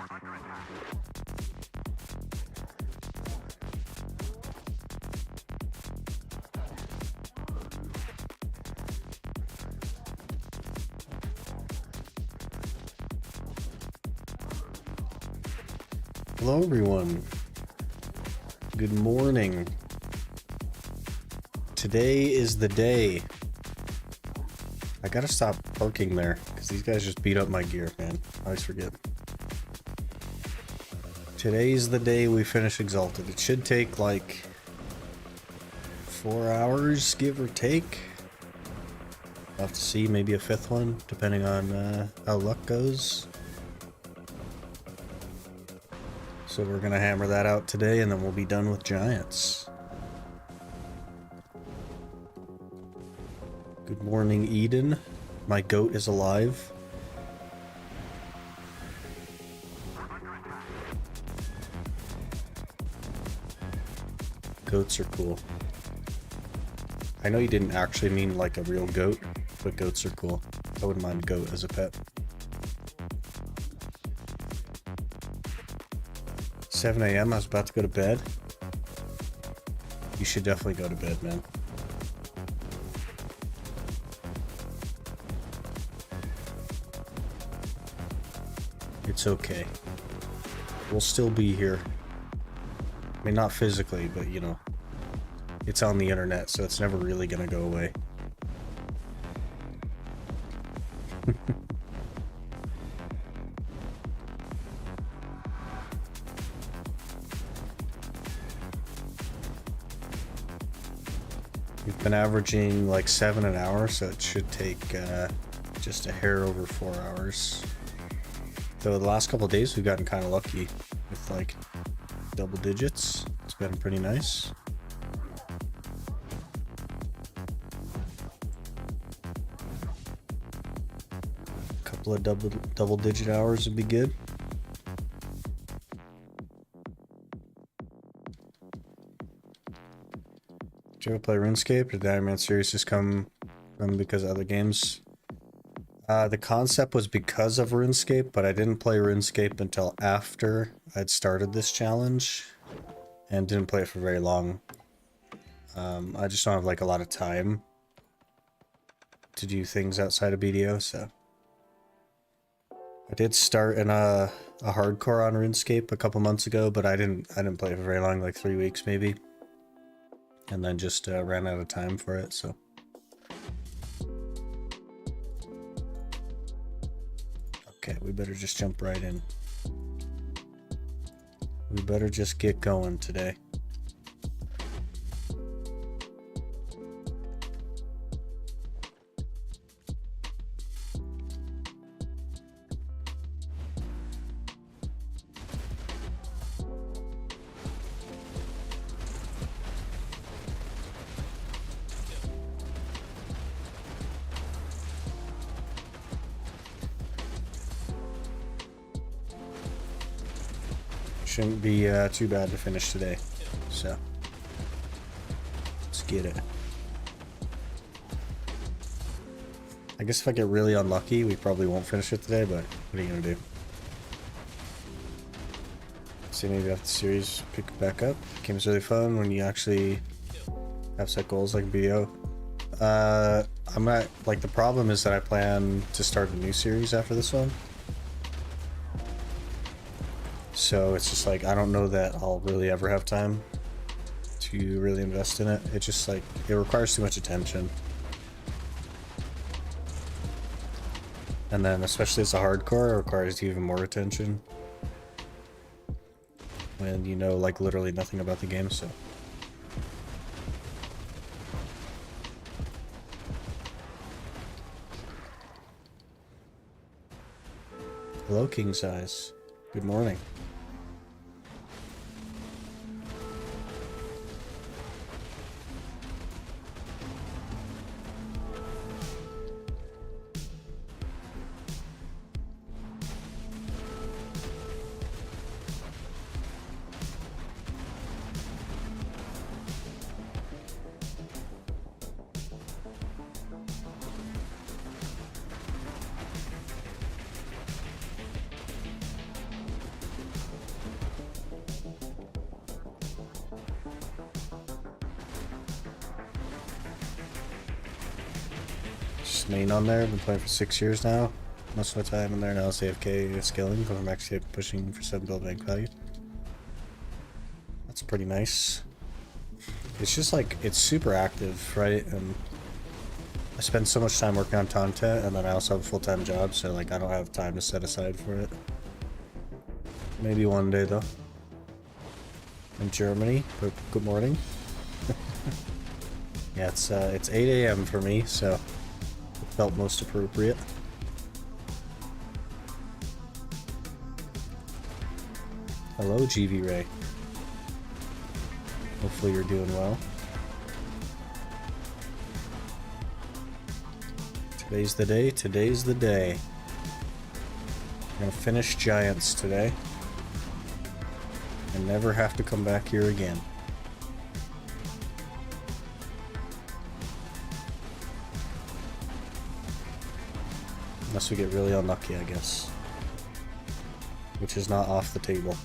Hello everyone. Good morning. Today is the day. I gotta stop parking there because these guys just beat up my gear, man. I always forget. Today's the day we finish Exalted. It should take like 4 hours, give or take. I'll have to see, maybe a fifth one, depending on how luck goes. So we're gonna hammer that out today and then we'll be done with Giants. Good morning, Eden. My goat is alive. Goats are cool. I know you didn't actually mean like a real goat, but goats are cool. I wouldn't mind a goat as a pet. 7 a.m. I was about to go to bed. You should definitely go to bed, man. It's okay. We'll still be here. I mean, not physically, but you know, it's on the internet, so it's never really gonna go away. We've been averaging like 7 an hour, so it should take just a hair over 4 hours. Though the last couple of days we've gotten kind of lucky with like double digits. It's been pretty nice. A couple of double digit hours would be good. Did you ever play RuneScape? Did the Iron Man series just come because of other games? The concept was because of RuneScape, but I didn't play RuneScape until after I'd started this challenge and didn't play it for very long. I just don't have like a lot of time to do things outside of BDO, so I did start in a hardcore on RuneScape a couple months ago, but I didn't play it for very long, like 3 weeks maybe, and then just ran out of time for it. So. Okay, we better just jump right in. We better just get going today. Shouldn't be too bad to finish today, so let's get it. I guess if I get really unlucky, we probably won't finish it today, but what are you gonna do? See, maybe after the series, pick it back up. Game's really fun when you actually have set goals like BDO. I'm not, like, the problem is that I plan to start a new series after this one. So it's just like, I don't know that I'll really ever have time to really invest in it. It just like, it requires too much attention. And then especially as a hardcore, it requires even more attention. When you know like literally nothing about the game, so. Hello, King Size. Good morning. Just main on there. Been playing for 6 years now. Most of my time in there now is AFK scaling, because I'm actually pushing for 7 build bank value. That's pretty nice. It's just like, it's super active, right? And I spend so much time working on content, and then I also have a full-time job, so like I don't have time to set aside for it. Maybe one day though. In Germany, but good morning. Yeah, it's 8 AM for me, so it felt most appropriate. Hello, GV Ray. Hopefully you're doing well. Today's the day, today's the day. I'm gonna finish Giants today. And never have to come back here again. Unless we get really unlucky, I guess. Which is not off the table.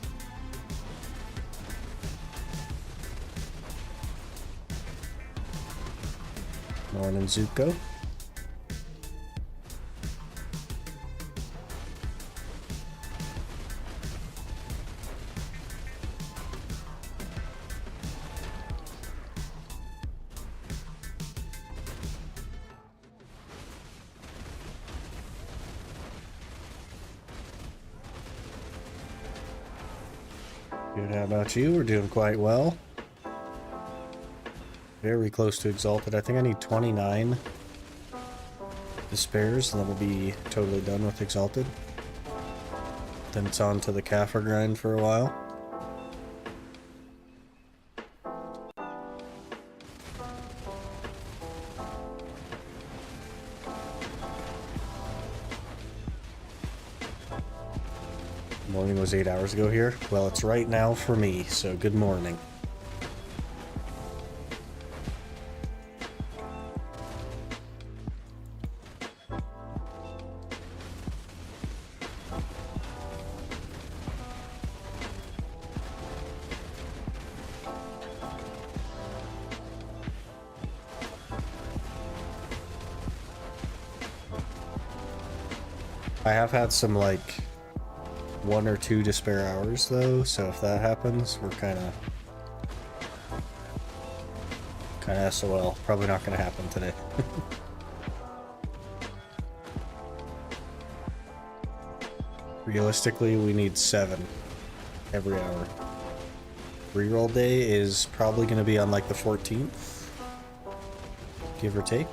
Morning, Zuko. Good, how about you? We're doing quite well. Very close to Exalted. I think I need 29 despairs, and then we'll be totally done with Exalted. Then it's on to the Kaffir grind for a while. Morning was 8 hours ago here. Well, it's right now for me, so good morning. I have had some like 1 or 2 despair hours though, so if that happens, we're kind of SOL. Probably not going to happen today. Realistically, we need 7 every hour. Reroll day is probably going to be on like the 14th, give or take.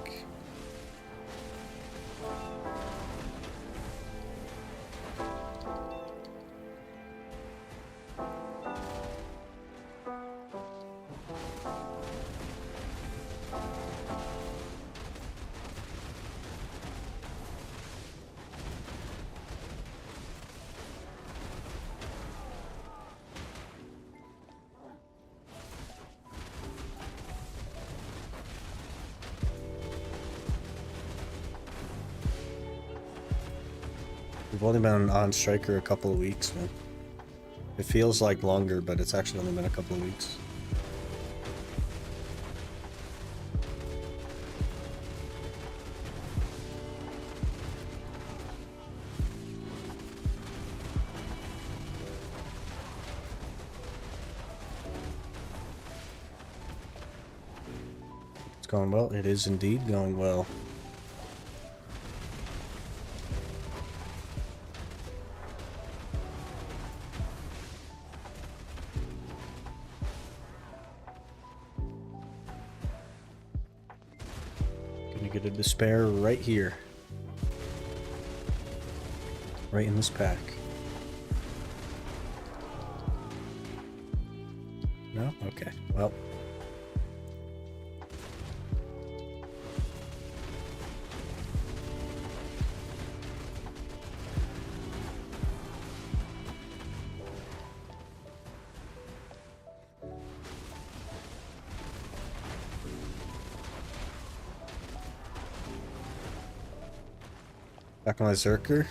We've only been on Striker a couple of weeks, man. It feels like longer, but it's actually only been a couple of weeks. It's going well. It is indeed going well. Get a despair right here. Right in this pack. No? Okay. Well. Back on my Zerker.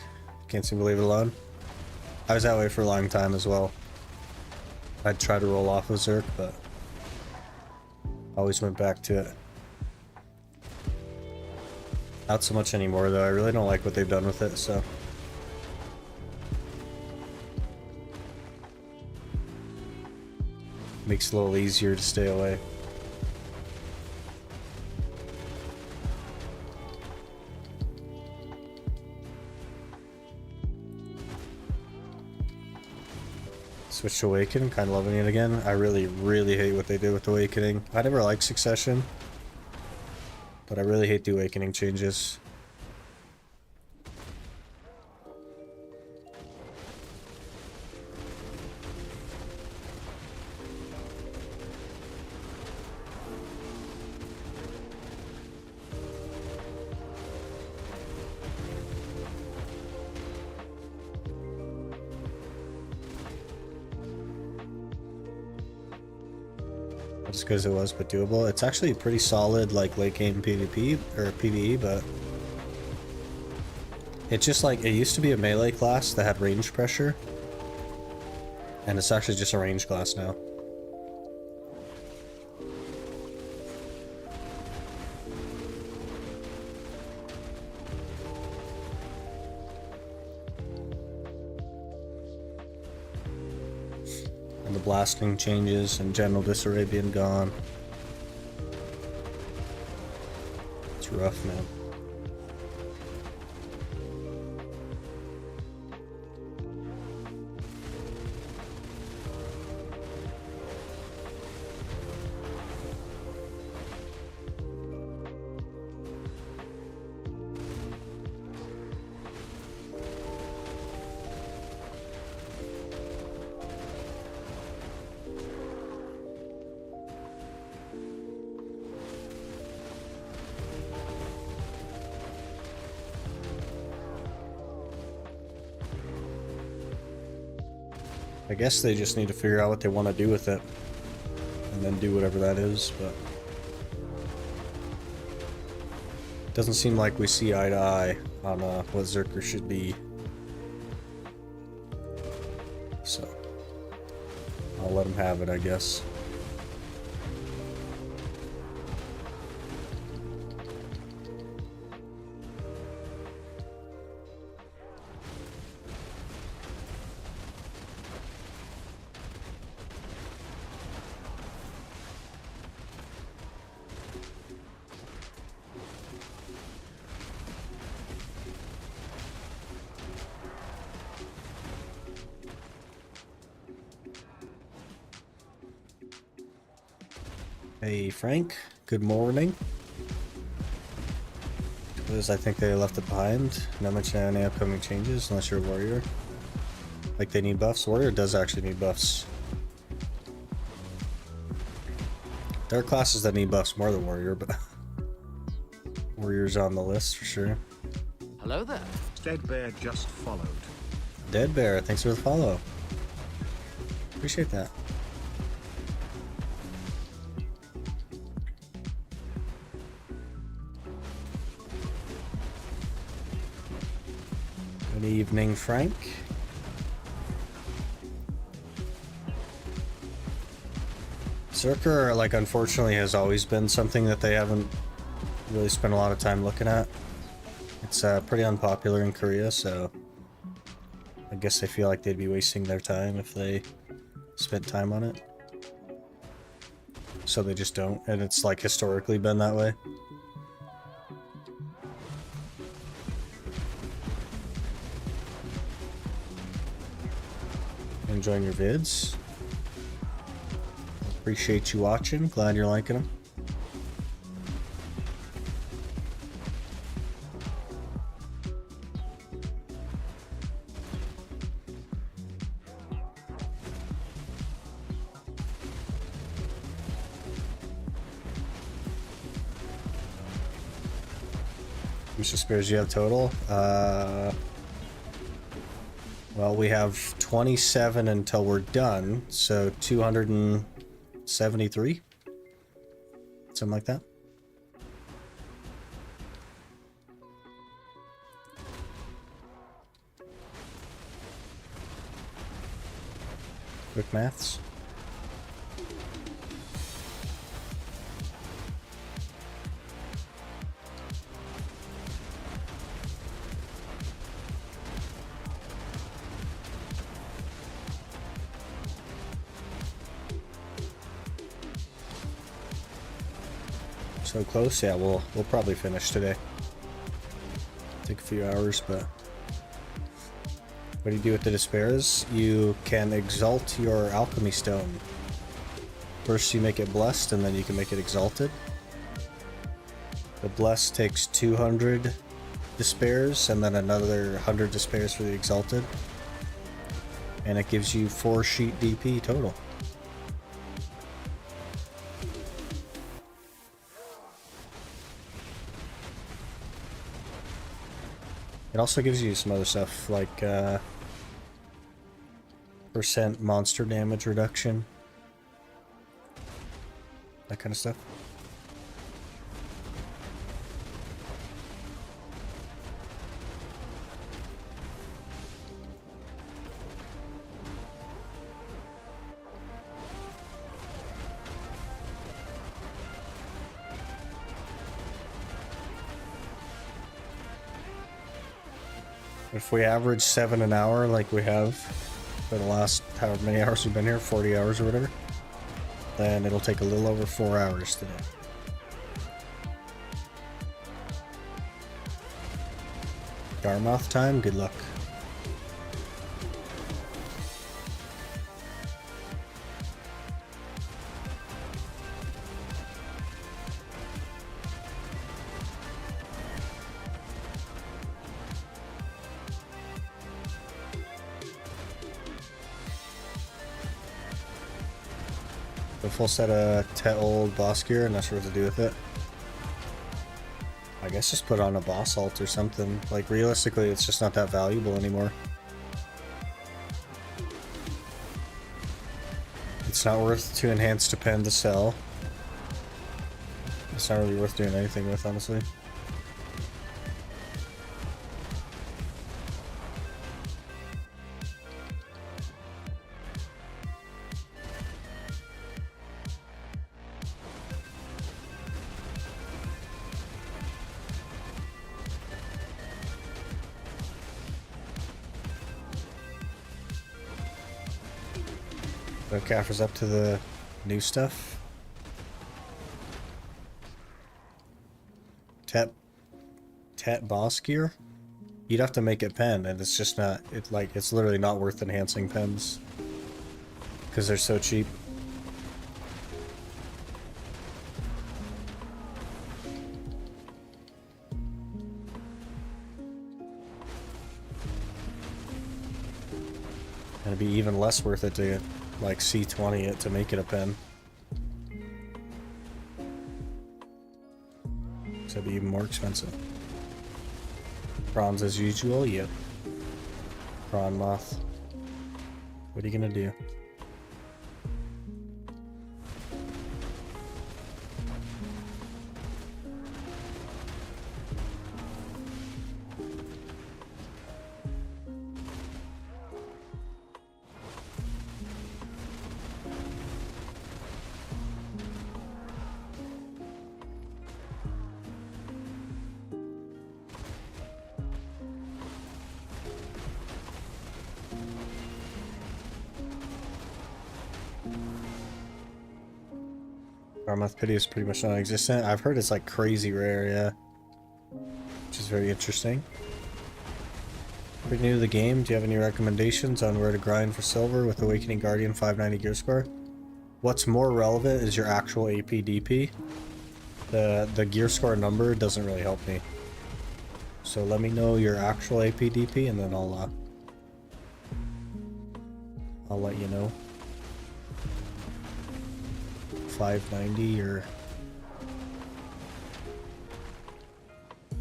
Can't seem to leave it alone. I was that way for a long time as well. I'd try to roll off of Zerk, but always went back to it. Not so much anymore though. I really don't like what they've done with it, so. Makes it a little easier to stay away. Switch to Awakening, kind of loving it again. I really hate what they did with Awakening. I never liked Succession, but I really hate the Awakening changes. Just because it was but doable. It's actually pretty solid like late game PvP or PvE, but it's just like it used to be a melee class that had range pressure, and it's actually just a range class now. And the blasting changes and general disarray being gone. It's rough, man. I guess they just need to figure out what they want to do with it, and then do whatever that is, but it doesn't seem like we see eye to eye on what Zerker should be. So, I'll let him have it, I guess. Hey Frank, good morning. Because I think they left it behind. Not mentioning any upcoming changes unless you're a warrior. Like they need buffs. Warrior does actually need buffs. There are classes that need buffs more than warrior, but warrior's on the list for sure. Hello there. Dead Bear just followed. Dead Bear, thanks for the follow. Appreciate that. Good evening, Frank. Zerker, like, unfortunately has always been something that they haven't really spent a lot of time looking at. It's pretty unpopular in Korea, so I guess they feel like they'd be wasting their time if they spent time on it. So they just don't, and it's like historically been that way. Enjoying your vids. Appreciate you watching. Glad you're liking them. How much spares you have total? Well, we have 27 until we're done, so 273? Something like that. Quick maths. So close, yeah, we'll probably finish today. Take a few hours, but what do you do with the despairs? You can exalt your alchemy stone. First you make it blessed, and then you can make it exalted. The blessed takes 200 despairs, and then another 100 despairs for the exalted. And it gives you 4 sheet DP total. It also gives you some other stuff like percent monster damage reduction, that kind of stuff. If we average 7 an hour like we have for the last however many hours we've been here, 40 hours or whatever, then it'll take a little over 4 hours today. Garmoth time, good luck. A full set of old boss gear, and not sure what to do with it. I guess just put on a boss alt or something. Like, realistically, it's just not that valuable anymore. It's not worth to enhance to pen to sell. It's not really worth doing anything with, honestly. So Caffrey's up to the new stuff. Tap boss gear? You'd have to make it pen, and it's just not, it's literally not worth enhancing pens. Because they're so cheap. And it'd be even less worth it to like C20 it to make it a pen. So it'd be even more expensive. Prawns as usual, yep. Prawn moth. What are you gonna do? Garmoth Pity is pretty much non-existent. I've heard it's like crazy rare, yeah. Which is very interesting. Pretty new to the game, do you have any recommendations on where to grind for silver with Awakening Guardian 590 gear score? What's more relevant is your actual AP DP. The gear score number doesn't really help me. So let me know your actual AP DP and then I'll let you know. 590 or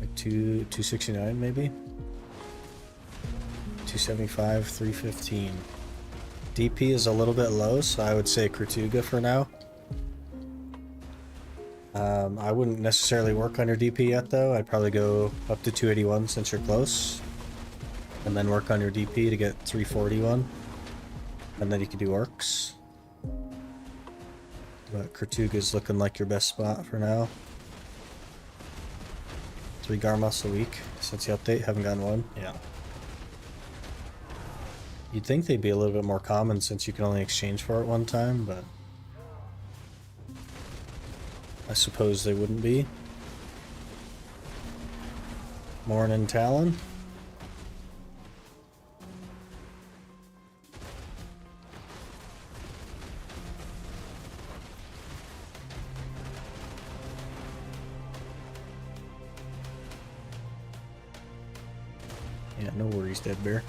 like 269 maybe. 275, 315. DP is a little bit low, so I would say Kertuga for now. I wouldn't necessarily work on your DP yet though. I'd probably go up to 281 since you're close, and then work on your DP to get 341, and then you can do orcs. But Kertuga's looking like your best spot for now. 3 Garmoths a week since the update, haven't gotten one. Yeah. You'd think they'd be a little bit more common since you can only exchange for it one time, but I suppose they wouldn't be. Morning, Talon. Yeah, no worries, Dead Bear.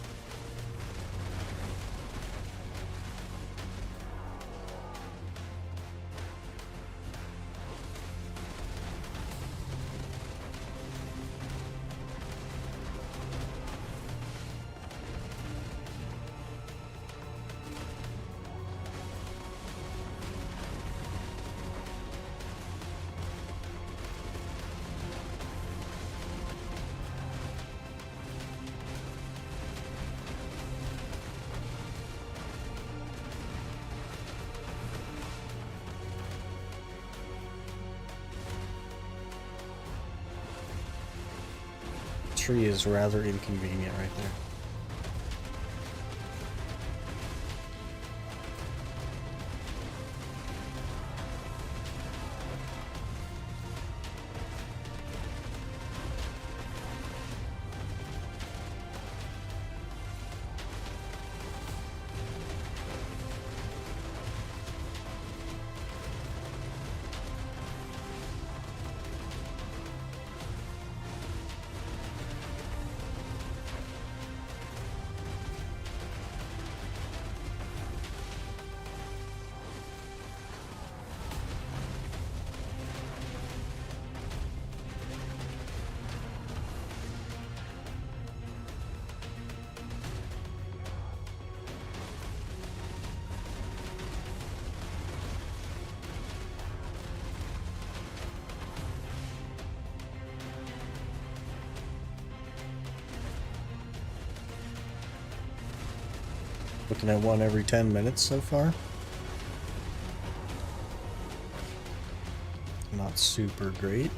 Tree is rather inconvenient right there. Looking at one every 10 minutes so far. Not super great.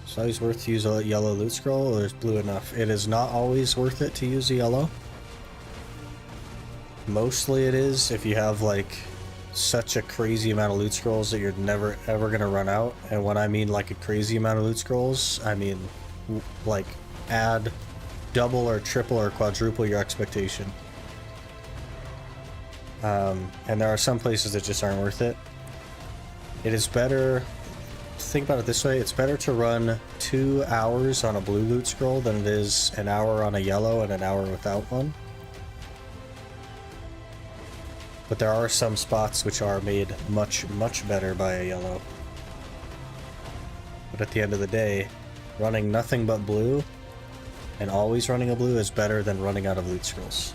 It's always worth to use a yellow loot scroll, or is blue enough? It is not always worth it to use a yellow. Mostly it is if you have like such a crazy amount of loot scrolls that you're never ever gonna run out. And when I mean like a crazy amount of loot scrolls, I mean like add double or triple or quadruple your expectation. And there are some places that just aren't worth it. It is better, think about it this way, it's better to run 2 hours on a blue loot scroll than it is an hour on a yellow and an hour without one. But there are some spots which are made much, much better by a yellow. But at the end of the day, running nothing but blue and always running a blue is better than running out of loot scrolls.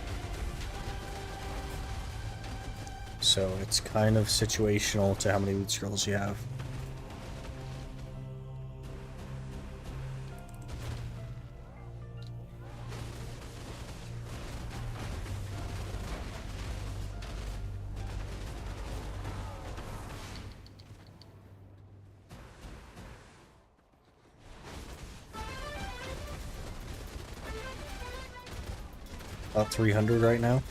So it's kind of situational to how many loot scrolls you have. About 300 right now.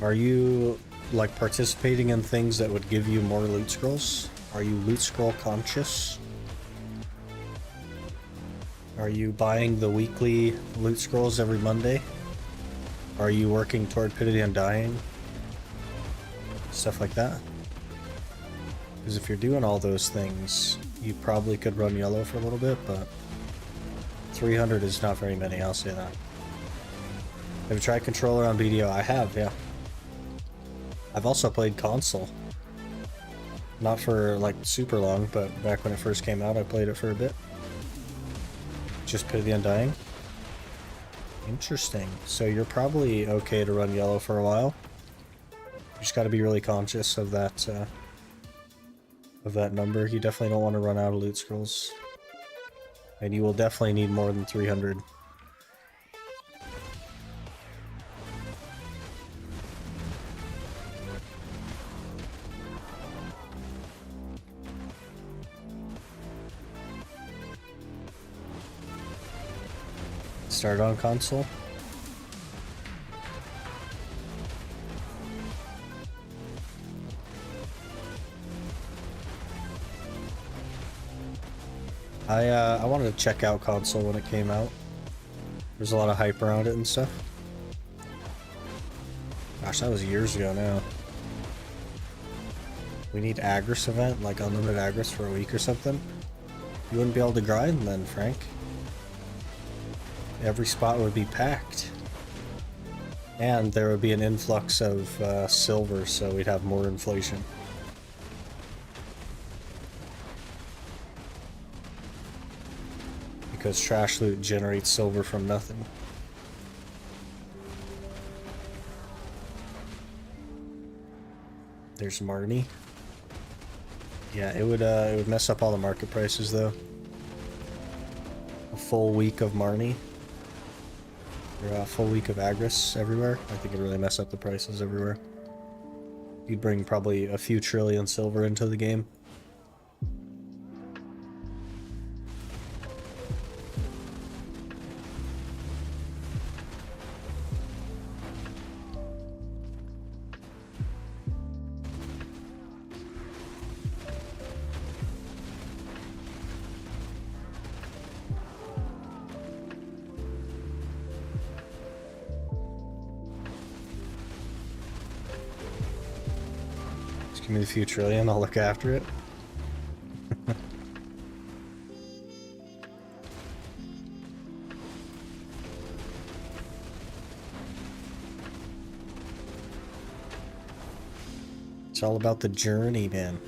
Are you like participating in things that would give you more loot scrolls? Are you loot scroll conscious? Are you buying the weekly loot scrolls every Monday? Are you working toward Pit of the Undying? Stuff like that. Because if you're doing all those things, you probably could run yellow for a little bit, but 300 is not very many, I'll say that. Have you tried controller on BDO? I have, yeah. I've also played console. Not for like super long, but back when it first came out, I played it for a bit. Just Pit of the Undying. Interesting. So you're probably okay to run yellow for a while. You just got to be really conscious of that number. You definitely don't want to run out of loot scrolls. And you will definitely need more than 300. Start on console. I wanted to check out console when it came out. There's a lot of hype around it and stuff. Gosh, that was years ago now. We need Agris event, like unlimited Agris for a week or something. You wouldn't be able to grind then, Frank. Every spot would be packed. And there would be an influx of silver, so we'd have more inflation. Because trash loot generates silver from nothing. There's Marnie. Yeah, it would mess up all the market prices though. A full week of Marnie. Or a full week of Agris everywhere. I think it'd really mess up the prices everywhere. You'd bring probably a few trillion silver into the game. Give me the few trillion, I'll look after it. It's all about the journey, man.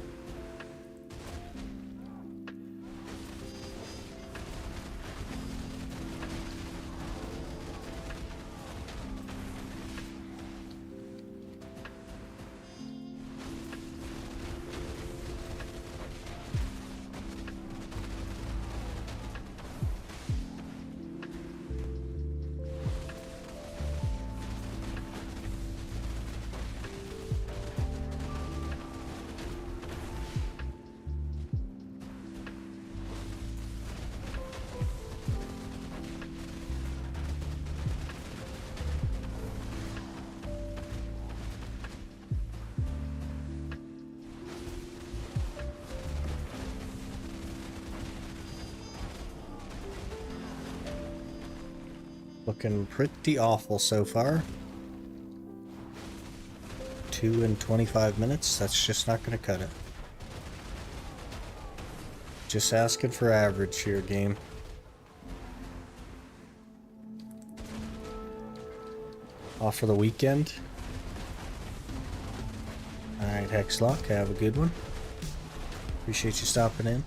Looking pretty awful so far. 2 and 25 minutes, that's just not gonna cut it. Just asking for average here, game. Off for the weekend. Alright, Hexlock, have a good one. Appreciate you stopping in.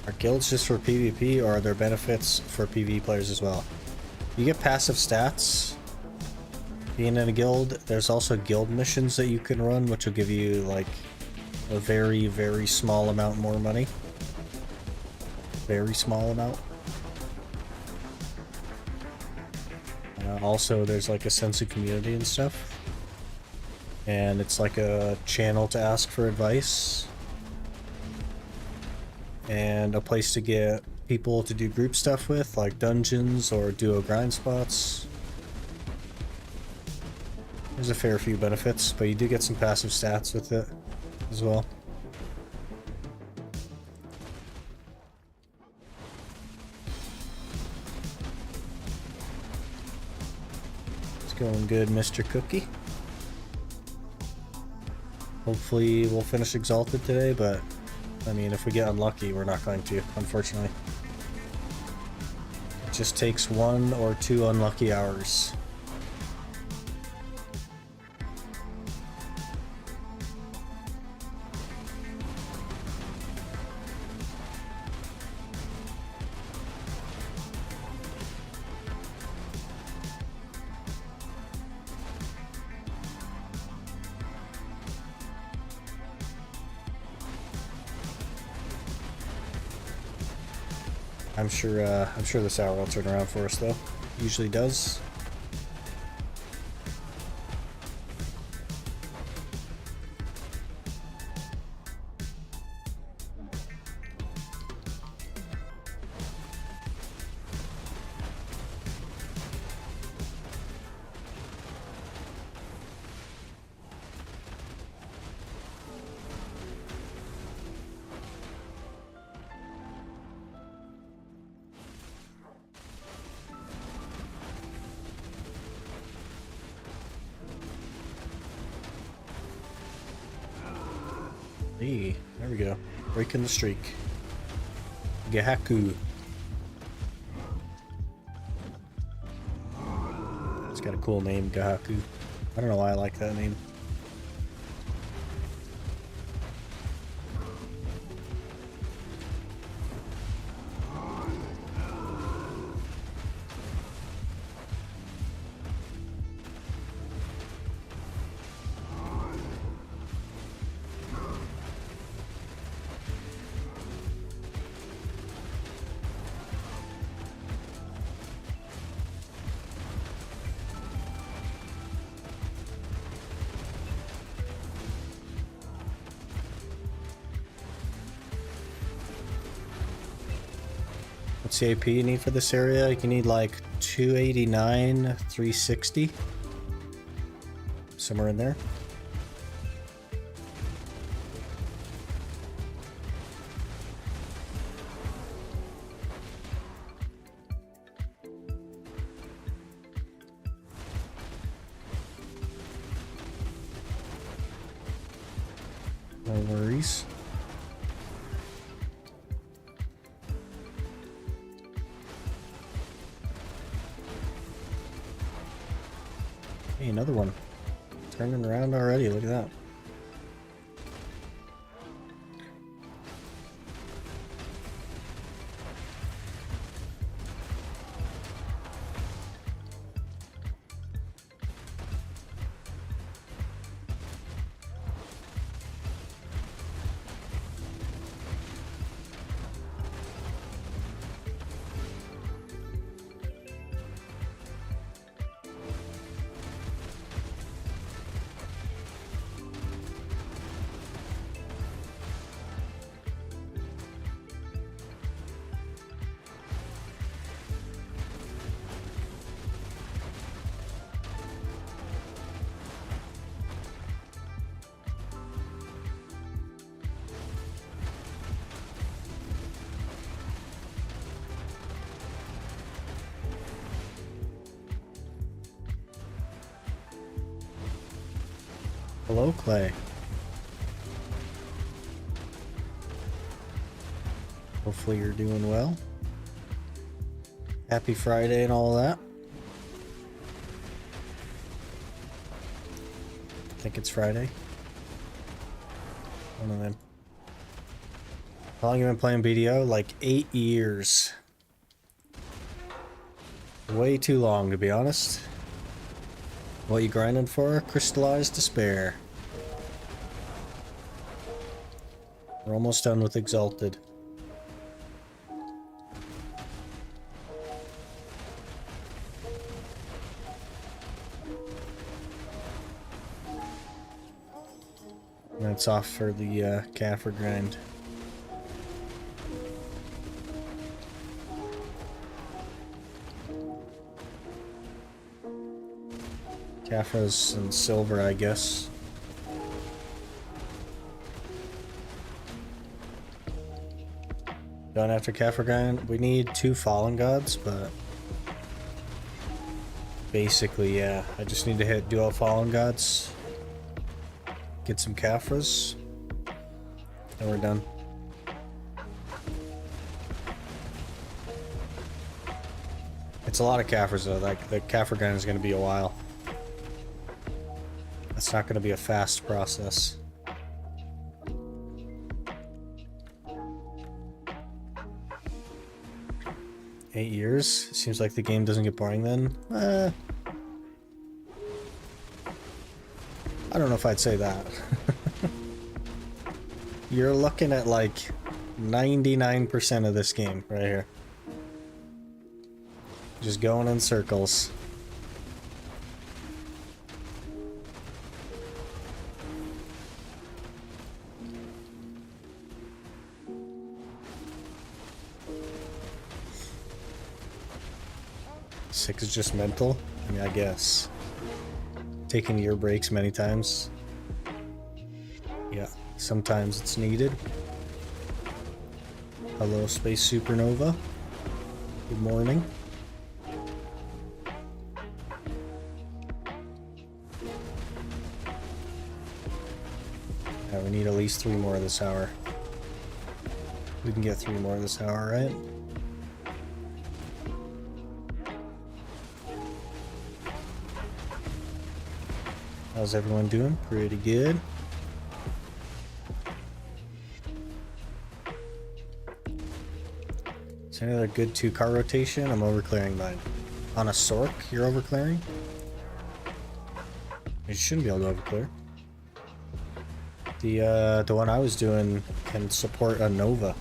Are guilds just for PvP, or are there benefits for PvE players as well? You get passive stats being in a guild. There's also guild missions that you can run, which will give you like a very, very small amount more money. Very small amount. Also, there's like a sense of community and stuff. And it's like a channel to ask for advice. And a place to get people to do group stuff with, like dungeons or duo grind spots. There's a fair few benefits, but you do get some passive stats with it as well. It's going good, Mr. Cookie. Hopefully we'll finish Exalted today, but I mean, if we get unlucky, we're not going to, unfortunately. It just takes 1 or 2 unlucky hours. I'm sure this hour will turn around for us though. Usually does. Hey, there we go. Breaking the streak. Gahaku. It's got a cool name, Gahaku. I don't know why I like that name. What's the AP you need for this area? You need like 289, 360. Somewhere in there. No worries. Hey, another one. Turning around already, look at that. Hello, Clay. Hopefully you're doing well. Happy Friday and all that. I think it's Friday. One of them. How long have you been playing BDO? Like 8 years. Way too long, to be honest. What you grinding for? Crystallized Despair. We're almost done with Exalted. And it's off for the Kaffir grind. Kaffir's and silver, I guess. Done after Kaffir grind. We need 2 fallen gods, but basically, yeah. I just need to hit dual fallen gods. Get some Kaffras. And we're done. It's a lot of Kaffras though. Like the Kaffir grind is going to be a while. It's not going to be a fast process. Eight years? Seems like the game doesn't get boring then. I don't know if I'd say that. You're looking at like 99% of this game right here. Just going in circles. Six is just mental? I mean, I guess. Taking ear breaks many times. Yeah, sometimes it's needed. Hello, Space Supernova. Good morning. Yeah, we need at least 3 more this hour. We can get 3 more this hour, right? How's everyone doing? Pretty good. Is there any other good 2-car rotation? I'm overclearing mine. On a Sork, you're overclearing? You shouldn't be able to overclear. The one I was doing can support a Nova.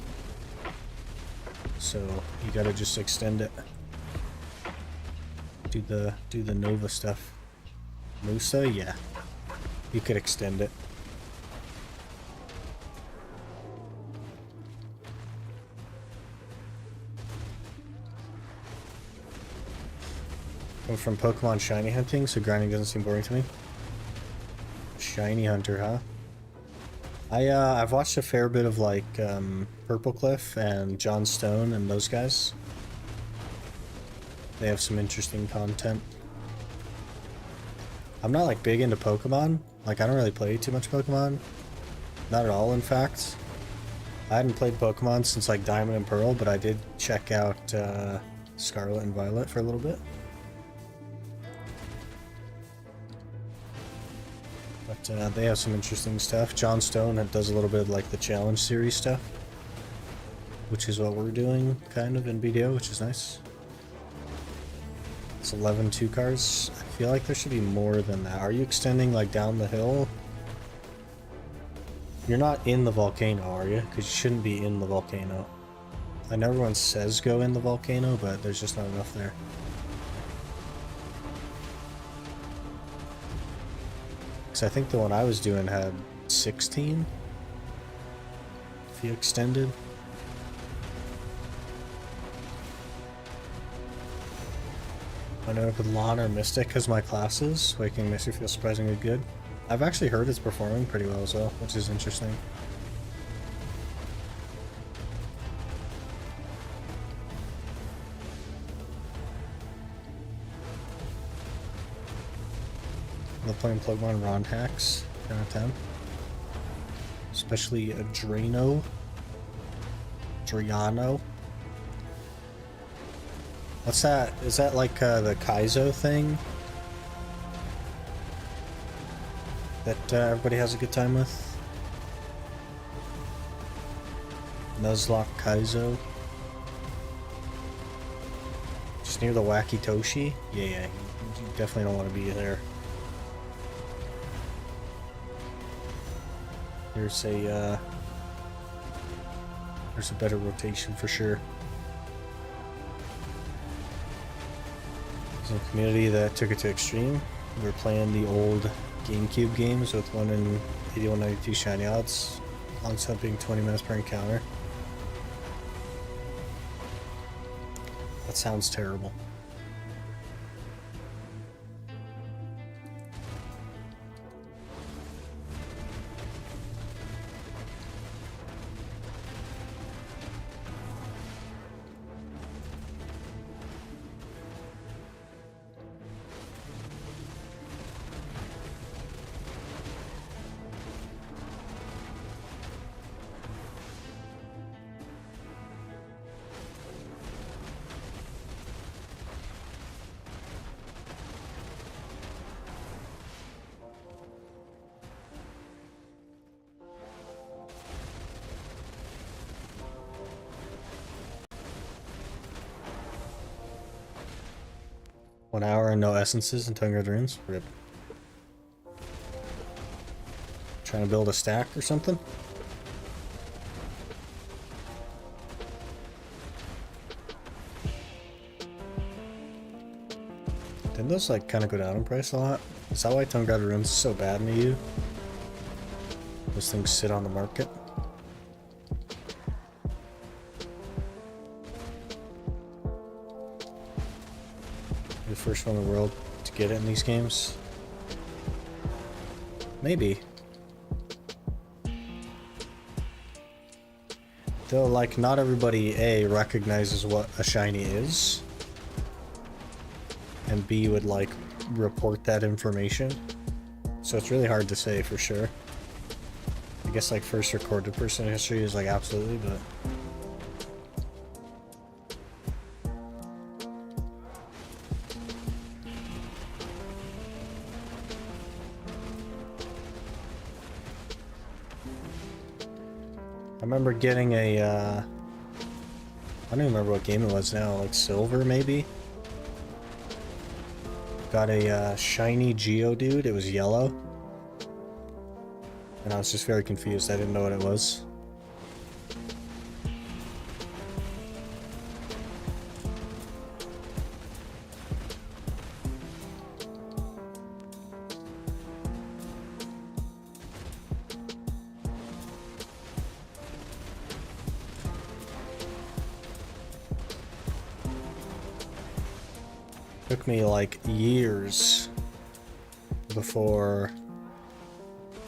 So you gotta just extend it. Do the Nova stuff. Musa, yeah. You could extend it. I'm from Pokemon shiny hunting, so grinding doesn't seem boring to me. Shiny hunter, huh? I've watched a fair bit of like Purple Cliff and John Stone and those guys. They have some interesting content. I'm not like big into Pokemon. Like I don't really play too much Pokemon. Not at all, in fact. I hadn't played Pokemon since like Diamond and Pearl, but I did check out Scarlet and Violet for a little bit. But they have some interesting stuff. John Stone does a little bit of like the challenge series stuff, which is what we're doing kind of in BDO, which is nice. It's 11 2-cars. I feel like there should be more than that. Are you extending like down the hill? You're not in the volcano, are you? Because you shouldn't be in the volcano. I know everyone says go in the volcano, but there's just not enough there. Because I think the one I was doing had 16. If you extended. I know with Lawn or Mystic as my classes, making Mystic feel surprisingly good. I've actually heard it's performing pretty well as well, which is interesting. I'm playing Pokemon Ron hacks, 10 out of 10. Especially a Drano. Driano. What's that? Is that like the Kaizo thing? That everybody has a good time with? Nuzlocke Kaizo. Just near the Wacky Toshi? Yeah, you definitely don't want to be there. There's a better rotation for sure. There's a community that took it to extreme. We were playing the old GameCube games with 1 in 8192 shiny odds, on being 20 minutes per encounter. That sounds terrible. One hour and no essences and Tangia runes. Rip. Trying to build a stack or something? Didn't those like kind of go down in price a lot? Is that why Tangia runes is so bad in EU? Those things sit on the market. The first one in the world to get it in these games. Maybe. Though, like, not everybody, A, recognizes what a shiny is, and B, would, like, report that information. So it's really hard to say for sure. Like, guess like first recorded person in history is like absolutely, but I remember getting a I don't even remember what game it was now, like silver maybe. Got a shiny Geodude. It was yellow. And I was just very confused. I didn't know what it was. Took me like years before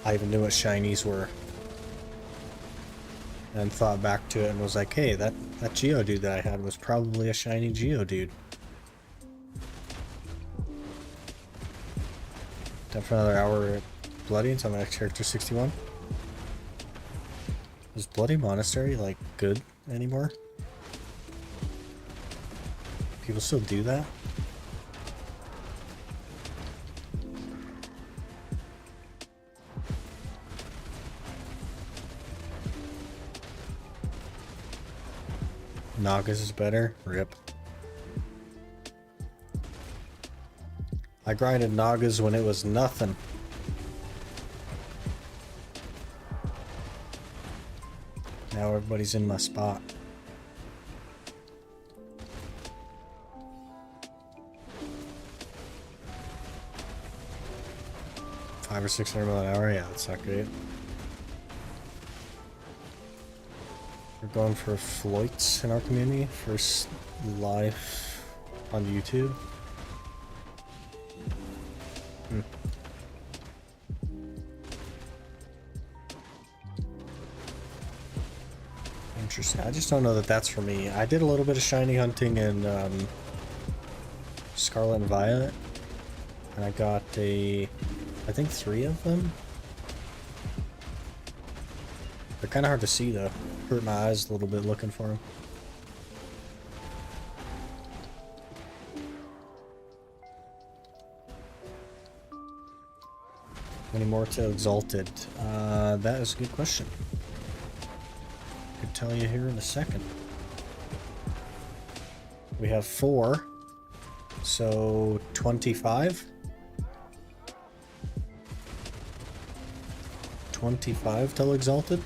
I even knew what shinies were. And thought back to it and was like, hey, that Geodude that I had was probably a shiny Geodude. Time for another hour at Bloody until my next character 61. Is Bloody Monastery like good anymore? People still do that? Nagas is better? Rip. I grinded Nagas when it was nothing. Now everybody's in my spot. $500 or $600 an hour? Yeah, that's not great. We're going for Floyts in our community. First live on YouTube. Interesting. I just don't know that that's for me. I did a little bit of shiny hunting in Scarlet and Violet. And I got I think 3 of them. They're kind of hard to see though. Hurt my eyes a little bit looking for them. Any more to Exalted? That is a good question. Could tell you here in a second. We have 4. So 25? 25 till Exalted?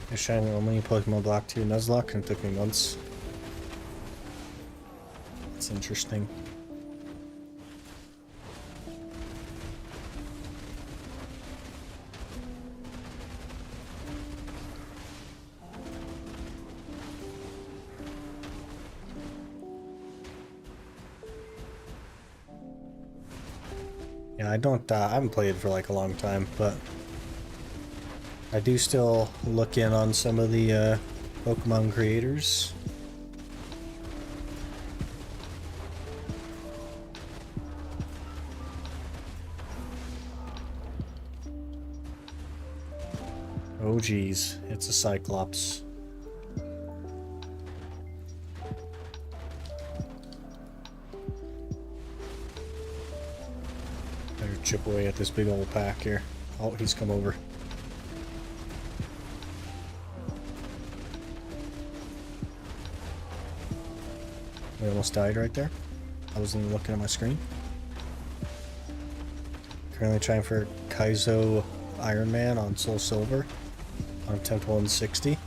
I shiny only Pokemon Black 2 Nuzlocke and it took me months. That's interesting. Yeah, I haven't played for like a long time, but I do still look in on some of the Pokemon creators. Oh geez, it's a Cyclops. Better chip away at this big old pack here. Oh, he's come over. I almost died right there. I wasn't even looking at my screen. Currently trying for Kaizo Iron Man on Soul Silver on Temp 160.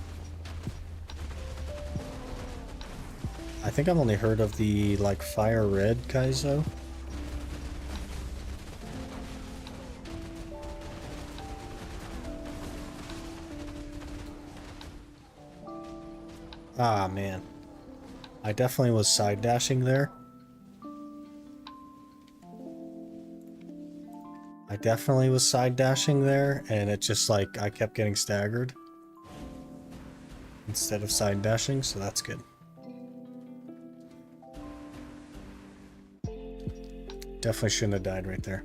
I think I've only heard of the like Fire Red Kaizo. Ah man. I definitely was side dashing there. I definitely was side dashing there, and it just like I kept getting staggered instead of side dashing, so that's good. Definitely shouldn't have died right there.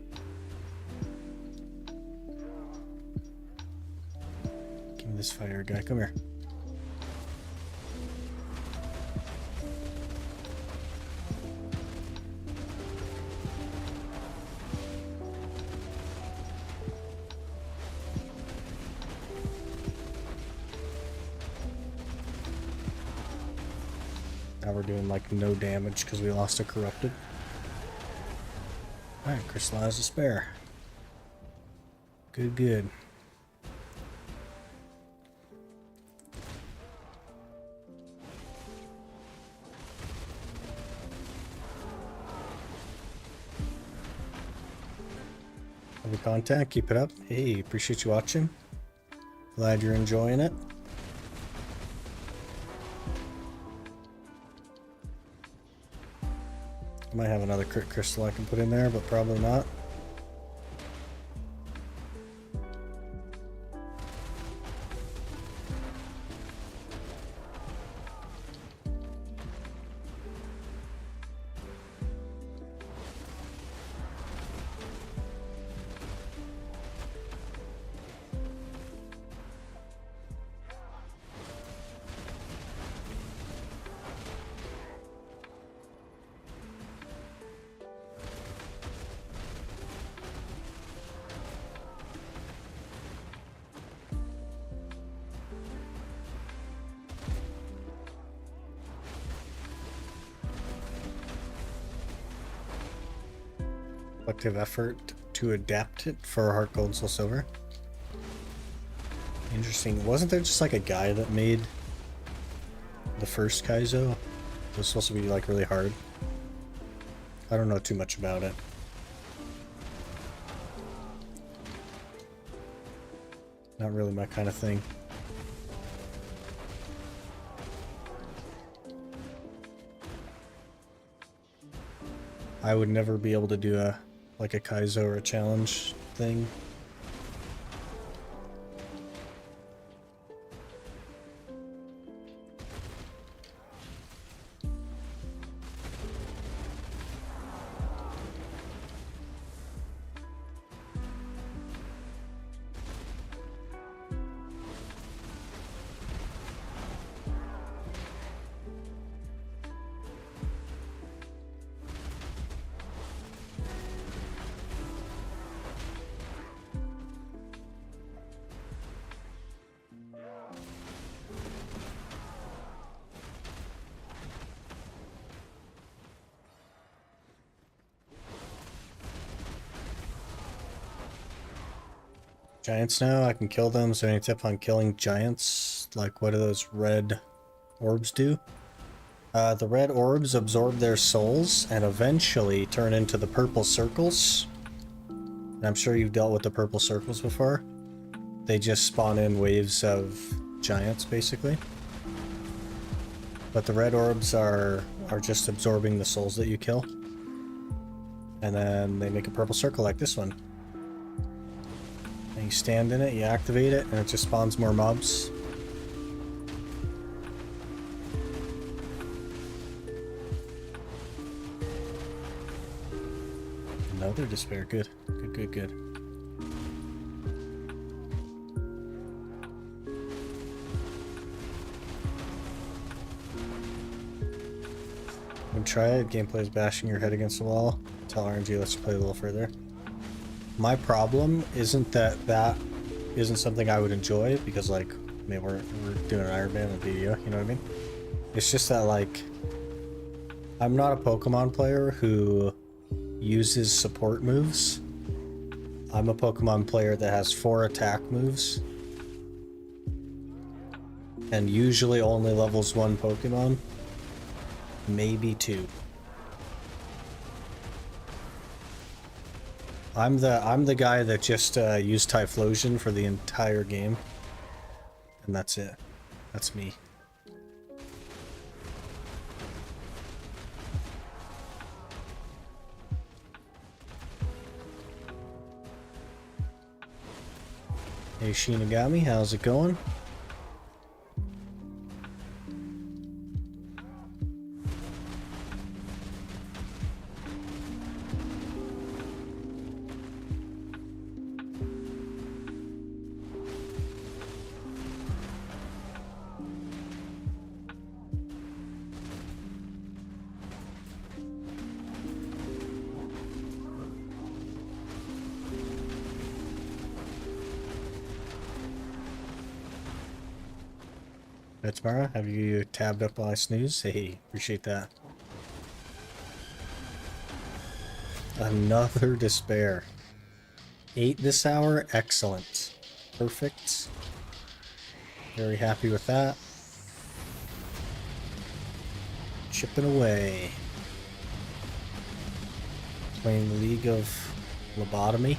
Give me this fire guy. Come here. Now we're doing like no damage because we lost a corrupted. Alright, crystallized despair. Good, good. Heavy contact, keep it up. Hey, appreciate you watching. Glad you're enjoying it. I might have another crit crystal I can put in there, but probably not. Collective effort to adapt it for Heart Gold Soul Silver. Interesting. Wasn't there just like a guy that made the first Kaizo? It was supposed to be like really hard. I don't know too much about it. Not really my kind of thing. I would never be able to do a like a Kaizo or a challenge thing. Giants now, I can kill them. So any tip on killing giants? Like what do those red orbs do? The red orbs absorb their souls and eventually turn into the purple circles. And I'm sure you've dealt with the purple circles before. They just spawn in waves of giants basically. But the red orbs are just absorbing the souls that you kill. And then they make a purple circle like this one. And you stand in it, you activate it, and it just spawns more mobs. Another despair, good. Good, good, good. When try it, gameplay is bashing your head against the wall. Tell RNG, let's play a little further. My problem isn't that isn't something I would enjoy, because like, I mean, we're doing an Iron Man video, you know what I mean? It's just that like, I'm not a Pokemon player who uses support moves. I'm a Pokemon player that has 4 attack moves. And usually only levels 1 Pokemon. Maybe 2. I'm the guy that just used Typhlosion for the entire game. And that's it. That's me. Hey Shinigami, how's it going? Tomorrow, have you tabbed up while I snooze? Hey, appreciate that. Another despair. 8 this hour, excellent. Perfect. Very happy with that. Chipping away. Playing the League of Lobotomy.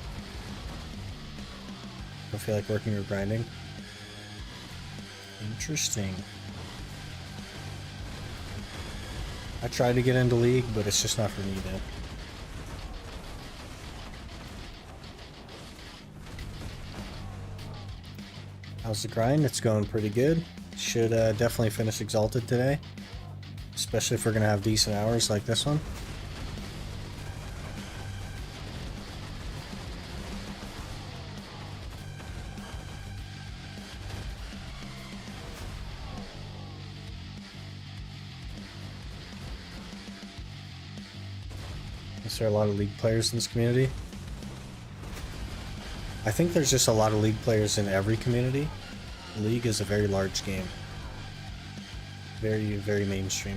Don't feel like working or grinding. Interesting. I tried to get into League, but it's just not for me though. How's the grind? It's going pretty good. Should definitely finish Exalted today. Especially if we're going to have decent hours like this one. Is there a lot of League players in this community? I think there's just a lot of League players in every community. League is a very large game. Very, very mainstream.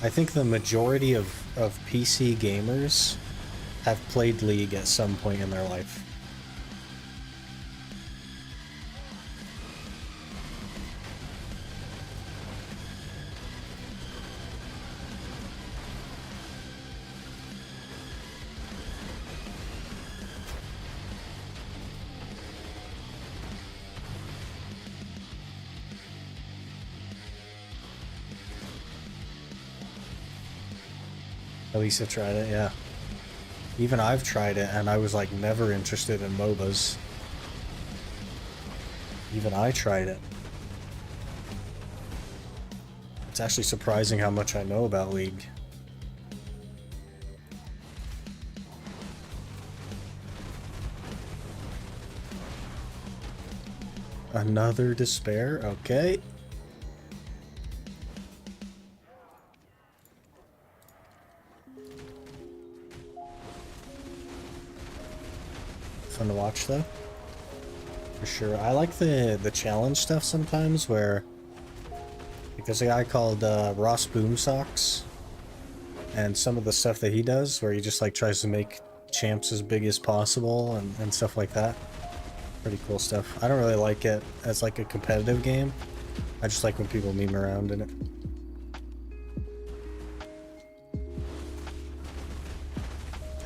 I think the majority of PC gamers have played League at some point in their life. At least I tried it, yeah. Even I've tried it, and I was like never interested in MOBAs. Even I tried it. It's actually surprising how much I know about League. Another despair, okay. Fun to watch though, for sure. I like the challenge stuff sometimes where, because a guy called Ross Boomsocks, and some of the stuff that he does where he just like tries to make champs as big as possible and stuff like that. Pretty cool stuff. I don't really like it as like a competitive game. I just like when people meme around in it.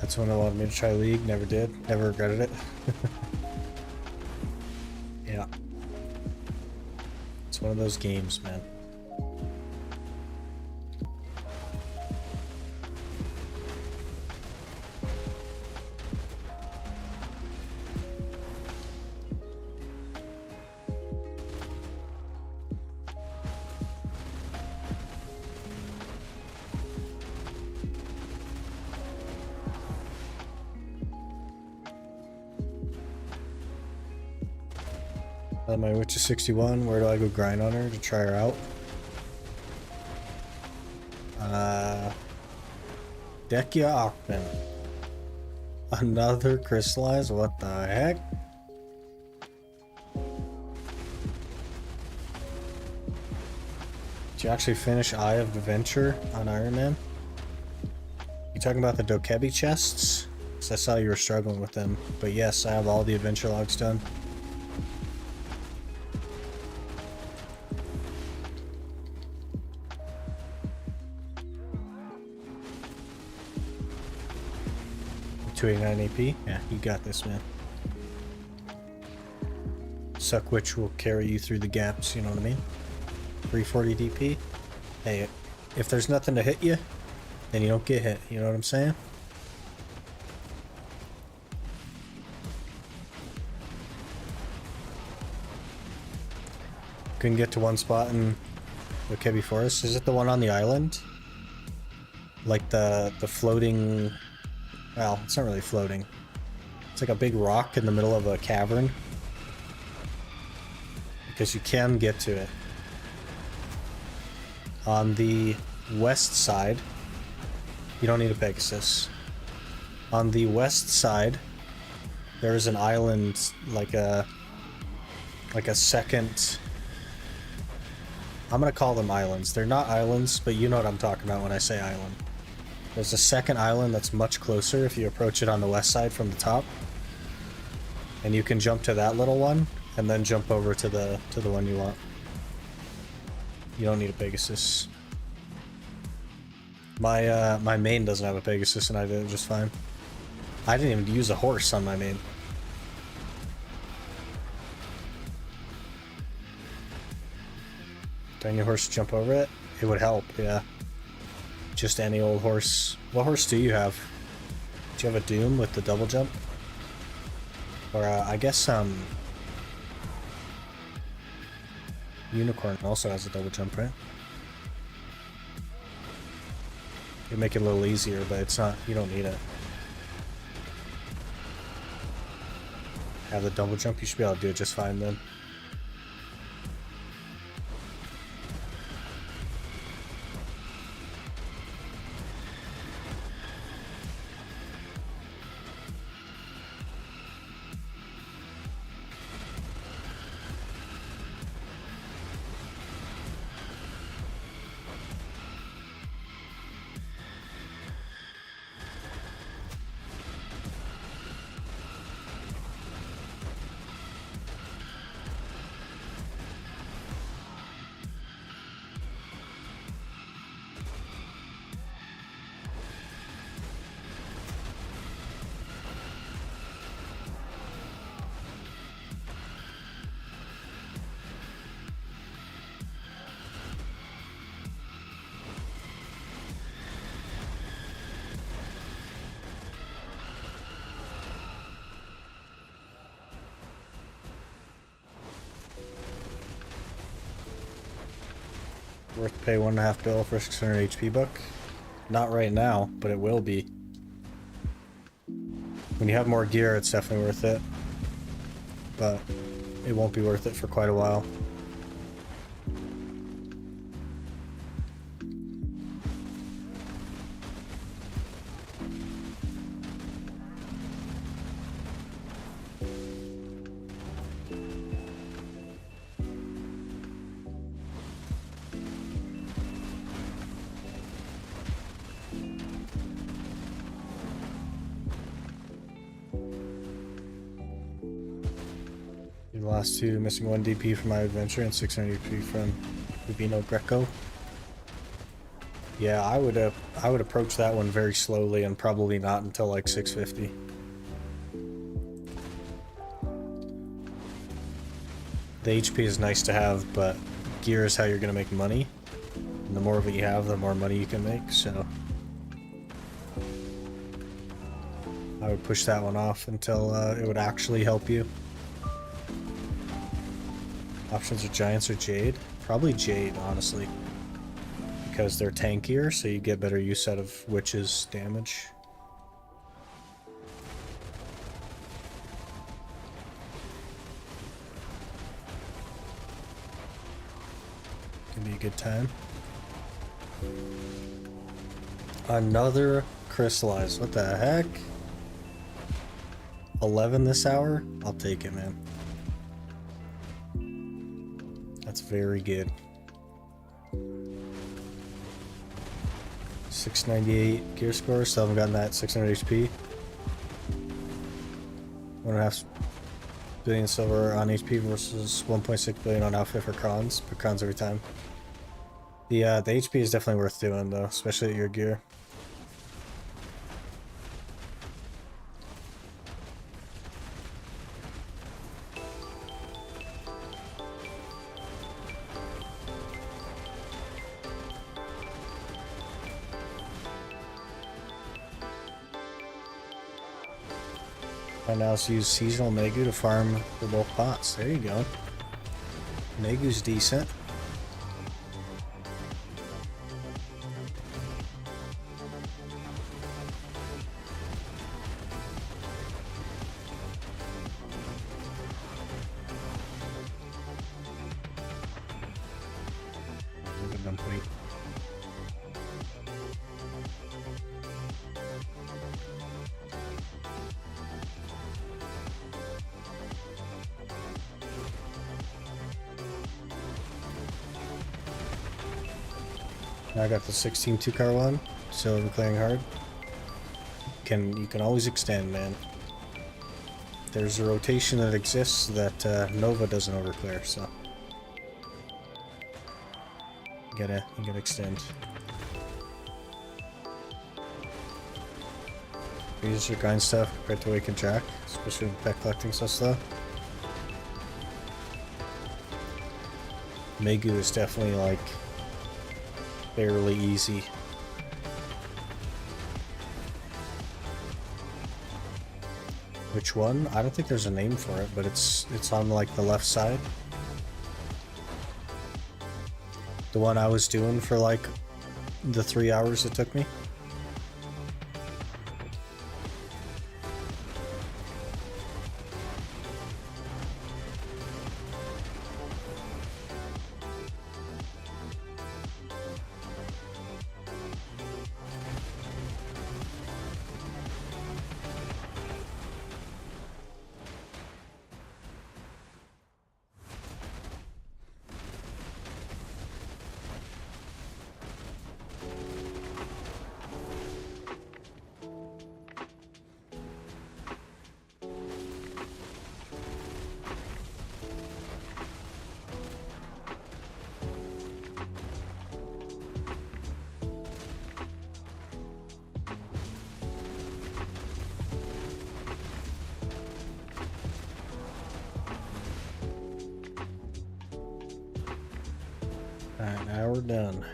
That's when I wanted me to try League, never did, never regretted it. Yeah. It's one of those games, man. My witch is 61. Where do I go grind on her to try her out? Dekia Ackman. Another crystallized? What the heck? Did you actually finish Eye of Adventure on Iron Man? You talking about the Dokebi chests? Because I saw you were struggling with them. But yes, I have all the adventure logs done. AP? Yeah, you got this, man. Suck Witch will carry you through the gaps, you know what I mean? 340 DP? Hey, if there's nothing to hit you, then you don't get hit. You know what I'm saying? Couldn't get to one spot in the Kebi Forest. Is it the one on the island? Like the floating... Well, it's not really floating. It's like a big rock in the middle of a cavern. Because you can get to it. On the west side, you don't need a Pegasus. On the west side, there is an island, like a second... I'm gonna call them islands. They're not islands, but you know what I'm talking about when I say island. There's a second island that's much closer if you approach it on the west side from the top. And you can jump to that little one, and then jump over to the one you want. You don't need a Pegasus. My main doesn't have a Pegasus, and I did it just fine. I didn't even use a horse on my main. Do I need a horse to jump over it? It would help, yeah. Just any old horse. What horse do you have? Do you have a Doom with the double jump? Or I guess Unicorn also has a double jump, right? It'd make it a little easier, but it's not, you don't need it. Have the double jump, you should be able to do it just fine then. Worth to pay $1.5 bill for a 600 HP book? Not right now, but it will be. When you have more gear, it's definitely worth it. But it won't be worth it for quite a while. The last two, missing 1 DP from my adventure and 600 DP from Rubino Greco. Yeah, I would approach that one very slowly and probably not until like 650. The HP is nice to have, but gear is how you're gonna make money. And the more of it you have, the more money you can make, so I would push that one off until it would actually help you. Options are Giants or Jade. Probably Jade, honestly. Because they're tankier, so you get better use out of Witch's damage. Can be a good time. Another crystallized. What the heck? 11 this hour? I'll take it, man. That's very good. 698 gear score, still haven't gotten that 600 HP. 1.5 billion silver on HP versus 1.6 billion on outfit for crons. Put crons every time. The HP is definitely worth doing though, especially at your gear. can now use seasonal Megu to farm for both pots. There you go. Megu's decent. Now I got the 16 2-car one, so clearing hard. You can always extend, man. There's a rotation that exists that Nova doesn't overclear, so you gotta extend. Use your grind stuff compared to Wake and Jack, especially when pet collecting so slow. Megu is definitely like fairly easy. Which one? I don't think there's a name for it, but it's on like the left side. The one I was doing for like the 3 hours it took me. Alright, now we're done.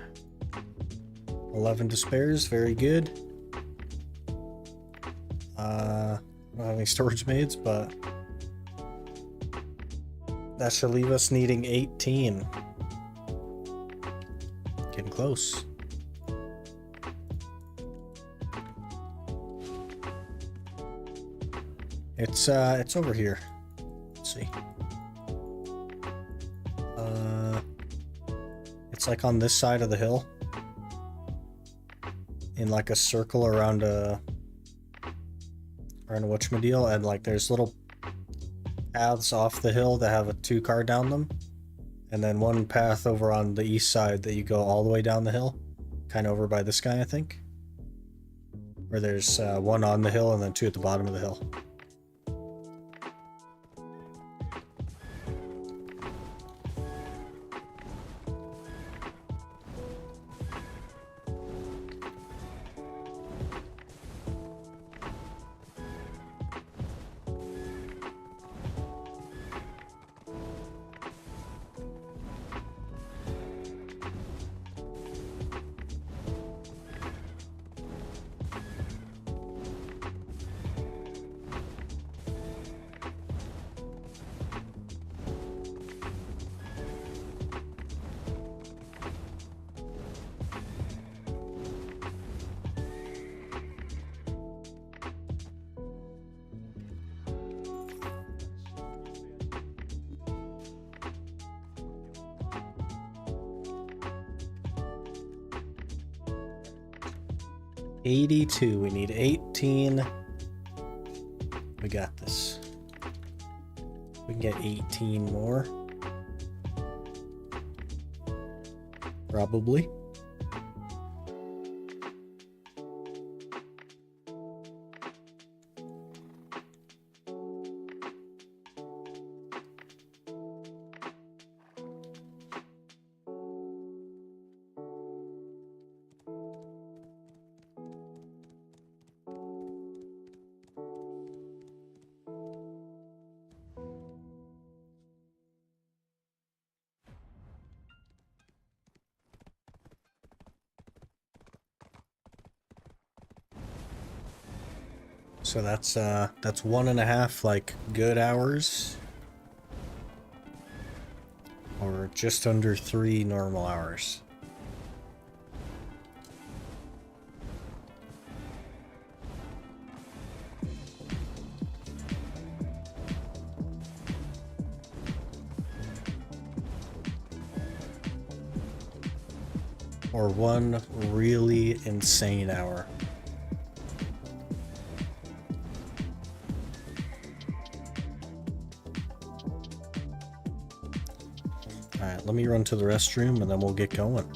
11 despairs, very good. I don't have any storage maids, but that should leave us needing 18. Getting close. It's over here. Let's see. It's like on this side of the hill. In like a circle around a whatchamadiel, and like there's little paths off the hill that have a 2-car down them. And then one path over on the east side that you go all the way down the hill. Kind of over by this guy, I think. Where there's one on the hill and then 2 at the bottom of the hill. $82. We need 18. We got this. We can get 18 more. Probably. So that's 1.5 like good hours. Or just under 3 normal hours. Or 1 really insane hour. Alright, let me run to the restroom and then we'll get going.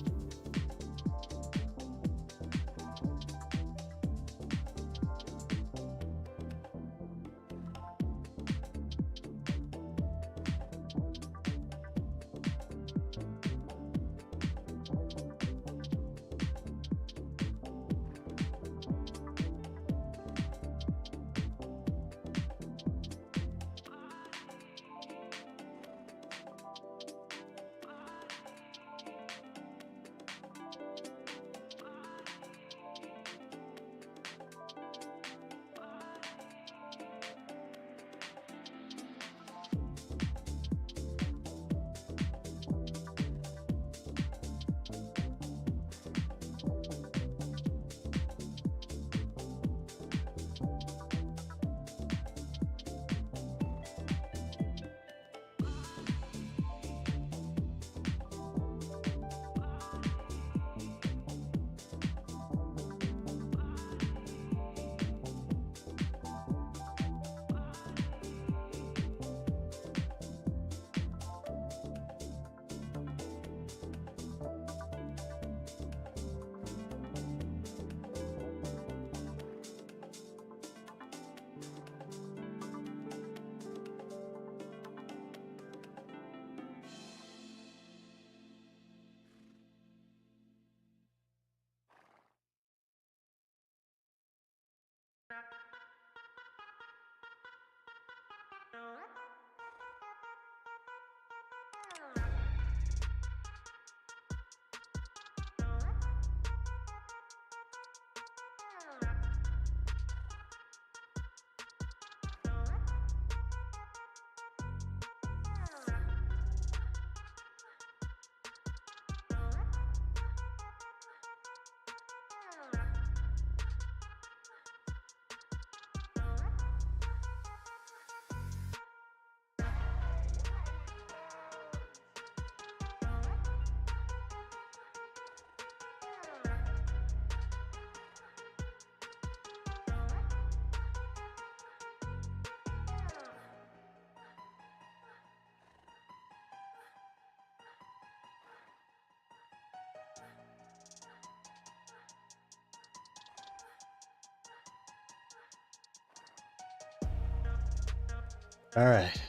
Alright.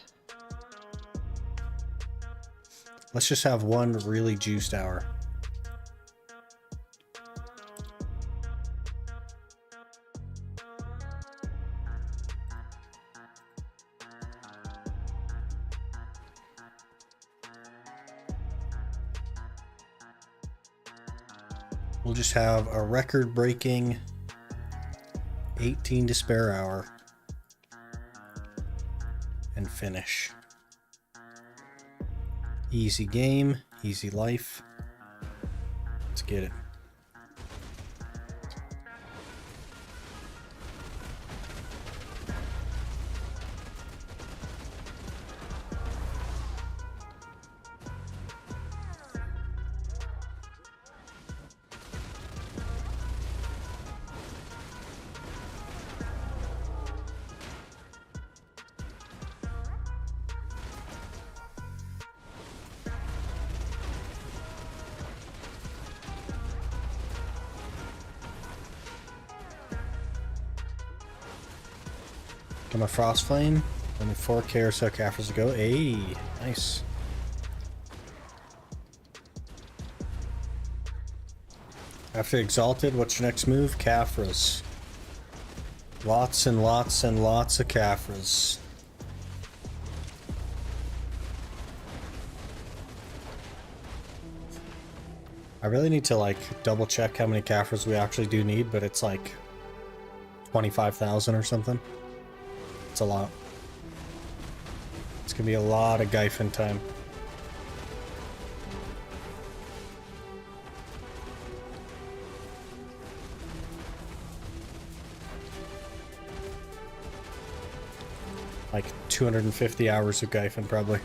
Let's just have 1 really juiced hour. We'll just have a record-breaking 18 to spare hour and finish. Easy game, easy life. Let's get it. Got my Frost Flame. Only 4k or so Caphras to go. Hey, nice. After Exalted, what's your next move? Caphras. Lots and lots and lots of Caphras. I really need to like double check how many Caphras we actually do need, but it's like 25,000 or something. It's a lot. It's gonna be a lot of Gyfin time. Like 250 hours of Gyfin probably.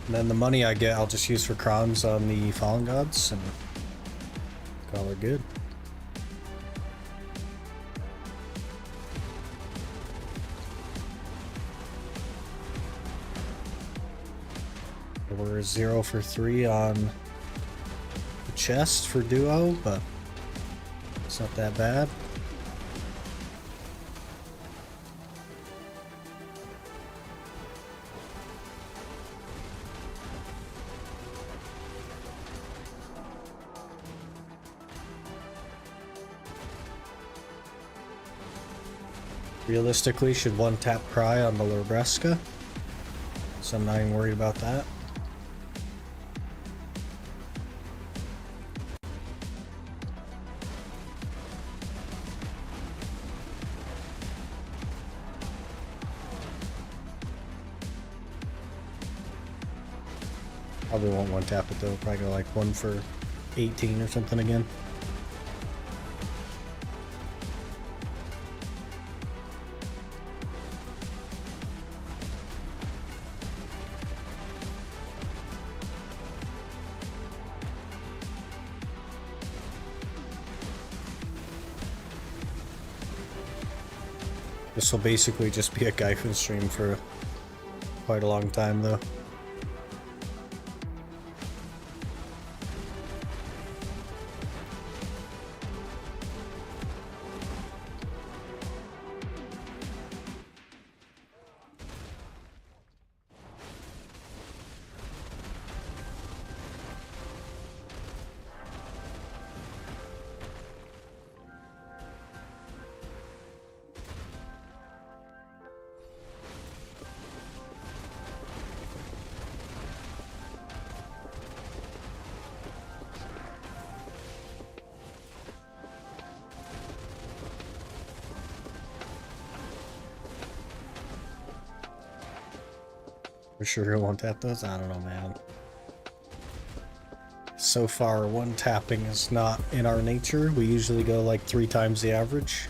And then the money I get, I'll just use for crowns on the fallen gods, and call it good. We're 0 for 3 on the chest for duo, but it's not that bad. Realistically, should one tap pry on the Lorbreska, so I'm not even worried about that. Probably won't one tap it though, probably go like 1 for 18 or something again. This will basically just be a Gyfin stream for quite a long time though. For sure he'll one tap those? I don't know, man. So far, one tapping is not in our nature. We usually go like 3 times the average.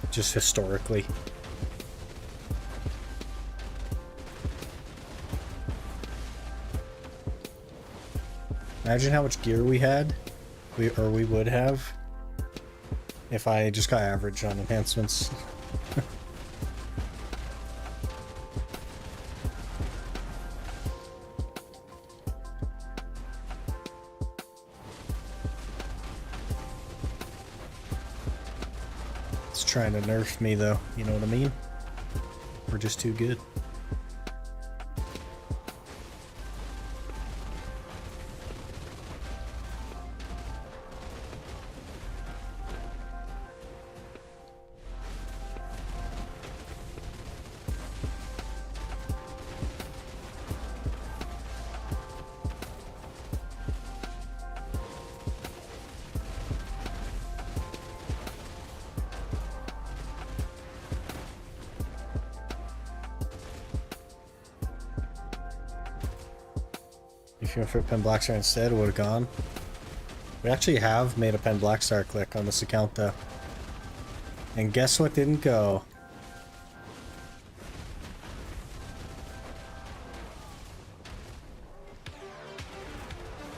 Just historically. Imagine how much gear we had, we would have, if I just got average on enhancements. It's trying to nerf me though, you know what I mean? We're just too good. If you went for a Pen Blackstar instead, it would have gone. We actually have made a Pen Blackstar click on this account though. And guess what didn't go?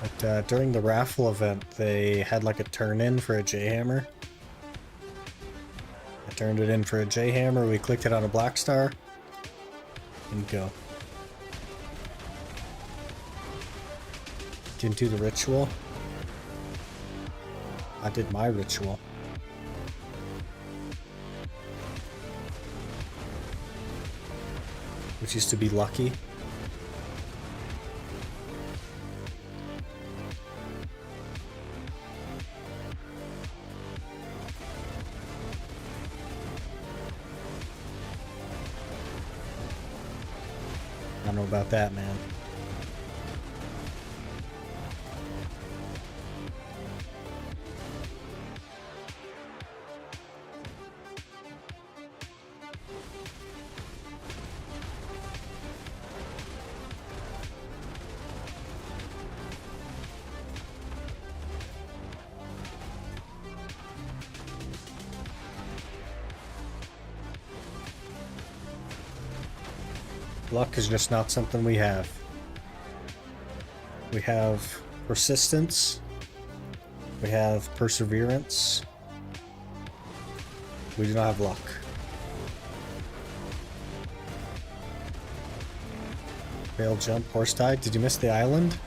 But during the raffle event, they had like a turn-in for a J-Hammer. I turned it in for a J-Hammer, we clicked it on a Blackstar. Didn't go. Didn't do the ritual. I did my ritual. which used to be lucky. I don't know about that, man. Luck is just not something we have. We have persistence. We have perseverance. We do not have luck. Failed jump, horse died. Did you miss the island?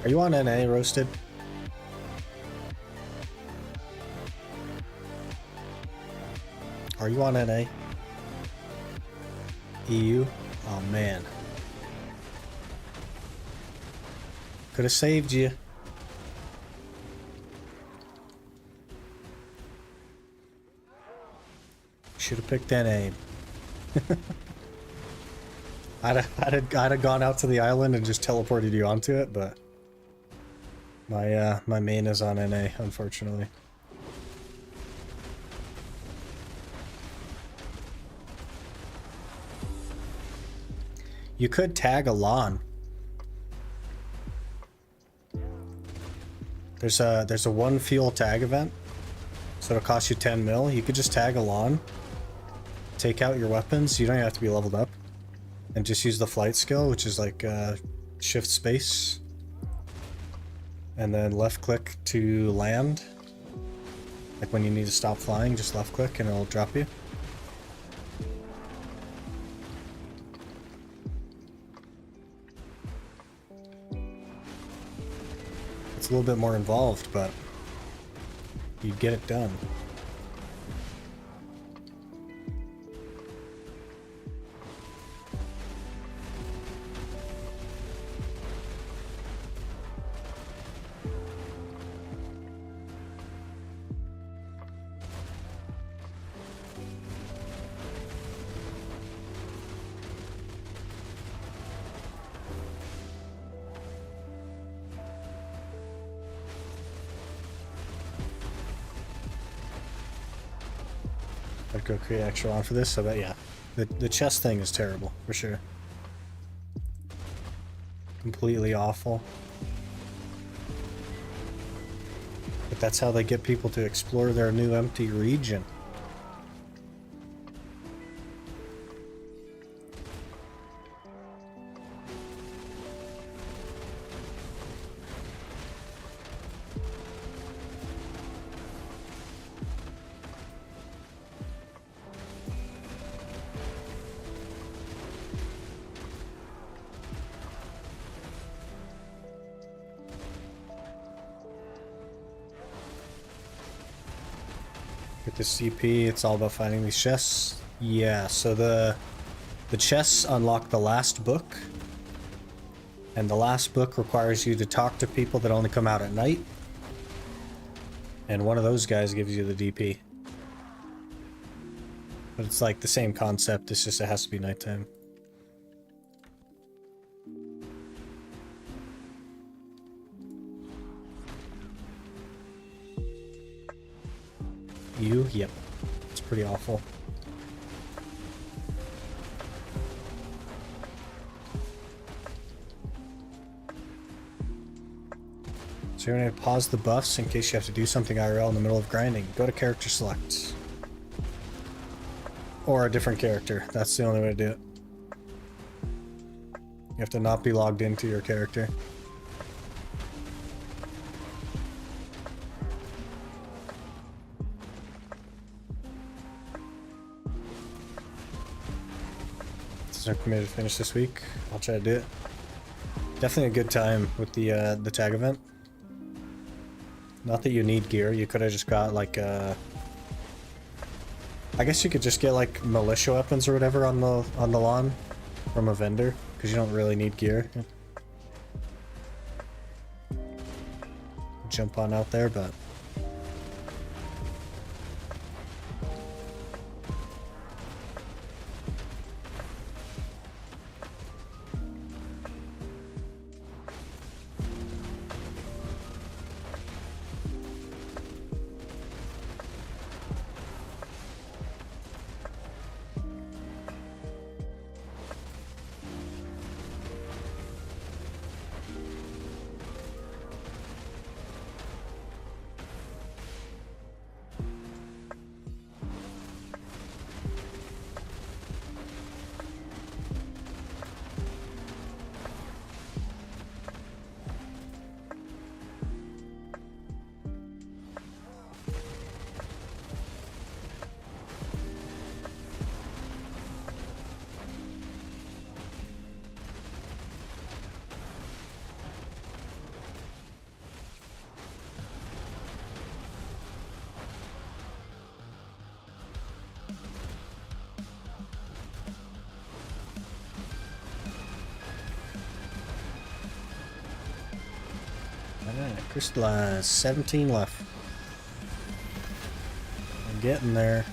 Are you on NA, Roasted? Are you on NA? EU? Oh man. Could have saved you. Should have picked NA. I'd have gone out to the island and just teleported you onto it, but my main is on NA, unfortunately. You could tag a lawn. There's a one fuel tag event, so it'll cost you 10 mil. You could just tag a lawn, take out your weapons. You don't even have to be leveled up, and just use the flight skill, which is like shift space, and then left click to land. Like when you need to stop flying, just left click and it'll drop you. It's a little bit more involved, but you'd get it done. I'd go create extra on for this, so that, yeah. The chest thing is terrible, for sure. Completely awful. But that's how they get people to explore their new empty region. Get the CP, it's all about finding these chests. Yeah, so the chests unlock the last book. And the last book requires you to talk to people that only come out at night. And one of those guys gives you the DP. But it's like the same concept, it's just it has to be nighttime. Yep. It's pretty awful. So you're going to pause the buffs in case you have to do something IRL in the middle of grinding. Go to character select. Or a different character. That's the only way to do it. You have to not be logged into your character. no committed finish this week. I'll try to do it. Definitely a good time with the tag event. Not that you need gear. You could have just got like I guess you could just get like militia weapons or whatever on the lawn from a vendor because you don't really need gear. Jump on out there, but. Alright, crystallized. 17 left. I'm getting there.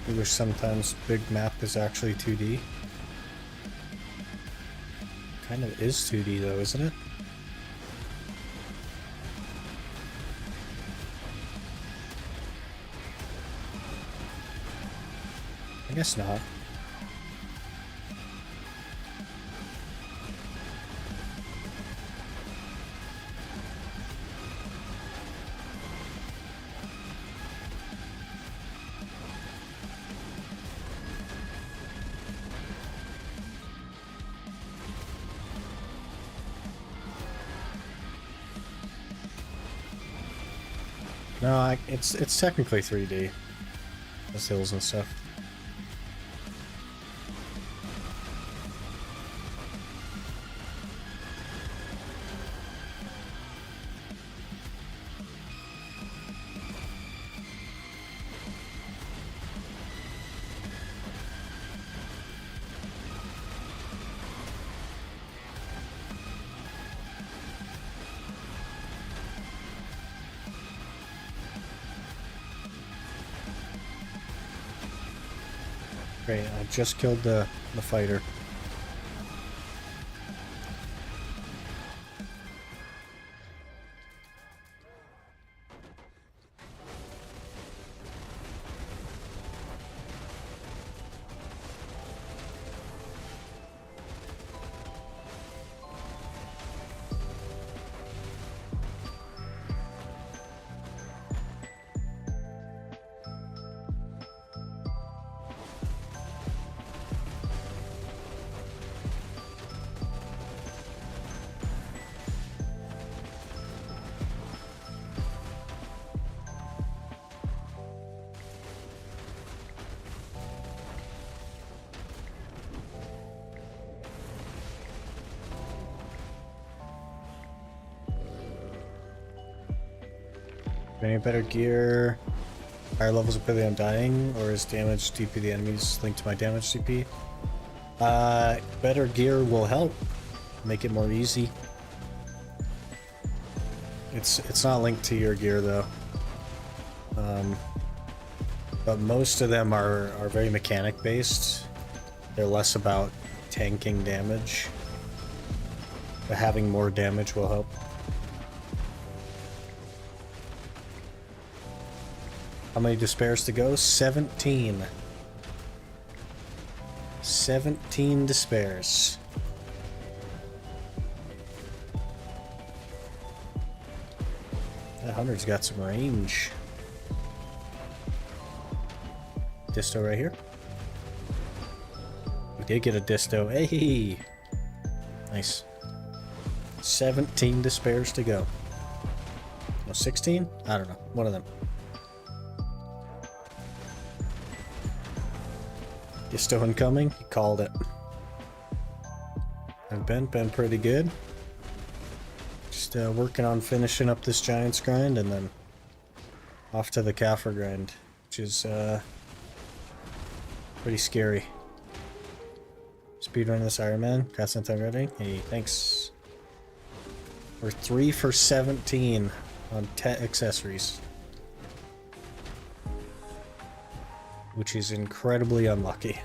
I wish sometimes big map is actually 2D. Kind of is 2D though, isn't it? I guess not. No, it's technically 3D. Those hills and stuff. Great, I just killed the fighter. Any better gear? Higher levels of ability on dying, or is damage TP the enemies linked to my damage CP? Better gear will help make it more easy. It's not linked to your gear though. But most of them are very mechanic based. They're less about tanking damage. But having more damage will help. How many despairs to go? 17. 17 despairs. That 100's got some range. Disto right here. We did get a disto. Hey! Nice. 17 despairs to go. No, 16? I don't know. One of them. Disto incoming. He called it. I've been pretty good. Just working on finishing up this Giants grind and then off to the Kaffir grind, which is pretty scary. Speedrun this Iron Man. Got something ready? Hey, thanks. We're 3 for 17 on Tet accessories, which is incredibly unlucky.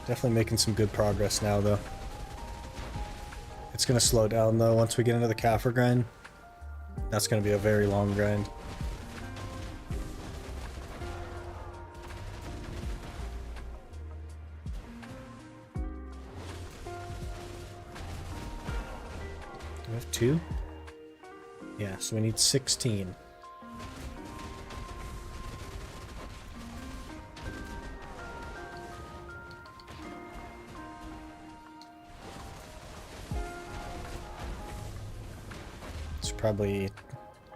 Definitely making some good progress now, though. It's going to slow down, though, once we get into the Kaffir grind. That's going to be a very long grind. Do we have 2? Yeah, so we need 16.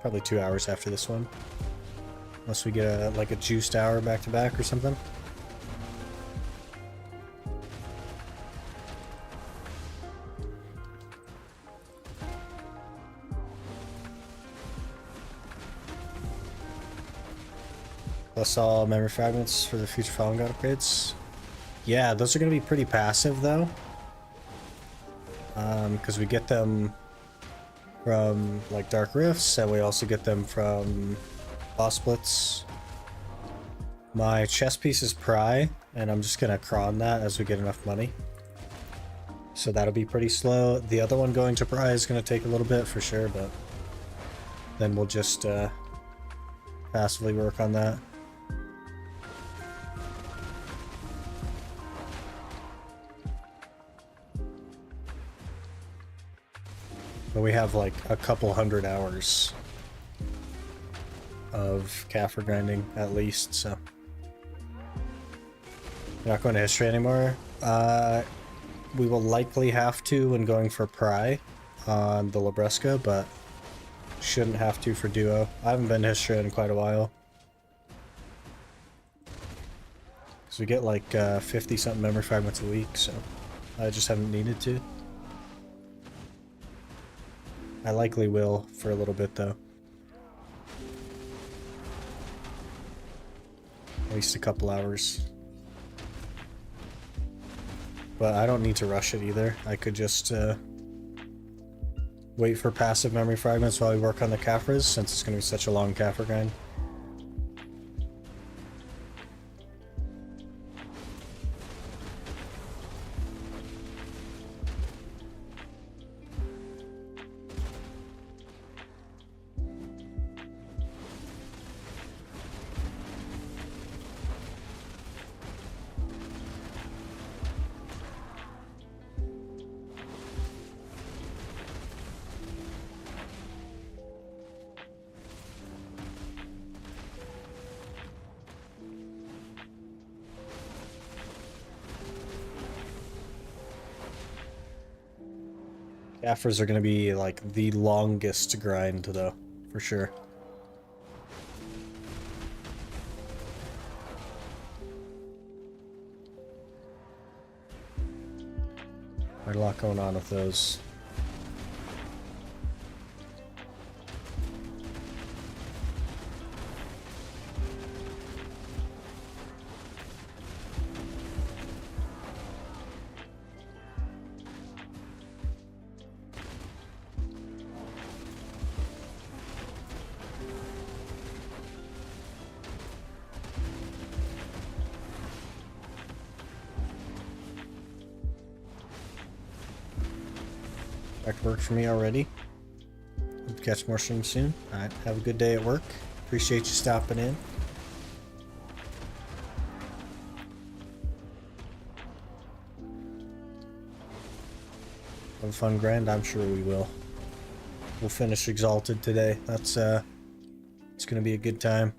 Probably 2 hours after this one, unless we get like a juiced hour back to back or something. Plus all memory fragments for the future Fallen God upgrades. Yeah, those are going to be pretty passive though, because we get them from like Dark Rifts, and we also get them from boss splits. My chest piece is Pry, and I'm just gonna cron that as we get enough money. So that'll be pretty slow. The other one going to Pry is gonna take a little bit for sure, but then we'll just passively work on that. But we have like a couple 100 hours of Kaffir grinding at least, so. We're not going to history anymore. We will likely have to when going for Pry on the Labresca, but shouldn't have to for Duo. I haven't been history in quite a while. Because we get like 50 something memory fragments a week, so I just haven't needed to. I likely will for a little bit though. At least a couple hours. But I don't need to rush it either. I could just wait for passive memory fragments while we work on the Kaffirs, since it's going to be such a long Kaffir grind. Kaffirs are going to be like the longest grind though, for sure. Quite a lot going on with those. Back to work for me already. Hope to catch more streams soon. Alright, have a good day at work. Appreciate you stopping in. Have a fun grind, I'm sure we will. We'll finish Exalted today. That's it's gonna be a good time.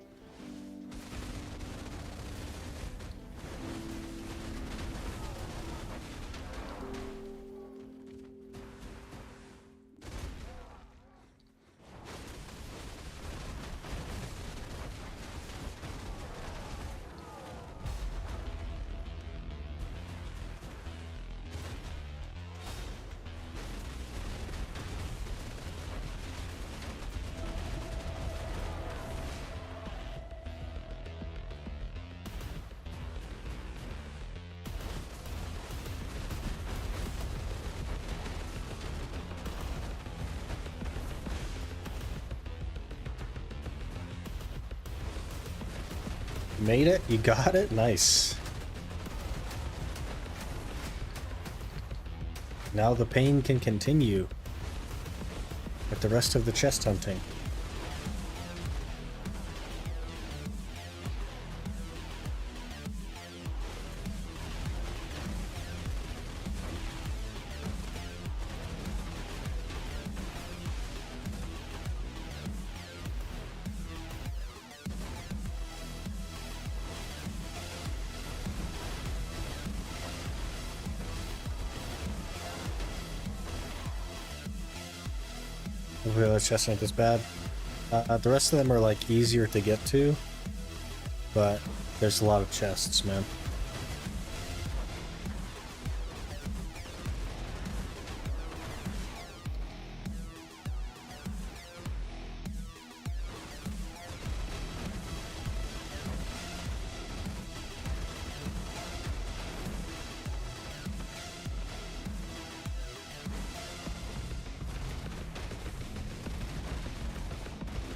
Made it? You got it? Nice. Now the pain can continue with the rest of the chest hunting. Hopefully the chests aren't this bad. The rest of them are like easier to get to, but there's a lot of chests, man.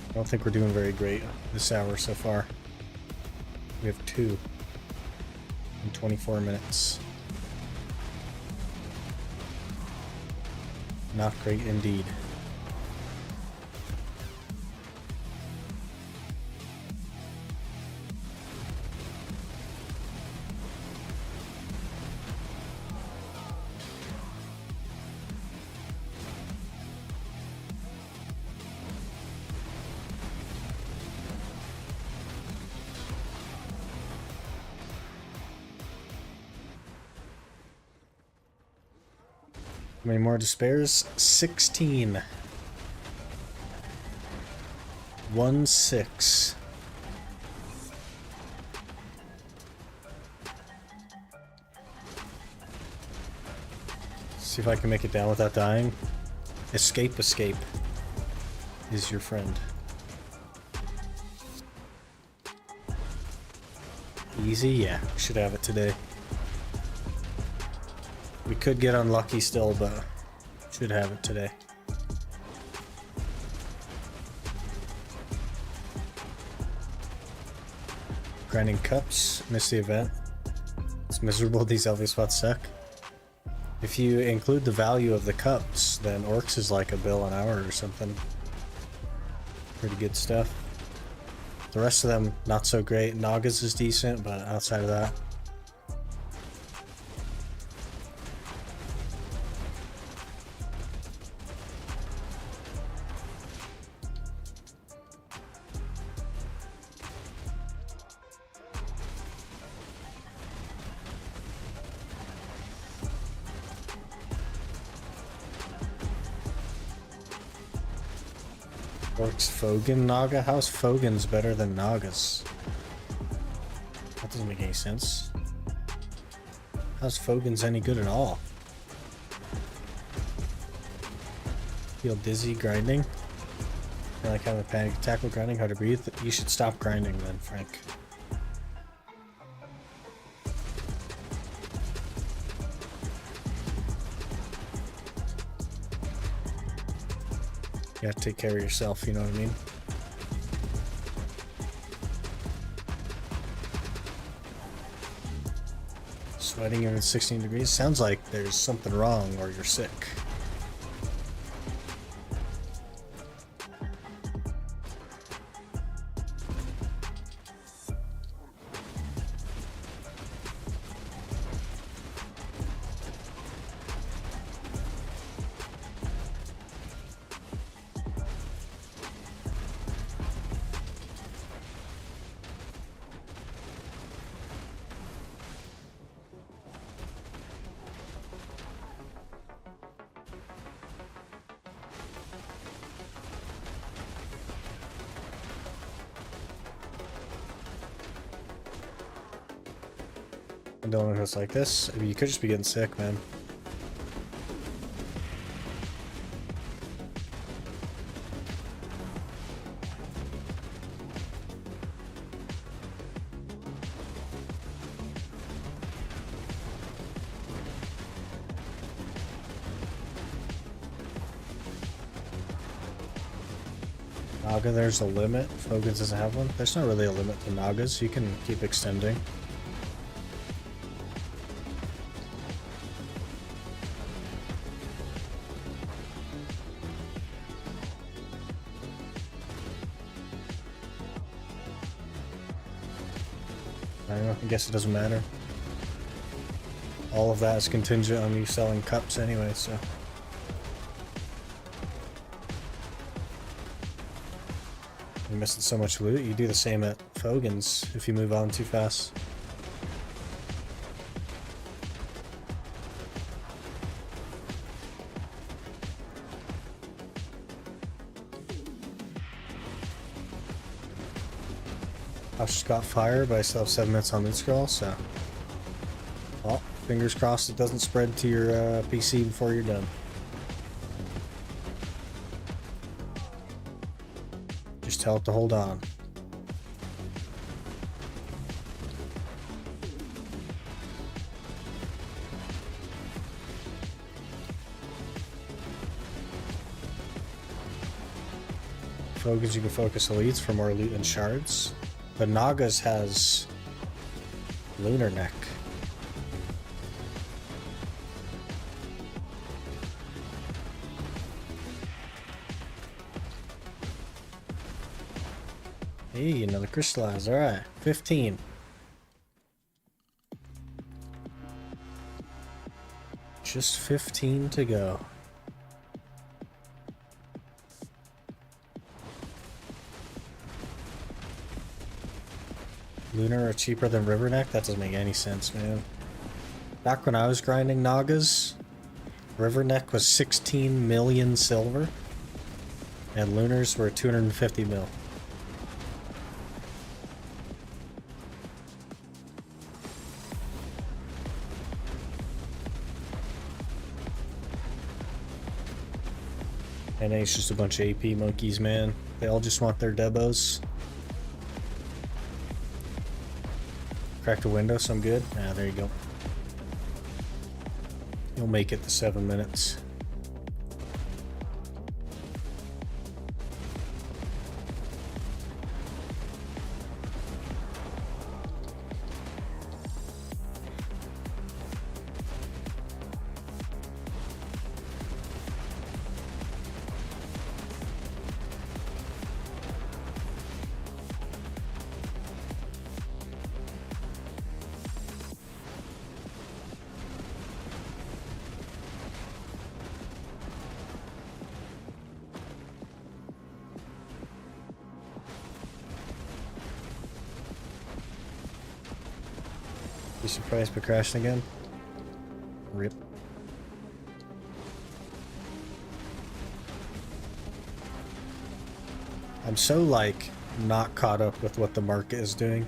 I don't think we're doing very great this hour so far. We have 2 in 24 minutes. Not great indeed. How many more despairs? 16. 1-6. See if I can make it down without dying. Escape, escape is your friend. Easy? Yeah, we should have it today. We could get unlucky still, but should have it today. Grinding cups, missed the event. It's miserable, these LV spots suck. If you include the value of the cups, then Orcs is like $1 an hour or something. Pretty good stuff. The rest of them, not so great. Nagas is decent, but outside of that, Orcs, Fogan, Naga? How's Fogan's better than Nagas? That doesn't make any sense. How's Fogan's any good at all? Feel dizzy grinding? I like having a panic attack with grinding, hard to breathe. You should stop grinding then, Frank. You have to take care of yourself, you know what I mean? Sweating even at 16 degrees? Sounds like there's something wrong or you're sick. And don't know if it's like this. I mean, you could just be getting sick, man. Naga, there's a limit. Fogans doesn't have one. There's not really a limit to Nagas. You can keep extending. I don't know. I guess it doesn't matter. All of that is contingent on you selling cups anyway, so. You're missing so much loot. You do the same at Fogans if you move on too fast. House just got fired, but I still have 7 minutes on loot scroll, so. Well, fingers crossed it doesn't spread to your PC before you're done. Just tell it to hold on. Focus, you can focus elites for more loot and shards. But Nagas has Lunar Neck. Hey, another crystallize. Alright, 15. Just 15 to go. Lunar are cheaper than River Neck? That doesn't make any sense, man. Back when I was grinding Nagas, River Neck was 16 million silver, and Lunars were 250 mil. And it's just a bunch of AP monkeys, man. They all just want their debos. Cracked a window, so I'm good. Ah, there you go. You'll make it to 7 minutes. Be surprised by crashing again. Rip. I'm so like not caught up with what the market is doing,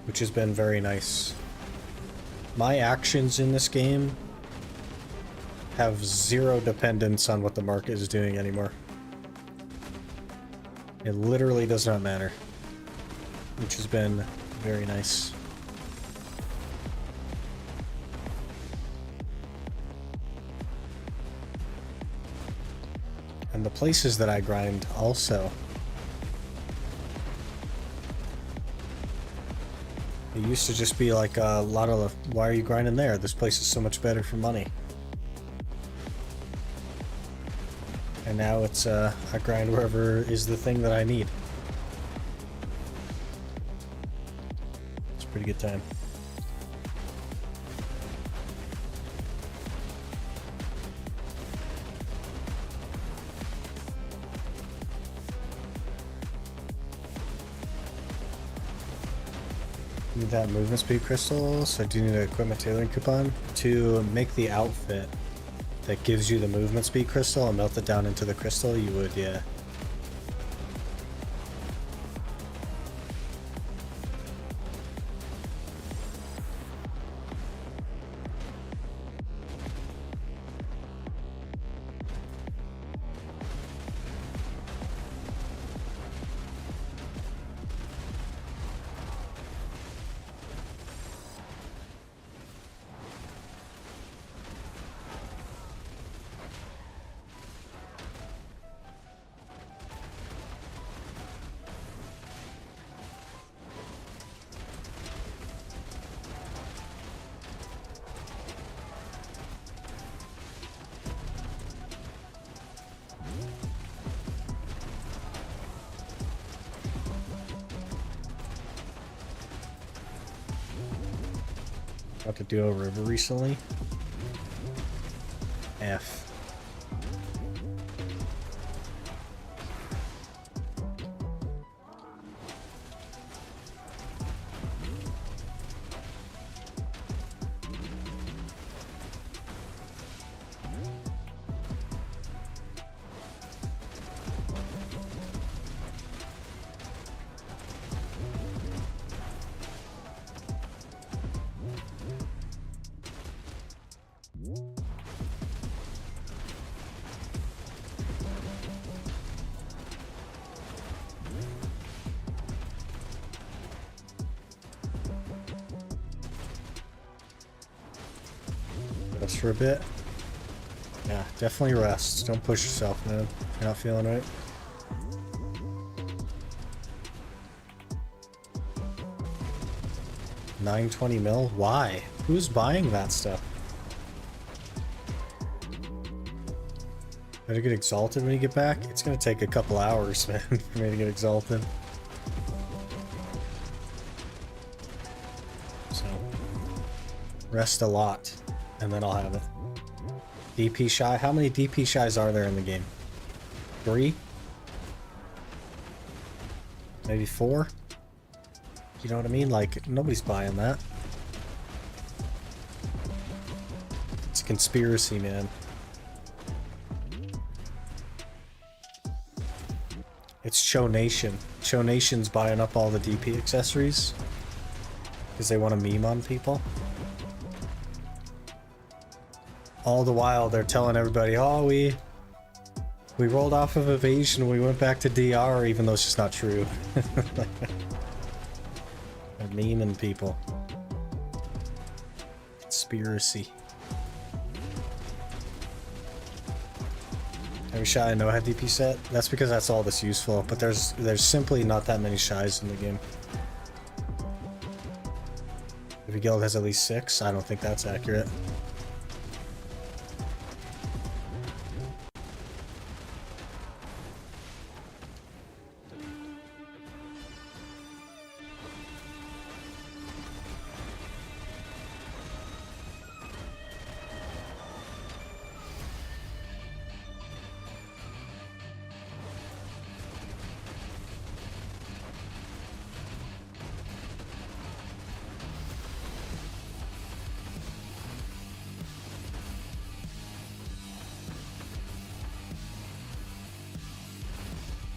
which has been very nice. My actions in this game have zero dependence on what the market is doing anymore. It literally does not matter, which has been very nice. And the places that I grind also. It used to just be like a lot of the, why are you grinding there? This place is so much better for money. And now it's I grind wherever is the thing that I need. It's a pretty good time. Need that movement speed crystal, so I do need an equipment tailoring coupon to make the outfit that gives you the movement speed crystal and melt it down into the crystal. You would, yeah. Got to do a river recently. F. Rest for a bit. Yeah, definitely rest. Don't push yourself, man. If you're not feeling right. $920 mil? Why? Who's buying that stuff? Better get Exalted when you get back? It's gonna take a couple hours, man, for me to get Exalted. So, rest a lot, and then I'll have it. DP shy? How many DP shies are there in the game? 3? Maybe 4? You know what I mean? Like, nobody's buying that. It's a conspiracy, man. It's Show Nation. Show Nation's buying up all the DP accessories because they want to meme on people. All the while, they're telling everybody, oh, we rolled off of evasion, we went back to DR, even though it's just not true. They're memeing people. Conspiracy. Every shy I know had DP set. That's because that's all that's useful, but there's simply not that many shies in the game. Every guild has at least 6. I don't think that's accurate.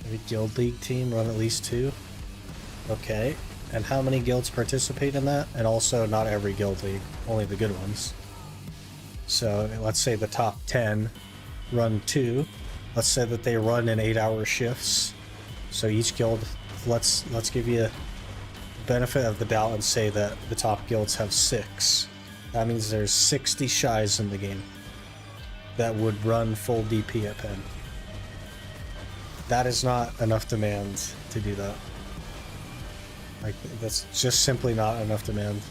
Every guild league team run at least 2. Okay. And how many guilds participate in that? And also not every guild league, only the good ones. So let's say the top 10 run 2. Let's say that they run in 8-hour shifts. So each guild, let's give you a benefit of the doubt and say that the top guilds have 6. That means there's 60 shies in the game that would run full DP at pen. That is not enough demand to do that. Like, that's just simply not enough demand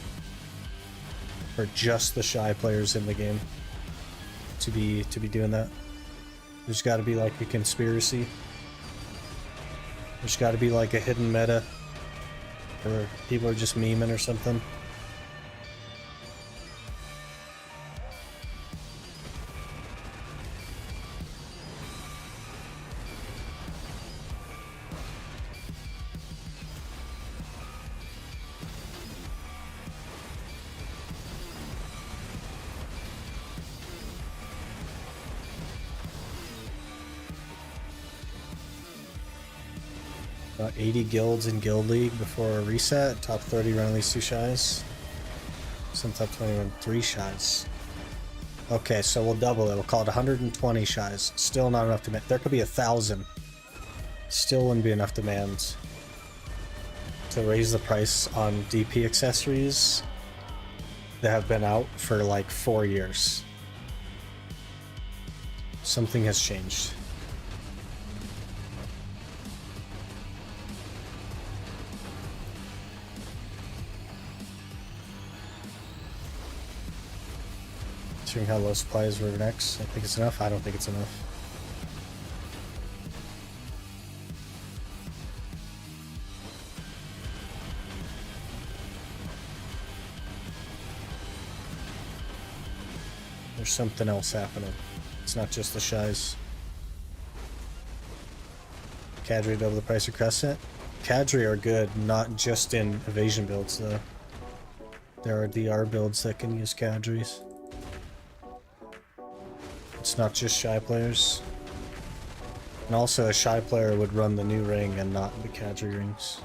for just the shy players in the game to be doing that. There's got to be like a conspiracy. There's got to be like a hidden meta, or people are just memeing or something. About 80 guilds in Guild League before a reset. Top 30 run at least 2 shies. Some top 20 run 3 shies. Okay, so we'll double it. We'll call it 120 shies. Still not enough demand. There could be 1,000. Still wouldn't be enough demand to raise the price on DP accessories that have been out for like 4 years. Something has changed. Considering how low supply is River Next, I think it's enough. I don't think it's enough. There's something else happening. It's not just the shies. Cadre double the price of Crescent. Cadre are good, not just in evasion builds though. There are DR builds that can use Cadres. It's not just shy players. And also a shy player would run the new ring and not the Cadre rings.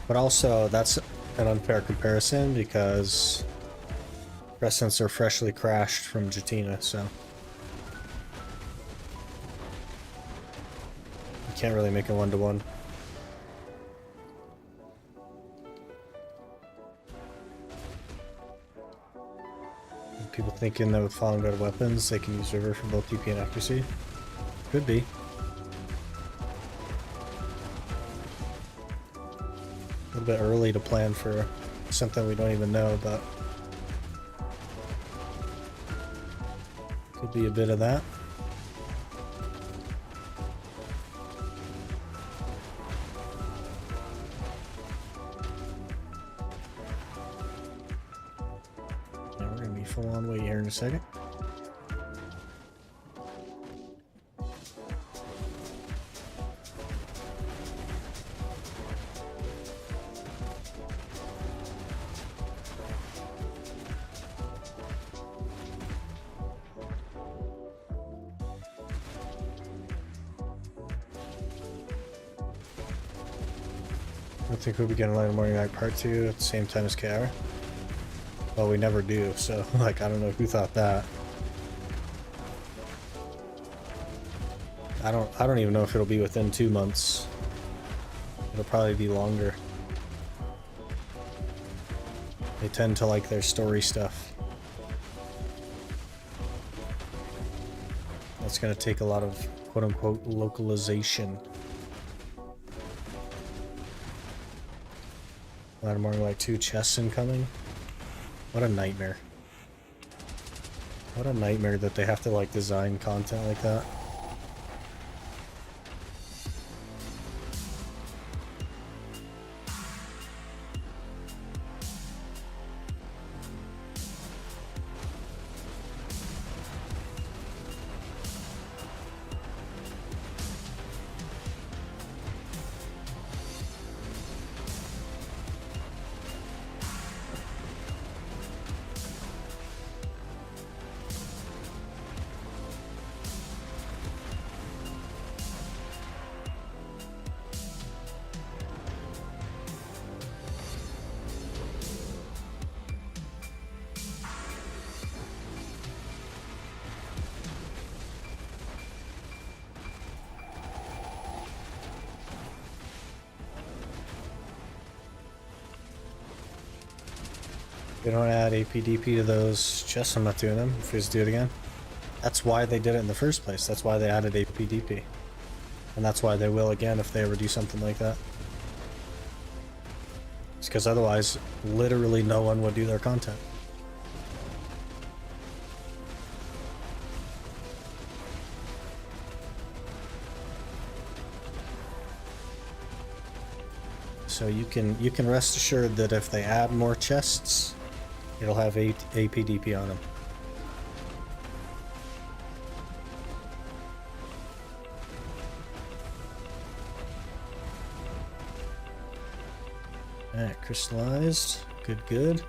But also, that's an unfair comparison because Crescents are freshly crashed from Jatina, so you can't really make a one-to-one. People thinking that with Fallen God weapons, they can use River for both TP and accuracy? Could be. A little bit early to plan for something we don't even know about. Could be a bit of that. Now we're gonna be full on weight here in a second. I think we'll be getting Light of Morning Night Part 2 at the same time as KR. Well, we never do, so, like, I don't know who thought that. I don't even know if it'll be within 2 months. It'll probably be longer. They tend to like their story stuff. That's gonna take a lot of quote-unquote localization. A lot more like 2 chests incoming. What a nightmare. What a nightmare that they have to like design content like that. If we don't add APDP to those chests, I'm not doing them. If we just do it again. That's why they did it in the first place. That's why they added APDP. And that's why they will again if they ever do something like that. It's because otherwise, literally no one would do their content. So you can rest assured that if they add more chests, it'll have APDP on them. Alright, crystallized. Good, good.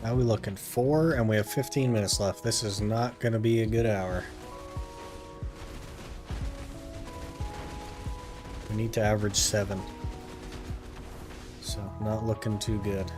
How are we looking? 4, and we have 15 minutes left. This is not going to be a good hour. We need to average 7. So, not looking too good.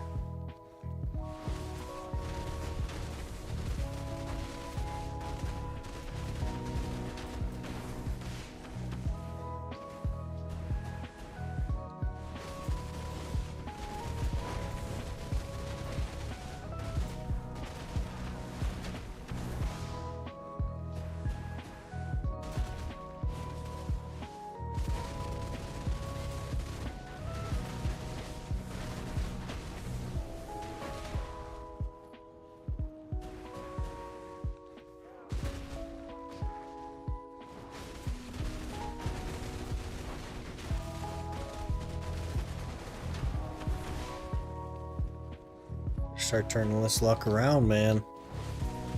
Start turning this luck around, man.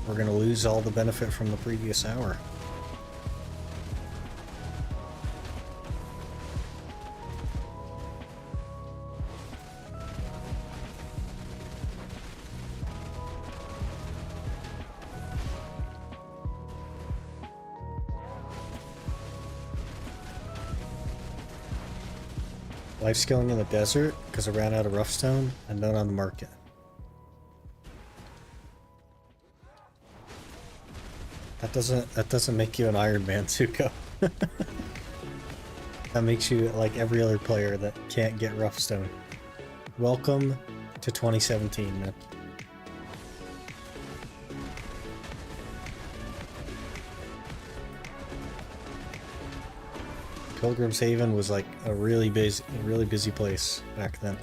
We're gonna lose all the benefit from the previous hour. Life skilling in the desert because I ran out of rough stone and none on the market. That doesn't make you an Iron Man, Zuko. That makes you like every other player that can't get rough stone. Welcome to 2017, man. Pilgrim's Haven was like a really busy place back then.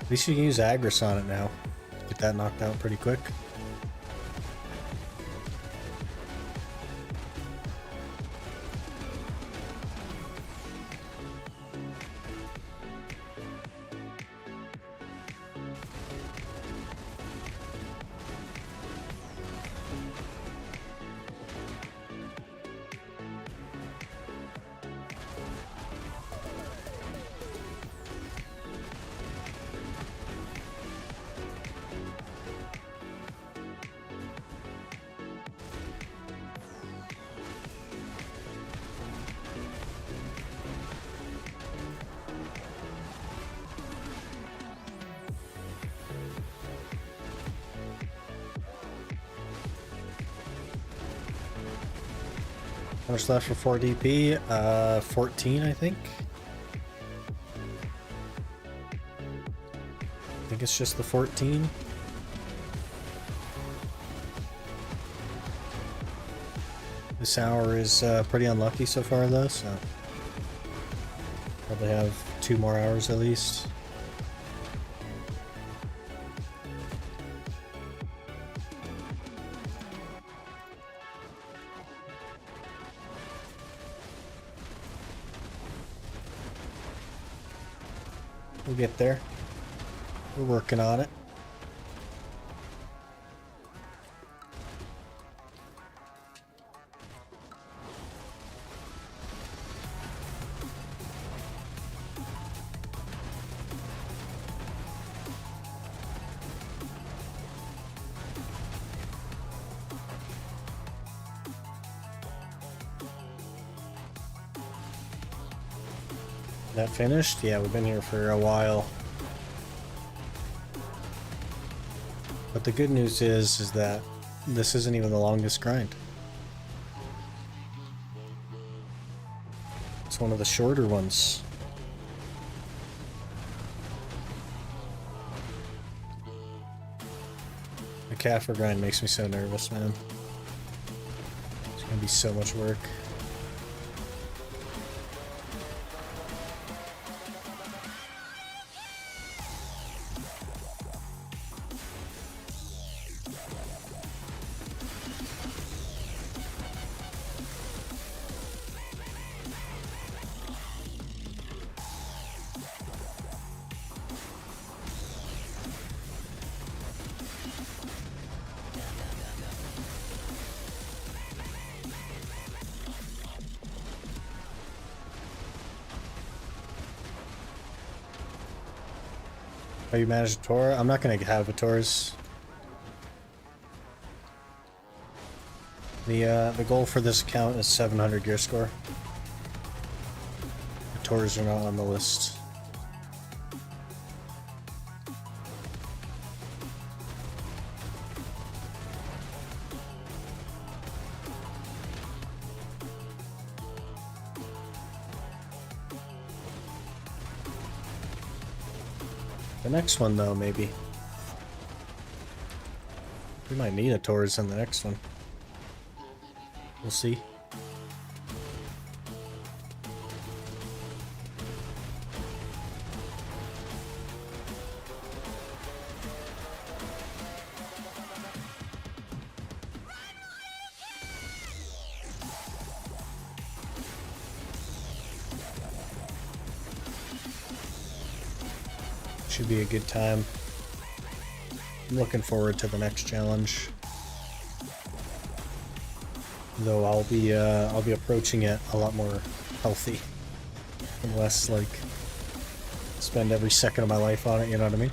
At least you can use Agris on it now. Get that knocked out pretty quick. How much left for 4 DP? 14, I think. I think it's just the 14. This hour is pretty unlucky so far, though, so probably have 2 more hours at least. We'll get there. We're working on it. That finished? Yeah, we've been here for a while. But the good news is that this isn't even the longest grind. It's one of the shorter ones. The Kaffir grind makes me so nervous, man. It's gonna be so much work. Oh, you managed a tour? I'm not gonna have a tours. The goal for this account is 700 gear score. The tours are not on the list. The next one, though, maybe. We might need a tours in the next one. We'll see. Should be a good time. I'm looking forward to the next challenge. Though I'll be approaching it a lot more healthy and less like spend every second of my life on it, you know what I mean?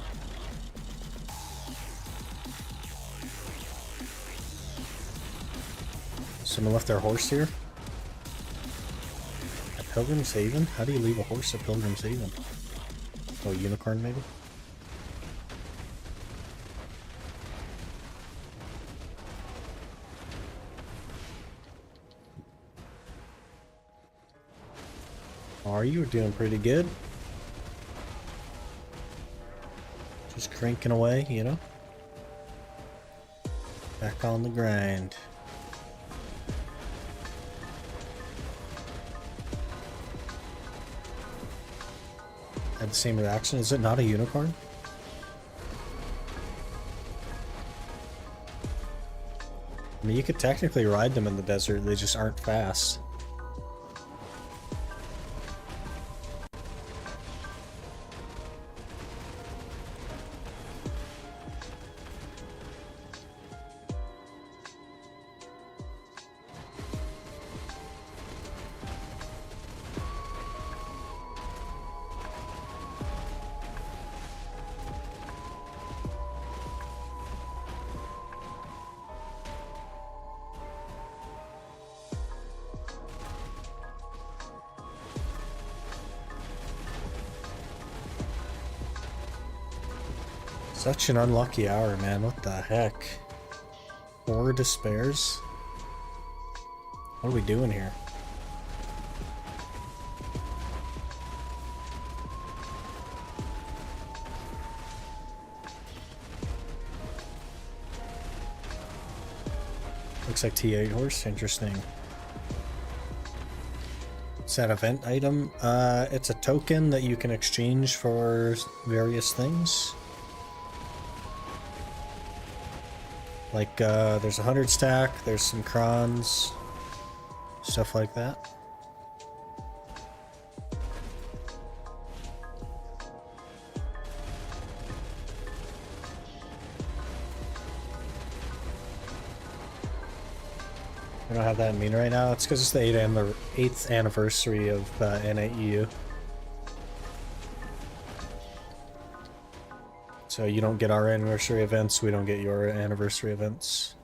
Someone left their horse here? At Pilgrim's Haven? How do you leave a horse at Pilgrim's Haven? Oh, unicorn maybe? Are you doing pretty good? Just cranking away, you know? Back on the grind. Had the same reaction. Is it not a unicorn? I mean, you could technically ride them in the desert, they just aren't fast. Such an unlucky hour, man. What the heck? 4 despairs? What are we doing here? Looks like T8 horse. Interesting. It's that event item. It's a token that you can exchange for various things. Like, there's a 100 stack, there's some crons, stuff like that. I don't have that in mean right now. It's because it's the 8th anniversary of NAEU. So you don't get our anniversary events, we don't get your anniversary events.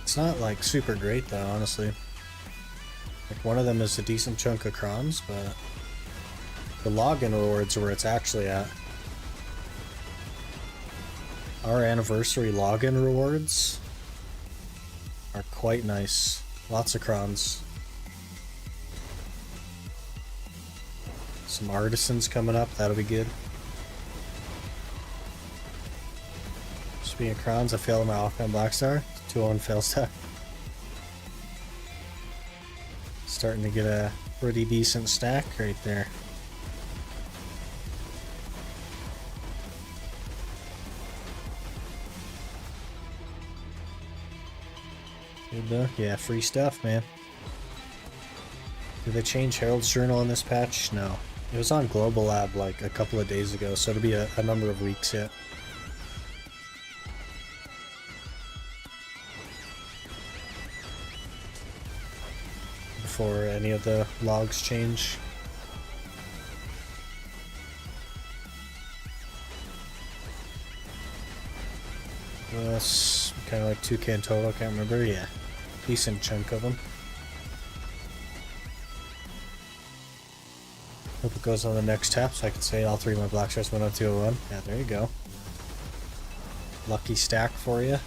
It's not like super great though, honestly. Like one of them is a decent chunk of crons, but the login rewards are where it's actually at. Our anniversary login rewards are quite nice. Lots of crons. Some artisans coming up, that'll be good. Speaking of crons, I failed my offhand black star. 2-1 fail stack. Starting to get a pretty decent stack right there. Good, yeah, free stuff, man. Did they change Herald's Journal in this patch? No. It was on Global Lab like a couple of days ago, so it'll be a number of weeks yet. Before any of the logs change. That's kind of like 2k in total, can't remember. Yeah, decent chunk of them. Hope it goes on the next tap so I can say all three of my black stars went on 201. Yeah, there you go. Lucky stack for you.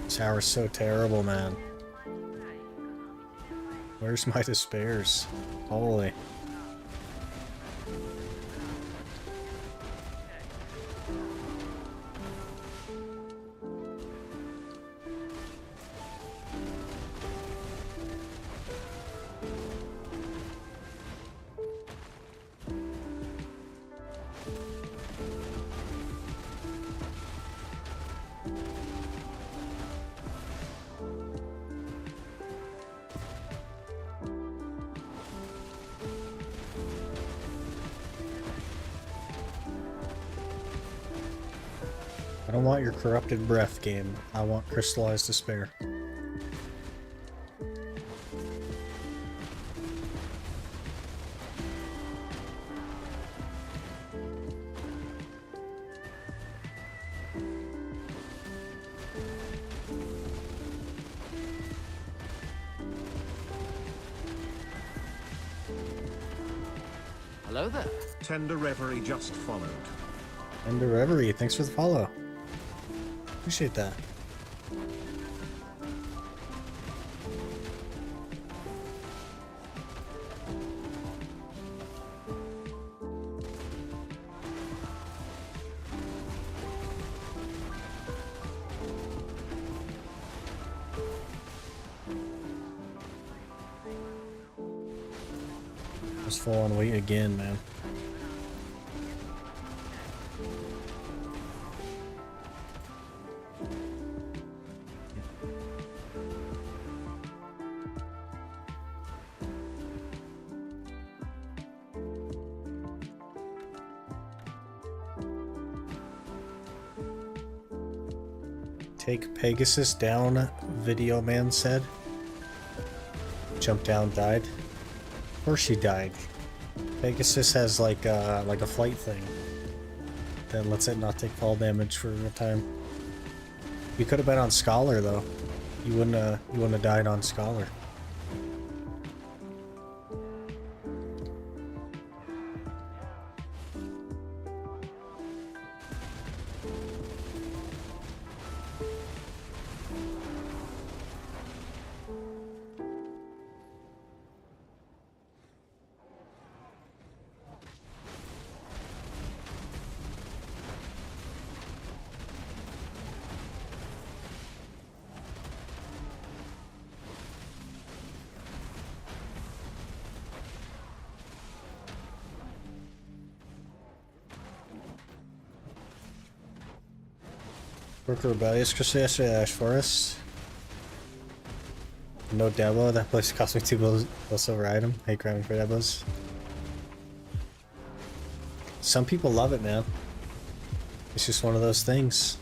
Tower's so terrible, man. Where's my despairs? Holy. I don't want your corrupted breath game. I want crystallized despair. Hello there. Tender Reverie just followed. Under Reverie, thanks for the follow. Appreciate that. Just full on weight again, man. Take Pegasus down, Video Man said. Jumped down, died. Of course she died. Pegasus has like a flight thing that lets it not take fall damage for a time. You could have been on Scholar though. You wouldn't have died on Scholar. Work Rebellious Crusade yesterday at Ash Forest. No demo, that place cost me 2 gold silver item. Hate grabbing for demos. Some people love it, man. It's just one of those things.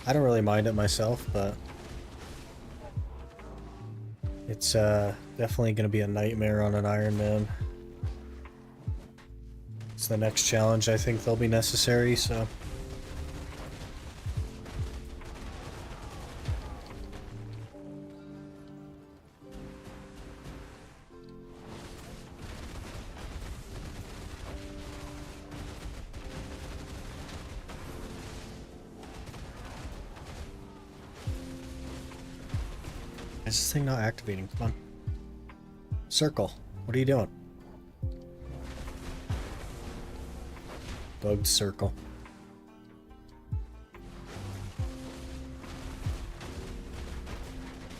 I don't really mind it myself, but it's definitely gonna be a nightmare on an Iron Man. It's the next challenge I think they'll be necessary, so. Is this thing not activating? Come on. Circle. What are you doing? Bugged circle.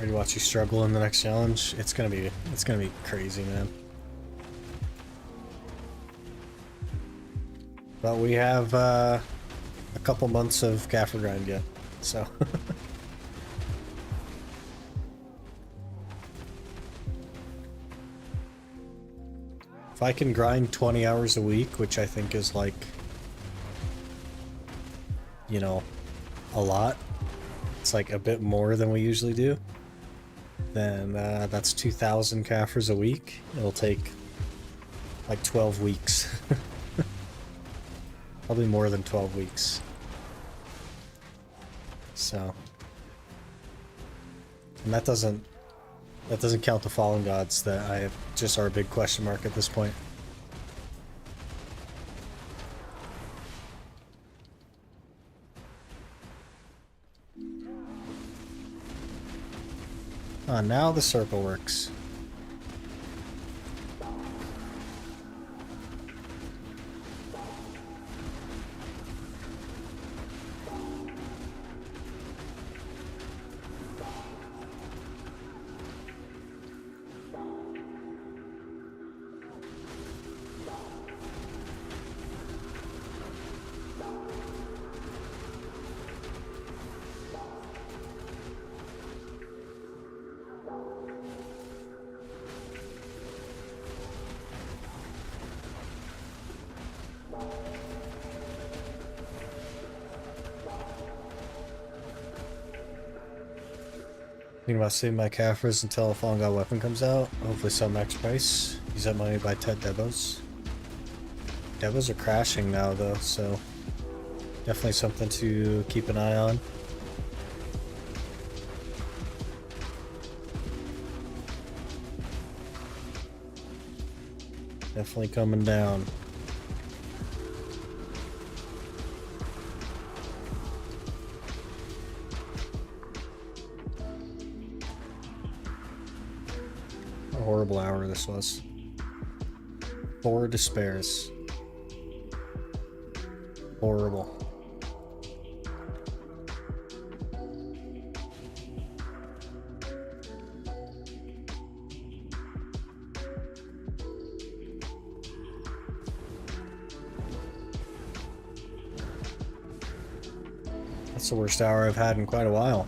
Ready to watch you struggle in the next challenge? It's gonna be crazy, man. But we have a couple months of Gaffer grind yet, so. If I can grind 20 hours a week, which I think is like, you know, a lot. It's like a bit more than we usually do. Then that's 2,000 Gaffers a week. It'll take like 12 weeks. Probably more than 12 weeks. So. And that doesn't count the fallen gods that I have just are a big question mark at this point. Now the circle works. Thinking about saving my Caffers until a Fallen God weapon comes out. Hopefully sell max price. Use that money to buy 10 Devos. Devos are crashing now though, so definitely something to keep an eye on. Definitely coming down. What a horrible hour this was. 4 despairs. Horrible. That's the worst hour I've had in quite a while.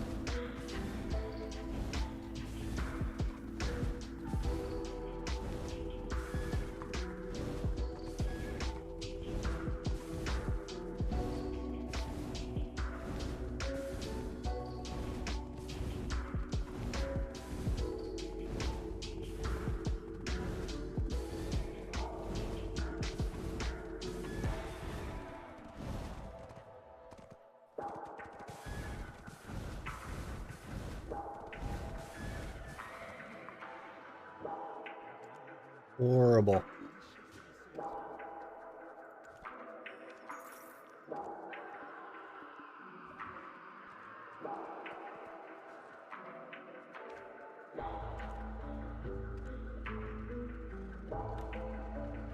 Horrible.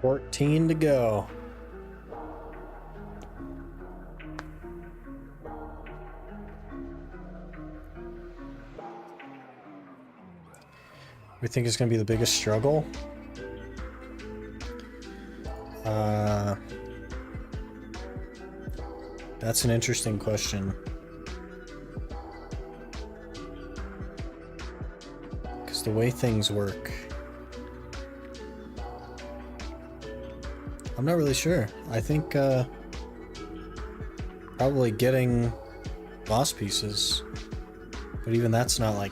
$14 to go. We think it's going to be the biggest struggle. That's an interesting question. Because the way things work, I'm not really sure. I think probably getting boss pieces, but even that's not like,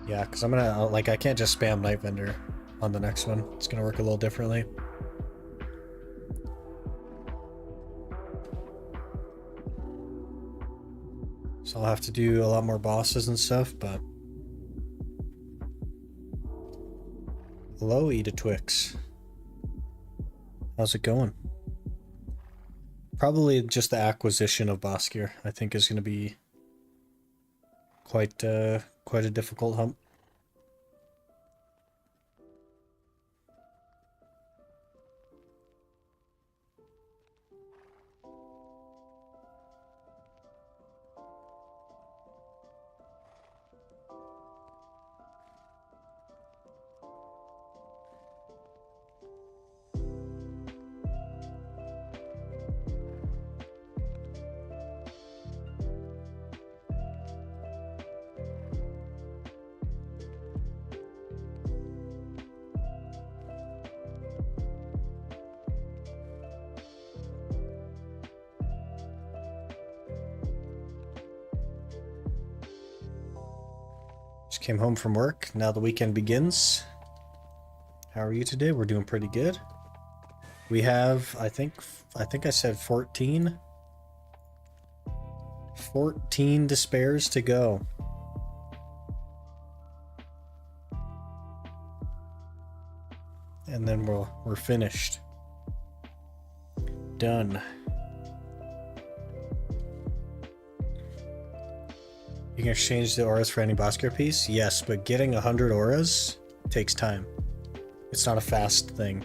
yeah, because I'm gonna like I can't just spam Night Vendor on the next one. It's gonna work a little differently. So I'll have to do a lot more bosses and stuff, but... Hello, Eat a Twix. How's it going? Probably just the acquisition of boss gear, I think, is going to be quite a difficult hump. Just came home from work. Now the weekend begins. How are you today? We're doing pretty good. We have, I think I said 14. 14 despairs to go. And then we're finished. Done. You can exchange the auras for any Bosker piece? Yes, but getting 100 auras takes time. It's not a fast thing.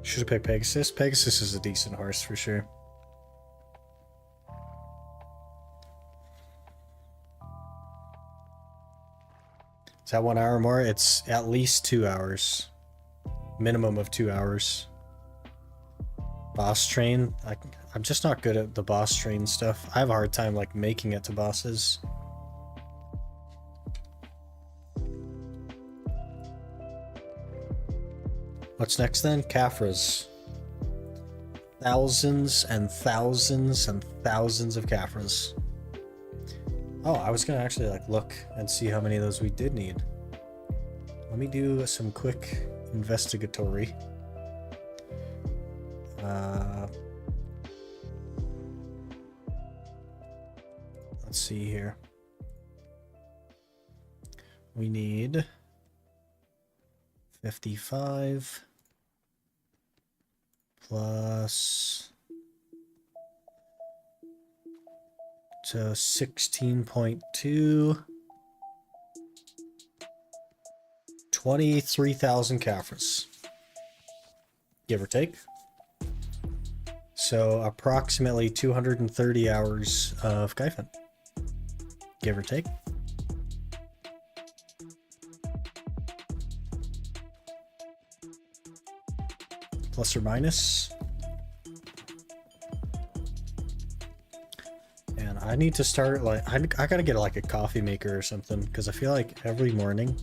Should have picked Pegasus. Pegasus is a decent horse for sure. Is that 1 hour more? It's at least 2 hours. Minimum of 2 hours. Boss train. I'm just not good at the boss train stuff. I have a hard time like making it to bosses. What's next then? Caphras. Thousands and thousands and thousands of Caphras. Oh, I was gonna actually like look and see how many of those we did need. Let me do some quick investigatory. Let's see here. We need 55 plus to 16.2, 23,000 Caphras, give or take. So approximately 230 hours of Gyfin, give or take. Plus or minus. And I need to start like I gotta get like a coffee maker or something, because I feel like every morning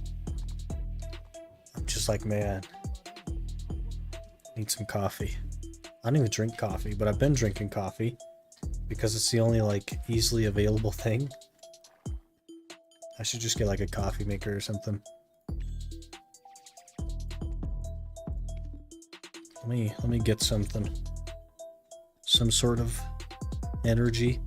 I'm just like, man, I need some coffee. I don't even drink coffee, but I've been drinking coffee because it's the only like easily available thing. I should just get like a coffee maker or something. Let me get something. Some sort of energy.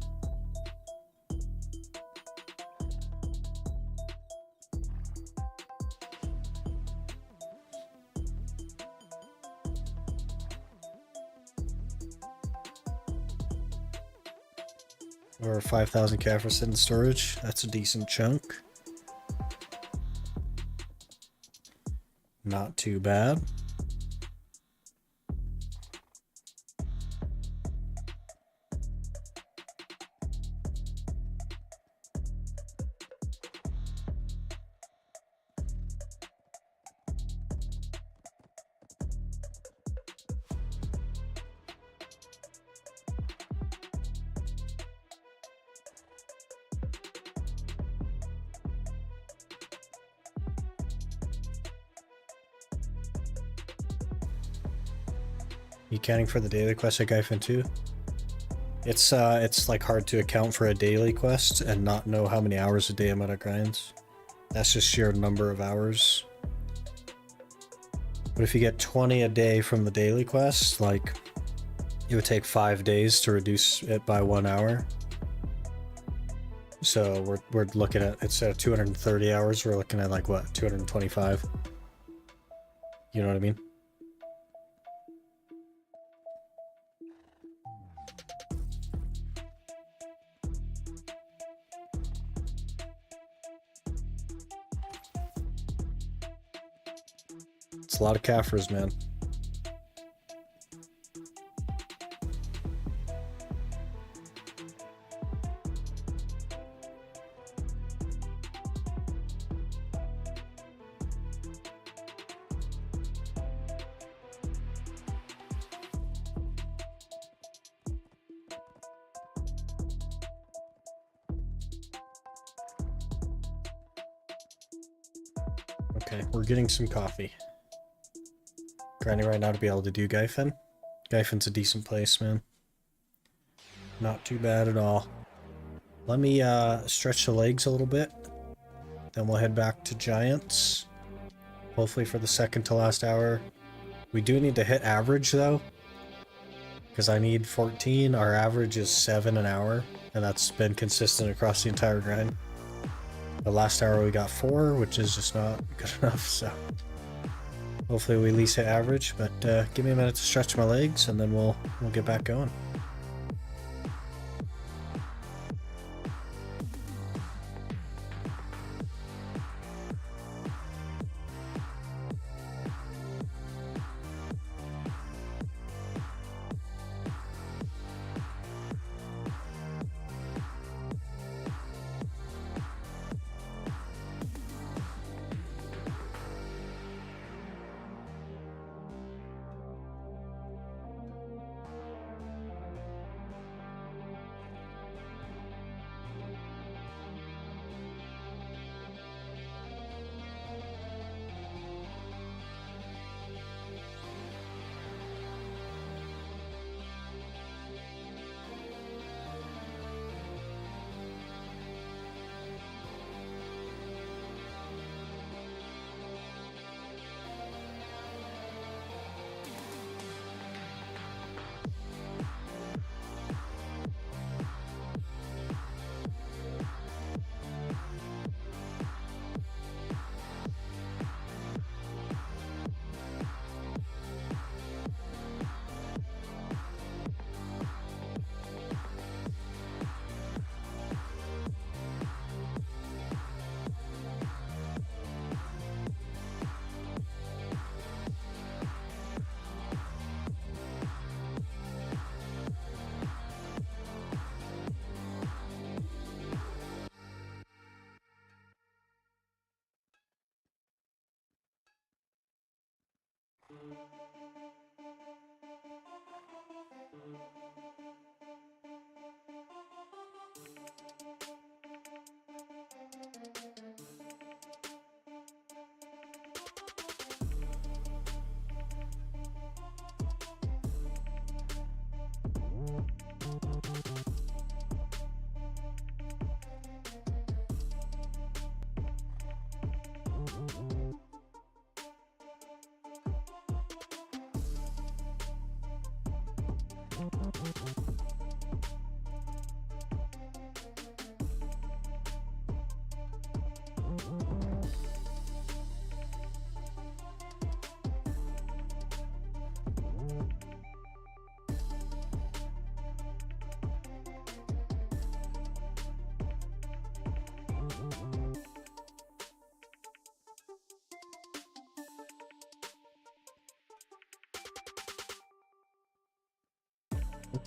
Or 5,000 Caphras in storage. That's a decent chunk. Not too bad. You accounting for the daily quest at Gyfin too? It's like hard to account for a daily quest and not know how many hours a day I'm gonna grind. That's just sheer number of hours. But if you get 20 a day from the daily quest, like it would take 5 days to reduce it by 1 hour. So we're looking at, instead of 230 hours, we're looking at like what, 225? You know what I mean? It's a lot of Kafirs, man. Okay, we're getting some coffee. Grinding right now to be able to do Gyfin. Gyfin's a decent place, man. Not too bad at all. Let me stretch the legs a little bit. Then we'll head back to Giants. Hopefully for the second to last hour. We do need to hit average though. Because I need 14. Our average is 7 an hour. And that's been consistent across the entire grind. The last hour we got 4, which is just not good enough, so hopefully we at least hit average, but give me a minute to stretch my legs and then we'll get back going.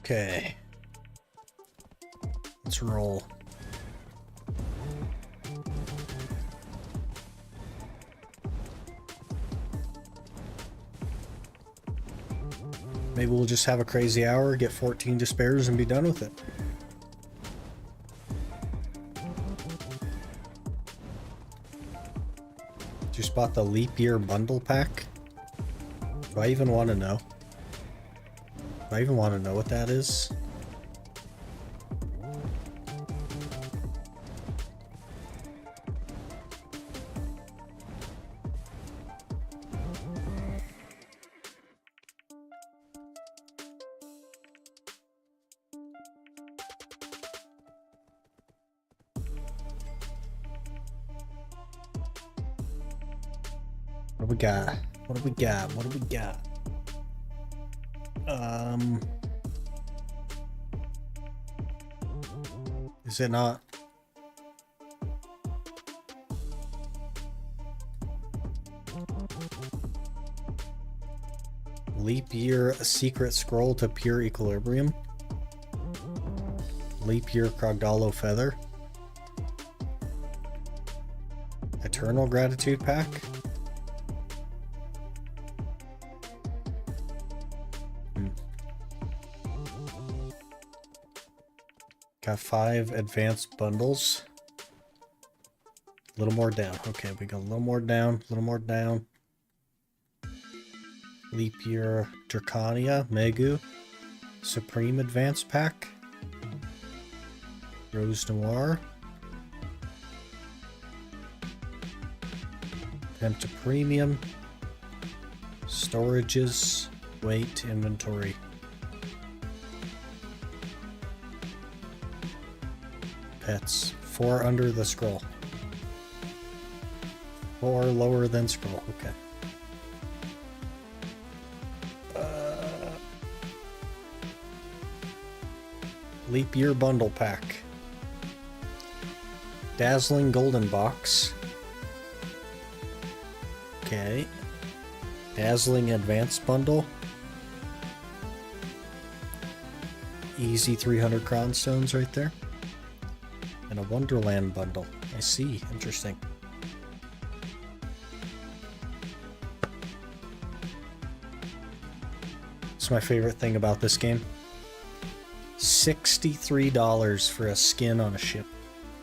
Okay. Let's roll. Maybe we'll just have a crazy hour, get 14 despairs, and be done with it. Did you spot the leap year bundle pack? Do I even want to know? Do I even want to know what that is? What do we got? What do we got? What do we got? Is it not? Leap Year Secret Scroll to Pure Equilibrium. Leap Year Krogdalo Feather. Eternal Gratitude Pack. Got 5 advanced bundles. A little more down. Okay, we got a little more down, a little more down. Leap Year Dracania, Megu. Supreme Advanced Pack. Rose Noir. Penta Premium. Storages. Weight. Inventory. Pets. 4 under the scroll. 4 lower than scroll. Okay. Leap Year Bundle Pack. Dazzling Golden Box. Okay. Dazzling Advanced Bundle. Easy 300 Crown Stones right there. And a Wonderland Bundle. I see. Interesting. It's my favorite thing about this game. $63 for a skin on a ship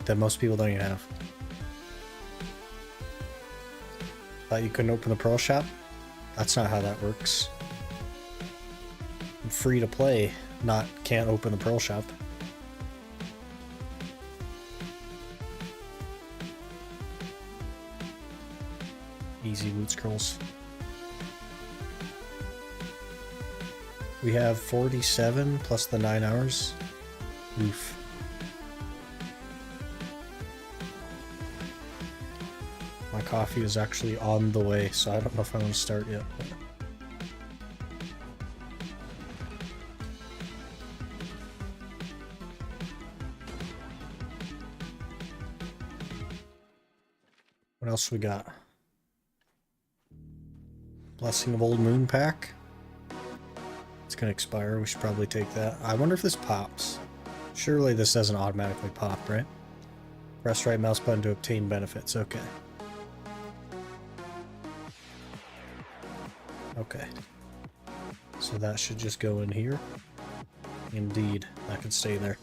that most people don't even have. Thought you couldn't open the Pearl Shop? That's not how that works. I'm free to play, not can't open the Pearl Shop. Easy loot scrolls. We have 47 plus the 9 hours. Oof. My coffee is actually on the way, so I don't know if I want to start yet. What else we got? Blessing of Old Moon pack. It's gonna expire. We should probably take that. I wonder if this pops. Surely this doesn't automatically pop, right? Press right mouse button to obtain benefits. Okay. Okay. So that should just go in here. Indeed. That could stay there.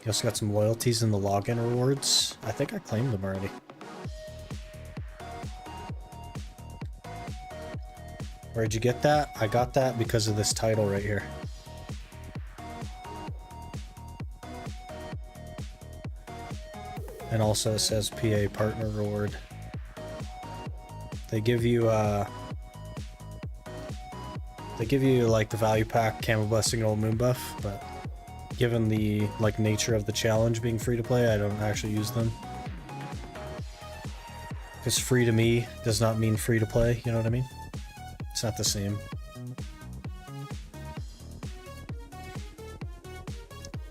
You also got some loyalties in the login rewards. I think I claimed them already. Where'd you get that? I got that because of this title right here. And also it says PA partner reward. They give you like the value pack, Camel Blessing, and Old Moon buff, but given the like nature of the challenge being free to play, I don't actually use them. Because free to me does not mean free to play, you know what I mean? It's not the same.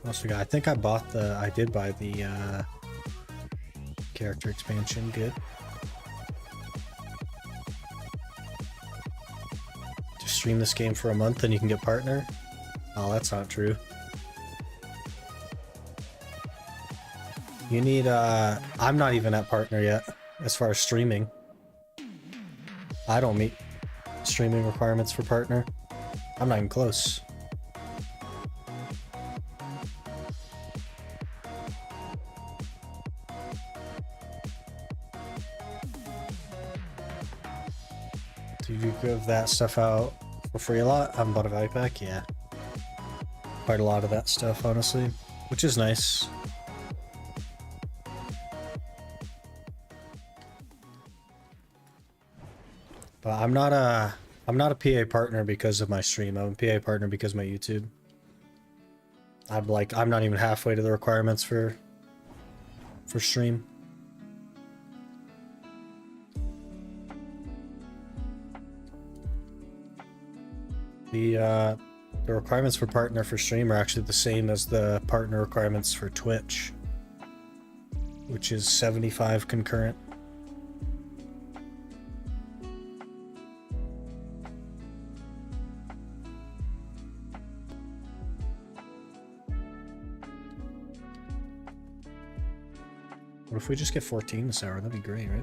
What else we got? I think I did buy the character expansion. Good. Just stream this game for a month and you can get partner? Oh, that's not true. You need, I'm not even at partner yet, as far as streaming. I don't meet streaming requirements for partner. I'm not even close. Do you give that stuff out for free a lot? I haven't bought a value pack? Yeah. Quite a lot of that stuff, honestly. Which is nice. But I'm not a PA partner because of my stream. I'm a PA partner because of my YouTube. I'm not even halfway to the requirements for stream. The requirements for partner for stream are actually the same as the partner requirements for Twitch, which is 75 concurrent. What if we just get 14 this hour? That'd be great, right?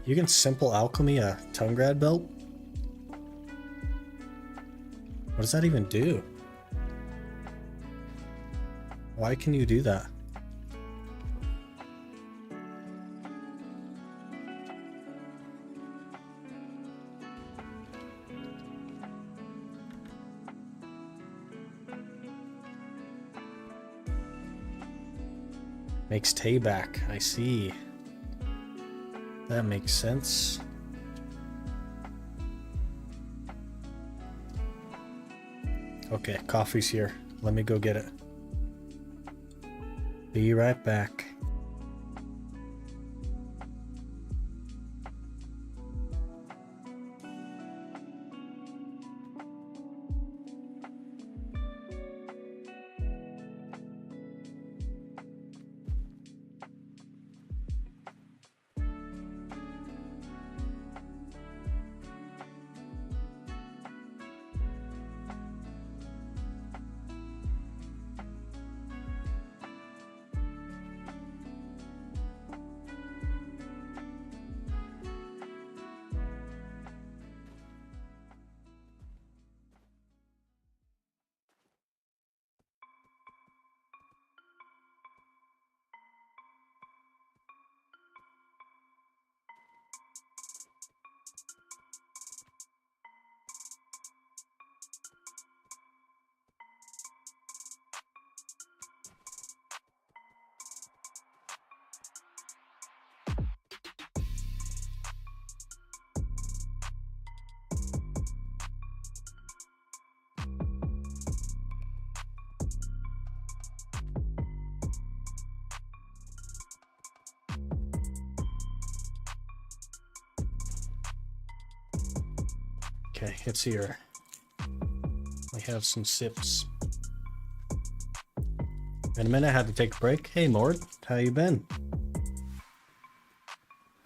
You can simple alchemy a Tungrad belt? What does that even do? Why can you do that? Makes Tay back. I see. That makes sense. Okay, coffee's here. Let me go get it. Be right back. Okay, it's here. We have some sips. In a minute, I had to take a break. Hey, Mord, how you been?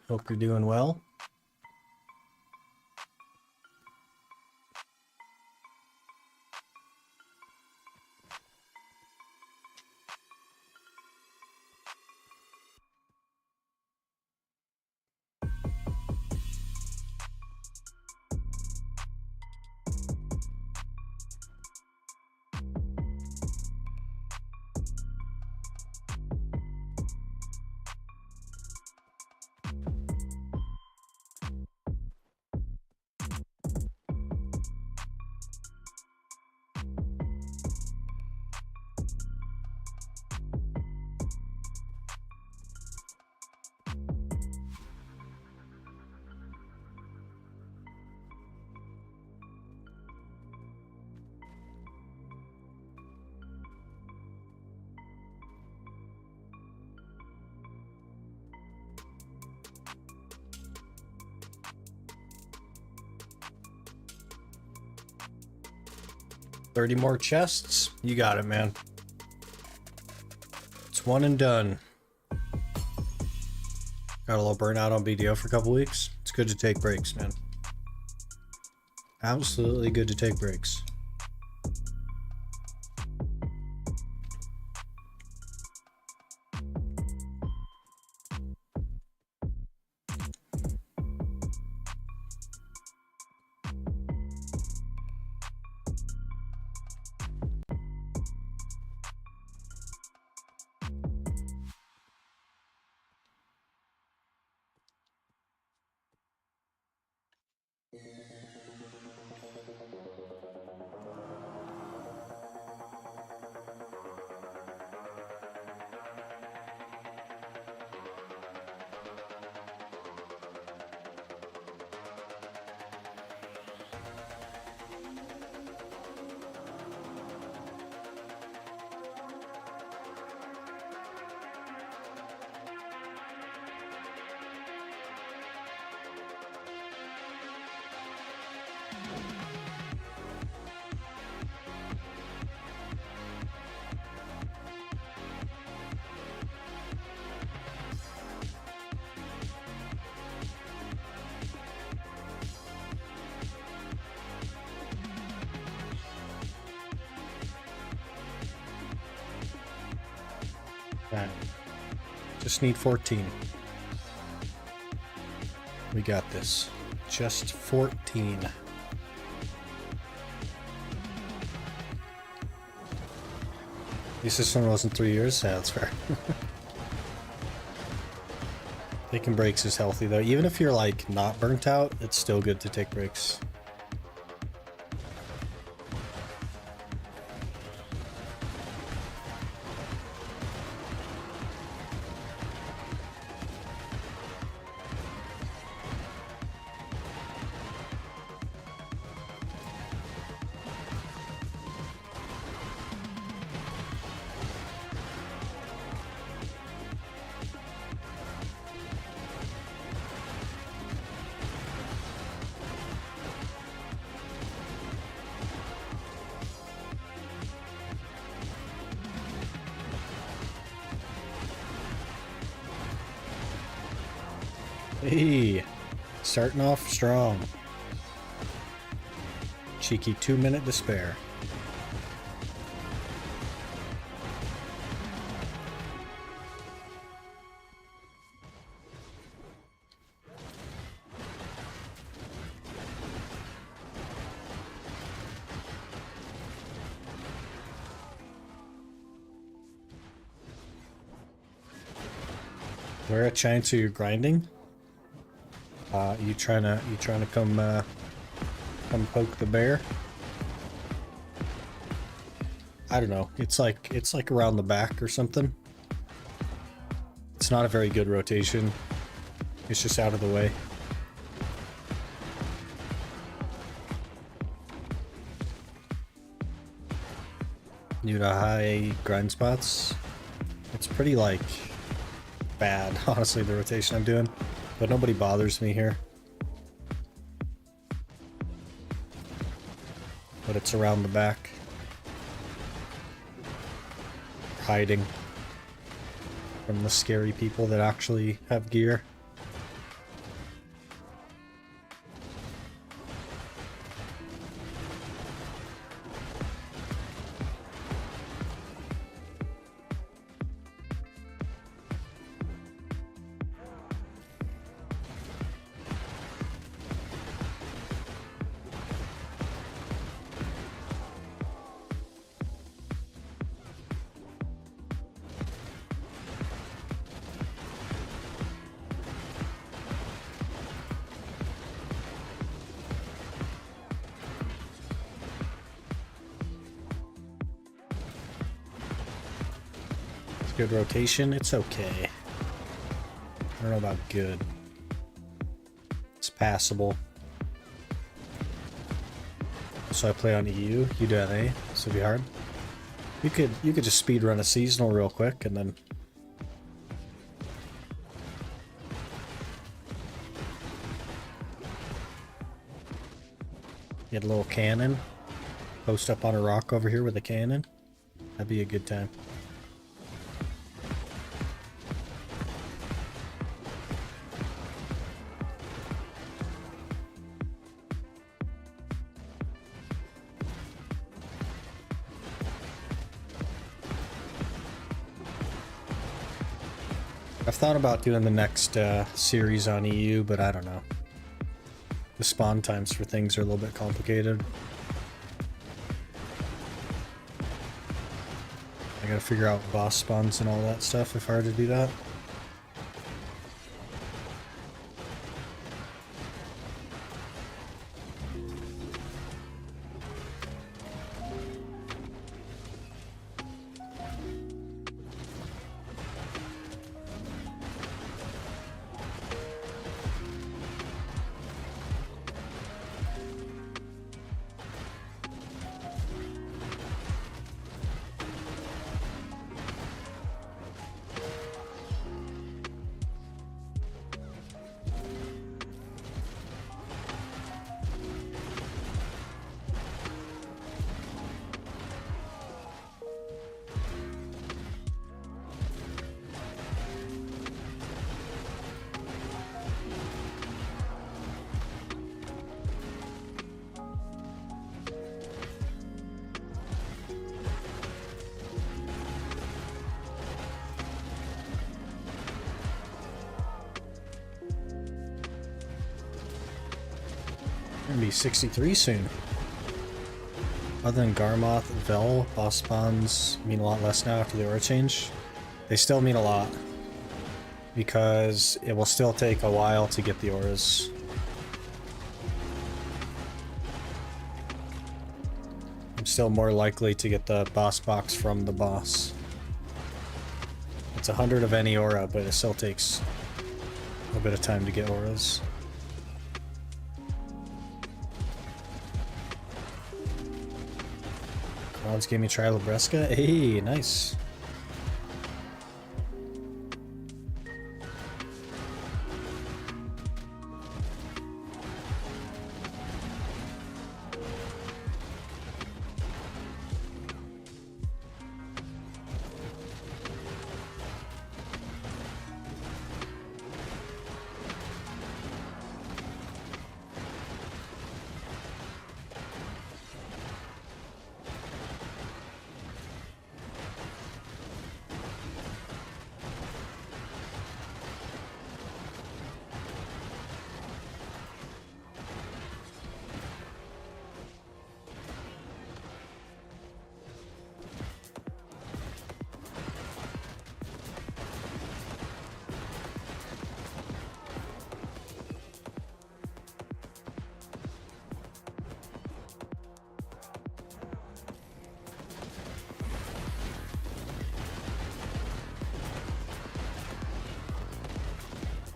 Hope you're doing well. $30 more chests? You got it, man. It's one and done. Got a little burnout on BDO for a couple weeks. It's good to take breaks, man. Absolutely good to take breaks. Right. Just need 14. We got this. Just 14. At least this one wasn't 3 years. Yeah, that's fair. Taking breaks is healthy though. Even if you're like not burnt out, it's still good to take breaks. Hey, starting off strong. Cheeky 2-minute despair. Where a chance you're grinding? You trying to come poke the bear? I don't know. It's like around the back or something. It's not a very good rotation. It's just out of the way. Due to high grind spots, it's pretty like bad, honestly, the rotation I'm doing. But nobody bothers me here. But it's around the back. Hiding from the scary people that actually have gear. Good rotation, it's okay. I don't know about good. It's passable. So I play on EU, you do on A, this would be hard. You could just speed run a seasonal real quick and then get a little cannon. Post up on a rock over here with a cannon. That'd be a good time. I've thought about doing the next series on EU, but I don't know. The spawn times for things are a little bit complicated. I gotta figure out boss spawns and all that stuff if I were to do that. Gonna be 63 soon. Other than Garmoth, Vel, boss spawns mean a lot less now after the aura change. They still mean a lot, because it will still take a while to get the auras. I'm still more likely to get the boss box from the boss. It's 100 of any aura, but it still takes a bit of time to get auras. Crowns gave me Trilobresca. Hey, nice.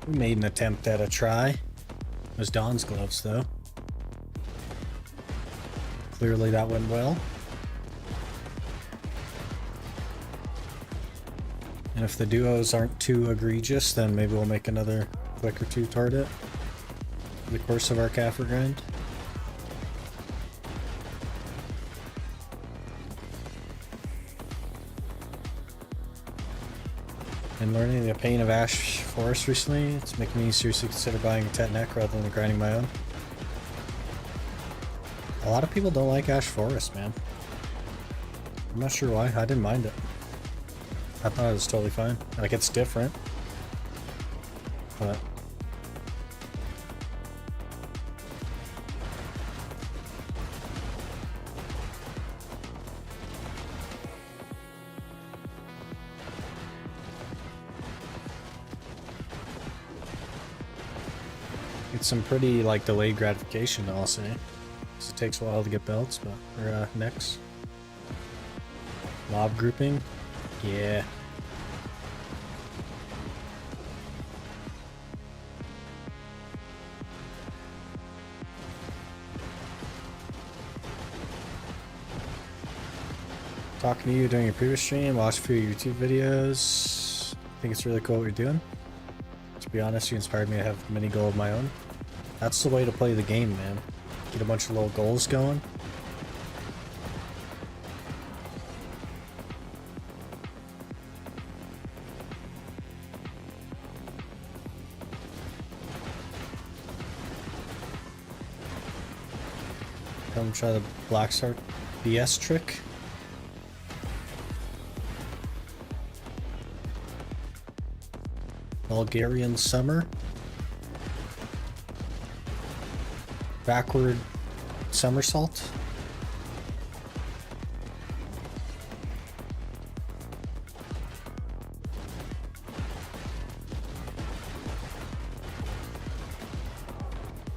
We made an attempt at a try. It was Dawn's gloves, though. Clearly that went well. And if the duos aren't too egregious, then maybe we'll make another click or two toward it in the course of our Kaffir grind. And learning the pain of Ash Forest recently, it's making me seriously consider buying a Tet Neck rather than grinding my own. A lot of people don't like Ash Forest, man. I'm not sure why. I didn't mind it. I thought it was totally fine. Like, it's different. But it's some pretty, like, delayed gratification, I'll say. 'Cause it takes a while to get belts, but, or, necks. Mob grouping? Yeah. Talking to you during your previous stream, watched a few YouTube videos. I think it's really cool what you're doing. To be honest, you inspired me to have a mini goal of my own. That's the way to play the game, man. Get a bunch of little goals going. Come try the Black Star BS trick. Bulgarian Summer. Backward somersault.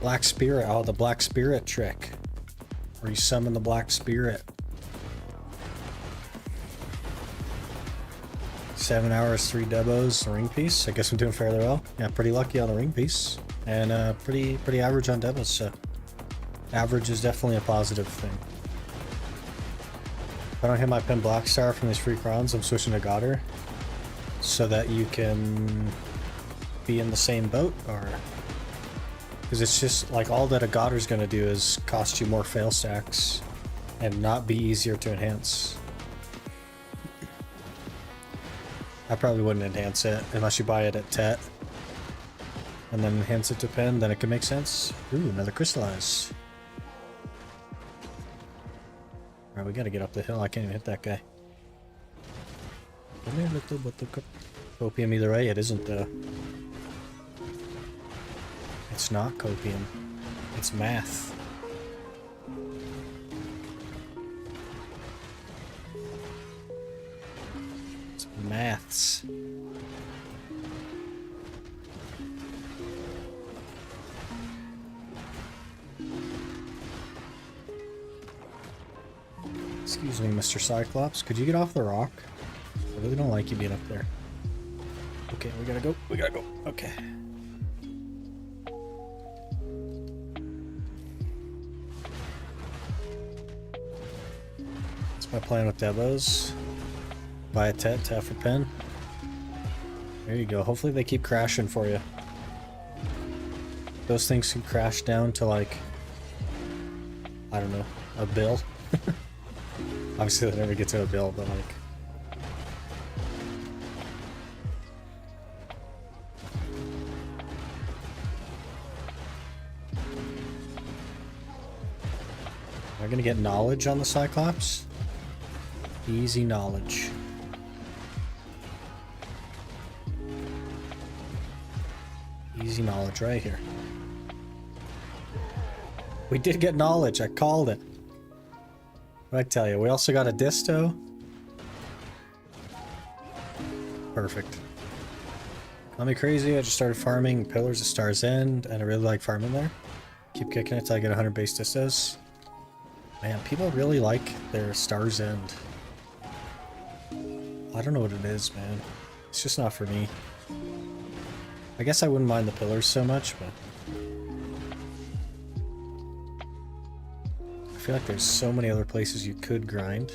Black Spirit. Oh, the Black Spirit trick. Where you summon the Black Spirit. 7 hours, 3 debos, a ring piece. I guess I'm doing fairly well. Yeah, pretty lucky on the ring piece. And pretty average on debos, so average is definitely a positive thing. If I don't hit my pin Black Star from these free crowns, I'm switching to Godder. So that you can be in the same boat, or... Because it's just, like, all that a Godder's gonna do is cost you more fail stacks and not be easier to enhance. I probably wouldn't enhance it unless you buy it at Tet. And then enhance it to Pen, then it could make sense. Ooh, another Crystallize. Alright, we gotta get up the hill. I can't even hit that guy. Come here, little buttercup. Copium either way, it isn't It's not copium. It's math. Maths. Excuse me, Mr. Cyclops. Could you get off the rock? I really don't like you being up there. Okay, we gotta go. We gotta go. Okay. That's my plan with Devos. Buy a Tet, tap for pen. There you go. Hopefully they keep crashing for you. Those things can crash down to like, I don't know, a bill. Obviously they never get to a bill, but like. Am I gonna get knowledge on the Cyclops? Easy knowledge. Easy knowledge right here. We did get knowledge, I called it. What'd I tell you? We also got a disto. Perfect. Call me crazy, I just started farming Pillars of Star's End, and I really like farming there. Keep kicking it till I get 100 base distos. Man, people really like their Star's End. I don't know what it is, man. It's just not for me. I guess I wouldn't mind the Pillars so much, but... I feel like there's so many other places you could grind.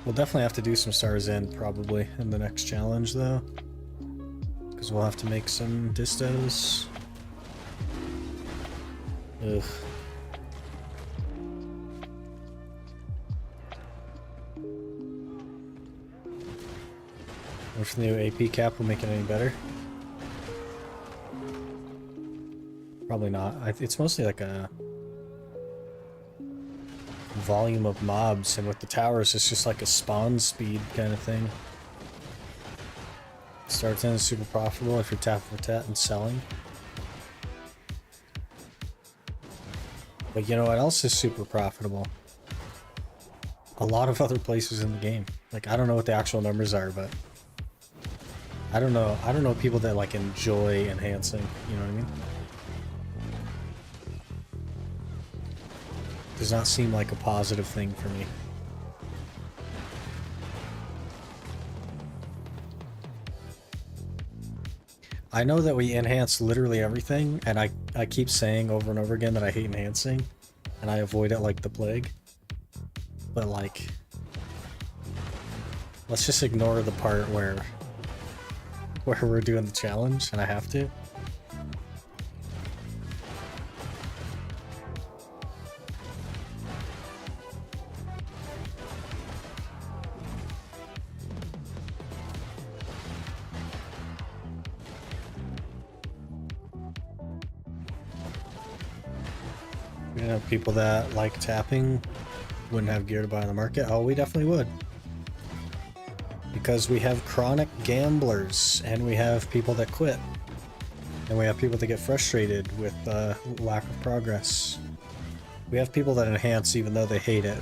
We'll definitely have to do some Star's End probably in the next challenge though. Because we'll have to make some distos. Ugh. What if the new AP cap will make it any better? Probably not. It's mostly like a volume of mobs, and with the towers it's just like a spawn speed kind of thing. Starts in is super profitable if you're tapping for tat and selling. But you know what else is super profitable? A lot of other places in the game. Like, I don't know what the actual numbers are, but I don't know people that like enjoy enhancing, you know what I mean? Does not seem like a positive thing for me. I know that we enhance literally everything, and I keep saying over and over again that I hate enhancing, and I avoid it like the plague. But like, let's just ignore the part where we're doing the challenge, and I have to. You know, people that like tapping wouldn't have gear to buy on the market. Oh, we definitely would. Because we have chronic gamblers, and we have people that quit. And we have people that get frustrated with lack of progress. We have people that enhance even though they hate it.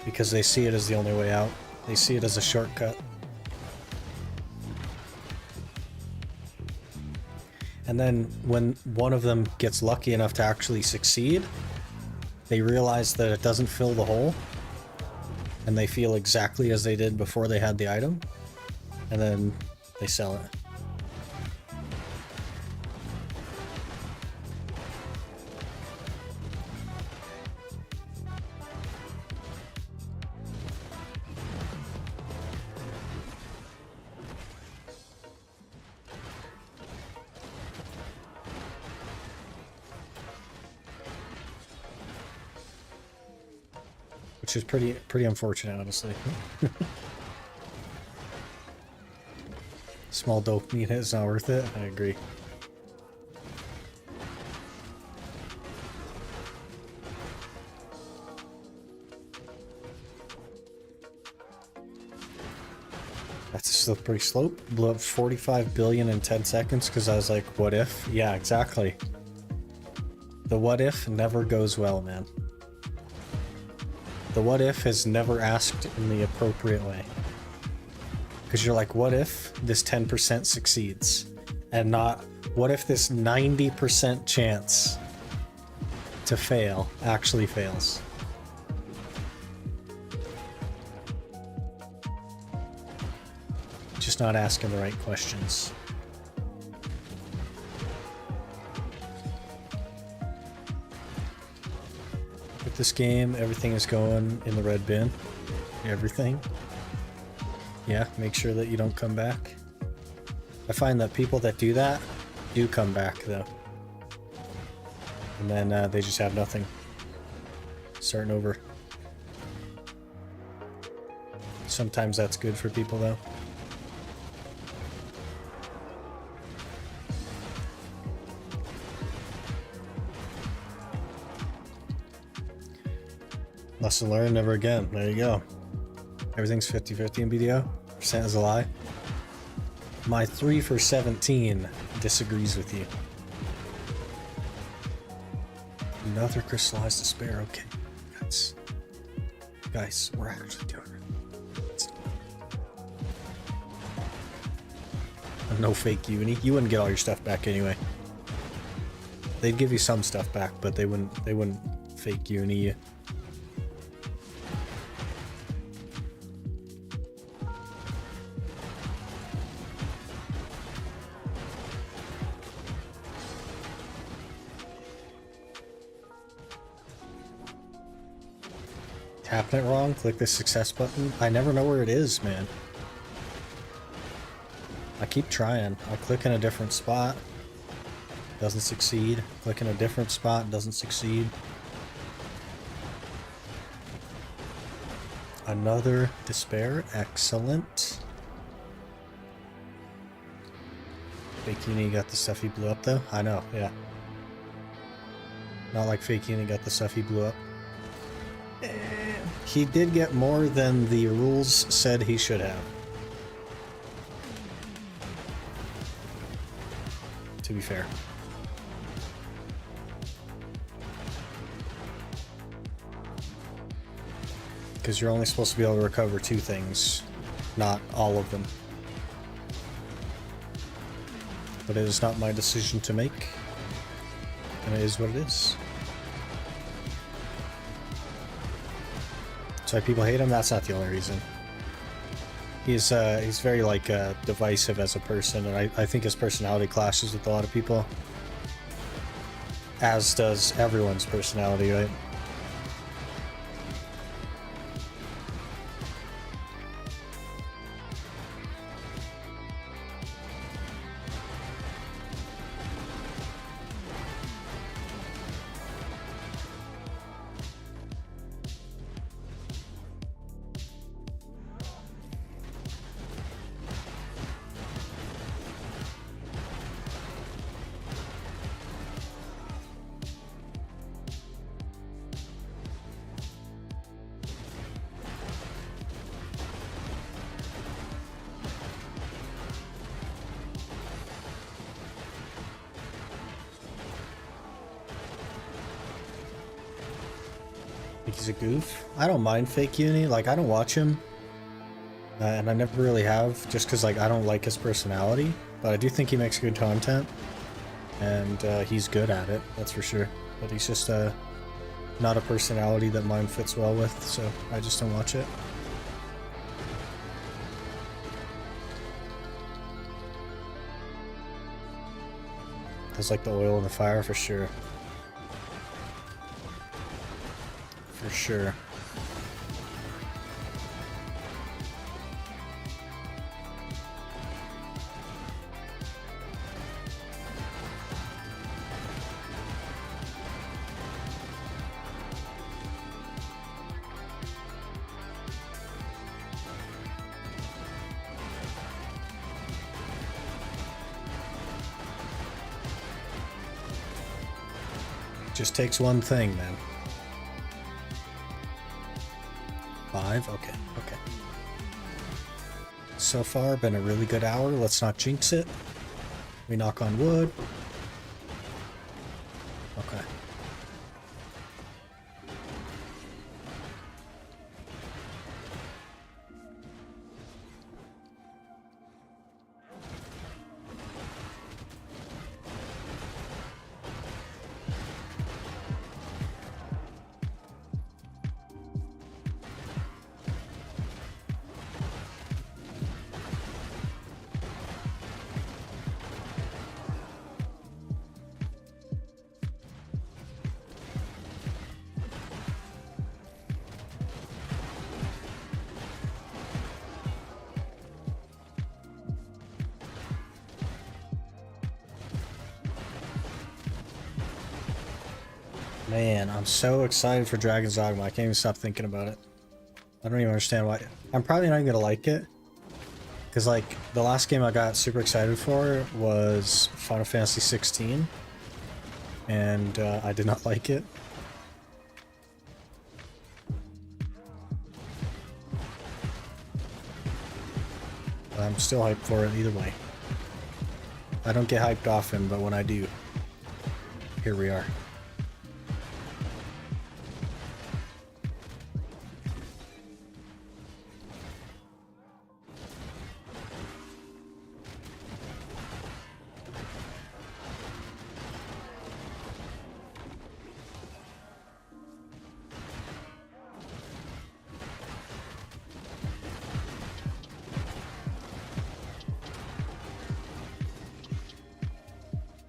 Because they see it as the only way out. They see it as a shortcut. And then when one of them gets lucky enough to actually succeed, they realize that it doesn't fill the hole, and they feel exactly as they did before they had the item, and then they sell it. Which is pretty unfortunate, honestly. Small dopamine hit is not worth it. I agree. That's a slippery slope. Blew up 45 billion in 10 seconds because I was like, what if? Yeah, exactly. The what if never goes well, man. The what if is never asked in the appropriate way. Because you're like, what if this 10% succeeds? And not, what if this 90% chance to fail actually fails? Just not asking the right questions. With this game, everything is going in the red bin. Everything. Yeah, make sure that you don't come back. I find that people that do that do come back though. And then they just have nothing. Starting over. Sometimes that's good for people though. Lesson learned, never again. There you go. Everything's 50-50 in BDO. Percent is a lie. My 3 for 17 disagrees with you. Another crystallized despair. Okay. That's... Guys, we're actually doing it. No fake uni. You wouldn't get all your stuff back anyway. They'd give you some stuff back, but they wouldn't fake uni you. Tapping it wrong, click the success button. I never know where it is, man. I keep trying. I click in a different spot. Doesn't succeed. Click in a different spot, doesn't succeed. Another despair, excellent. Fake Uni got the stuff he blew up though? I know, yeah. Not like Fake Uni got the stuff he blew up. He did get more than the rules said he should have. To be fair. Because you're only supposed to be able to recover 2 things, not all of them. But it is not my decision to make, and it is what it is. So people hate him? That's not the only reason. He's very like divisive as a person, and I think his personality clashes with a lot of people. As does everyone's personality, right? Think he's a goof? I don't mind Fake Uni, like I don't watch him. And I never really have, just because like I don't like his personality. But I do think he makes good content. And he's good at it, that's for sure. But he's just not a personality that mine fits well with, so I just don't watch it. Does like the oil in the fire for sure. For sure. Just takes one thing, man. 5? Okay, okay. So far, been a really good hour. Let's not jinx it. We knock on wood. Okay. Man, I'm so excited for Dragon's Dogma. I can't even stop thinking about it. I don't even understand why. I'm probably not even gonna like it. Because, like, the last game I got super excited for was Final Fantasy 16. And I did not like it. But I'm still hyped for it either way. I don't get hyped often, but when I do, here we are.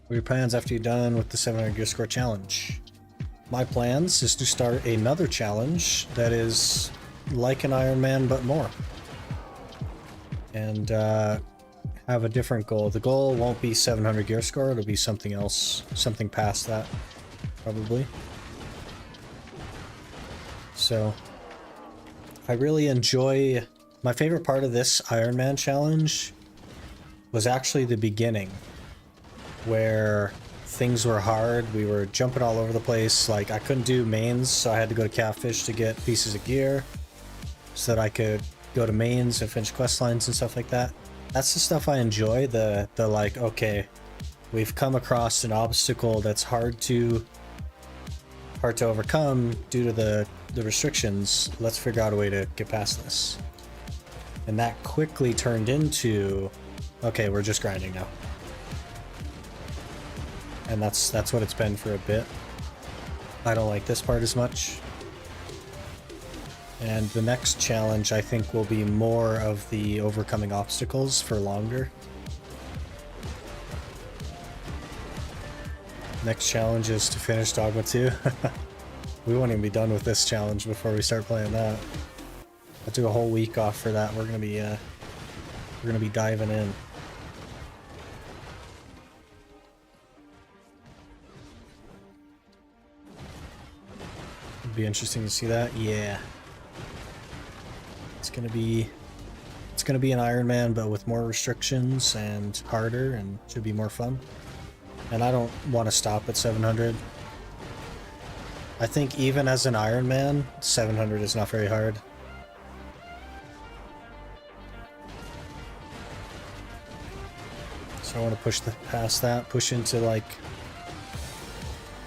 What are your plans after you're done with the 700 gear score challenge? My plans is to start another challenge that is like an Ironman but more. And have a different goal. The goal won't be 700 gear score, it'll be something else, something past that, probably. So, I really enjoy... My favorite part of this Ironman challenge was actually the beginning, where things were hard. We were jumping all over the place. Like, I couldn't do mains, so I had to go to Catfish to get pieces of gear so that I could go to mains and finish quest lines and stuff like that. That's the stuff I enjoy. The like, okay, we've come across an obstacle that's hard to overcome due to the restrictions. Let's figure out a way to get past this. And that quickly turned into, okay, we're just grinding now. And that's what it's been for a bit. I don't like this part as much. And the next challenge, I think, will be more of the overcoming obstacles for longer. Next challenge is to finish Dogma 2. We won't even be done with this challenge before we start playing that. I took a whole week off for that. We're gonna be diving in. It'd be interesting to see that. Yeah. It's gonna be an Ironman, but with more restrictions and harder, and should be more fun. And I don't want to stop at 700. I think even as an Ironman, 700 is not very hard. So I want to push past that, push into like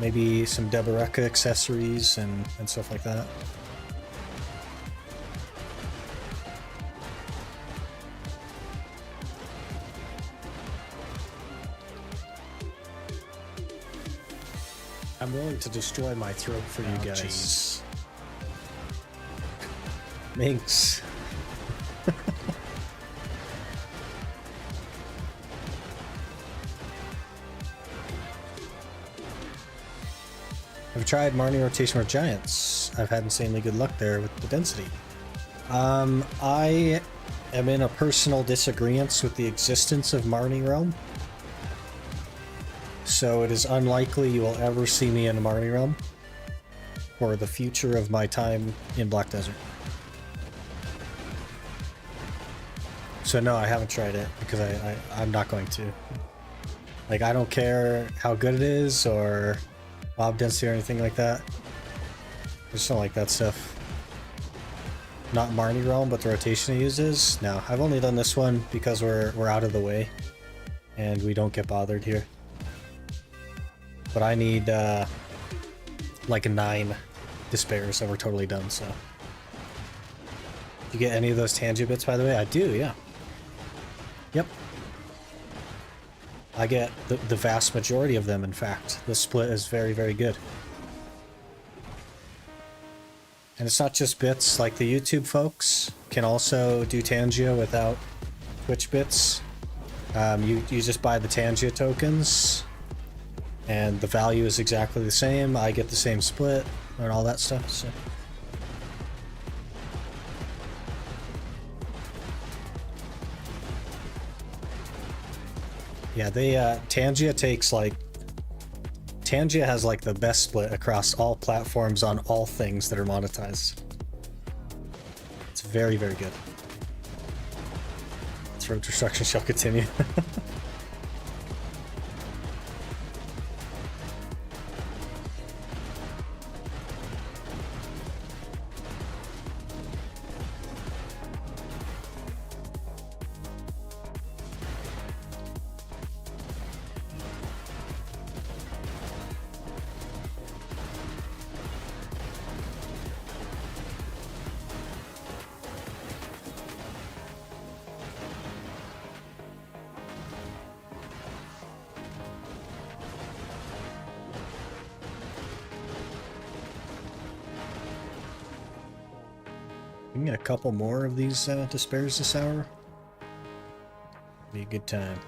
maybe some Deboreka accessories and stuff like that. I'm willing to destroy my throat for you guys. Geez. Minx. I've tried Marnie rotation with giants. I've had insanely good luck there with the density. I am in a personal disagreement with the existence of Marnie Realm. So it is unlikely you will ever see me in a Marnie Realm for the future of my time in Black Desert. So no, I haven't tried it because I'm not going to. Like, I don't care how good it is or mob density or anything like that. I just don't like that stuff. Not Marnie Realm, but the rotation it uses. No, I've only done this one because we're out of the way and we don't get bothered here. But I need like 9 despairs, so we're totally done. So, you get any of those tangia bits, by the way? I do, yeah. Yep. I get the vast majority of them, in fact. The split is very, very good. And it's not just bits, like the YouTube folks can also do tangia without Twitch bits. You just buy the tangia tokens, and the value is exactly the same. I get the same split and all that stuff, so. Yeah, they, tangia takes like Tangia has like the best split across all platforms on all things that are monetized. It's very, very good. Throat destruction shall continue. We can get a couple more of these despairs this hour. Be a good time.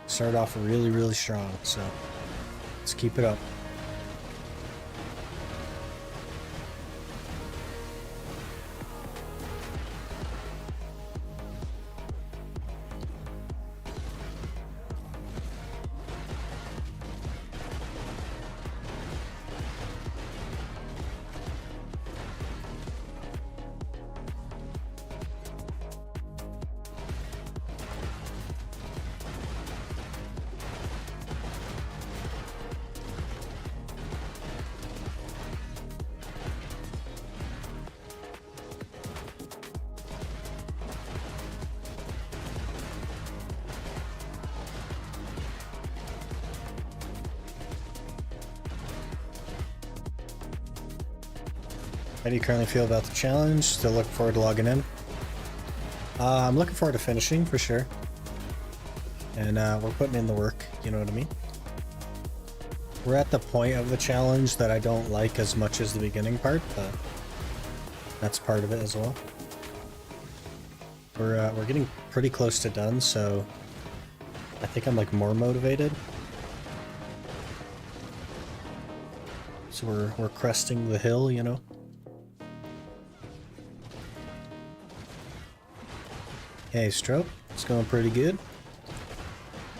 Started off really, really strong, so let's keep it up. How do you currently feel about the challenge? Still looking forward to logging in? I'm looking forward to finishing for sure. And we're putting in the work, you know what I mean? We're at the point of the challenge that I don't like as much as the beginning part, but that's part of it as well. We're getting pretty close to done, so I think I'm like more motivated. So we're cresting the hill, you know? Hey Strope, it's going pretty good.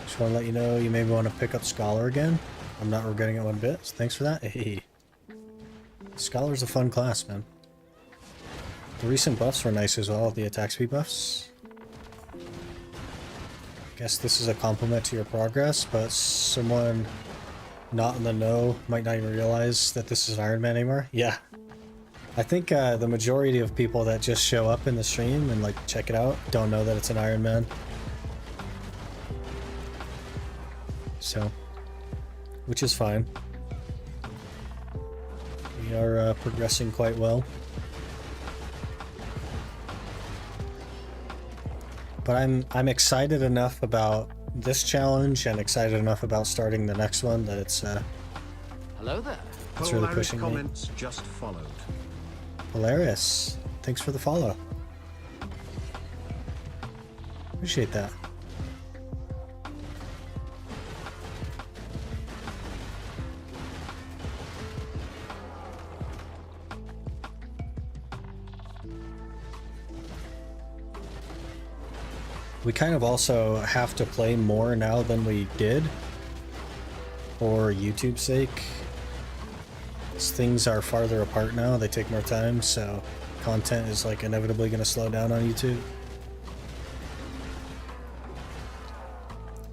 Just want to let you know you maybe want to pick up Scholar again. I'm not regretting it one bit, so thanks for that. Hey, Scholar's a fun class, man. The recent buffs were nice as well, the attack speed buffs. Guess this is a compliment to your progress, but someone not in the know might not even realize that this is Iron Man anymore. Yeah. I think the majority of people that just show up in the stream and like check it out don't know that it's an Iron Man. So, which is fine. We are progressing quite well. But I'm excited enough about this challenge and excited enough about starting the next one that it's Hello there. it's really Polaris pushing me. comments just followed. Polaris, thanks for the follow. Appreciate that. We kind of also have to play more now than we did for YouTube's sake. Things are farther apart now, they take more time, so content is like inevitably going to slow down on YouTube.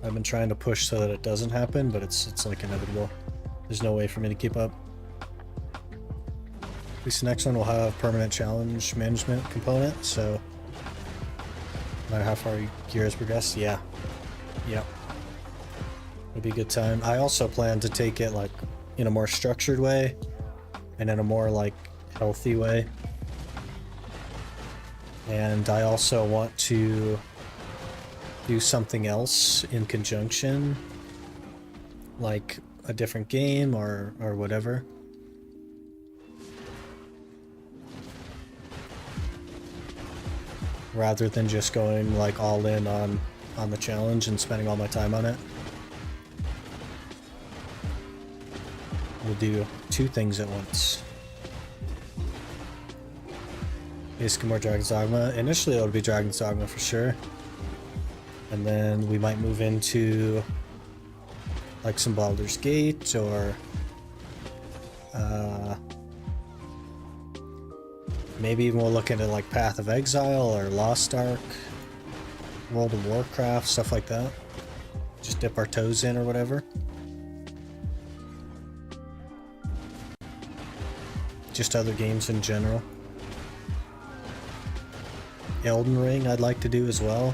I've been trying to push so that it doesn't happen, but it's like inevitable. There's no way for me to keep up. At least the next one will have permanent challenge management component, so no matter how far gear has progressed, yeah. Yep. It'll be a good time. I also plan to take it like in a more structured way and in a more like healthy way. And I also want to do something else in conjunction, like a different game or whatever. Rather than just going like all in on the challenge and spending all my time on it. We'll do two things at once. Basically more Dragon's Dogma. Initially it'll be Dragon's Dogma for sure. And then we might move into like some Baldur's Gate or maybe even we'll look into like Path of Exile or Lost Ark, World of Warcraft, stuff like that. Just dip our toes in or whatever. Just other games in general. Elden Ring I'd like to do as well.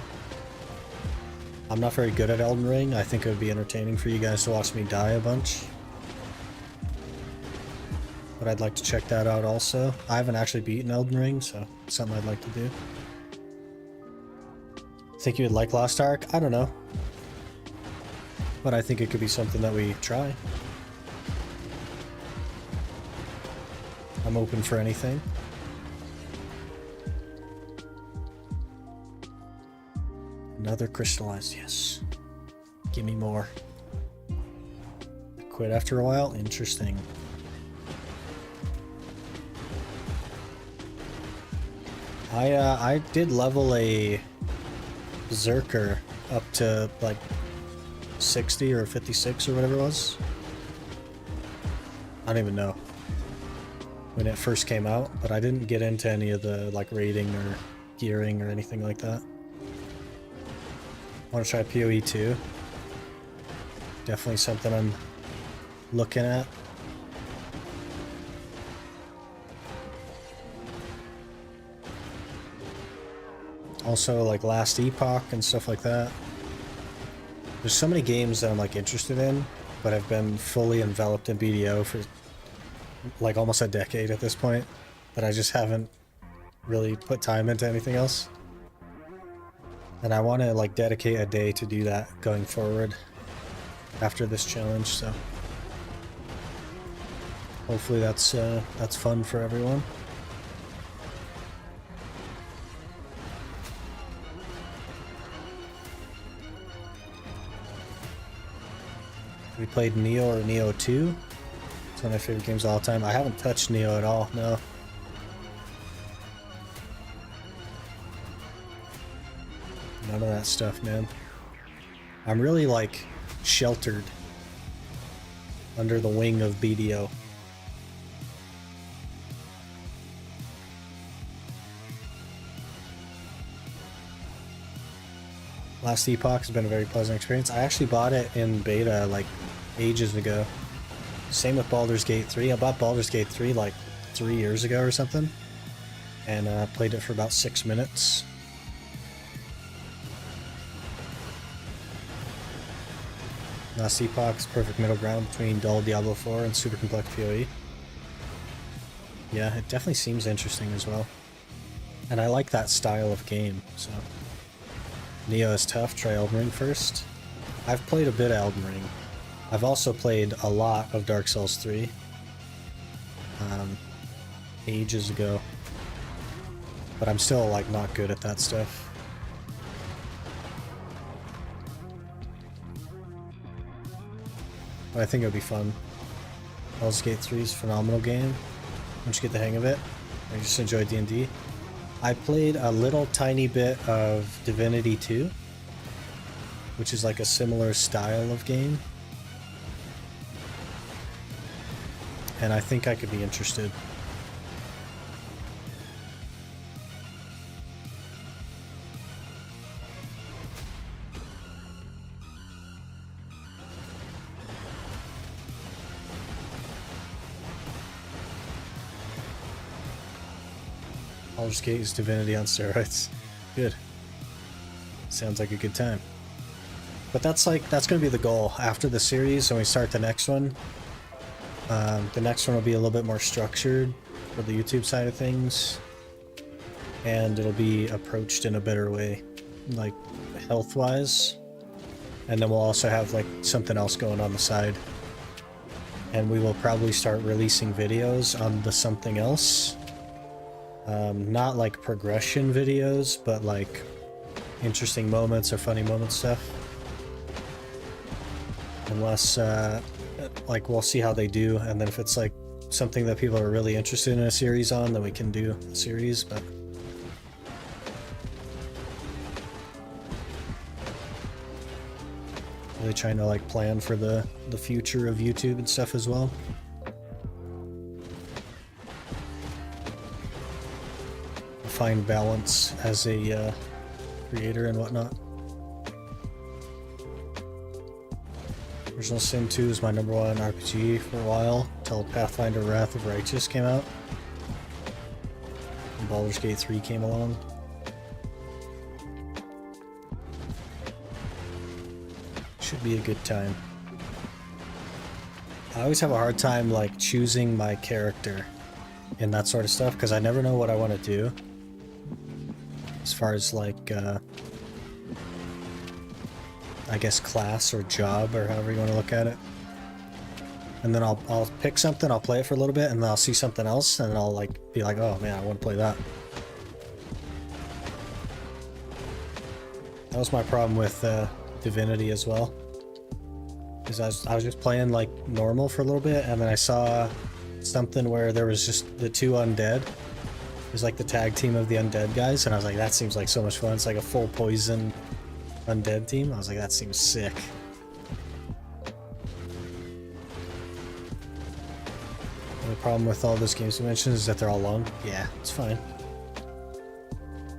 I'm not very good at Elden Ring. I think it would be entertaining for you guys to watch me die a bunch. But I'd like to check that out also. I haven't actually beaten Elden Ring, so it's something I'd like to do. Think you would like Lost Ark? I don't know. But I think it could be something that we try. I'm open for anything. Another crystallized, yes. Give me more. Quit after a while? Interesting. I did level a Berserker up to like 60 or 56 or whatever it was. I don't even know when it first came out, but I didn't get into any of the like raiding or gearing or anything like that. Want to try PoE too. Definitely something I'm looking at. Also like Last Epoch and stuff like that. There's so many games that I'm like interested in, but I've been fully enveloped in BDO for like almost a decade at this point, that I just haven't really put time into anything else. And I want to like dedicate a day to do that going forward after this challenge, so hopefully that's fun for everyone. We played Neo or Neo 2. It's one of my favorite games of all time. I haven't touched Neo at all, no. None of that stuff, man. I'm really like sheltered under the wing of BDO. Last Epoch has been a very pleasant experience. I actually bought it in beta like ages ago. Same with Baldur's Gate 3. I bought Baldur's Gate 3 like 3 years ago or something, and played it for about 6 minutes. Last Epoch's perfect middle ground between dull Diablo 4 and super complex PoE. Yeah, it definitely seems interesting as well. And I like that style of game, so... Neo is tough, try Elden Ring first. I've played a bit of Elden Ring. I've also played a lot of Dark Souls 3. Ages ago. But I'm still like not good at that stuff. But I think it would be fun. Baldur's Gate 3 is a phenomenal game. Once you get the hang of it. I just enjoy D&D. I played a little tiny bit of Divinity 2, which is like a similar style of game. And I think I could be interested. Baldur's Gate is Divinity on steroids. Good. Sounds like a good time. But that's going to be the goal after the series when we start the next one. The next one will be a little bit more structured for the YouTube side of things. And it'll be approached in a better way, like health-wise. And then we'll also have like something else going on the side. And we will probably start releasing videos on the something else. Not like progression videos, but like interesting moments or funny moment stuff. Unless, like, we'll see how they do, and then if it's like something that people are really interested in a series on, then we can do a series, but... Really trying to like plan for the future of YouTube and stuff as well. Find balance as a creator and whatnot. Original Sin 2 is my #1 RPG for a while, until Pathfinder Wrath of Righteous came out. And Baldur's Gate 3 came along. Should be a good time. I always have a hard time like choosing my character and that sort of stuff because I never know what I want to do. As far as like, I guess class or job or however you want to look at it. And then I'll pick something, I'll play it for a little bit, and then I'll see something else, and I'll like be like, oh man, I want to play that. That was my problem with Divinity as well. Because I was just playing like normal for a little bit, and then I saw something where there was just the two undead. It was like the tag team of the undead guys, and I was like, that seems like so much fun. It's like a full poison undead team. I was like, that seems sick. And the problem with all those games you mentioned is that they're all long. Yeah, it's fine.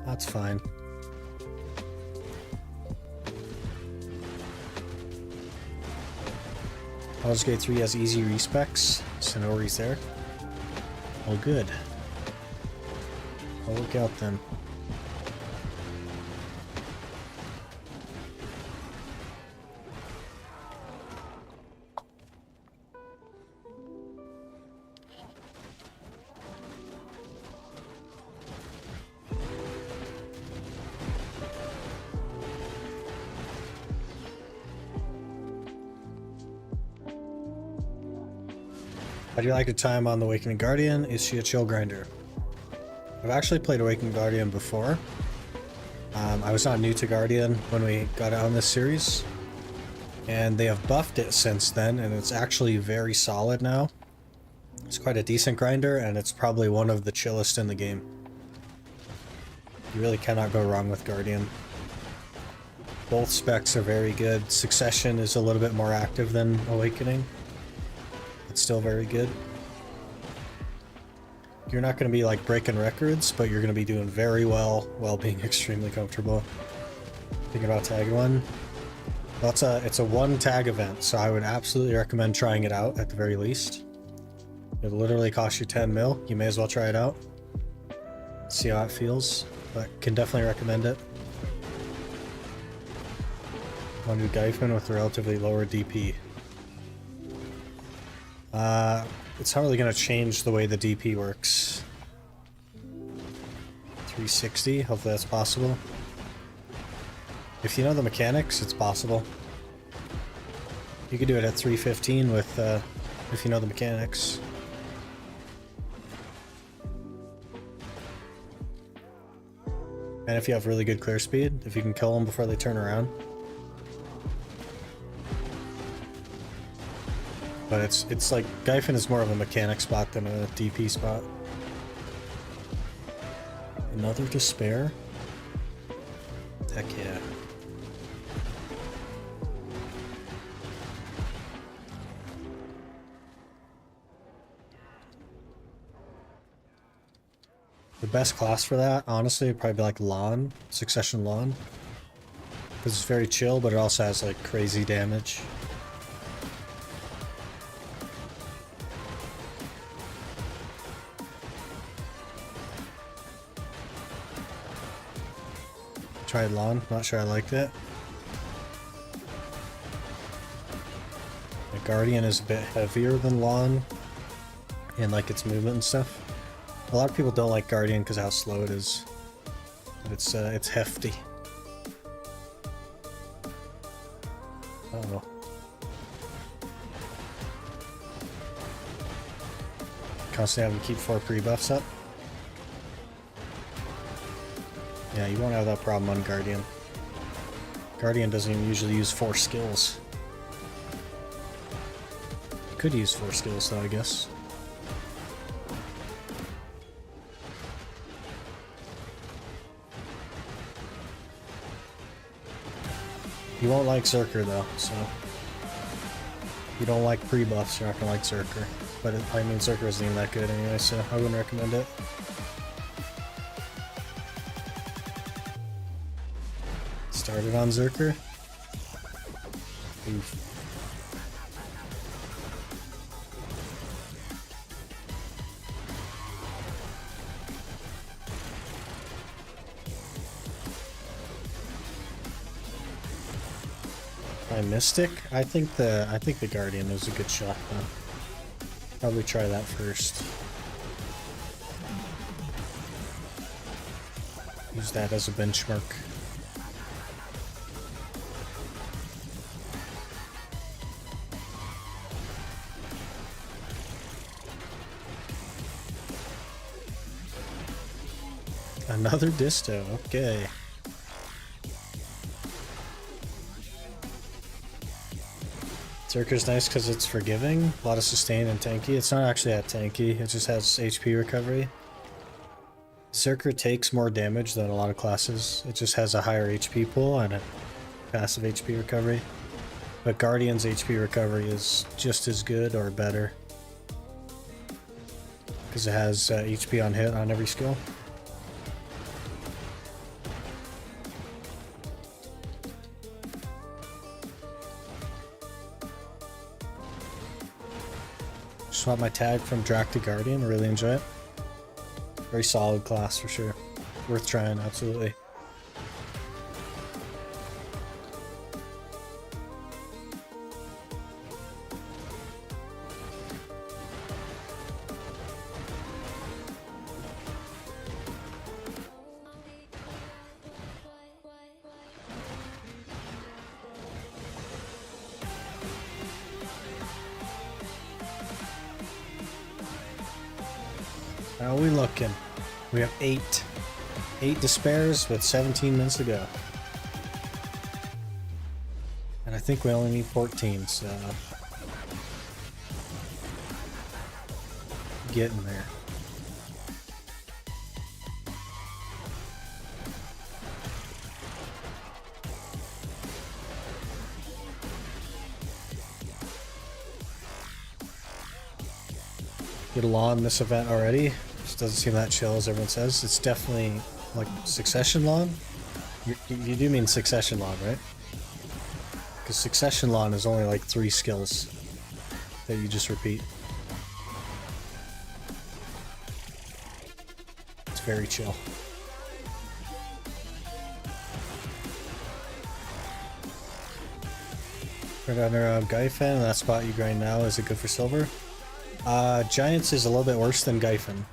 That's fine. Baldur's Gate 3 has easy respecs, so no worries there. Well, good. I'll work out then. How do you like your time on the Awakening Guardian? Is she a chill grinder? I've actually played Awakening Guardian before. I was not new to Guardian when we got it on this series. And they have buffed it since then, and it's actually very solid now. It's quite a decent grinder, and it's probably one of the chillest in the game. You really cannot go wrong with Guardian. Both specs are very good. Succession is a little bit more active than Awakening. It's still very good. You're not going to be like breaking records, but you're going to be doing very well while being extremely comfortable. Thinking about tagging one. Well, it's a one tag event, so I would absolutely recommend trying it out at the very least. It'll literally cost you 10 mil. You may as well try it out. See how it feels, but can definitely recommend it. Want to do Gyfin with a relatively lower DP. It's not really going to change the way the DP works. 360, hopefully that's possible. If you know the mechanics, it's possible. You could do it at 315 with, if you know the mechanics. And if you have really good clear speed, if you can kill them before they turn around. But it's like, Gyfin is more of a mechanic spot than a DP spot. Another despair? Heck yeah. The best class for that, honestly, would probably be like Lawn, Succession Lawn. Because it's very chill, but it also has like crazy damage. Tried Lawn, not sure I liked it. The Guardian is a bit heavier than Lawn in like its movement and stuff. A lot of people don't like Guardian because of how slow it is. But it's hefty. Uh-oh. Constantly having to keep 4 pre-buffs up. Yeah, you won't have that problem on Guardian. Guardian doesn't even usually use 4 skills. Could use 4 skills though, I guess. You won't like Zerker though, so if you don't like pre-buffs, you're not gonna like Zerker. But I mean, Zerker isn't even that good anyway, so I wouldn't recommend it. Started on Zerker. Oof. My Mystic? I think the Guardian is a good shot though. Probably try that first. Use that as a benchmark. Another disto, okay. Zerker's nice because it's forgiving, a lot of sustain and tanky. It's not actually that tanky, it just has HP recovery. Zerker takes more damage than a lot of classes. It just has a higher HP pool and a passive HP recovery. But Guardian's HP recovery is just as good or better. Because it has HP on hit on every skill. Swap my tag from Drac to Guardian, really enjoy it. Very solid class for sure. Worth trying, absolutely. How are we looking? We have 8 despairs with 17 minutes to go. And I think we only need 14, so getting there. Get a law in this event already. Just doesn't seem that chill as everyone says. It's definitely like succession lawn. You do mean succession lawn, right? Because succession lawn is only like 3 skills that you just repeat. It's very chill. Right under Gyfin, that spot you grind now, is it good for silver? Giants is a little bit worse than Gyfin.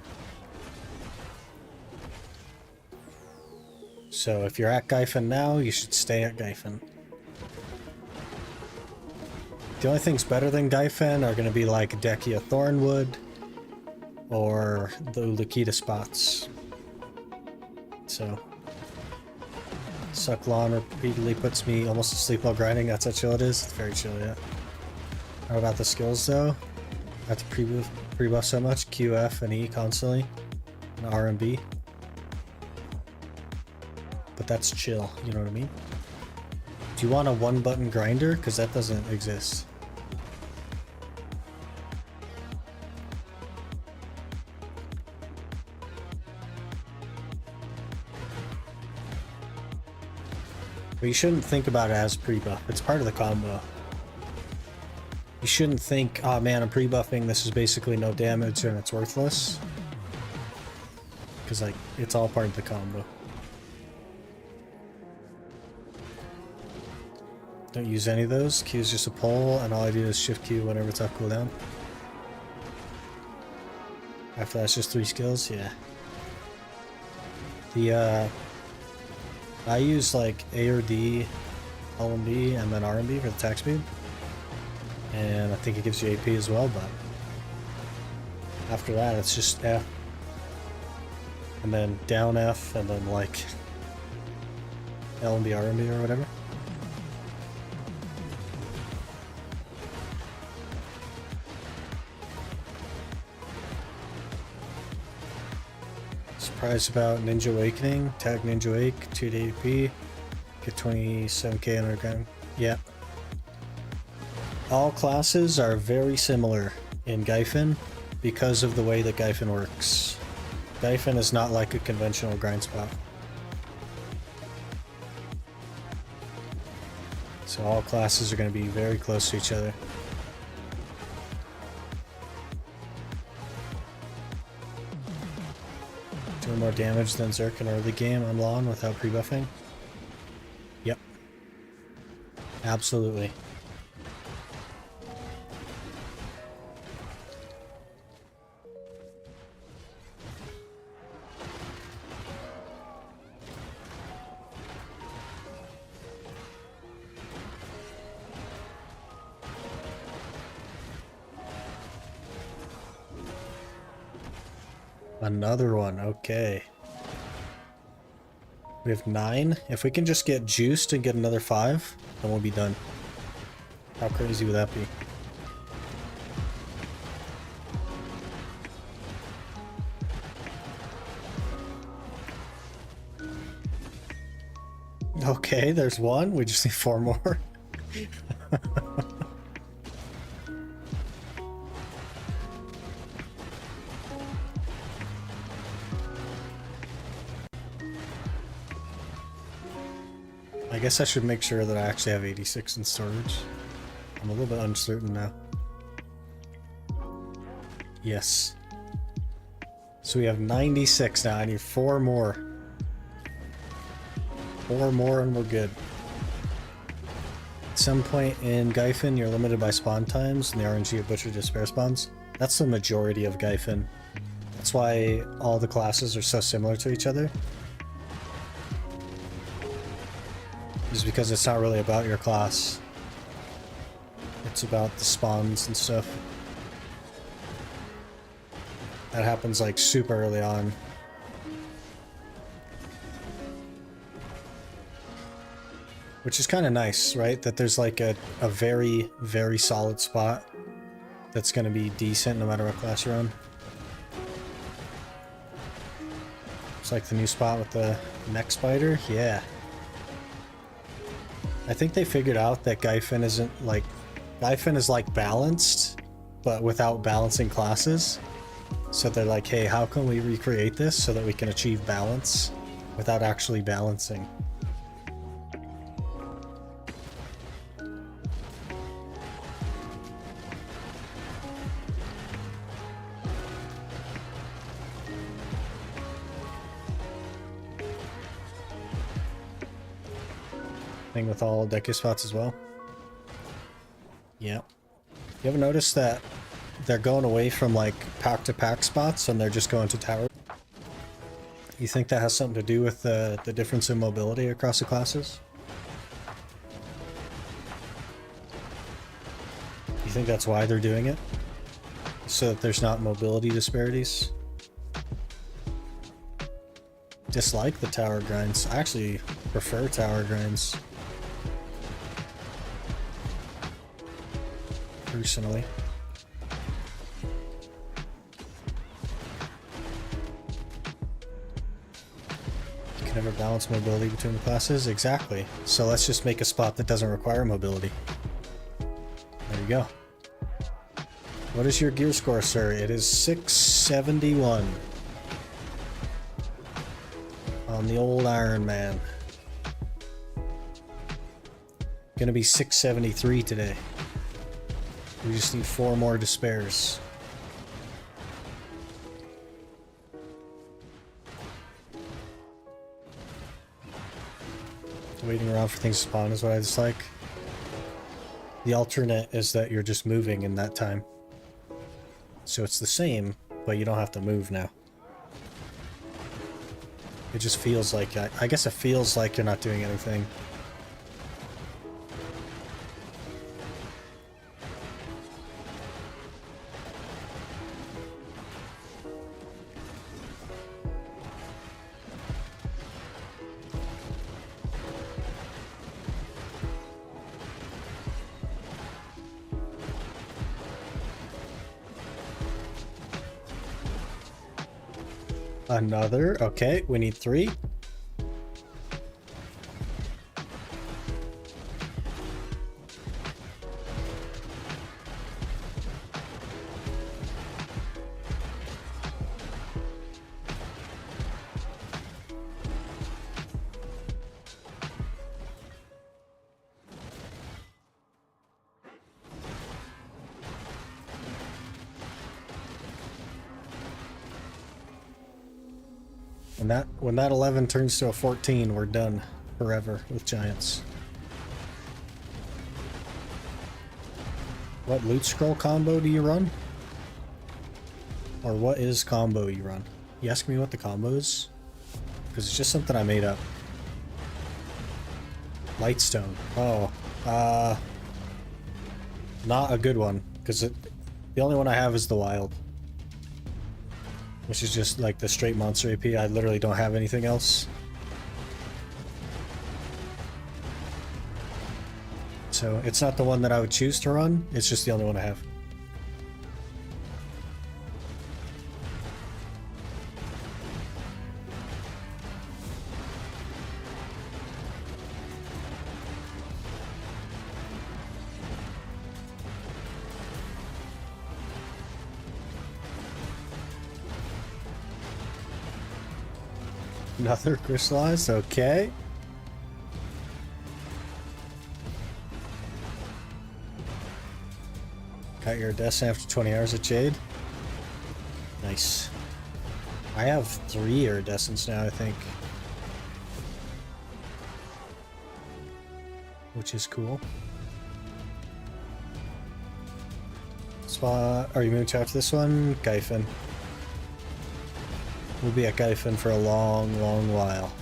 So if you're at Gyfin now, you should stay at Gyfin. The only things better than Gyfin are going to be like Dekia Thornwood or the Lakita spots. So Suck Lawn repeatedly puts me almost asleep while grinding. That's how chill it is. It's very chill, yeah. How about the skills though? I have to pre-buff so much. Q, F, and E constantly. And R and B. But that's chill, you know what I mean? Do you want a one-button grinder? Because that doesn't exist. But you shouldn't think about it as pre-buff. It's part of the combo. You shouldn't think, oh man, I'm pre-buffing, this is basically no damage and it's worthless. Because like, it's all part of the combo. Don't use any of those. Q is just a pull, and all I do is shift Q whenever it's off cooldown. After that's just 3 skills, yeah. The I use like A or D, L and B, and then R and B for the attack speed. And I think it gives you AP as well, but after that it's just F. And then down F, and then like L and B, R and B, or whatever. Surprised about Ninja Awakening. Tag Ninja Wake, 2 to AP. Get 27k underground Yeah. All classes are very similar in Gyfin because of the way that Gyfin works. Gyfin is not like a conventional grind spot. So all classes are going to be very close to each other. Doing more damage than Zerk in early game on lawn without pre-buffing? Yep. Absolutely. Another one, okay. We have 9. If we can just get juiced and get another 5, then we'll be done. How crazy would that be? Okay, there's one. We just need 4 more. I guess I should make sure that I actually have 86 in storage. I'm a little bit uncertain now. Yes. So we have 96 now. I need 4 more. 4 more and we're good. At some point in Gyfin, you're limited by spawn times and the RNG of Butcher Despair spawns. That's the majority of Gyfin. That's why all the classes are so similar to each other. Is because it's not really about your class. It's about the spawns and stuff. That happens like super early on. Which is kind of nice, right? That there's like a very, very solid spot that's going to be decent no matter what class you're on. It's like the new spot with the neck spider. Yeah. I think they figured out that Gyfin isn't like... Gyfin is like balanced, but without balancing classes. So they're like, hey, how can we recreate this so that we can achieve balance without actually balancing? Thing with all decky spots as well. Yep. You ever notice that they're going away from like pack to pack spots and they're just going to tower? You think that has something to do with the difference in mobility across the classes? You think that's why they're doing it? So that there's not mobility disparities? Dislike the tower grinds. I actually prefer tower grinds. Personally. You can never balance mobility between the classes? Exactly. So let's just make a spot that doesn't require mobility. There you go. What is your gear score, sir? It is 671. On the old Iron Man. Gonna be 673 today. We just need 4 more despairs. Waiting around for things to spawn is what I dislike. The alternate is that you're just moving in that time. So it's the same, but you don't have to move now. It just feels like, I guess it feels like you're not doing anything. Another. Okay, we need 3. When that 11 turns to a 14, we're done forever with giants. What loot scroll combo do you run? Or what is combo you run? You ask me what the combo is? Because it's just something I made up. Lightstone. Oh. Not a good one. Because the only one I have is the wild. Which is just like the straight monster AP. I literally don't have anything else. So it's not the one that I would choose to run. It's just the only one I have. Another crystallized, okay. Got your iridescent after 20 hours of Jade. Nice. I have 3 iridescents now, I think. Which is cool. Spot. Are you moving to after this one? Gyfin. We'll be at Gyfin for a long, long while.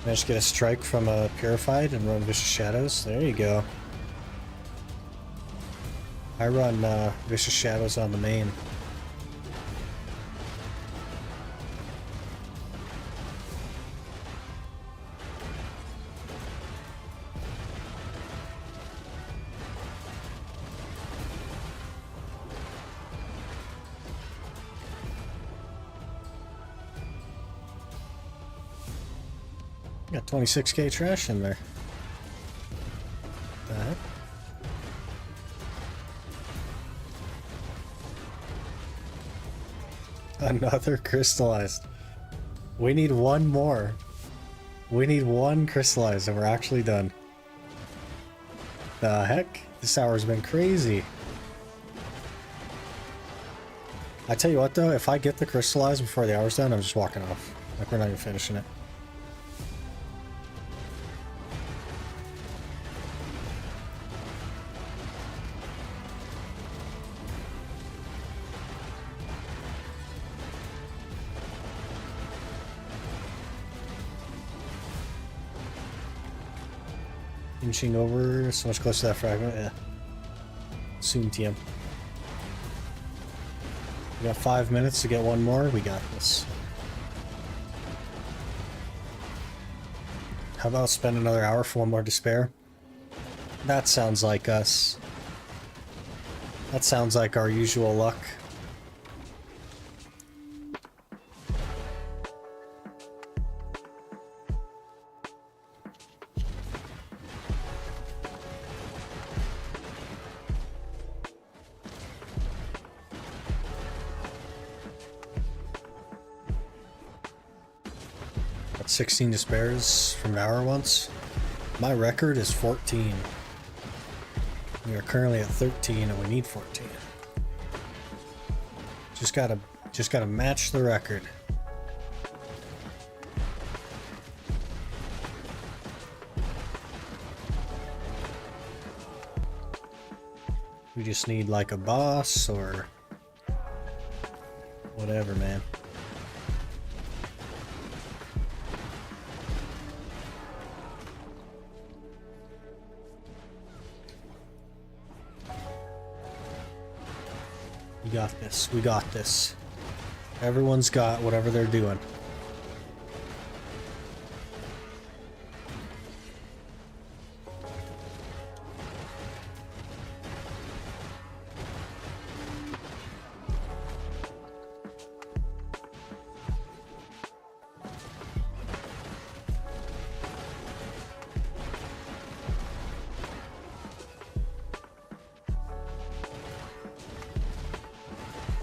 Managed to get a strike from a Purified and run Vicious Shadows. There you go. I run Vicious Shadows on the main. Got 26k trash in there. What the heck? Another crystallized. We need one more. We need one crystallized and we're actually done. The heck? This hour's been crazy. I tell you what though, if I get the crystallized before the hour's done, I'm just walking off. Like we're not even finishing it. Inching over, so much closer to that fragment. Yeah. Soon, TM. We got 5 minutes to get one more. We got this. How about spend another hour for one more despair? That sounds like us. That sounds like our usual luck. Got 16 despairs from hour once. My record is 14. We are currently at 13 and we need 14. Just gotta match the record. We just need like a boss or whatever, man. You got this. We got this. Everyone's got whatever they're doing.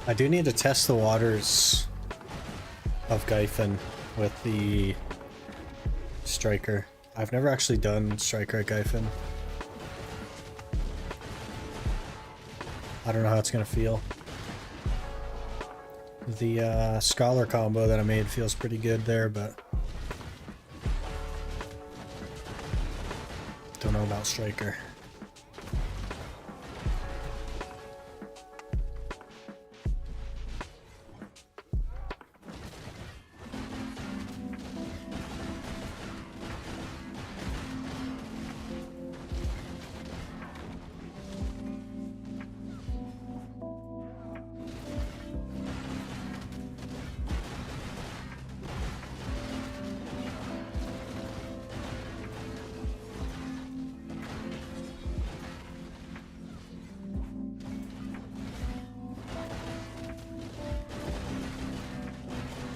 I do need to test the waters of Gyfin with the Striker. I've never actually done Striker at Gyfin. I don't know how it's gonna feel. The scholar combo that I made feels pretty good there, but don't know about striker.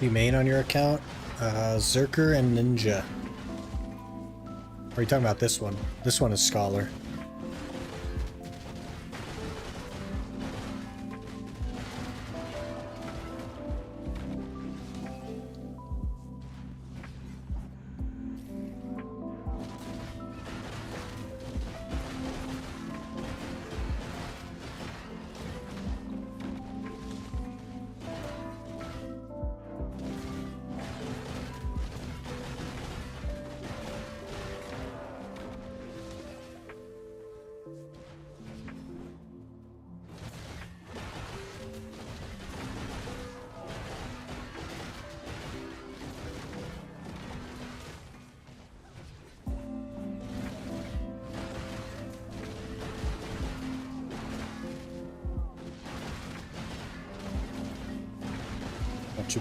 You main on your account? Zerker and Ninja. Or are you talking about this one? This one is Scholar.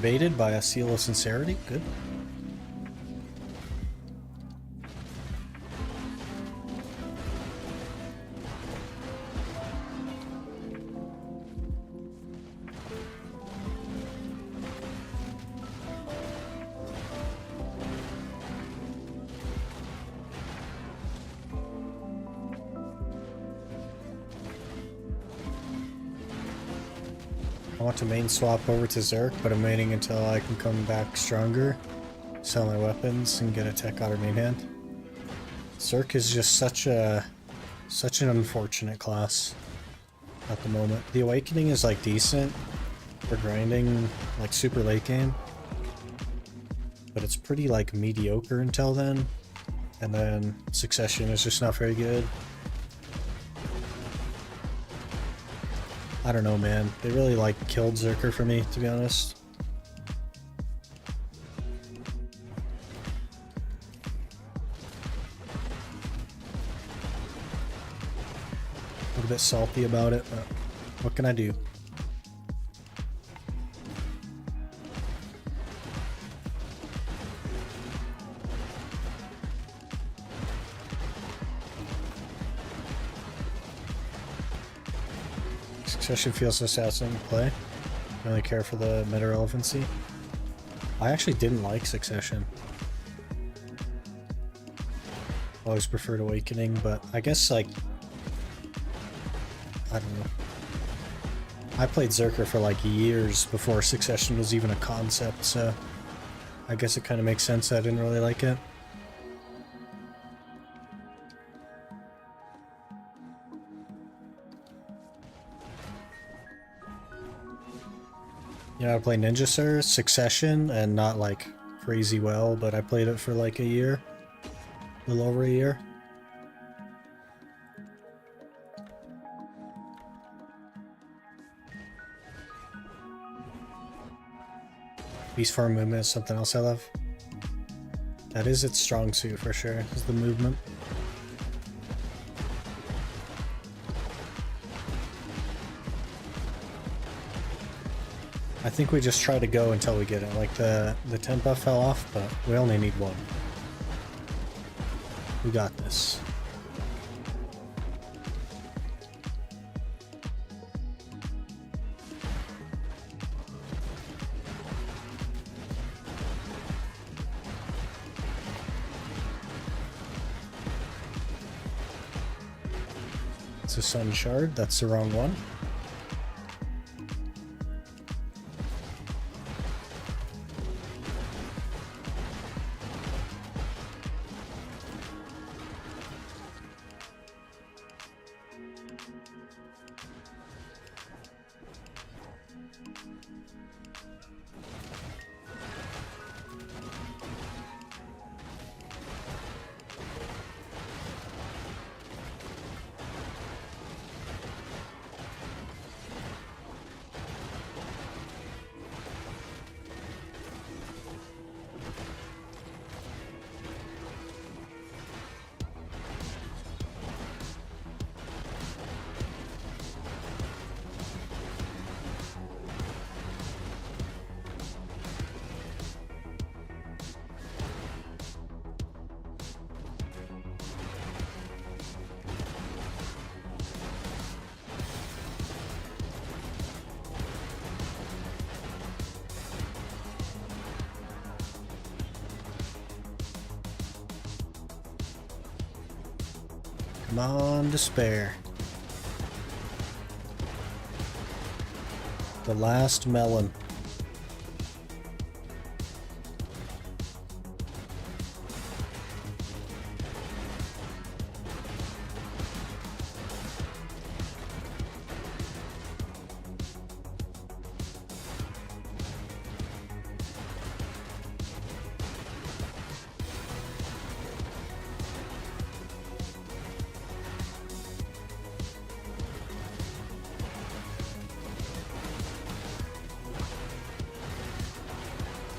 Baited by a seal of sincerity. Good. I want to main swap over to Zerk, but I'm waiting until I can come back stronger, sell my weapons, and get a tech out of main hand. Zerk is just such an unfortunate class at the moment. The Awakening is like decent for grinding like super late game, but it's pretty like mediocre until then, and then Succession is just not very good. I don't know, man. They really like killed Zerker for me, to be honest. A little bit salty about it, but what can I do? Succession feels assassin play. Don't really care for the meta relevancy. I actually didn't like Succession. Always preferred Awakening, but I guess like I don't know. I played Zerker for like years before Succession was even a concept, so I guess it kind of makes sense I didn't really like it. You know, I play Ninja Sir, Succession, and not like crazy well, but I played it for like a year. A little over a year. Beast Farm movement is something else I love. That is its strong suit for sure, is the movement. I think we just try to go until we get it. Like the temp buff fell off, but we only need one. We got this. It's a Sun Shard, that's the wrong one. Come on, despair. The last melon.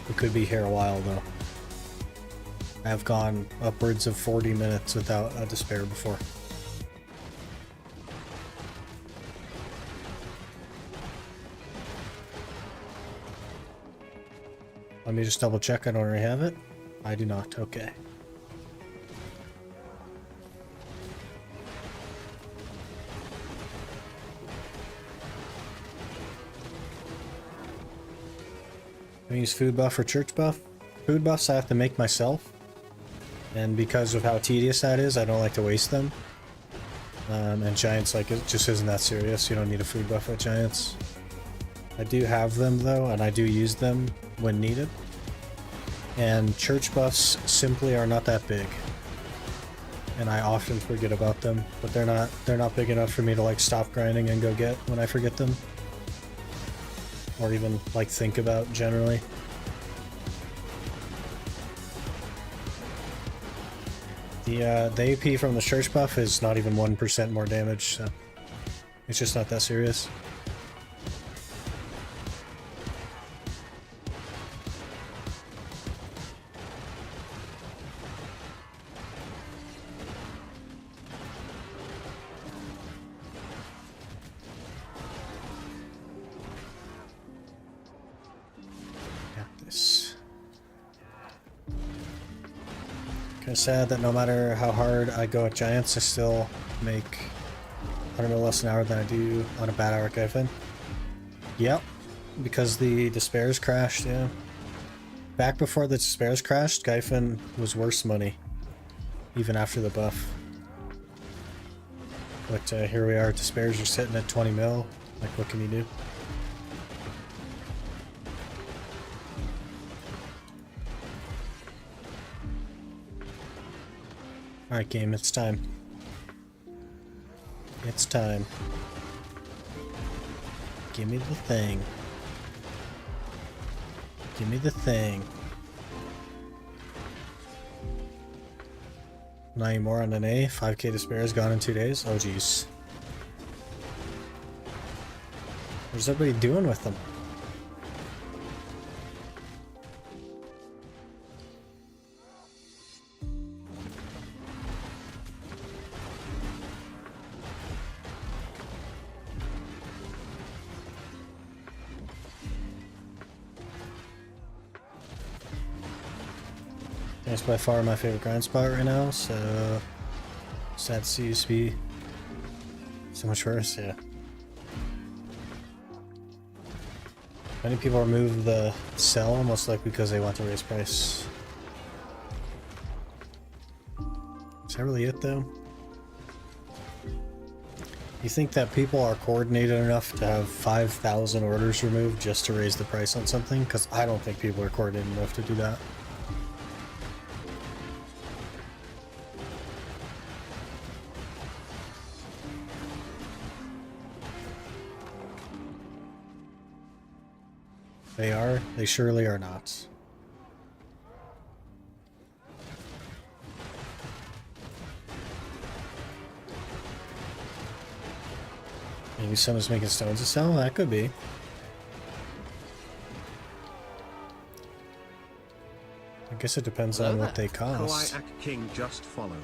We could be here a while though. I've gone upwards of 40 minutes without a despair before. Let me just double check I don't already have it. I do not, okay. I use food buff or church buff. Food buffs I have to make myself. And because of how tedious that is, I don't like to waste them. And Giants, like, it just isn't that serious. You don't need a food buff at Giants. I do have them though, and I do use them when needed. And church buffs simply are not that big. And I often forget about them, but they're not big enough for me to like stop grinding and go get when I forget them. Or even like think about generally. The AP from the church buff is not even 1% more damage, so it's just not that serious. Kind of sad that no matter how hard I go at Giants, I still make 100 mil less an hour than I do on a bad hour at Gyfin. Yep, because the despairs crashed, yeah. Back before the despairs crashed, Gyfin was worse money, even after the buff. But here we are, despairs are sitting at 20 mil. Like, what can you do? Alright game, it's time. It's time. Give me the thing. Give me the thing. Not anymore on an A. 5k despair is gone in 2 days. Oh jeez. What's everybody doing with them? It's by far my favorite grind spot right now, so sad to see used to be so much worse, yeah. Many people remove the sell, most likely because they want to raise price. Is that really it though? You think that people are coordinated enough to have 5,000 orders removed just to raise the price on something? Because I don't think people are coordinated enough to do that. They are. They surely are not. Maybe someone's making stones to sell? That could be. I guess it depends on what they cost. Koyak King just followed.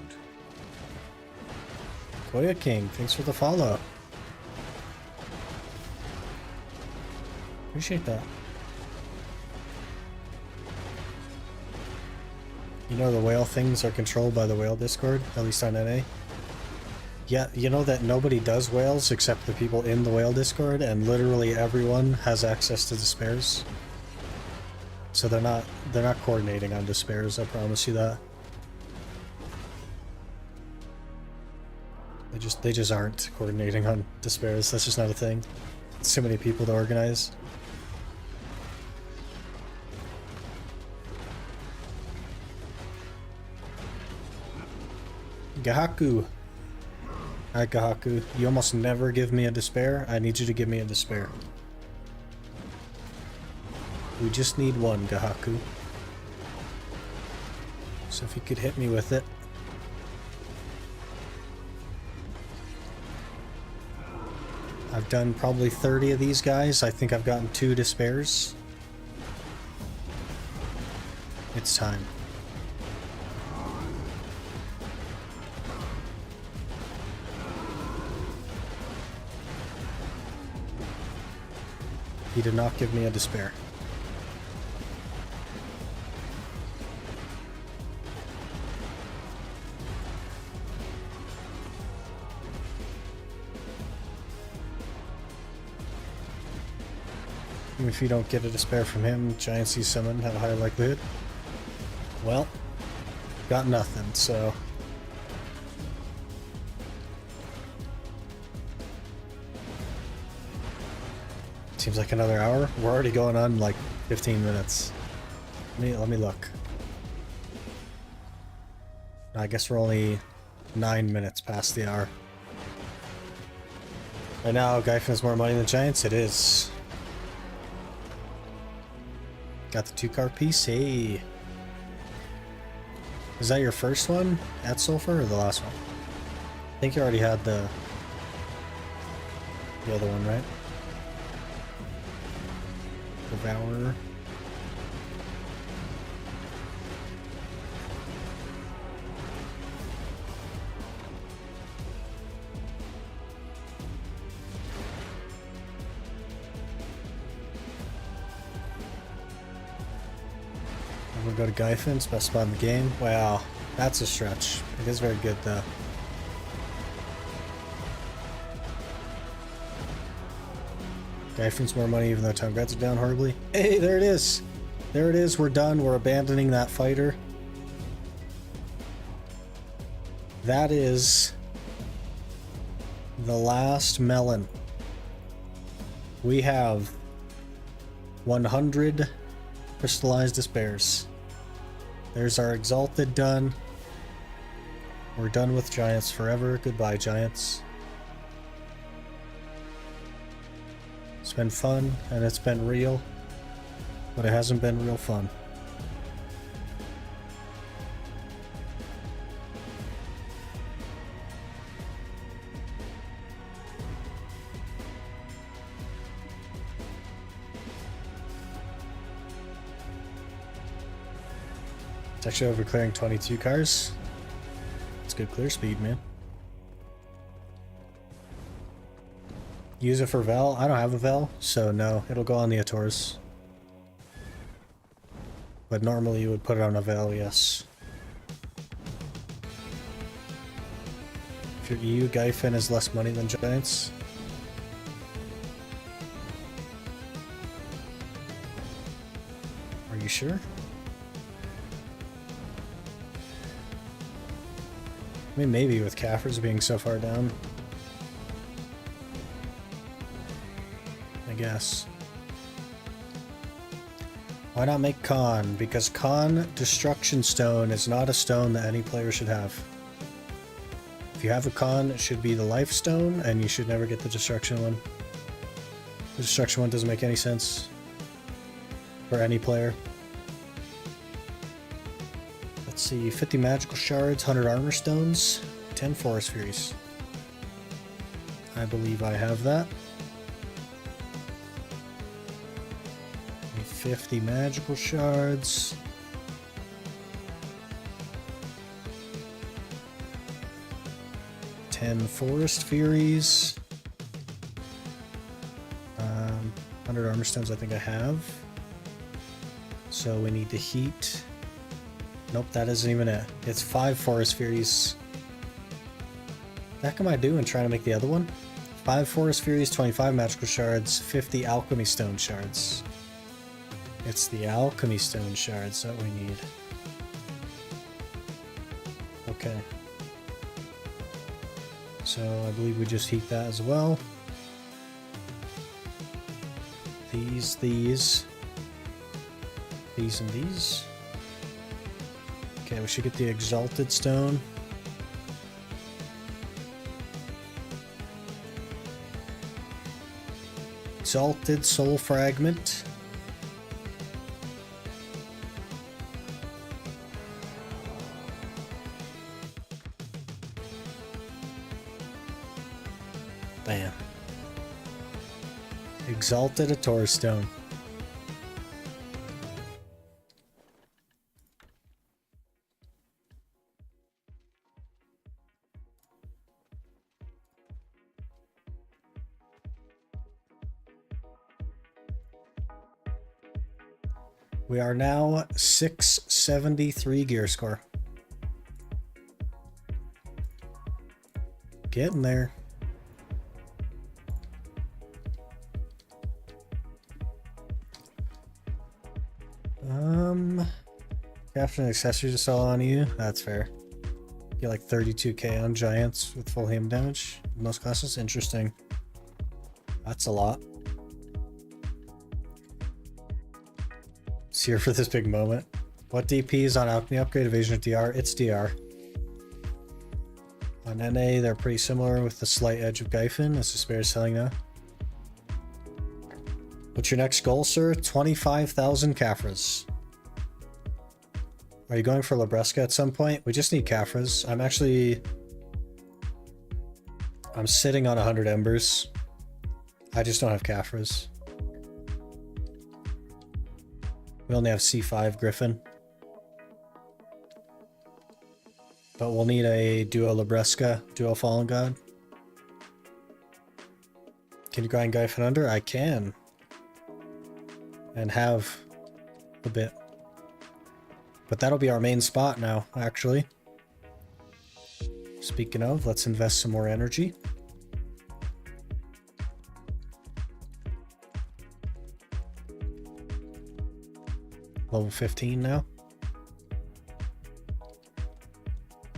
Koya King, thanks for the follow. Appreciate that. You know the whale things are controlled by the whale Discord, at least on NA? Yeah, you know that nobody does whales except the people in the whale Discord, and literally everyone has access to despairs. So they're not coordinating on despairs, I promise you that. They just aren't coordinating on despairs. That's just not a thing. It's too many people to organize. Gahaku. Alright, Gahaku. You almost never give me a despair. I need you to give me a despair. We just need one, Gahaku. So if you could hit me with it. I've done probably 30 of these guys. I think I've gotten 2 despairs. It's time. He did not give me a despair. If you don't get a despair from him, Giant Sea Summon have a higher likelihood. Well, got nothing, so... Seems like another hour. We're already going on like 15 minutes. Let me look. I guess we're only 9 minutes past the hour. Right now, Gyfin has more money than Giants. It is. Got the 2-card piece. Hey. Is that your first one at Sulfur or the last one? I think you already had the other one, right? Devourer. I'm gonna go to Gyfin, best spot in the game. Wow, that's a stretch. It is very good though. Gyfin's more money even though time grats are down horribly. Hey, there it is! There it is, we're done. We're abandoning that fighter. That is the last melon. We have 100 crystallized despairs. There's our Exalted done. We're done with Giants forever. Goodbye, Giants. It's been fun, and it's been real, but it hasn't been real fun. It's actually over clearing 22 cars. It's good clear speed, man. Use it for Vel? I don't have a Vel, so no, it'll go on the Ators. But normally you would put it on a Vel, yes. If your EU Gyfin has less money than Giants. Are you sure? I mean, maybe with Kaffers being so far down. I guess. Why not make Khan? Because Khan Destruction Stone is not a stone that any player should have. If you have a Khan, it should be the Life Stone, and you should never get the Destruction one. The Destruction one doesn't make any sense for any player. Let's see, 50 Magical Shards, 100 Armor Stones, 10 Forest Furies. I believe I have that. 50 Magical Shards. Ten Forest Furies. 100 Armor Stones I think I have. So we need to heat. Nope, that isn't even it. It's 5 Forest Furies. What the heck am I doing trying to make the other one? 5 Forest Furies, 25 Magical Shards, 50 Alchemy Stone Shards. It's the Alchemy Stone Shards that we need. Okay. So I believe we just heat that as well. These, and these. Okay, we should get the Exalted stone. Exalted soul fragment. Bam. Exalted a Taurus stone. We are now 673 gear score. Getting there. Crafting accessories to sell on you. That's fair. Get like 32k on giants with full ham damage. Most classes. Interesting. That's a lot. It's here for this big moment. What DP is on Alchemy upgrade? Evasion of DR? It's DR. On NA, they're pretty similar with the slight edge of Gyfin. As Despair is selling now. What's your next goal, sir? 25,000 Caphras. Are you going for Labresca at some point? We just need Caphras. I'm sitting on 100 embers. I just don't have Caphras. We only have C5 Gyfin. But we'll need a duo Labresca, duo Fallen God. Can you grind Gyfin under? I can. And have a bit. But that'll be our main spot now, actually. Speaking of, let's invest some more energy. Level 15 now.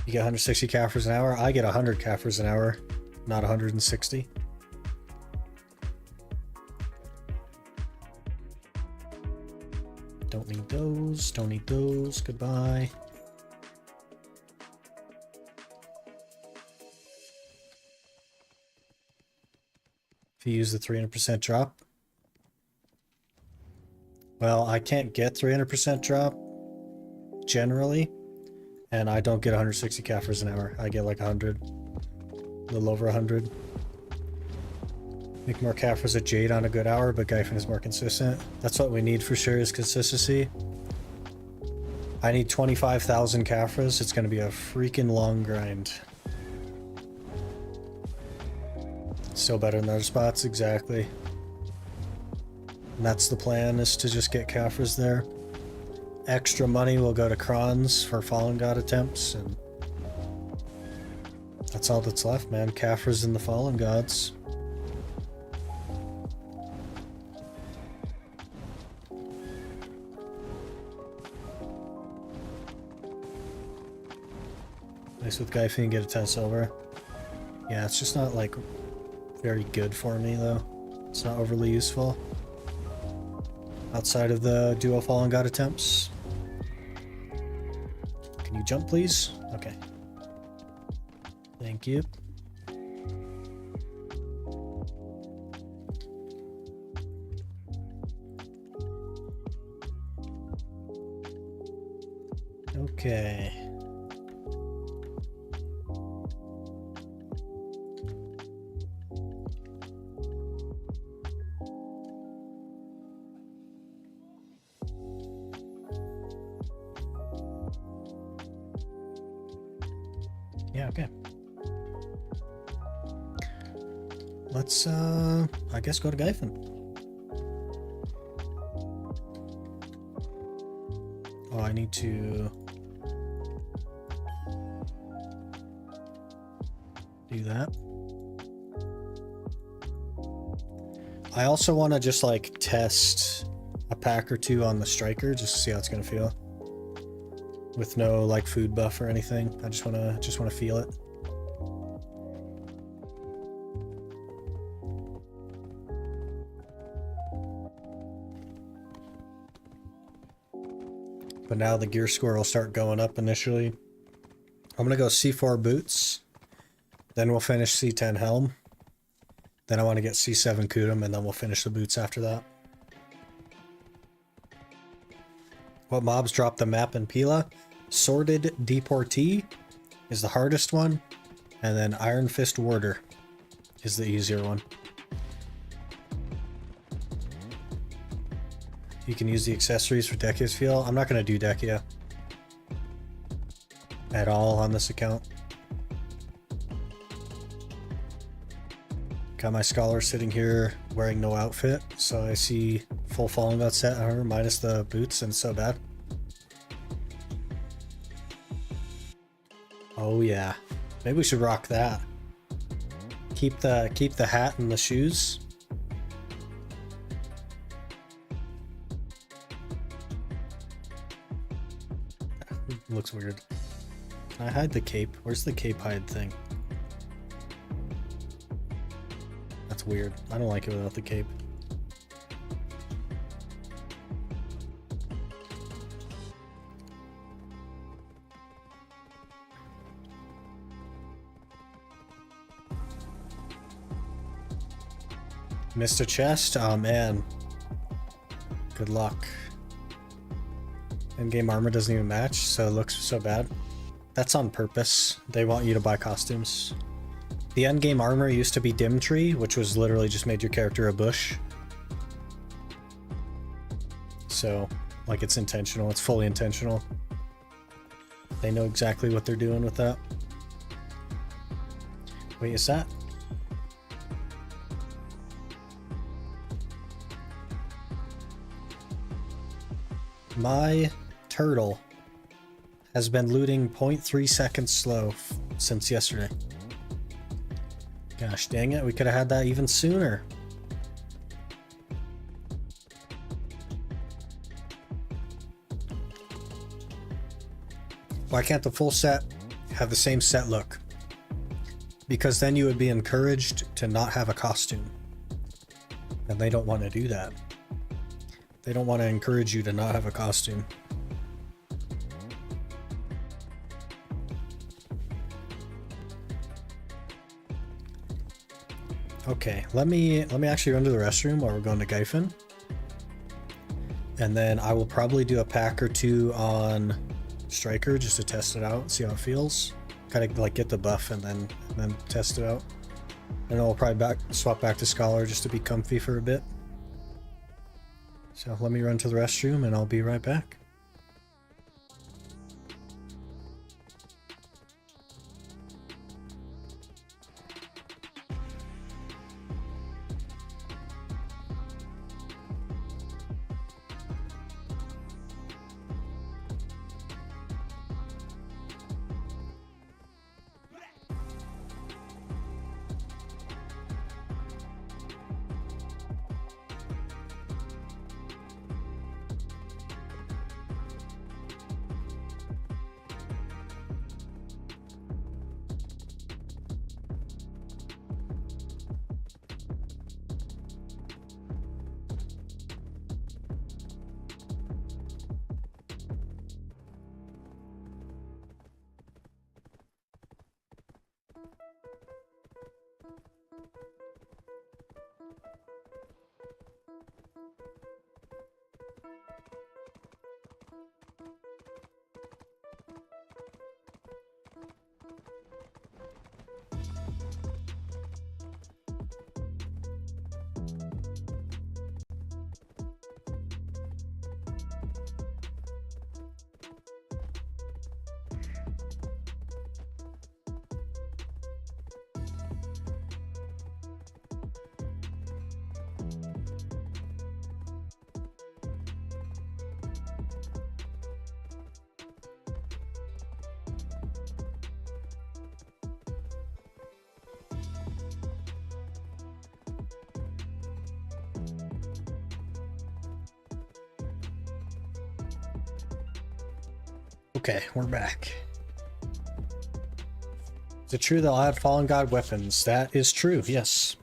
You get 160 Caphras an hour. I get 100 Caphras an hour, not 160. Don't need those, don't need those, goodbye. If you use the 300% drop. Well, I can't get 300% drop, generally, and I don't get 160 Caphras an hour. I get like 100, a little over 100. Make more Caphras at Jade on a good hour, but Gyfin is more consistent. That's what we need for sure, is consistency. I need 25,000 Caphras. It's going to be a freaking long grind. Still better than other spots, exactly. And that's the plan, is to just get Caphras there. Extra money will go to Krons for Fallen God attempts, and that's all that's left, man. Caphras and the Fallen Gods. Nice with Gyfin, get a 10 silver. Yeah, it's just not like very good for me though. It's not overly useful. Outside of the duo Fallen God attempts. Can you jump please? Okay. Thank you. Okay. Yeah, okay. Let's, I guess go to Gyfin. Oh, I need to do that. I also want to just like test a pack or two on the striker just to see how it's gonna feel. With no like food buff or anything. I just wanna feel it. but now the gear score will start going up initially. I'm gonna go C4 boots, then we'll finish C10 helm. Then I want to get C7 Kudum, and then we'll finish the boots after that. What mobs drop the map in Pila? Sorted Deportee is the hardest one, and then Iron Fist Warder is the easier one. You can use the accessories for Dekia's feel. I'm not going to do Dekia at all on this account. Got my scholar sitting here wearing no outfit, so I see full Fallen God set on her minus the boots, and it's so bad. Oh yeah, maybe we should rock that. Keep the hat and the shoes. Looks weird. Can I hide the cape? Where's the cape hide thing? That's weird. I don't like it without the cape. Missed a chest? Oh man. Good luck. In-game armor doesn't even match, so it looks so bad. That's on purpose. They want you to buy costumes. The endgame armor used to be Dim Tree, which was literally just made your character a bush. So, like, it's intentional. It's fully intentional. They know exactly what they're doing with that. Wait, is that? My turtle has been looting 0.3 seconds slow since yesterday. Gosh dang it, we could have had that even sooner. Why can't the full set have the same set look? Because then you would be encouraged to not have a costume. And they don't want to do that. They don't want to encourage you to not have a costume. Okay, let me actually run to the restroom while we're going to Gyfin. And then I will probably do a pack or two on Striker just to test it out, see how it feels. Kind of like get the buff and then test it out. And then we'll probably swap back to Scholar just to be comfy for a bit. So let me run to the restroom and I'll be right back. Okay, we're back. Is it true they'll add Fallen God weapons? That is true, yes.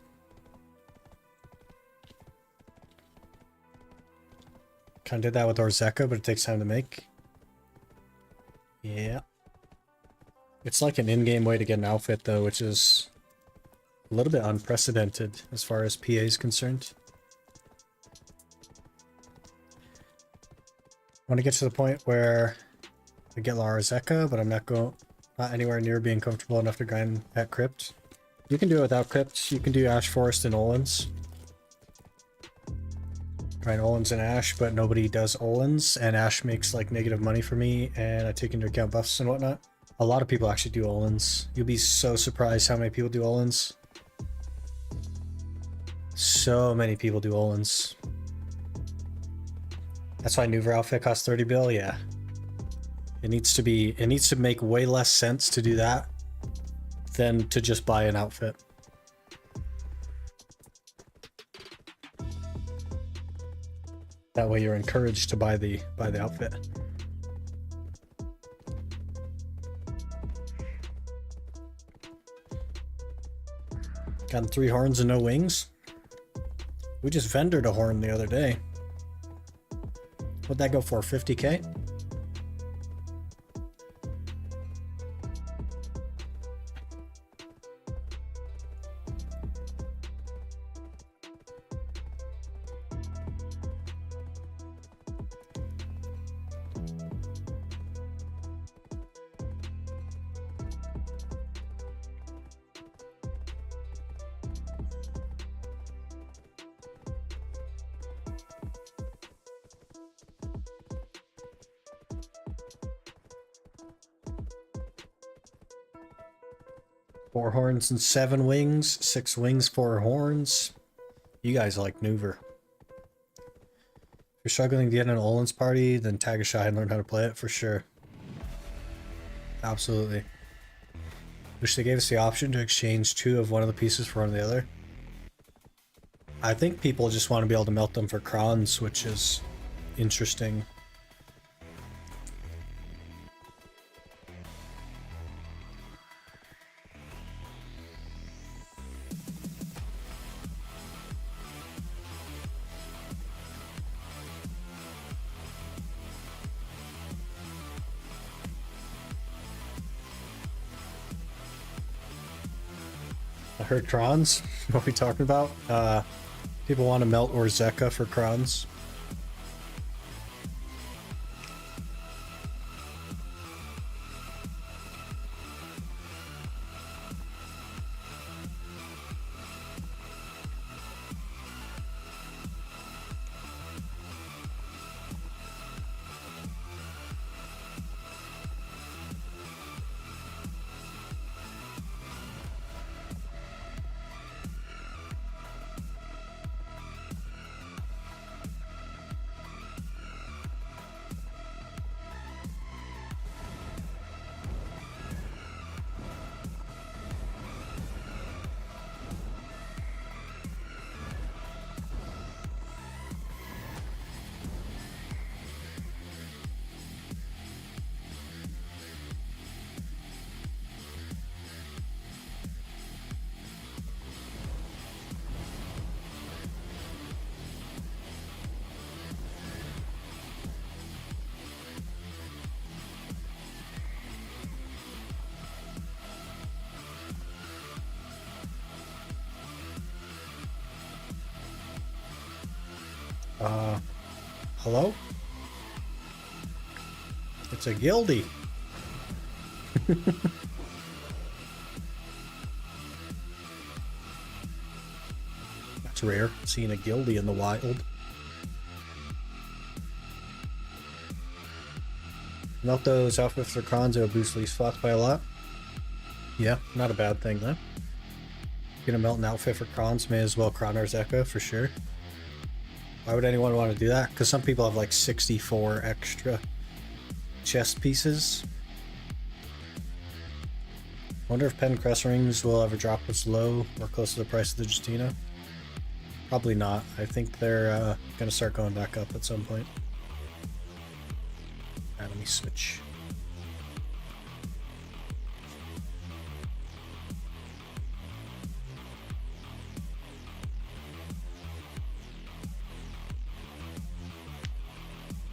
Kind of did that with Orzeka, but it takes time to make. Yeah. It's like an in-game way to get an outfit, though, which is a little bit unprecedented as far as PA is concerned. I want to get to the point where I get Lara Zeka, but I'm not anywhere near being comfortable enough to grind at Crypt. You can do it without Crypt. You can do Ash Forest and Olins. Grind Olins and Ash, but nobody does Olins, and Ash makes like negative money for me, and I take into account buffs and whatnot. A lot of people actually do Olins. You'll be so surprised how many people do Olins. So many people do Olins. That's why Nuver outfit costs 30 bill, yeah. It needs to make way less sense to do that than to just buy an outfit. That way you're encouraged to buy the outfit. Gotten 3 horns and no wings. We just vendored a horn the other day. What'd that go for? 50k? Four horns and 7 wings. 6 wings, 4 horns. You guys like Nuver. If you're struggling to get an Olin's party, then tag a shy and learn how to play it for sure. Absolutely. Wish they gave us the option to exchange 2 of one of the pieces for one of the other. I think people just want to be able to melt them for crons, which is interesting. I heard crons. What are we talking about? People want to melt or Zeka for crons. Hello? It's a guildie. That's rare, seeing a guildie in the wild. Melt those outfits for crons, it'll boost least slots by a lot. Yeah, not a bad thing though. Gonna melt an outfit for crons, may as well cron our Zeka for sure. Why would anyone want to do that? Because some people have like 64 extra chest pieces. Wonder if pen crest rings will ever drop as low or close to the price of the Justina. Probably not. I think they're gonna start going back up at some point. Alright, let me switch.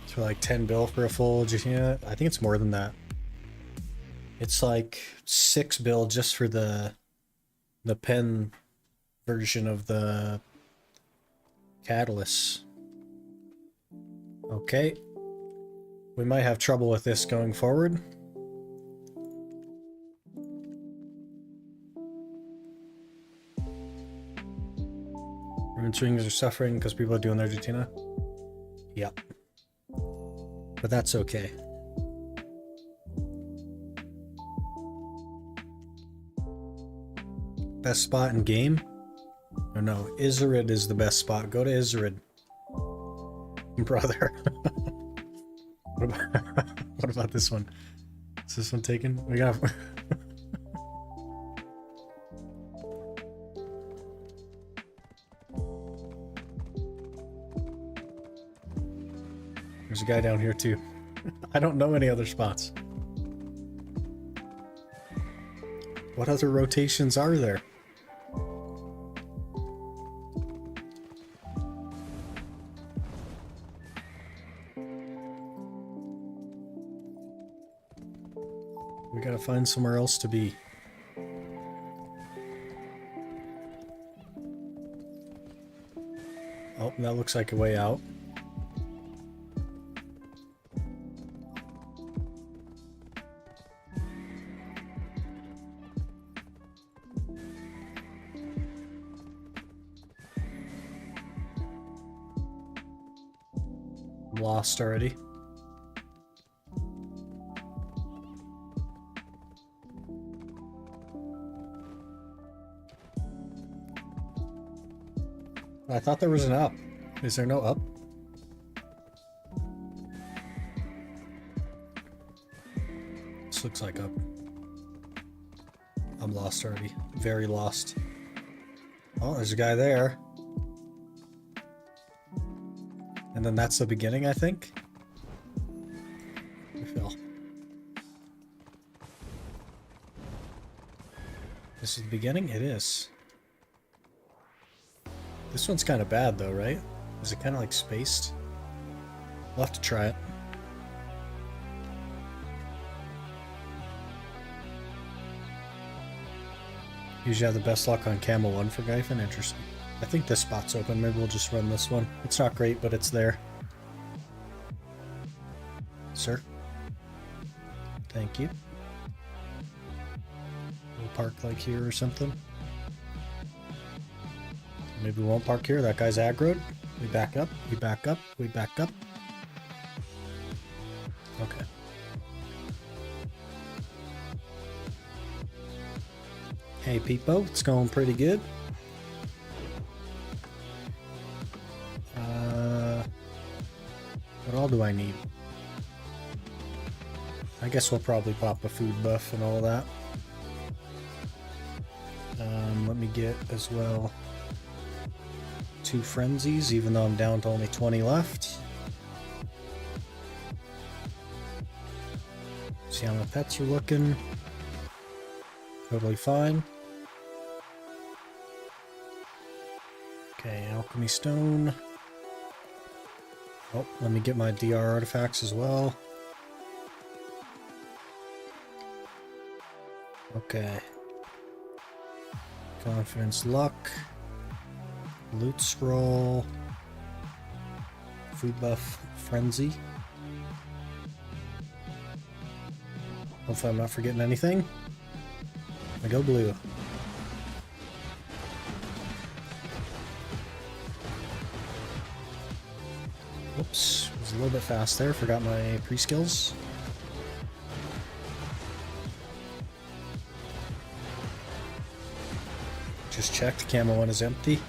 For like 10 bill for a full Justina. I think it's more than that. It's like 6 bill just for the pen version of the catalyst. Okay. We might have trouble with this going forward. Rune swings are suffering because people are doing their Jutina. Yep. But that's okay. Best spot in game? Oh no, Izarid is the best spot. Go to Izarid. Brother. What about this one? Is this one taken? We got... There's a guy down here too. I don't know any other spots. What other rotations are there? We gotta find somewhere else to be. Oh, that looks like a way out. I'm lost already. I thought there was an up. Is there no up? This looks like up. I'm lost already. Very lost. Oh, there's a guy there. And then that's the beginning, I think. I fell. This is the beginning? It is. This one's kind of bad though, right? Is it kind of like spaced? We'll have to try it. Usually have the best luck on Camel 1 for Gyfin. Interesting. I think this spot's open. Maybe we'll just run this one. It's not great, but it's there. Sir? Thank you. We'll park like here or something. Maybe we won't park here. That guy's aggroed. We back up. We back up. We back up. Okay. Hey, Peepo. It's going pretty good. What all do I need? I guess we'll probably pop a food buff and all that. Let me get as well 2 frenzies, even though I'm down to only 20 left. See how my pets are looking. Totally fine. Okay, alchemy stone. Oh, let me get my DR artifacts as well. Okay. Confidence, luck. Loot scroll. Food buff, frenzy. Hopefully I'm not forgetting anything. I go blue. Whoops, was a little bit fast there. Forgot my pre-skills. Just checked, camo 1 is empty.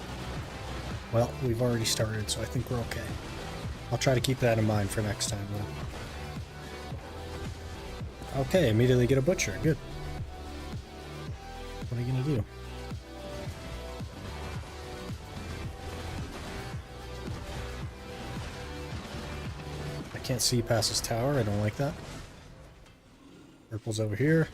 Well, we've already started, so I think we're okay. I'll try to keep that in mind for next time, though. Okay, immediately get a butcher. Good. What are you gonna do? I can't see past his tower. I don't like that. Purple's over here.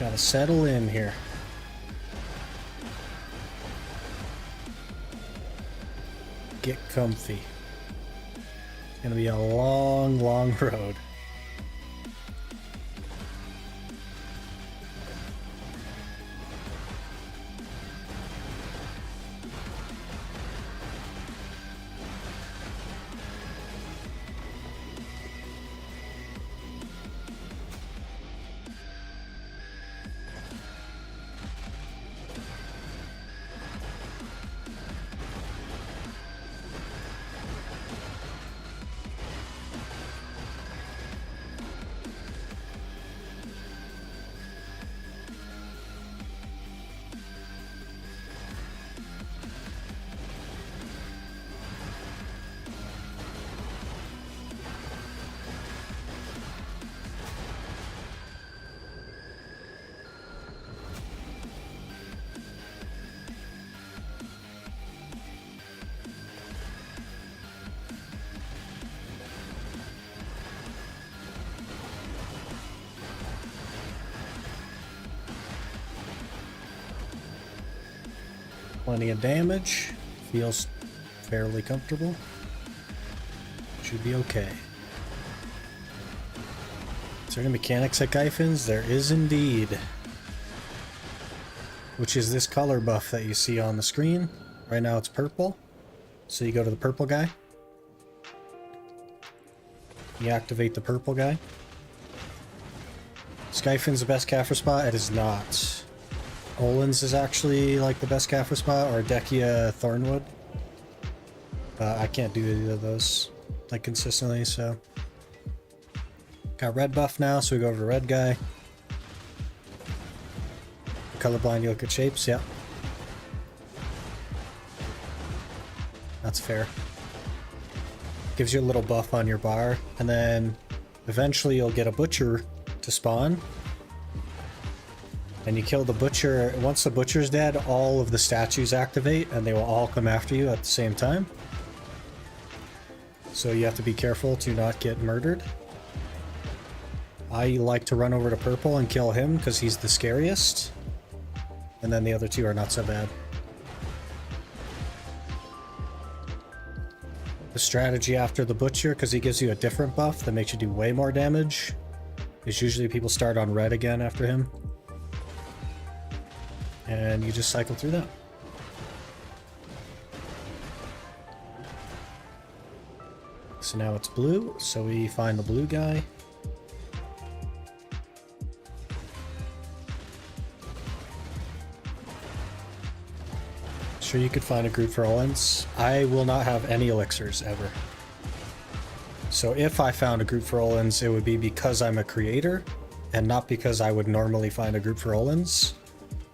Gotta settle in here. Get comfy. It's gonna be a long, long road. Plenty of damage. Feels fairly comfortable. Should be okay. Is there any mechanics at Gyfin's? There is indeed. Which is this color buff that you see on the screen. Right now it's purple. So you go to the purple guy. You activate the purple guy. Is Gyfin's the best Kaffir spot? It is not. Olin's is actually like the best Kaffir spot, or Dekia Thornwood. I can't do either of those like consistently, so. Got red buff now, so we go over to red guy. Colorblind, you look at shapes, yeah. That's fair. Gives you a little buff on your bar, and then eventually you'll get a butcher to spawn. And you kill the butcher. Once the butcher's dead, all of the statues activate and they will all come after you at the same time. So you have to be careful to not get murdered. I like to run over to purple and kill him because he's the scariest. And then the other two are not so bad. The strategy after the butcher, because he gives you a different buff that makes you do way more damage, is usually people start on red again after him. And you just cycle through that. So now it's blue, so we find the blue guy. Sure, you could find a group for Olins. I will not have any elixirs ever. So if I found a group for Olins, it would be because I'm a creator, and not because I would normally find a group for Olins.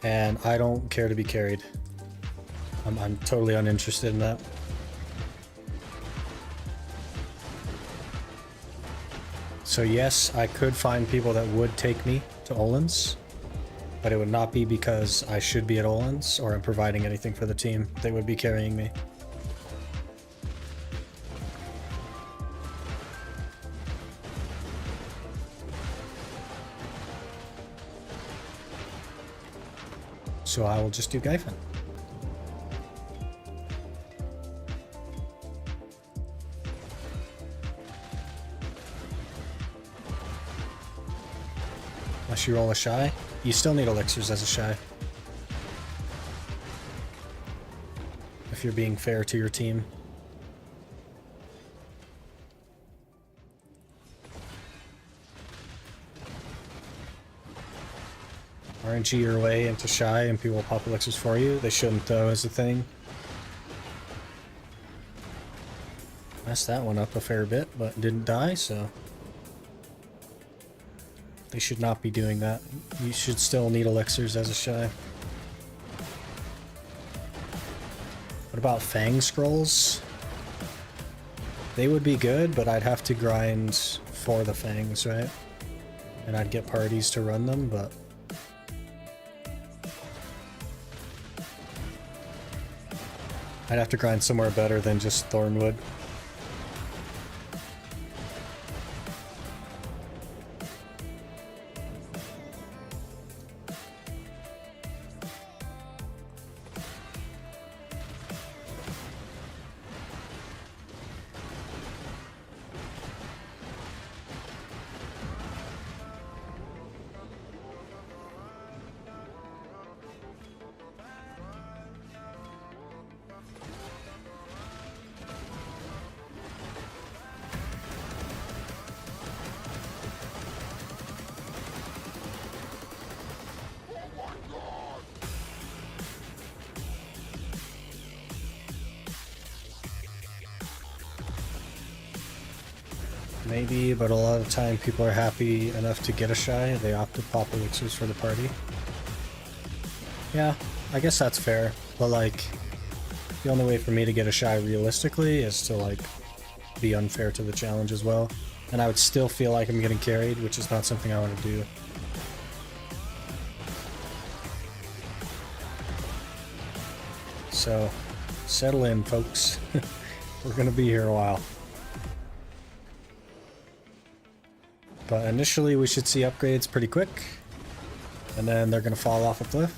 And I don't care to be carried. I'm totally uninterested in that. So yes, I could find people that would take me to Olins, but it would not be because I should be at Olins or I'm providing anything for the team. They would be carrying me. So I will just do Gyfin. Unless you roll a shy. You still need elixirs as a shy. If you're being fair to your team. RNG your way into shy and people will pop elixirs for you. They shouldn't though, is the thing. Messed that one up a fair bit, but didn't die, so they should not be doing that. You should still need elixirs as a shy. What about Fang Scrolls? They would be good, but I'd have to grind for the Fangs, right? And I'd get parties to run them, but I'd have to grind somewhere better than just Thornwood. Maybe, but a lot of the time people are happy enough to get a shy, they opt to pop elixirs for the party. Yeah, I guess that's fair, but like, the only way for me to get a shy realistically is to like be unfair to the challenge as well. And I would still feel like I'm getting carried, which is not something I want to do. So, settle in, folks. We're gonna be here a while. But initially we should see upgrades pretty quick, and then they're gonna fall off a cliff.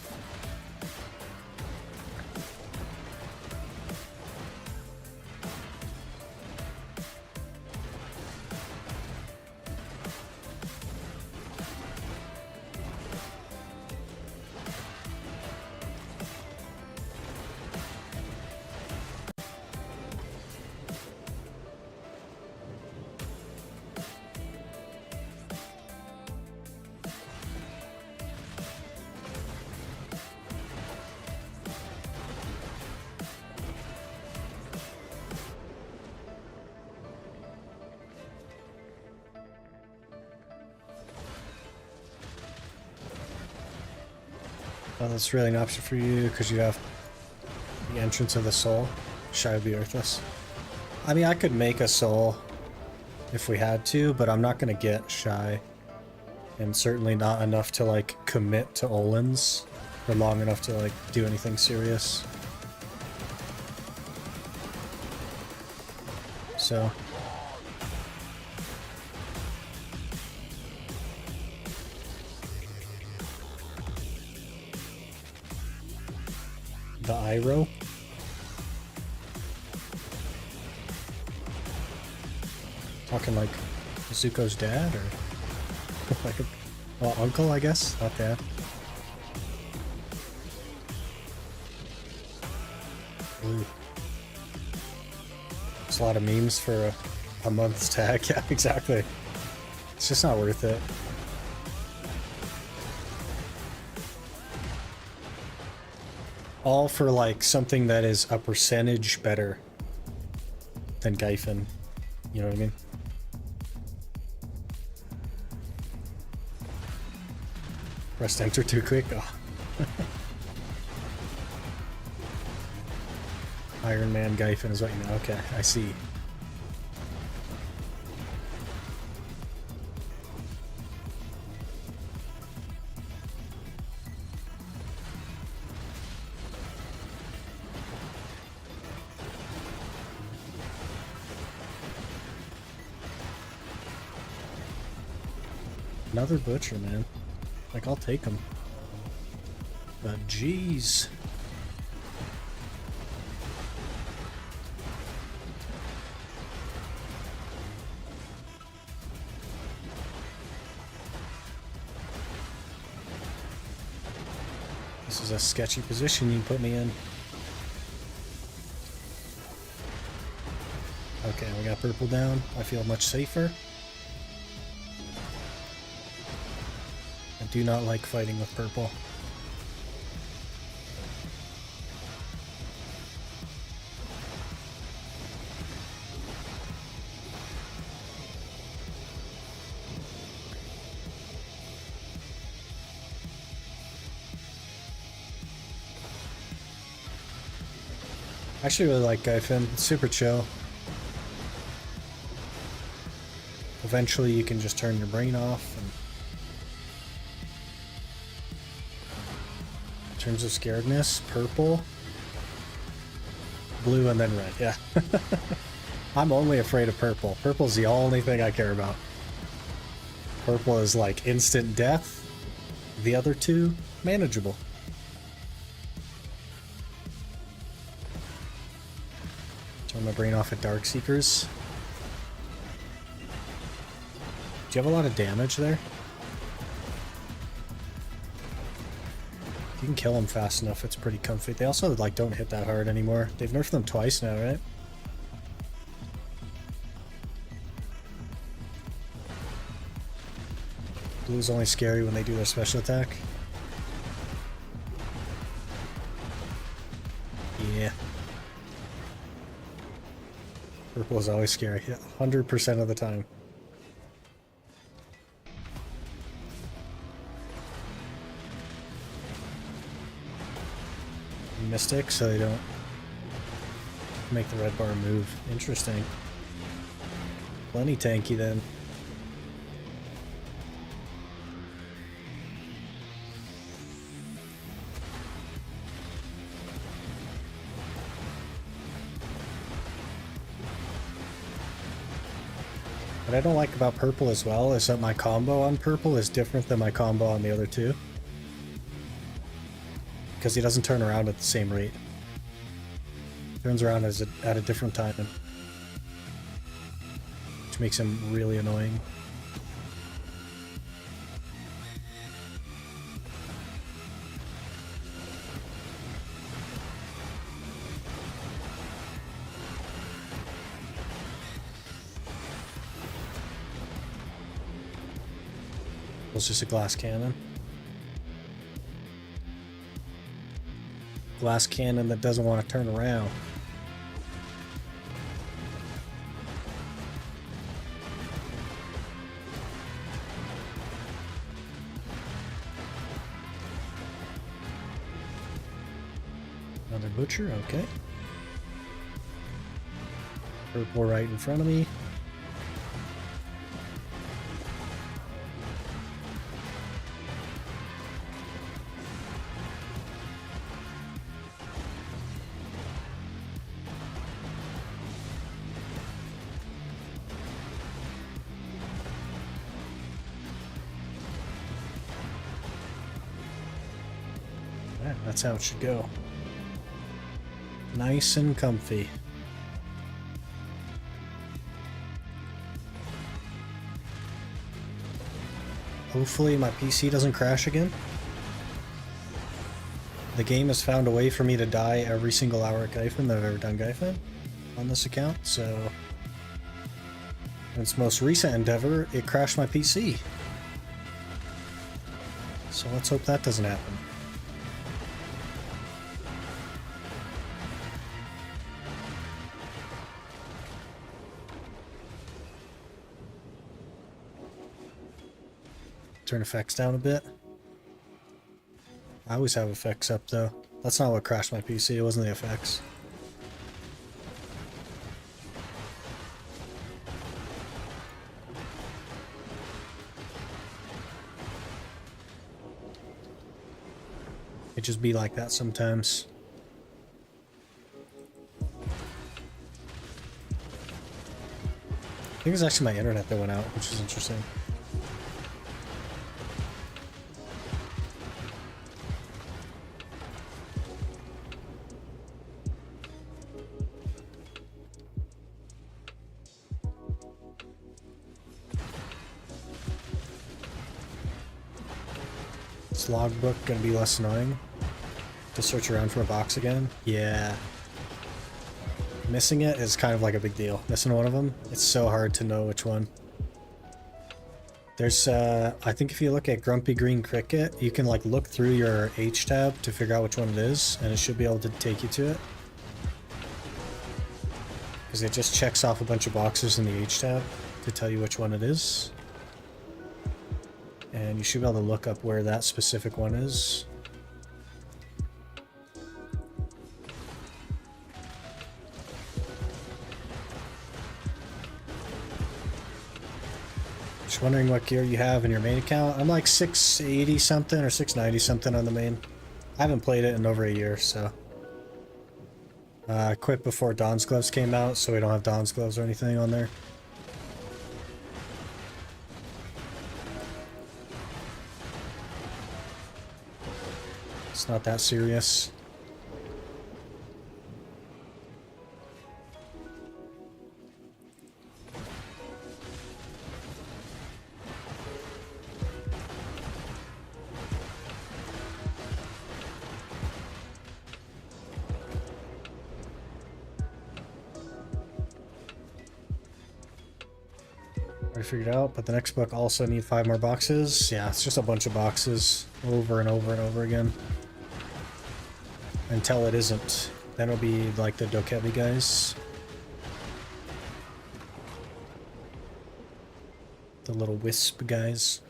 Well, that's really an option for you because you have the entrance of the soul. Shy would be earthless. I mean, I could make a soul if we had to, but I'm not going to get shy. And certainly not enough to like commit to Olins for long enough to like do anything serious. So the Iroh. Talking like Zuko's dad, or like a well, uncle, I guess, not dad. Ooh. It's a lot of memes for a month's tag. Yeah, exactly. It's just not worth it. All for like something that is a percentage better than Gyfin. You know what I mean? Pressed enter too quick. Oh. Iron Man Gyfin is what you know. Okay, I see. Another butcher, man. Like, I'll take him. But jeez. This is a sketchy position you put me in. Okay, we got purple down. I feel much safer. I do not like fighting with purple. I actually really like Gyfin. It's super chill. Eventually you can just turn your brain off. And in terms of scaredness, purple, blue, and then red. Yeah. I'm only afraid of purple. Purple's the only thing I care about. Purple is like instant death. The other two, manageable. Turn my brain off at Dark Seekers. Do you have a lot of damage there? If you can kill them fast enough, it's pretty comfy. They also like don't hit that hard anymore. They've nerfed them twice now, right? Blue's only scary when they do their special attack. Yeah. Purple is always scary. Yeah, 100% of the time. Mystic so they don't make the red bar move. Interesting. Plenty tanky then. What I don't like about purple as well is that my combo on purple is different than my combo on the other two. Because he doesn't turn around at the same rate. Turns around at a different time. Which makes him really annoying. It's just a glass cannon. Glass cannon that doesn't want to turn around. Another butcher, okay. Purple right in front of me. That's how it should go. Nice and comfy. Hopefully my PC doesn't crash again. The game has found a way for me to die every single hour at Gyfin that I've ever done Gyfin on this account, so in its most recent endeavor, it crashed my PC. So let's hope that doesn't happen. Turn effects down a bit. I always have effects up though. That's not what crashed my PC, it wasn't the effects. It just be like that sometimes. I think it's actually my internet that went out, which is interesting. Is logbook gonna be less annoying? To search around for a box again? Yeah. Missing it is kind of like a big deal. Missing one of them, it's so hard to know which one. There's, I think if you look at Grumpy Green Cricket, you can like look through your H tab to figure out which one it is, and it should be able to take you to it. Because it just checks off a bunch of boxes in the H tab to tell you which one it is. And you should be able to look up where that specific one is. Just wondering what gear you have in your main account. I'm like 680 something or 690 something on the main. I haven't played it in over a year, so. I quit before Dawn's Gloves came out, so we don't have Dawn's Gloves or anything on there. It's not that serious. Already figured it out, but the next book also need 5 more boxes. Yeah, it's just a bunch of boxes over and over and over again. Until it isn't. Then it'll be like the Dokebi guys. The little wisp guys.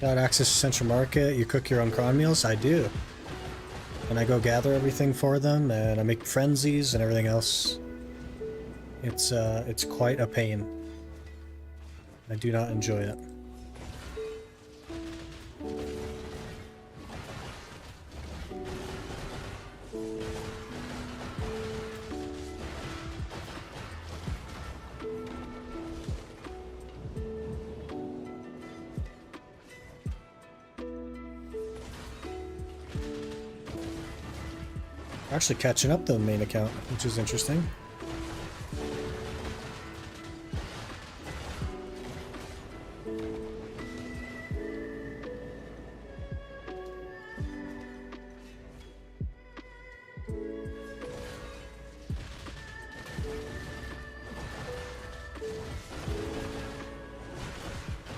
Got access to Central Market. You cook your own cron meals? I do. And I go gather everything for them, and I make frenzies and everything else. It's quite a pain. I do not enjoy it. Actually catching up to the main account, which is interesting.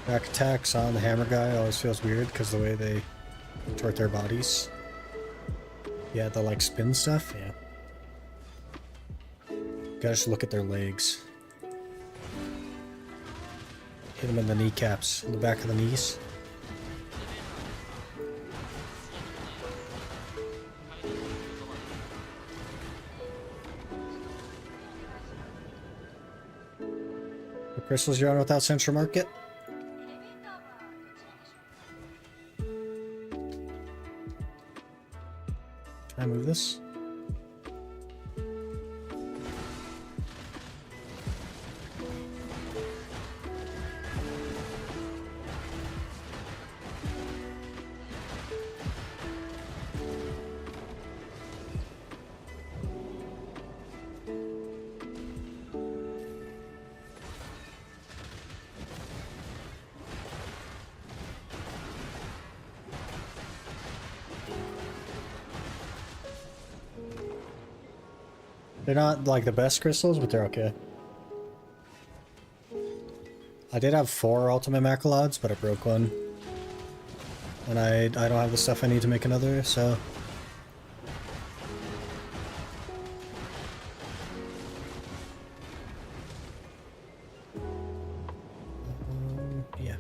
Back attacks on the hammer guy always feels weird because the way they contort their bodies. Yeah, the like spin stuff, yeah. Gotta just look at their legs. Hit them in the kneecaps, in the back of the knees. The crystals you're on without Central Market? Can I move this? They're not like the best crystals, but they're okay. I did have 4 ultimate macalods, but I broke one. And I don't have the stuff I need to make another, so... yeah.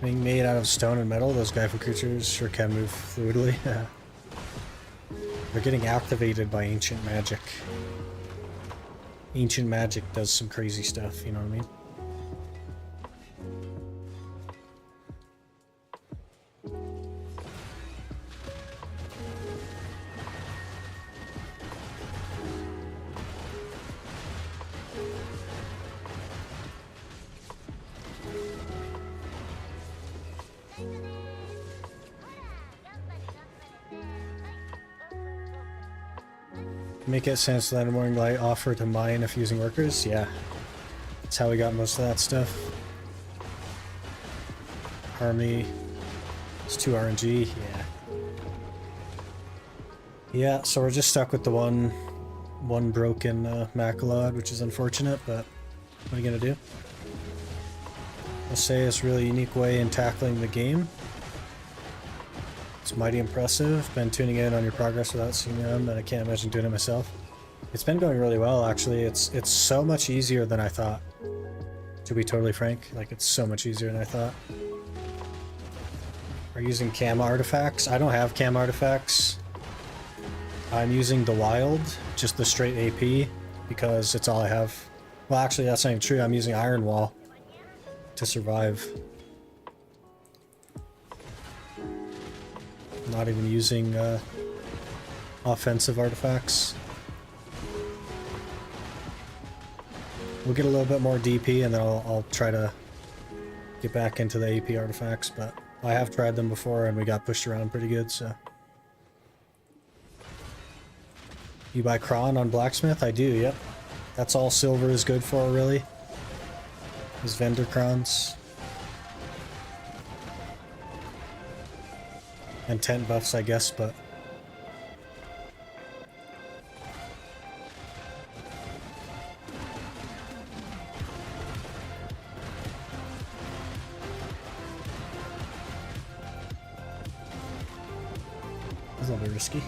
Being made out of stone and metal, those Gyfin creatures sure can move fluidly. They're getting activated by ancient magic. Ancient magic does some crazy stuff, you know what I mean? Make it sense that morning light offer to mine if using workers? Yeah. That's how we got most of that stuff. Army. It's 2 RNG, yeah. Yeah, so we're just stuck with the one broken Macalod, which is unfortunate, but what are you gonna do? I'll say it's a really unique way in tackling the game. It's mighty impressive. Been tuning in on your progress without seeing them, and I can't imagine doing it myself. It's been going really well, actually. It's so much easier than I thought. To be totally frank, like it's so much easier than I thought. Are you using cam artifacts? I don't have cam artifacts. I'm using the wild, just the straight AP, because it's all I have. Well, actually, that's not even true. I'm using Iron Wall to survive. Not even using offensive artifacts. We'll get a little bit more DP and then I'll try to get back into the AP artifacts, but I have tried them before and we got pushed around pretty good, so. You buy Kron on Blacksmith? I do, yep. That's all silver is good for, really. Is vendor Krons. And tent buffs, I guess, but... It's a little bit risky.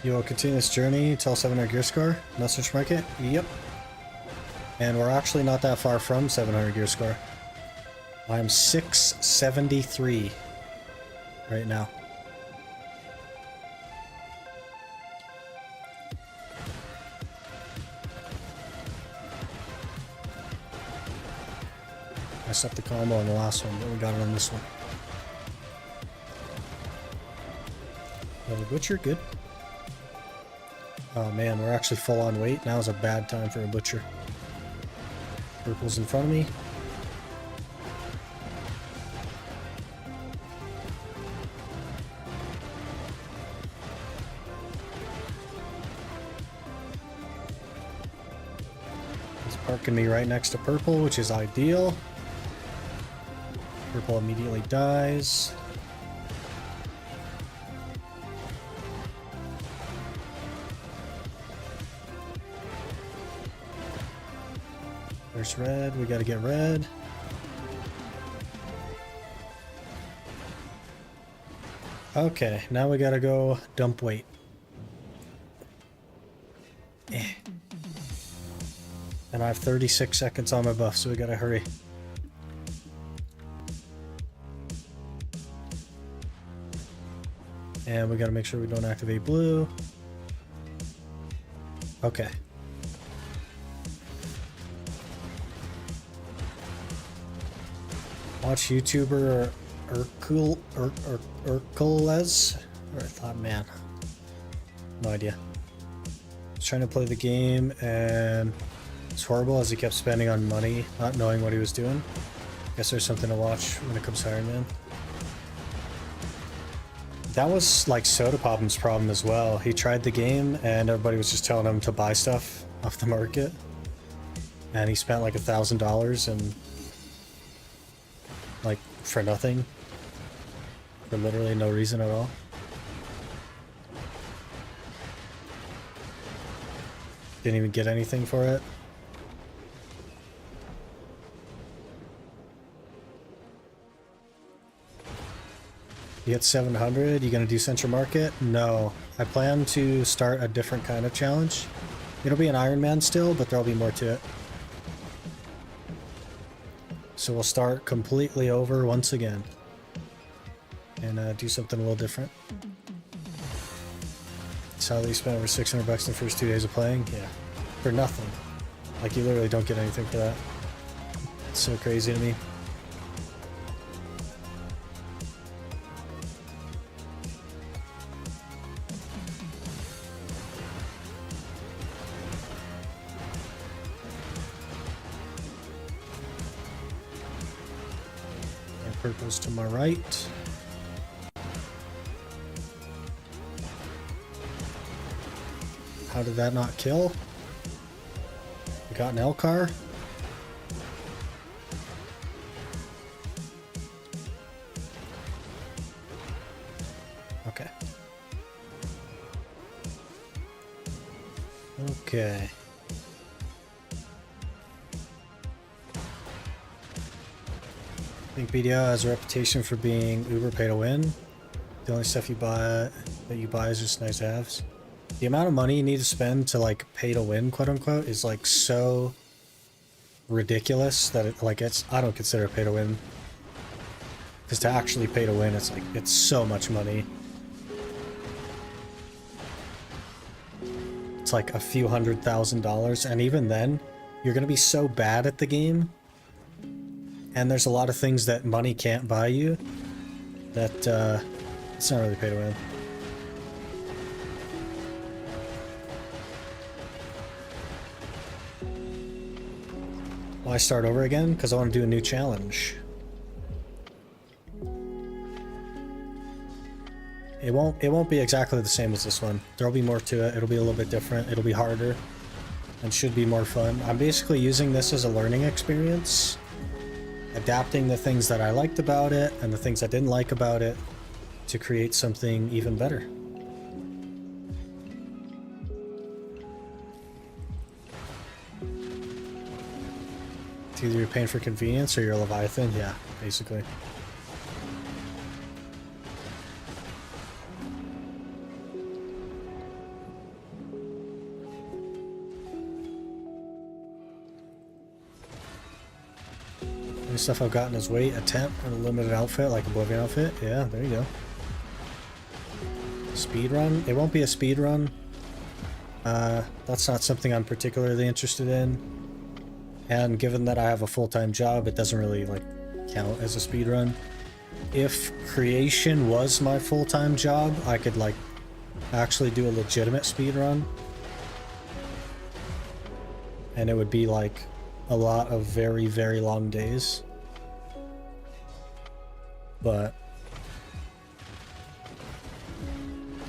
You will continue this journey until 700 gear score. Message market. Yep. And we're actually not that far from 700 gear score. I'm 673 right now. Messed up the combo on the last one, but we got it on this one. The butcher, good. Oh man, we're actually full on weight. Now is a bad time for a butcher. Purple's in front of me. He's parking me right next to purple, which is ideal. Purple immediately dies. There's red. We gotta get red. Okay, now we gotta go dump weight. And I have 36 seconds on my buff, so we gotta hurry. And we gotta make sure we don't activate blue. Okay. Watch YouTuber Urkules. Or I thought, man. No idea. I was trying to play the game and it's horrible as he kept spending on money, not knowing what he was doing. Guess there's something to watch when it comes to Iron Man. That was like Soda Pop's problem as well. He tried the game and everybody was just telling him to buy stuff off the market. And he spent like $1,000 and like for nothing. For literally no reason at all. Didn't even get anything for it. You get 700, you gonna do Central Market? No. I plan to start a different kind of challenge. It'll be an Iron Man still, but there'll be more to it. So we'll start completely over once again. And do something a little different. Saw that you spent over 600 bucks in the first 2 days of playing? Yeah. For nothing. Like, you literally don't get anything for that. It's so crazy to me. And purple's to my right. How did that not kill? We got an L-car. Okay. Okay. I think BDO has a reputation for being uber pay to win. The only stuff you buy is just nice to haves. The amount of money you need to spend to like pay to win, quote unquote, is like so ridiculous that I don't consider it pay to win. Because to actually pay to win, it's so much money. It's like a few $100,000, and even then, you're gonna be so bad at the game, and there's a lot of things that money can't buy you, that it's not really pay to win. Why start over again? Because I want to do a new challenge. It won't be exactly the same as this one. There'll be more to it. It'll be a little bit different. It'll be harder and should be more fun. I'm basically using this as a learning experience, adapting the things that I liked about it and the things I didn't like about it to create something even better. It's either you're paying for convenience or you're a Leviathan. Yeah, basically. Any stuff I've gotten is weight, a tent, and a limited outfit, like Oblivion outfit. Yeah, there you go. Speed run? It won't be a speed run. That's not something I'm particularly interested in. And given that I have a full-time job, it doesn't really like count as a speed run. If creation was my full-time job, I could like actually do a legitimate speed run. And it would be like a lot of very, very long days. But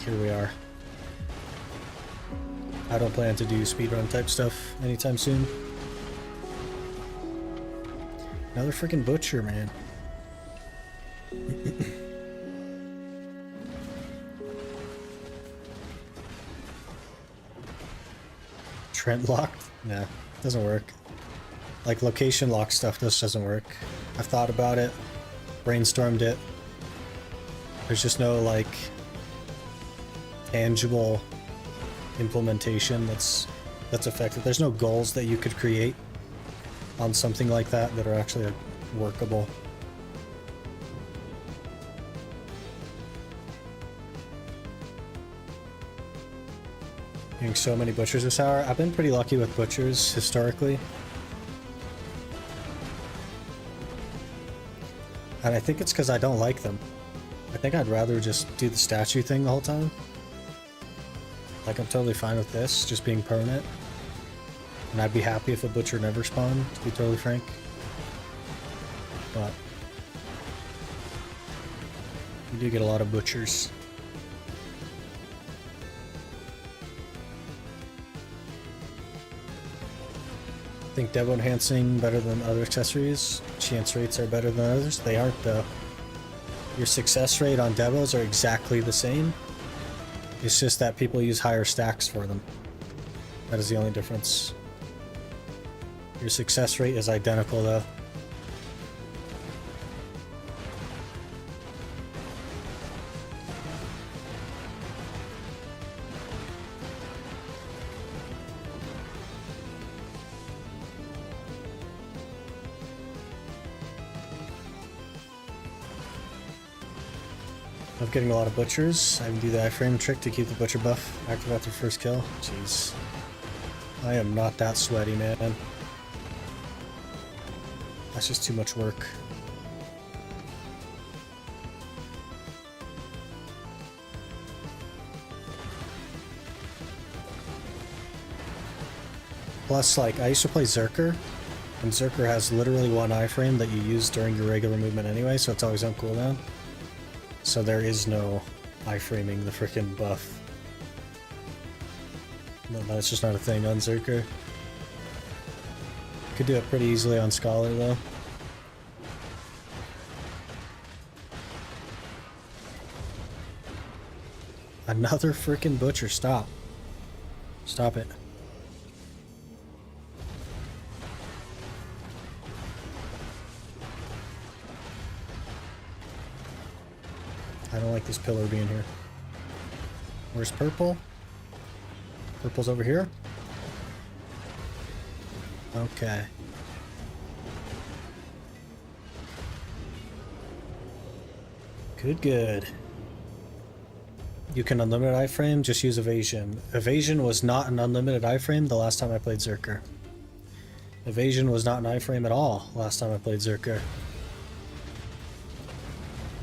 here we are. I don't plan to do speedrun type stuff anytime soon. Another freaking butcher, man. Trent locked? Nah, doesn't work. Like location lock stuff, this doesn't work. I've thought about it, brainstormed it. There's just no like tangible implementation that's effective. There's no goals that you could create on something like that that are actually like, workable. Getting so many butchers this hour. I've been pretty lucky with butchers historically. And I think it's because I don't like them. I think I'd rather just do the statue thing the whole time. Like, I'm totally fine with this, just being permanent. And I'd be happy if a butcher never spawned, to be totally frank. But you do get a lot of butchers. I think Devo enhancing better than other accessories. Chance rates are better than others. They aren't though. Your success rate on Devos are exactly the same. It's just that people use higher stacks for them. That is the only difference. Your success rate is identical though. I'm getting a lot of butchers. I can do the iframe trick to keep the butcher buff active after first kill. Jeez. I am not that sweaty, man. That's just too much work. Plus, like, I used to play Zerker, and Zerker has literally one iframe that you use during your regular movement anyway, so it's always on cooldown. So there is no iframing the frickin' buff. No, that's just not a thing on Zerker. Could do it pretty easily on Scholar though. Another frickin' butcher, stop. Stop it. I don't like this pillar being here. Where's purple? Purple's over here? Okay. Good, good. You can unlimited iframe, just use evasion. Evasion was not an unlimited iframe the last time I played Zerker. Evasion was not an iframe at all last time I played Zerker.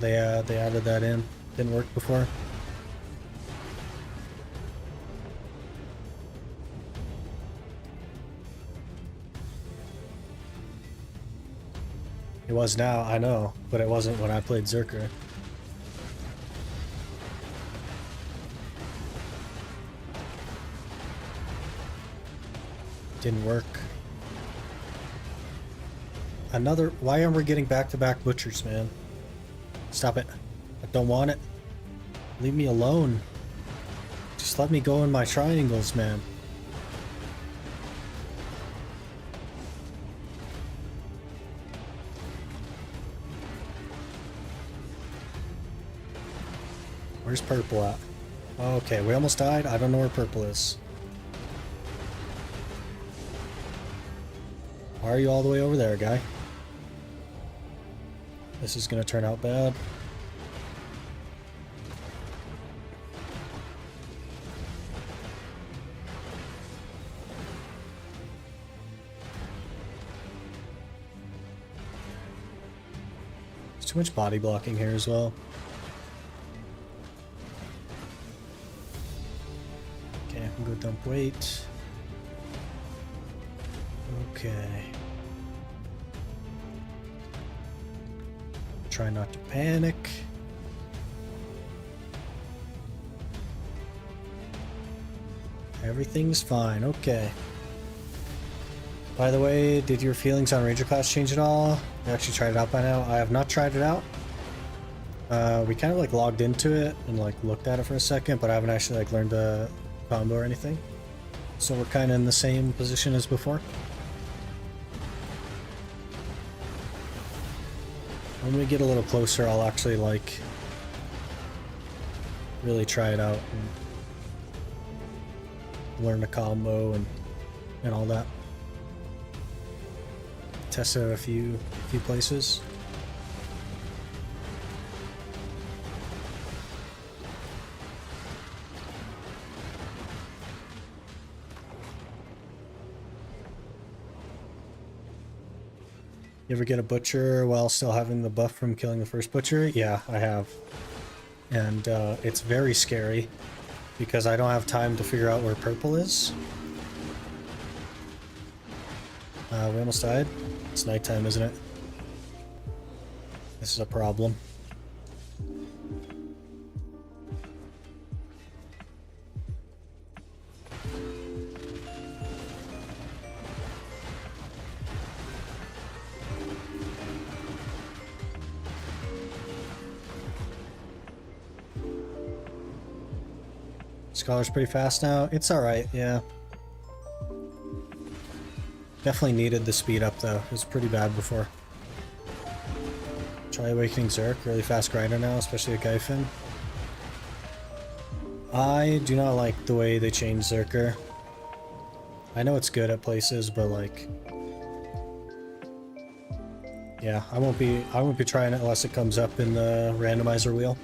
They added that in. Didn't work before. It was now, I know, but it wasn't when I played Zerker. Didn't work. Another. Why aren't we getting back-to-back butchers, man? Stop it. I don't want it. Leave me alone. Just let me go in my triangles, man. Where's purple at? Okay, we almost died. I don't know where purple is. Why are you all the way over there, guy? This is gonna turn out bad. There's too much body blocking here as well. Okay, I'm gonna go dump weight. Okay. Try not to panic. Everything's fine. Okay. By the way, did your feelings on Ranger class change at all? You actually tried it out by now? I have not tried it out. We kind of like logged into it and like looked at it for a second, but I haven't actually like learned the combo or anything. So we're kind of in the same position as before. When we get a little closer, I'll actually like really try it out and learn the combo and all that. Test it at a few places. You ever get a butcher while still having the buff from killing the first butcher? Yeah, I have. And it's very scary because I don't have time to figure out where purple is. We almost died. It's nighttime, isn't it? This is a problem. Scholar's pretty fast now. It's alright, yeah. Definitely needed the speed up though. It was pretty bad before. Try Awakening Zerk, really fast grinder now, especially at Gyfin. I do not like the way they changed Zerker. I know it's good at places, but like, yeah, I won't be trying it unless it comes up in the randomizer wheel.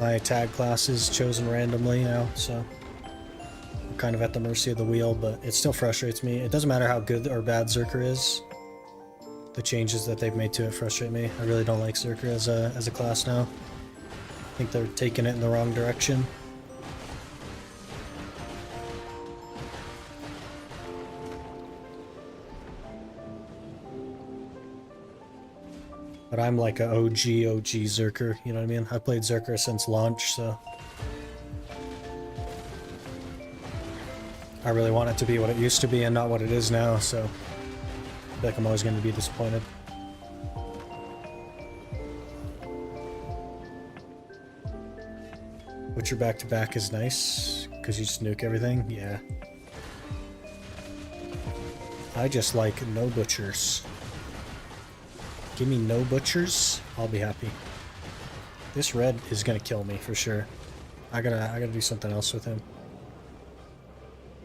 My tag class is chosen randomly now, so I'm kind of at the mercy of the wheel, but it still frustrates me. It doesn't matter how good or bad Zerker is. The changes that they've made to it frustrate me. I really don't like Zerker as a class now. I think they're taking it in the wrong direction. But I'm like a OG Zerker, you know what I mean? I've played Zerker since launch, so I really want it to be what it used to be and not what it is now, so I feel like I'm always going to be disappointed. Butcher back-to-back is nice, because you just nuke everything, yeah. I just like no butchers. Give me no butchers, I'll be happy. This red is gonna kill me for sure. I gotta do something else with him.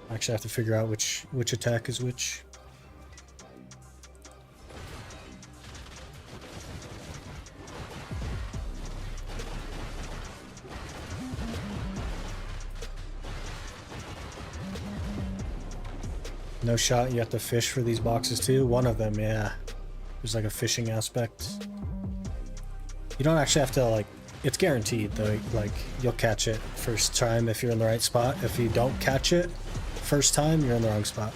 I actually have to figure out which attack is which. No shot, you have to fish for these boxes too? One of them, yeah. There's like a fishing aspect. You don't actually have to like, it's guaranteed though, like you'll catch it first time if you're in the right spot. If you don't catch it first time, you're in the wrong spot.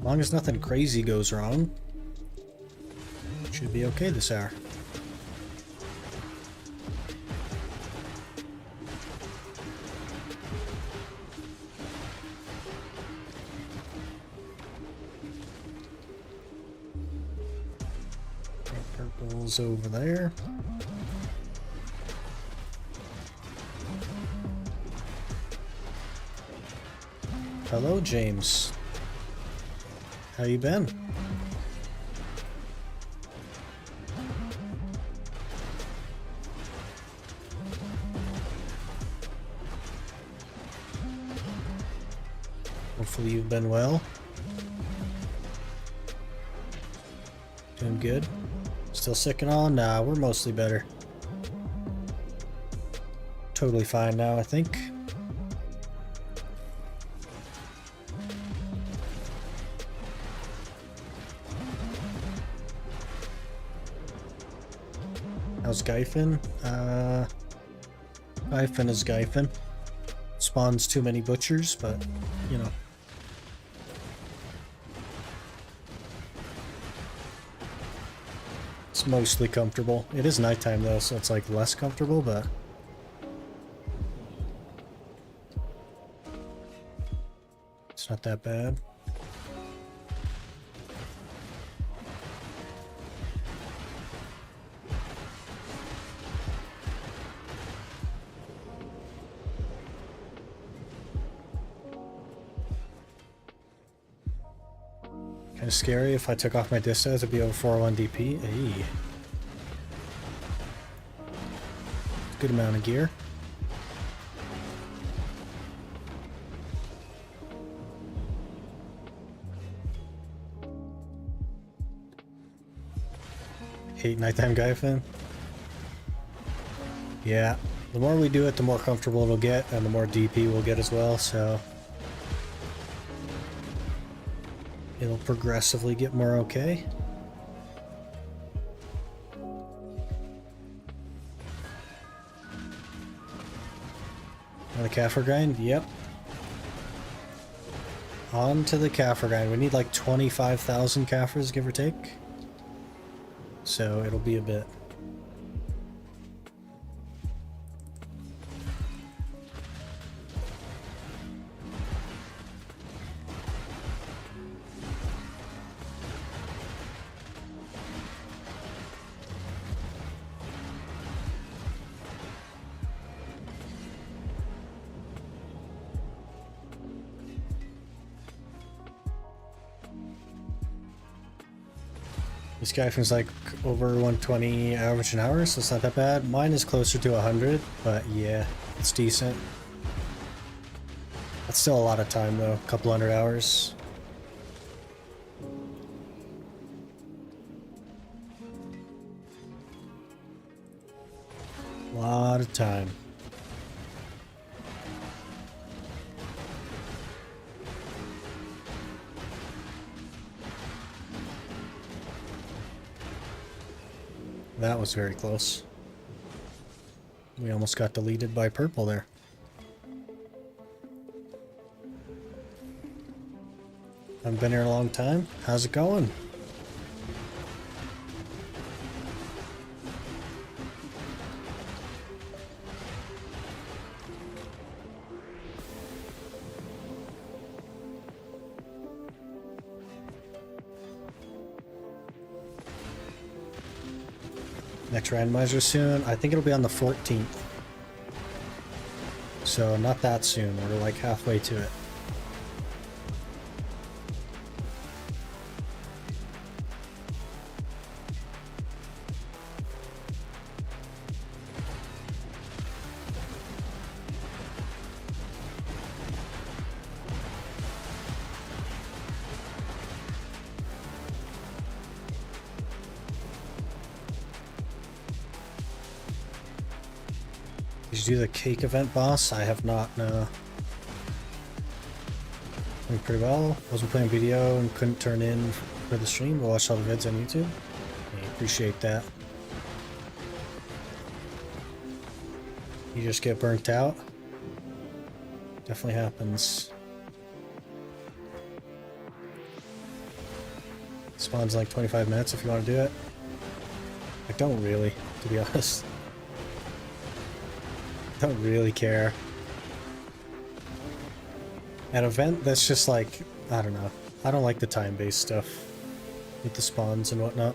long as nothing crazy goes wrong, should be okay this hour. Purple's over there. Hello, James. How you been? Hopefully you've been well. Doing good. Still sick and all? Nah, we're mostly better. Totally fine now, I think. How's Gyfin? Gyfin is Gyfin. Spawns too many butchers, but, you know. It's mostly comfortable. It is nighttime though, so it's like less comfortable, but... it's not that bad. Kind of scary. If I took off my distance, it'd be over 401 DP. Hey. Good amount of gear. Hate nighttime Gyfin. Yeah, the more we do it, the more comfortable it'll get, and the more DP we'll get as well, so... it'll progressively get more okay. On the Kaffir grind? Yep. On to the Kaffir grind. We need like 25,000 Kaffirs, give or take. So it'll be a bit. This Gyfin's like over 120 average an hour, so it's not that bad. Mine is closer to 100, but yeah, it's decent. That's still a lot of time though, a couple hundred hours. A lot of time. That was very close. We almost got deleted by purple there. I've been here a long time. How's it going? Next randomizer soon. I think it'll be on the 14th. So not that soon. We're like halfway to it. Did you do the cake event, boss? I have not, no. Doing pretty well. Wasn't playing video and couldn't turn in for the stream, but watched all the vids on YouTube. I appreciate that. You just get burnt out? Definitely happens. Spawns like 25 minutes if you want to do it. I don't really, to be honest. Don't really care. An event that's just like, I don't know. I don't like the time-based stuff with the spawns and whatnot.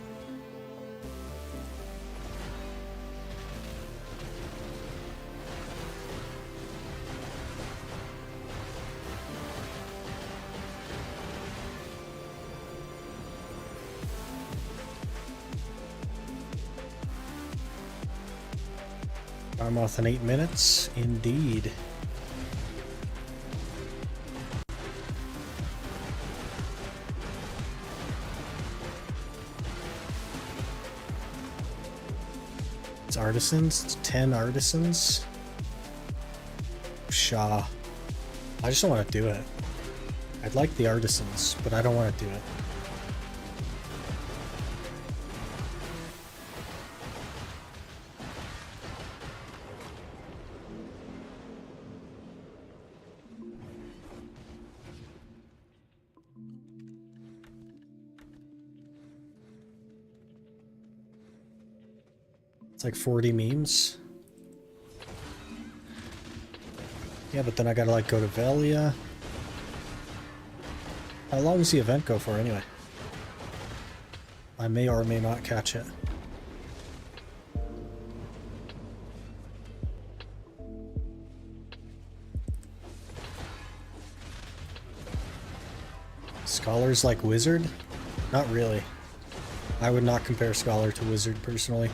Armoth in 8 minutes, indeed. It's artisans, it's 10 artisans. Shaw. I just don't want to do it. I'd like the artisans, but I don't want to do it. It's like 40 memes. Yeah, but then I gotta like go to Velia. How long does the event go for anyway? I may or may not catch it. Scholars like Wizard? Not really. I would not compare Scholar to Wizard personally.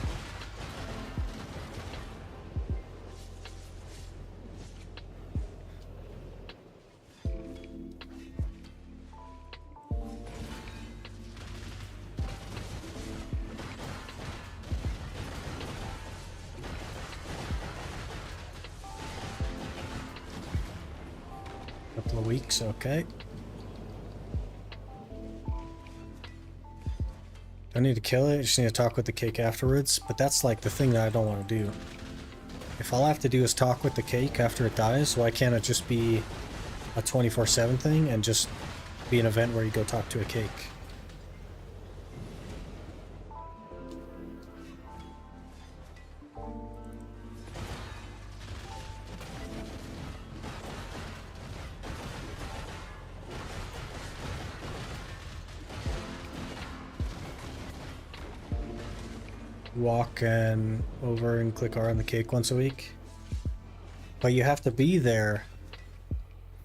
Couple of weeks, okay. Don't need to kill it, just need to talk with the cake afterwards, but that's like the thing that I don't want to do. If all I have to do is talk with the cake after it dies, why can't it just be a 24/7 thing and just be an event where you go talk to a cake? Walk and over and click R on the cake once a week. But you have to be there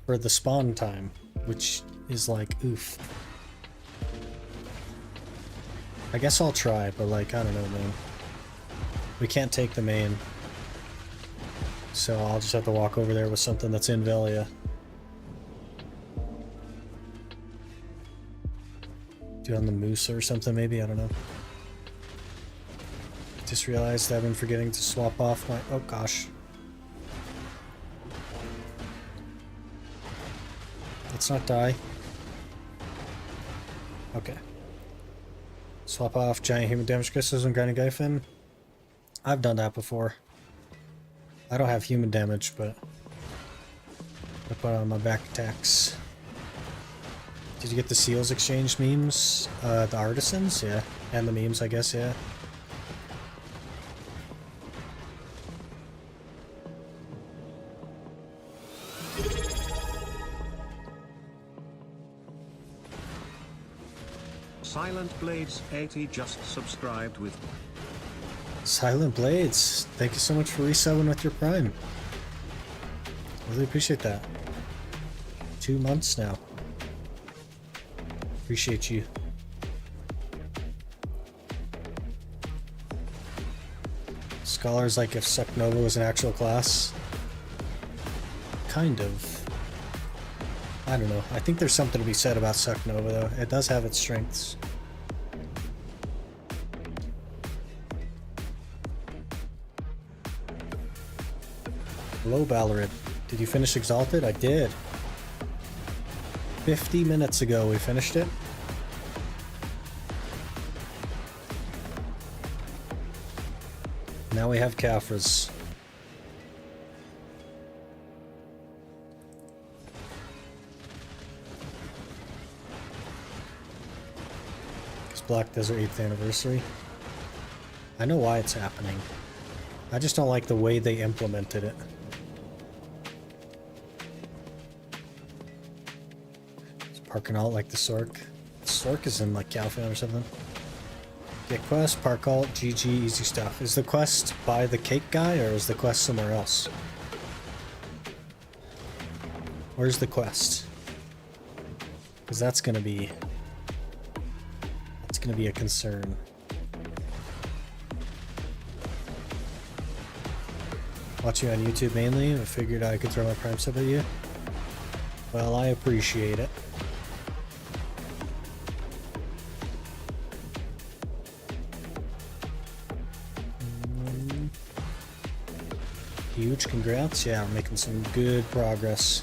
for the spawn time, which is like, oof. I guess I'll try, but like, I don't know, man. We can't take the main. So I'll just have to walk over there with something that's in Velia. Do it on the moose or something maybe, I don't know. Just realized I've been forgetting to swap off my... Oh gosh. Let's not die. Okay. Swap off giant human damage crystals and grinding Gyfin. I've done that before. I don't have human damage, but I put on my back attacks. Did you get the seals exchange memes? The artisans? Yeah. And the memes, I guess, yeah. Silent Blades 80 just subscribed with Silent Blades, thank you so much for resubbing with your Prime. Really appreciate that. 2 months now. Appreciate you. Scholars like if Suck Nova was an actual class. Kind of. I don't know. I think there's something to be said about Suck Nova though. It does have its strengths. Hello, Ballerid. Did you finish Exalted? I did. 50 minutes ago we finished it. Now we have Caphras. Black Desert 8th anniversary. I know why it's happening. I just don't like the way they implemented it. It's parking out like the Sork. Sork is in like Gyfin or something. Get quest, park alt, GG, easy stuff. Is the quest by the cake guy or is the quest somewhere else? Where's the quest? Because that's gonna be a concern. Watch you on YouTube mainly. I figured I could throw my Prime sub at you. Well, I appreciate it. Huge congrats. Yeah, we're making some good progress.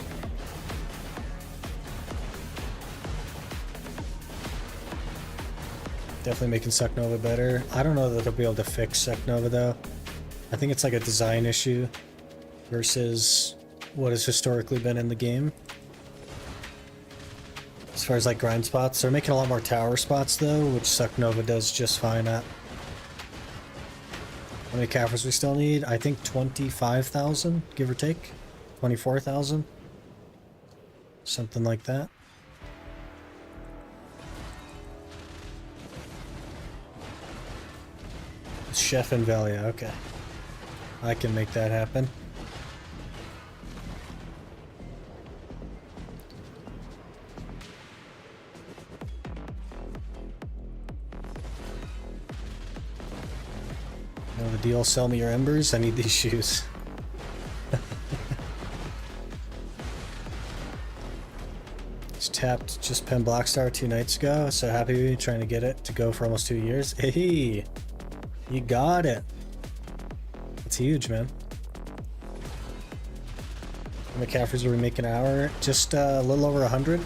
Definitely making Sucknova better. I don't know that they'll be able to fix Sucknova though. I think it's like a design issue versus what has historically been in the game. As far as like grind spots, they're making a lot more tower spots though, which Sucknova does just fine at. How many Caffers we still need? I think 25,000, give or take. 24,000. Something like that. Chef and Valia, okay. I can make that happen. Know the deal, sell me your embers, I need these shoes. Just tapped just Pen Blackstar 2 nights ago, so happy trying to get it to go for almost 2 years. Hey! You got it. It's huge, man. How many Caffers are we making an hour? Just a little over 100.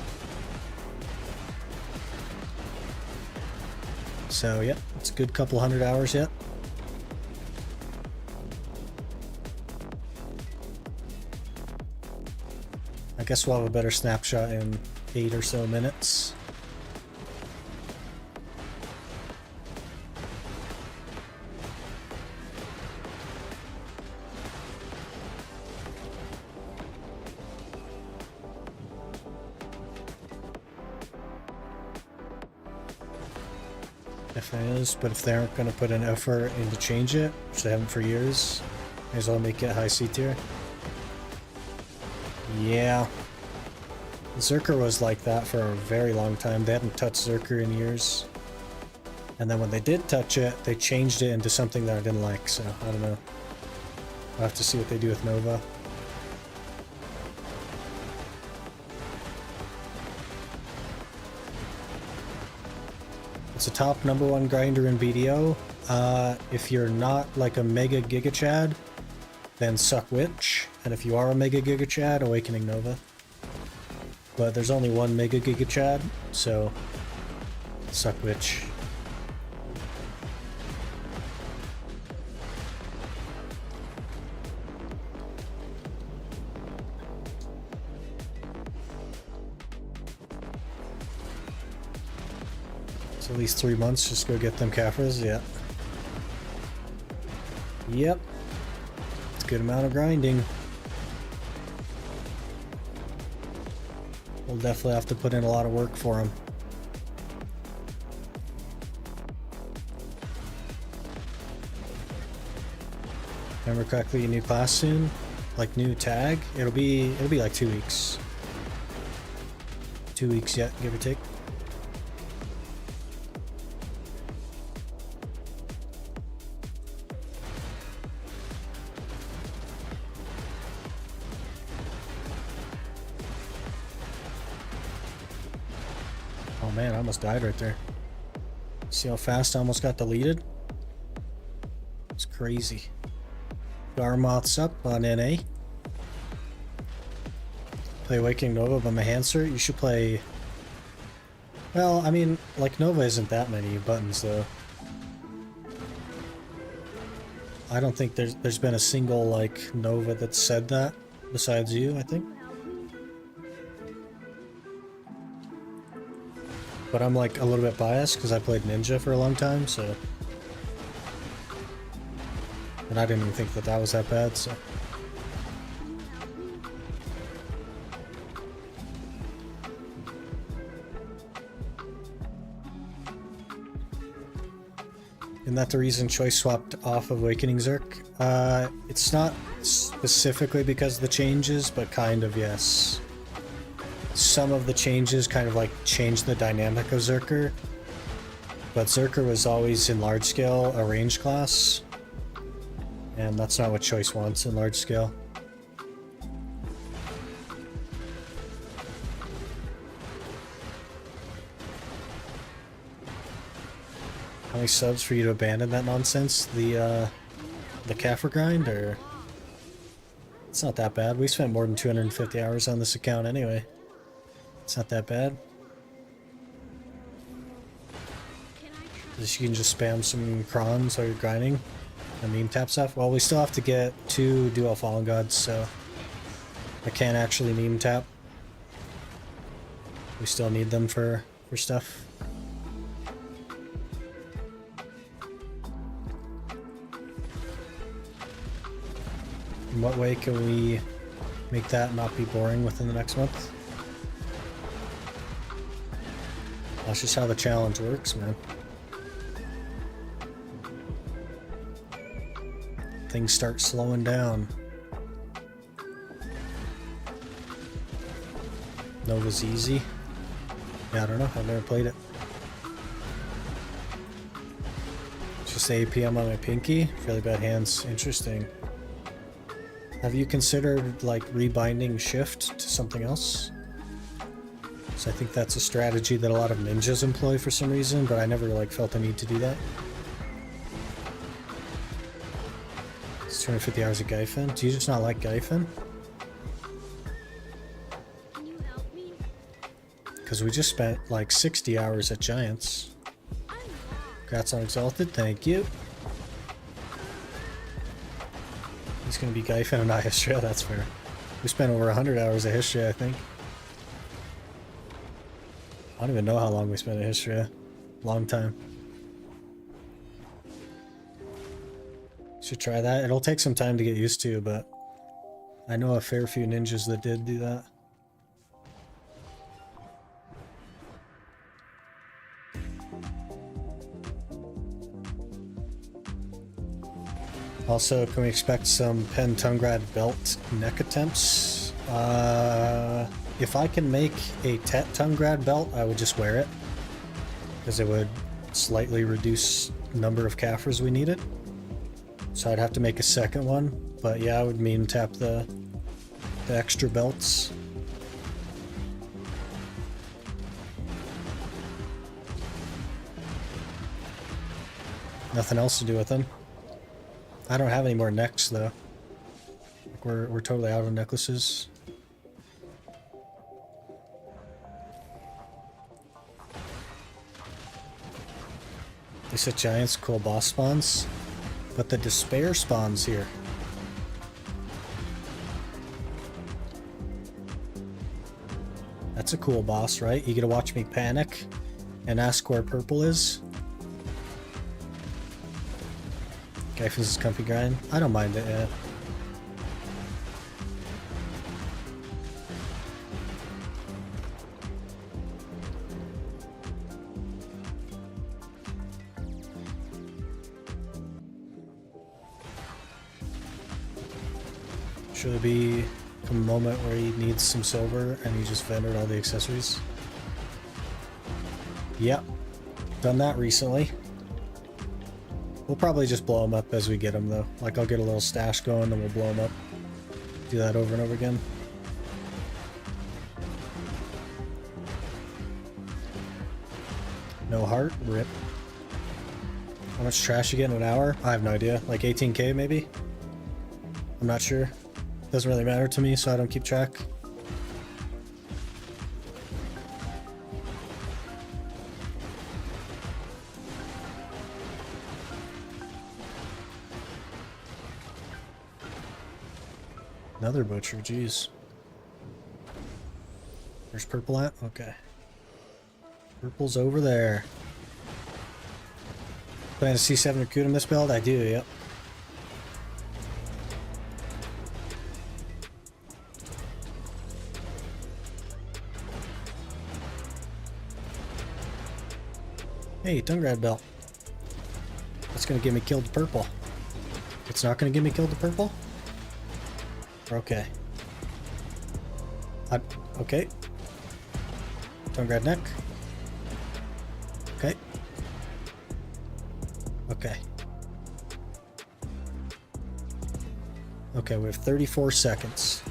So, yeah, it's a good couple hundred hours yet. I guess we'll have a better snapshot in 8 or so minutes. But if they aren't going to put an effort in to change it, which they haven't for years, may as well make it high C tier. Yeah. Zerker was like that for a very long time. They hadn't touched Zerker in years. And then when they did touch it, they changed it into something that I didn't like, so I don't know. I'll have to see what they do with Nova. It's a top #1 grinder in BDO. If you're not like a Mega Giga Chad, then Suck Witch. And if you are a Mega Giga Chad, Awakening Nova. But there's only one Mega Giga Chad, so Suck Witch. So at least 3 months, just go get them Caffers, yeah. Yep. It's a good amount of grinding. We'll definitely have to put in a lot of work for them. Remember correctly, a new class soon? Like new tag? It'll be like 2 weeks. 2 weeks yet, give or take. Oh man, I almost died right there. See how fast I almost got deleted? It's crazy. Garmoth's up on NA. Play Waking Nova by my Hanser. You should play... Well, I mean, like Nova isn't that many buttons though. I don't think there's been a single like Nova that said that besides you, I think. But I'm like a little bit biased because I played Ninja for a long time, so... And I didn't even think that that was that bad, so... Isn't that the reason Choice swapped off of Awakening Zerk? It's not specifically because of the changes, but kind of, yes. Some of the changes kind of like changed the dynamic of Zerker. But Zerker was always in large scale a range class. And that's not what Choice wants in large scale. How many subs for you to abandon that nonsense? The Kaffir grind, or... It's not that bad. We spent more than 250 hours on this account anyway. It's not that bad. You can just spam some crons while you're grinding and meme tap stuff. Well, we still have to get 2 dual fallen gods, so I can't actually meme tap. We still need them for stuff. In what way can we make that not be boring within the next month? That's just how the challenge works, man. Things start slowing down. Nova's easy. Yeah, I don't know. I've never played it. Just APM on my pinky. Really bad hands. Interesting. Have you considered like rebinding shift to something else? So I think that's a strategy that a lot of ninjas employ for some reason, but I never like felt the need to do that. It's 250 hours of Gyfin. Do you just not like Gyfin? Because we just spent like 60 hours at Giants. Congrats on Exalted, thank you. He's gonna be Gyfin and not History, that's fair. We spent over 100 hours at History, I think. I don't even know how long we spent at History. Long time. Should try that. It'll take some time to get used to, but I know a fair few ninjas that did do that. Also, can we expect some Pen Tungrad belt neck attempts? If I can make a Tet Tungrad belt, I would just wear it. Because it would slightly reduce the number of Kaffirs we needed. So I'd have to make a second one. But yeah, I would meme tap the extra belts. Nothing else to do with them. I don't have any more necks though. Like we're totally out of necklaces. They said Giants cool boss spawns, but the despair spawns here. That's a cool boss, right? You get to watch me panic and ask where purple is. Gyfin's comfy grind. I don't mind it, yeah. Should there be a moment where he needs some silver and he just vended all the accessories? Yep. Done that recently. We'll probably just blow them up as we get them though. Like I'll get a little stash going and we'll blow them up. Do that over and over again. No heart? Rip. How much trash you get in an hour? I have no idea. Like 18k maybe? I'm not sure. Doesn't really matter to me, so I don't keep track. Another butcher, jeez. Where's purple at? Okay. Purple's over there. Plan to C7 recruit in this build? I do, yep. Hey, Dungrad belt. That's gonna get me killed to purple. It's not gonna get me killed to purple? Okay. Okay. Dungrad neck. Okay. Okay. Okay, we have 34 seconds.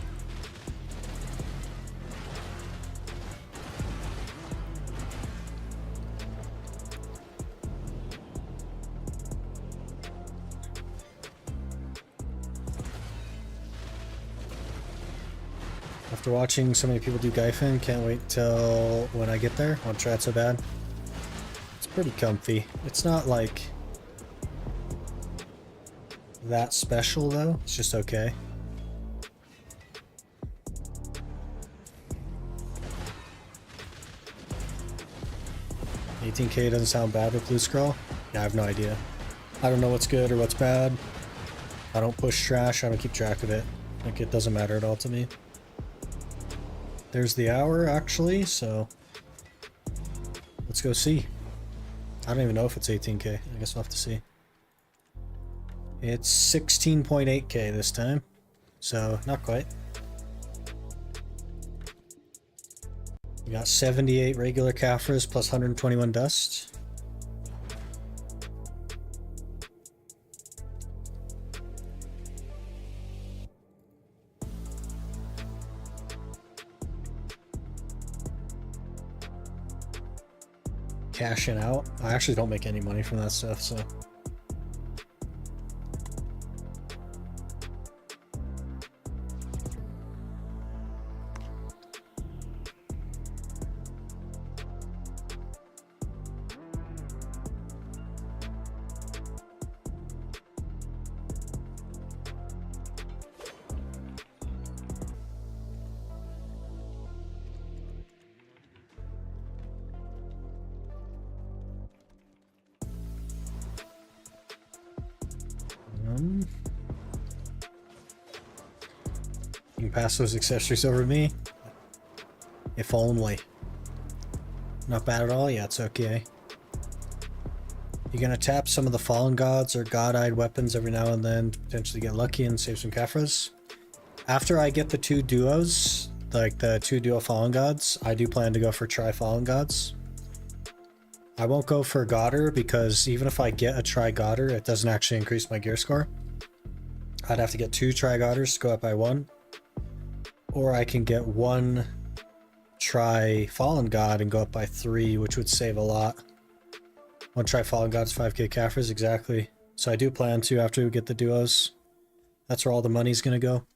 After watching so many people do Gyfin, can't wait till when I get there. Won't try it so bad. It's pretty comfy. It's not like that special though. It's just okay. $18K doesn't sound bad with blue scroll. Yeah, I have no idea. I don't know what's good or what's bad. I don't push trash. I don't keep track of it. Like, it doesn't matter at all to me. There's the hour, actually, so let's go see. I don't even know if it's 18K. I guess we'll have to see. It's 16.8K this time, so not quite. We got 78 regular Caphras plus 121 dust. Cashing out. I actually don't make any money from that stuff, so. You can pass those accessories over to me. If only. Not bad at all? Yeah, it's okay. You're gonna tap some of the fallen gods or god-eyed weapons every now and then to potentially get lucky and save some Caphras. After I get the two duos, like the two duo fallen gods, I do plan to go for tri-fallen gods. I won't go for Godder because even if I get a tri-Godder, it doesn't actually increase my gear score. I'd have to get two tri-Godders to go up by one. Or I can get one tri-fallen god and go up by 3, which would save a lot. One tri-fallen god's 5k Caphras, exactly. So I do plan to after we get the duos. That's where all the money's gonna go.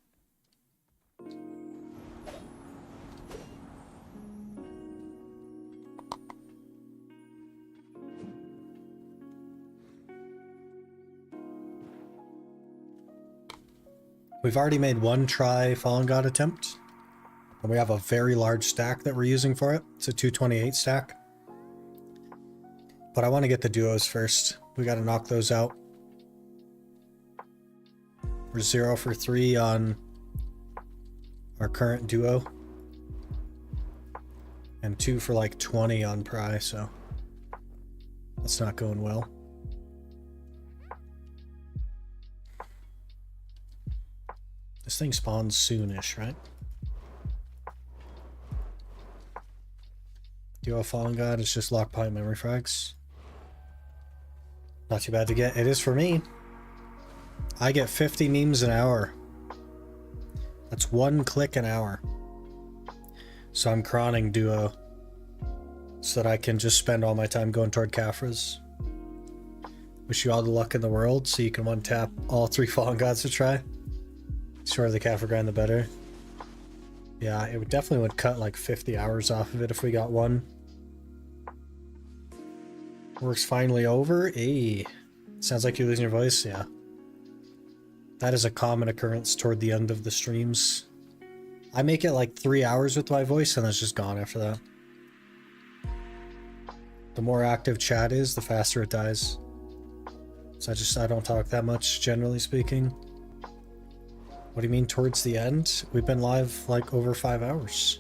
We've already made one tri-fallen god attempt. And we have a very large stack that we're using for it. It's a 228 stack. But I want to get the duos first. We got to knock those out. We're 0 for 3 on our current duo. And 2 for like 20 on Pry, so that's not going well. This thing spawns soonish, right? Duo Fallen God is just lock point memory frags. Not too bad to get. It is for me. I get 50 memes an hour. That's 1 click an hour. So I'm crawling duo so that I can just spend all my time going toward Caphras. Wish you all the luck in the world so you can one tap all 3 Fallen Gods to try. Sure, the Caphra grind the better. Yeah, it would definitely would cut like 50 hours off of it if we got one. Work's finally over. Hey, sounds like you're losing your voice. Yeah. That is a common occurrence toward the end of the streams. I make it like 3 hours with my voice and it's just gone after that. The more active chat is, the faster it dies. So I don't talk that much, generally speaking. What do you mean towards the end? We've been live like over 5 hours.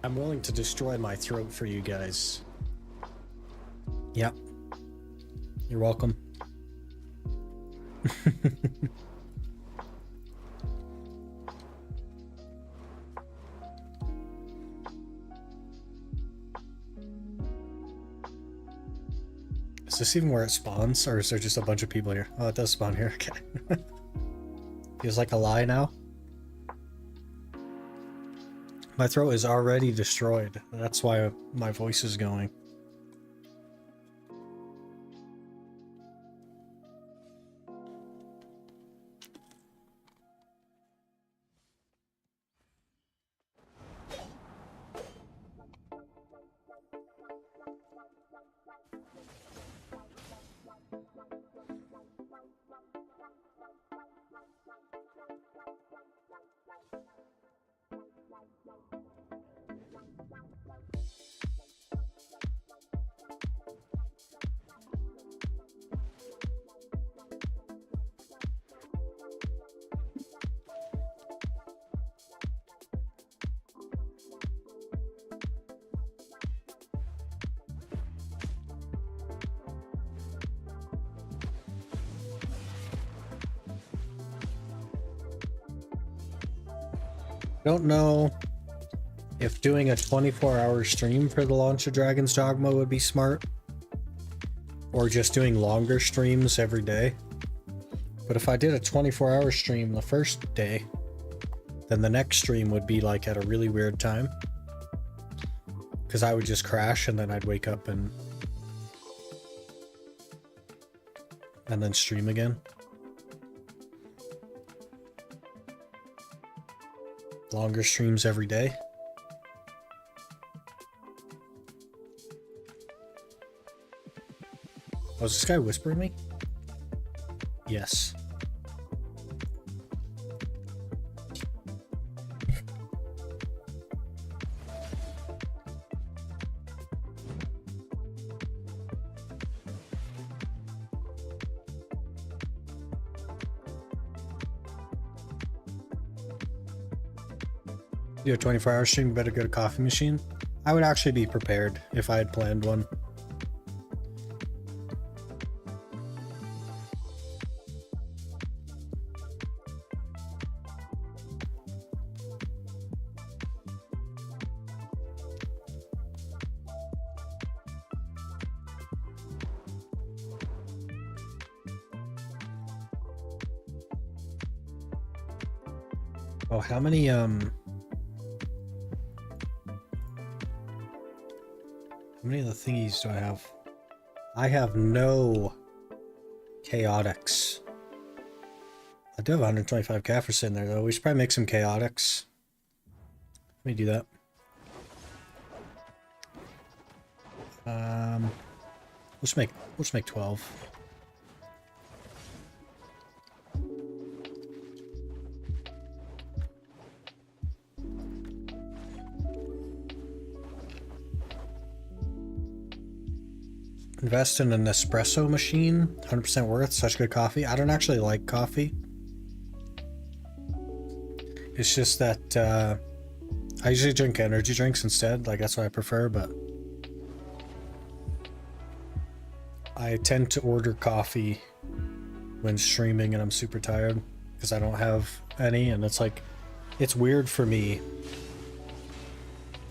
I'm willing to destroy my throat for you guys. Yep. You're welcome. Is this even where it spawns, or is there just a bunch of people here? Oh, it does spawn here. Okay. Feels like a lie now. My throat is already destroyed. That's why my voice is going. I don't know if doing a 24-hour stream for the launch of Dragon's Dogma would be smart, or just doing longer streams every day. But if I did a 24-hour stream the first day, then the next stream would be like at a really weird time, because I would just crash and then I'd wake up and then stream again. Longer streams every day. Oh, is this guy whispering me? Yes. Do a 24-hour stream, you better get a coffee machine. I would actually be prepared if I had planned one. Oh, how many How many of the thingies do I have? I have no chaotics. I do have 125 Caffers in there though. We should probably make some chaotics. Let me do that. Let's make 12. Invest in an espresso machine. 100% worth. Such good coffee. I don't actually like coffee. It's just that I usually drink energy drinks instead. Like, that's what I prefer, but I tend to order coffee when streaming and I'm super tired because I don't have any, and it's like, it's weird for me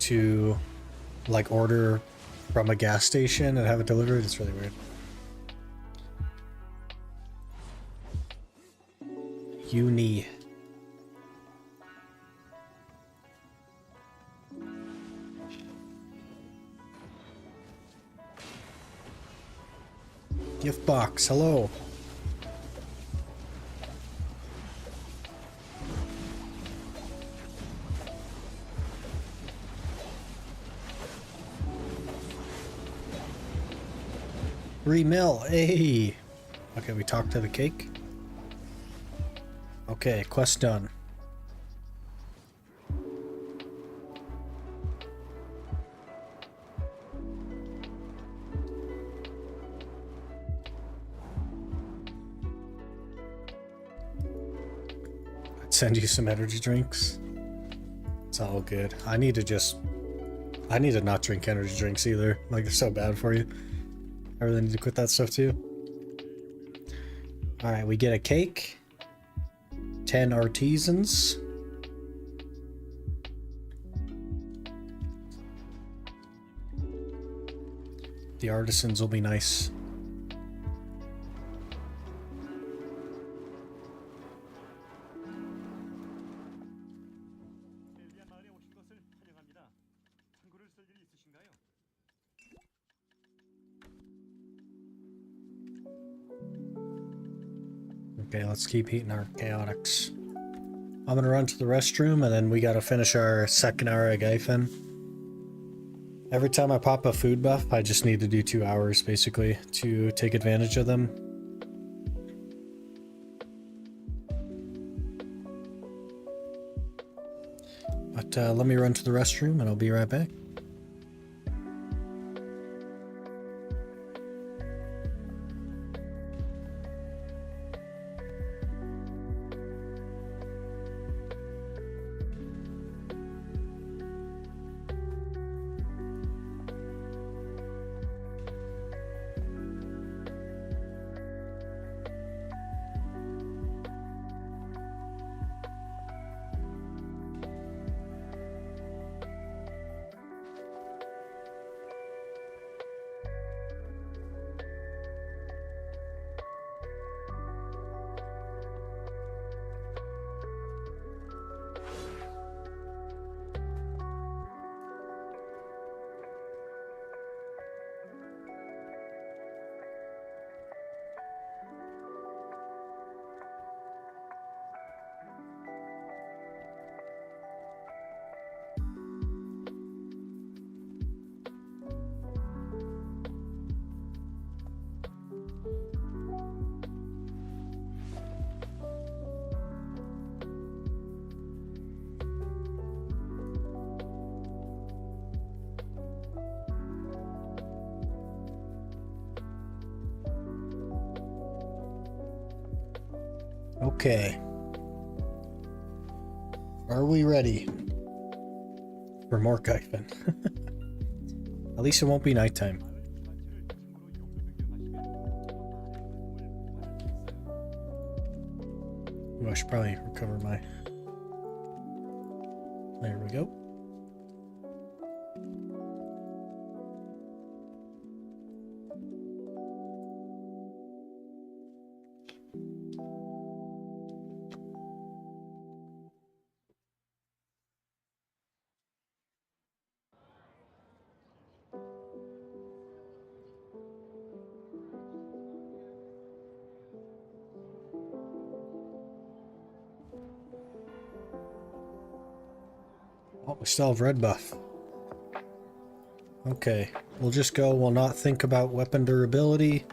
to like order from a gas station and have it delivered. It's really weird. Uni. Gift box, hello. $3 mil, hey. Okay, we talked to the cake. Okay, quest done. send you some energy drinks. It's all good. I need to not drink energy drinks either. Like, they're so bad for you. I really need to quit that stuff too. Alright, we get a cake. 10 artisans. The artisans will be nice. Okay, let's keep eating our chaotics. I'm gonna run to the restroom and then we gotta finish our second hour at Gyfin. Every time I pop a food buff, I just need to do 2 hours basically to take advantage of them. But let me run to the restroom and I'll be right back. Okay. Are we ready for more Gyfin? At least it won't be nighttime. Ooh, I should probably recover my... There we go. Oh, we still have red buff. Okay, we'll just go, we'll not think about weapon durability.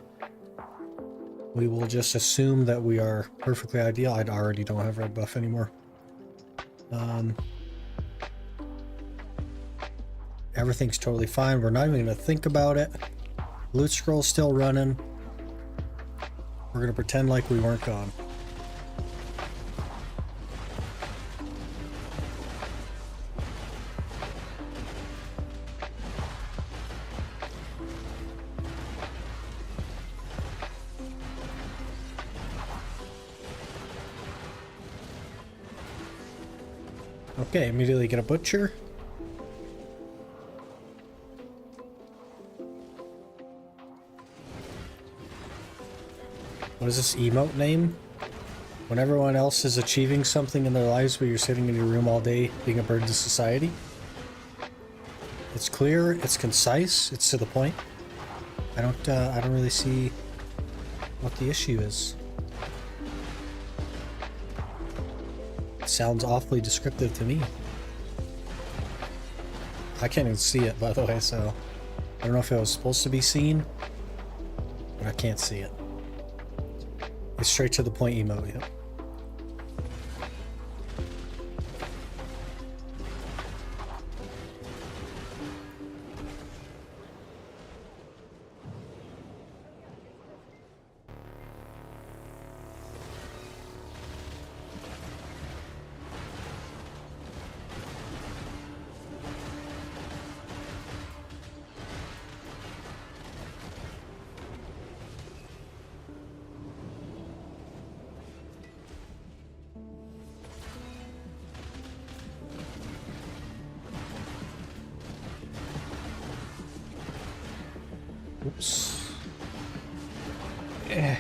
We will just assume that we are perfectly ideal. I already don't have red buff anymore. Everything's totally fine. We're not even gonna think about it. Loot scroll's still running. We're gonna pretend like we weren't gone. Okay, immediately get a butcher. What is this emote name? When everyone else is achieving something in their lives but you're sitting in your room all day being a burden to society. It's clear, it's concise, it's to the point. I don't really see what the issue is. It sounds awfully descriptive to me. I can't even see it, by the way, so I don't know if it was supposed to be seen, but I can't see it. It's straight to the point emote, yep. Okay.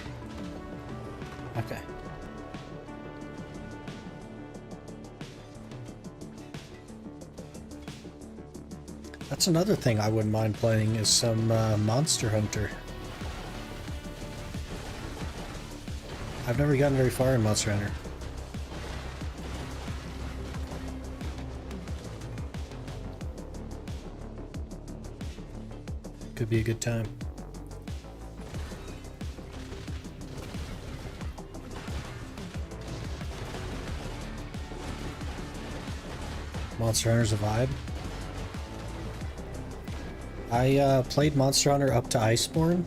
That's another thing I wouldn't mind playing is some Monster Hunter. I've never gotten very far in Monster Hunter. Could be a good time. Monster Hunter's a vibe. I played Monster Hunter up to Iceborne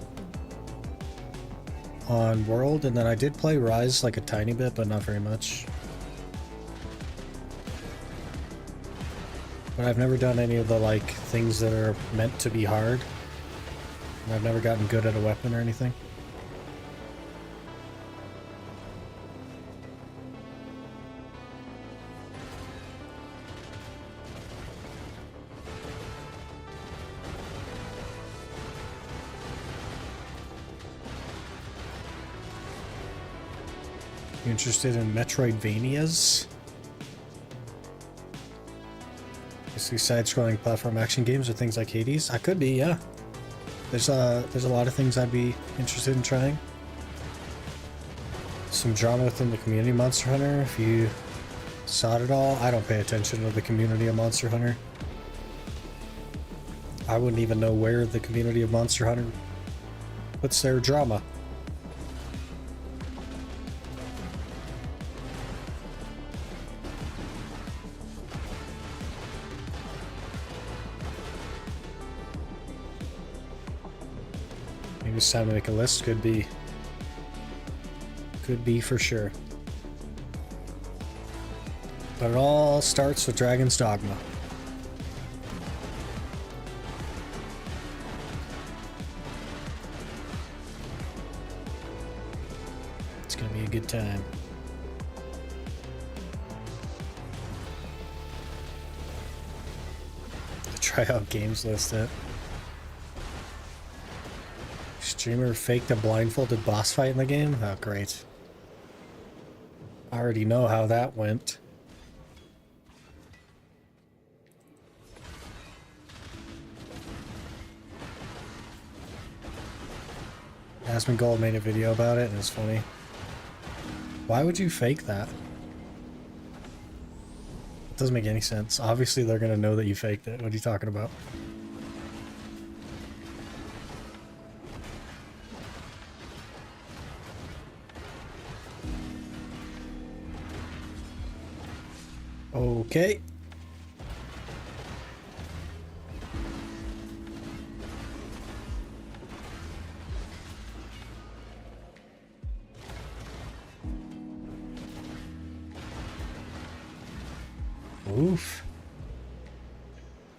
on World, and then I did play Rise like a tiny bit, but not very much. But I've never done any of the like things that are meant to be hard. And I've never gotten good at a weapon or anything. You interested in Metroidvanias? Basically side-scrolling platform action games or things like Hades? I could be, yeah. There's a lot of things I'd be interested in trying. Some drama within the community of Monster Hunter, if you saw it at all. I don't pay attention to the community of Monster Hunter. I wouldn't even know where the community of Monster Hunter puts their drama. Maybe it's time to make a list. Could be. Could be for sure. But it all starts with Dragon's Dogma. It's gonna be a good time. The tryout games list it. Streamer faked a blindfolded boss fight in the game? Oh, great. I already know how that went. Asmongold made a video about it and it's funny. Why would you fake that? It doesn't make any sense. Obviously they're gonna know that you faked it. What are you talking about? Okay. Oof.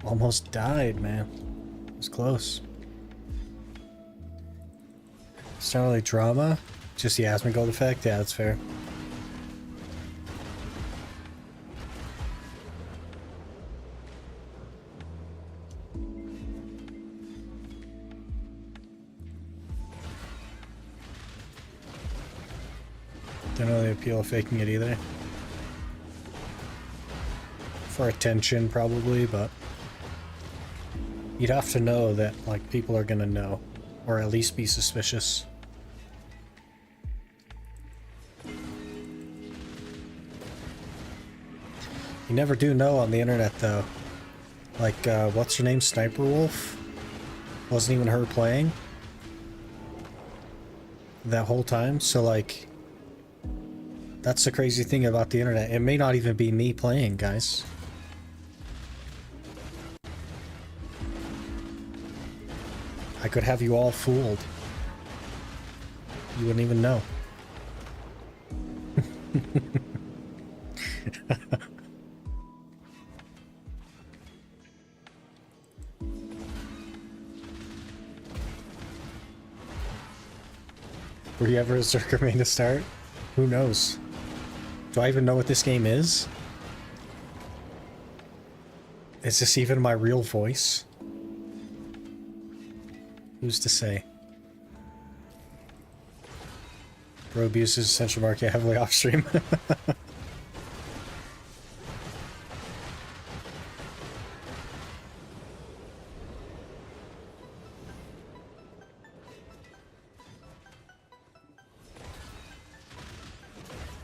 Almost died, man. It was close. It's not really drama. Just the Asmongold effect? Yeah, that's fair. Don't know the appeal of faking it either. For attention, probably, but you'd have to know that, like, people are gonna know, or at least be suspicious. You never do know on the internet, though. Like, what's her name? Sniper Wolf? Wasn't even her playing that whole time, so, like, that's the crazy thing about the internet. It may not even be me playing, guys. I could have you all fooled. You wouldn't even know. Were you ever a Zerker main to start? Who knows? Do I even know what this game is? Is this even my real voice? Who's to say? Bro abuses Central Market heavily off stream.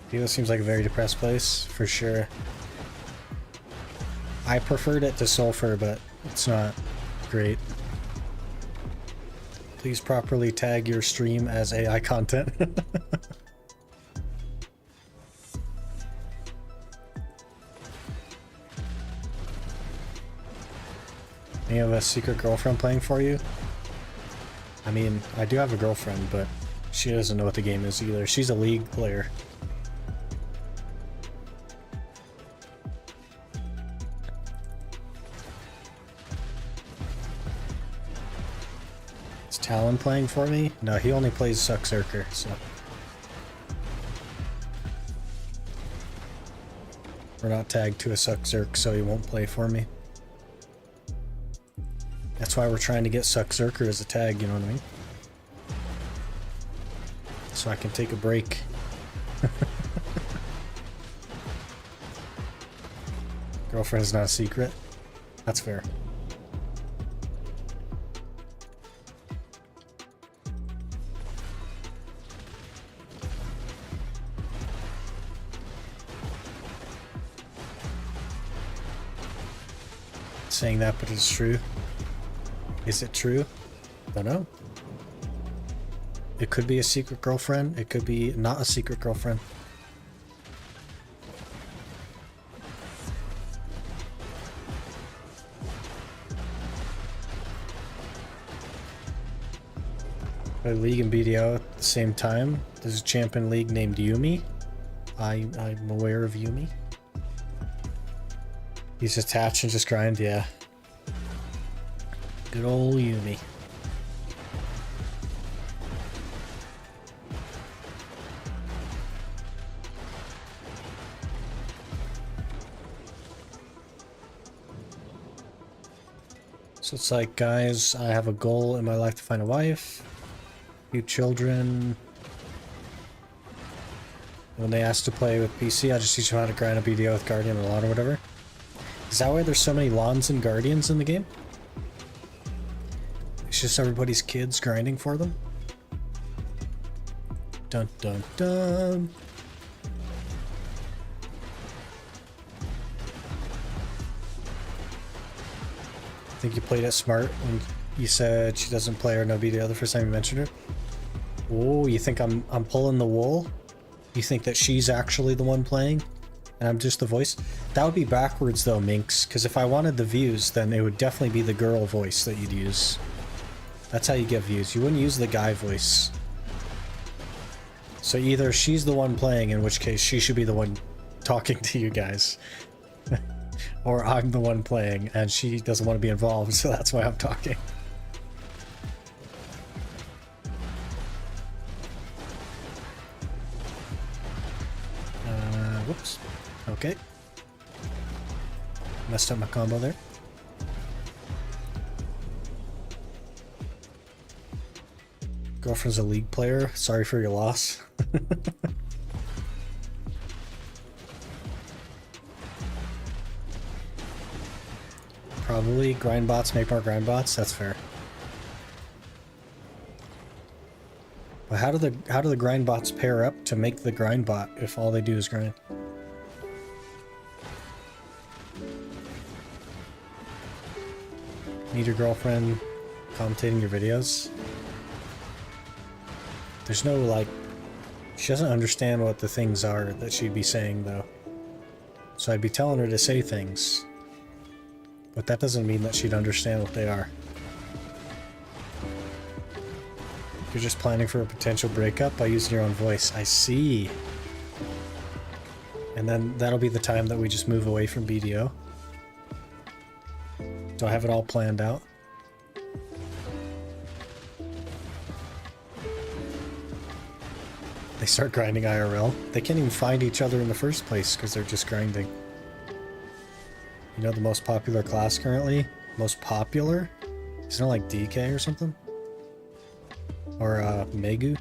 Dealer seems like a very depressed place, for sure. I preferred it to Sulfur, but it's not great. Please properly tag your stream as AI content. You have a secret girlfriend playing for you? I mean, I do have a girlfriend, but she doesn't know what the game is either. She's a League player. Is Talon playing for me? No, he only plays Suckzerker, so... We're not tagged to a Suckzerk, so he won't play for me. That's why we're trying to get Suckzerker as a tag, you know what I mean? So I can take a break. Girlfriend's not a secret. That's fair. Saying that, but it's true. Is it true? Don't know. It could be a secret girlfriend. It could be not a secret girlfriend. Play League and BDO at the same time. There's a champion league named Yumi. I'm aware of Yumi. He's attached and just grind, yeah. Good old Yumi. So it's like, guys, I have a goal in my life to find a wife, few children. When they ask to play with PC, I just teach them how to grind a BDO with Guardian or Lawn or whatever. Is that why there's so many Lawns and Guardians in the game? It's just everybody's kids grinding for them? Dun dun dun. I think you played it smart when you said she doesn't play or no BDO the first time you mentioned her. Oh, you think I'm pulling the wool? You think that she's actually the one playing and I'm just the voice? That would be backwards though, Minx, because if I wanted the views, then it would definitely be the girl voice that you'd use. That's how you get views. You wouldn't use the guy voice. So either she's the one playing, in which case she should be the one talking to you guys. Or I'm the one playing and she doesn't want to be involved, so that's why I'm talking. Whoops. Okay. Messed up my combo there. Girlfriend's a League player. Sorry for your loss. Probably grind bots make more grind bots. That's fair. But how do the grind bots pair up to make the grind bot if all they do is grind? Need your girlfriend commentating your videos? There's no, like, she doesn't understand what the things are that she'd be saying, though. So I'd be telling her to say things. But that doesn't mean that she'd understand what they are. You're just planning for a potential breakup by using your own voice. I see. And then that'll be the time that we just move away from BDO. Do I have it all planned out? They start grinding IRL. They can't even find each other in the first place because they're just grinding. You know the most popular class currently? Most popular? Isn't it like DK or something? Or Megu?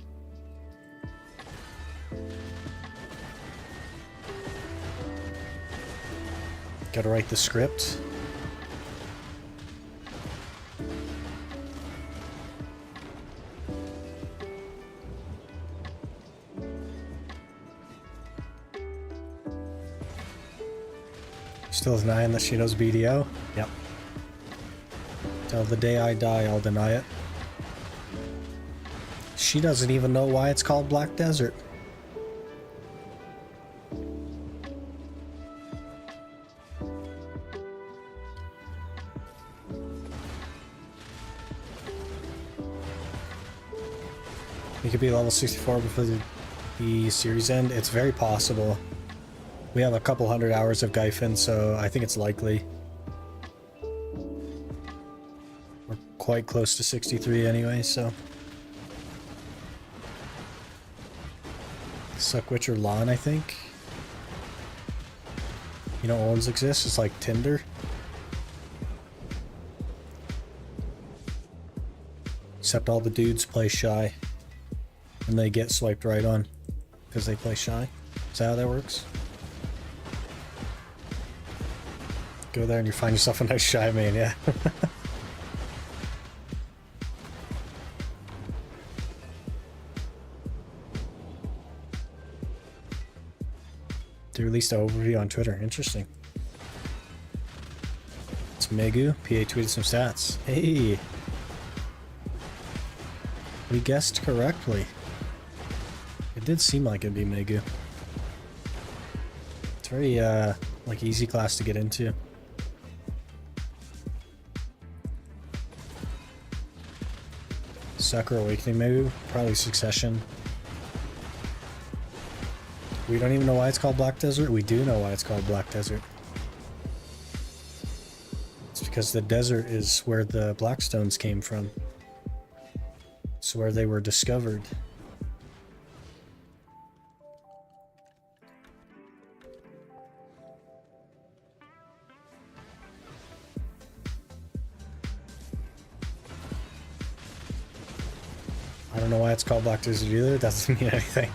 Gotta write the script. Still denying that she knows BDO? Yep. Till the day I die, I'll deny it. She doesn't even know why it's called Black Desert. You could be level 64 before the series end. It's very possible. We have a couple hundred hours of Gyfin, so I think it's likely. We're quite close to 63 anyway, so. Suck Witcher Lawn, I think. You know what ones exist? It's like Tinder. Except all the dudes play shy. And they get swiped right on. Because they play shy. Is that how that works? Go there and you find yourself a nice shy main, yeah. They released an overview on Twitter. Interesting. It's Megu. PA tweeted some stats. Hey! We guessed correctly. It did seem like it'd be Megu. It's very, like, easy class to get into. Sakura Awakening, maybe? Probably Succession. We don't even know why it's called Black Desert. We do know why it's called Black Desert. It's because the desert is where the Blackstones came from. It's where they were discovered. I don't know why it's called Black Desert either. It doesn't mean anything.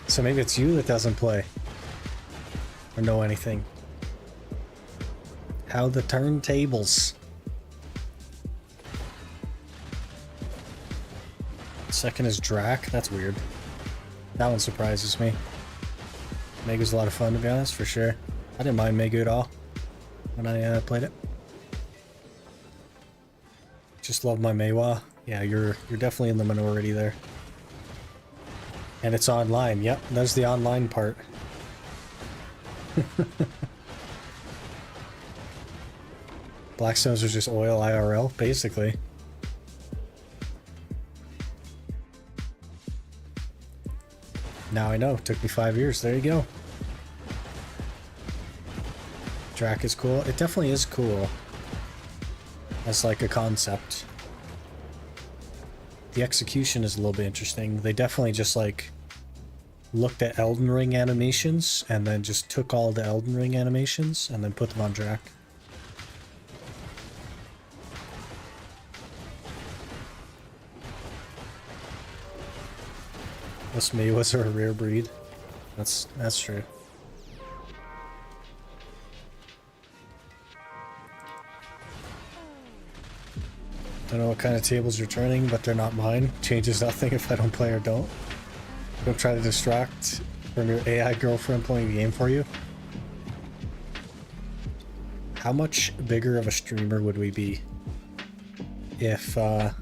So maybe it's you that doesn't play. Or know anything. How the turntables. Second is Drac. That's weird. That one surprises me. Megu's a lot of fun, to be honest, for sure. I didn't mind Megu at all when I played it. Just love my Meiwa. Yeah, you're definitely in the minority there. And it's online. Yep, that's the online part. Blackstones are just oil IRL, basically. Now I know. It took me 5 years. There you go. Drac is cool. It definitely is cool. As like a concept. The execution is a little bit interesting. They definitely just like looked at Elden Ring animations and then just took all the Elden Ring animations and then put them on Drac. This me was a rare breed. That's true. Don't know what kind of tables you're turning, but they're not mine. Changes nothing if I don't play or don't. Don't try to distract from your AI girlfriend playing the game for you. How much bigger of a streamer would we be if the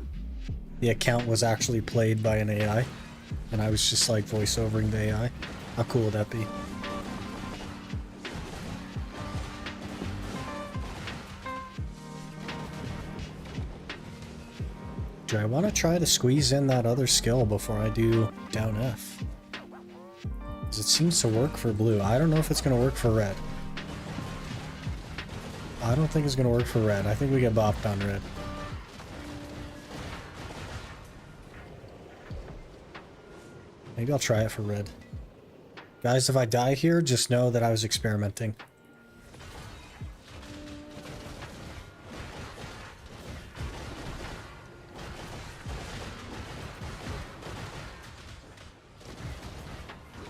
account was actually played by an AI and I was just like voiceovering the AI? How cool would that be? Do I want to try to squeeze in that other skill before I do down F? Because it seems to work for blue. I don't know if it's going to work for red. I don't think it's going to work for red. I think we get bopped on red. Maybe I'll try it for red. Guys, if I die here, just know that I was experimenting.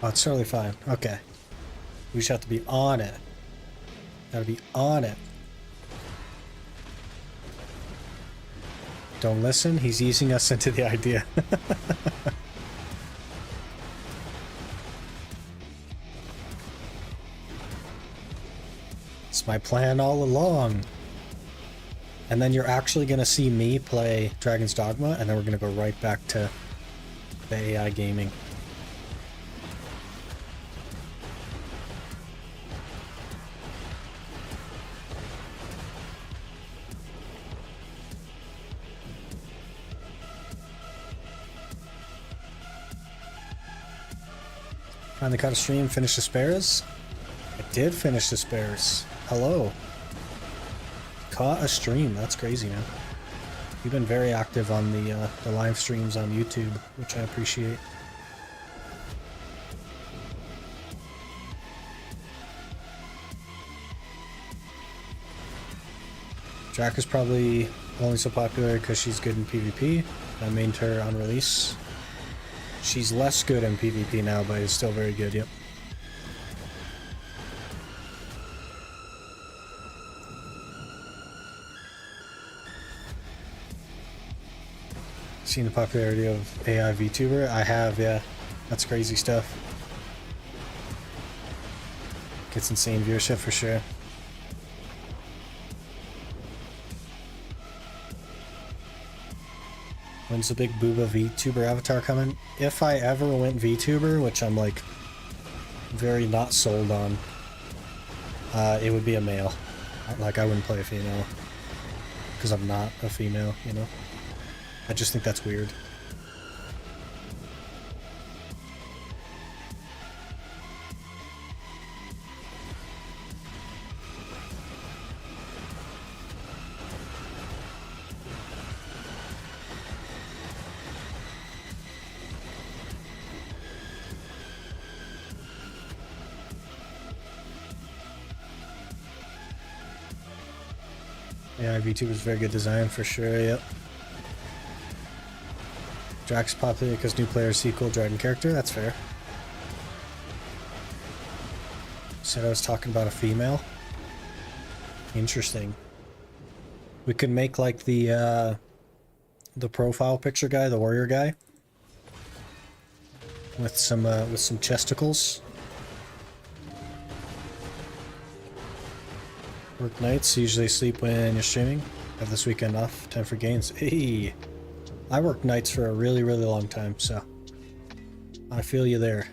Oh, it's totally fine. Okay. We just have to be on it. Gotta be on it. Don't listen, he's easing us into the idea. It's my plan all along. And then you're actually gonna see me play Dragon's Dogma, and then we're gonna go right back to the AI gaming. Finally caught a stream, finished the spares. I did finish the spares. Hello. Caught a stream, that's crazy, man. You've been very active on the live streams on YouTube, which I appreciate. Drac is probably only so popular because she's good in PvP. I mained her on release. She's less good in PvP now, but is still very good, yep. Seen the popularity of AI VTuber? I have, yeah. That's crazy stuff. Gets insane viewership for sure. When's the big booba VTuber avatar coming? If I ever went VTuber, which I'm like very not sold on, it would be a male. Like I wouldn't play a female because I'm not a female, you know? I just think that's weird. Yeah, VTuber is very good design for sure, yep. Drax popular because new players see cool dragon character, that's fair. Said I was talking about a female. Interesting. We could make like the profile picture guy, the warrior guy. With some chesticles. Work nights, usually sleep when you're streaming. Have this weekend off, time for gains. Hey! I worked nights for a really, really long time, so I feel you there.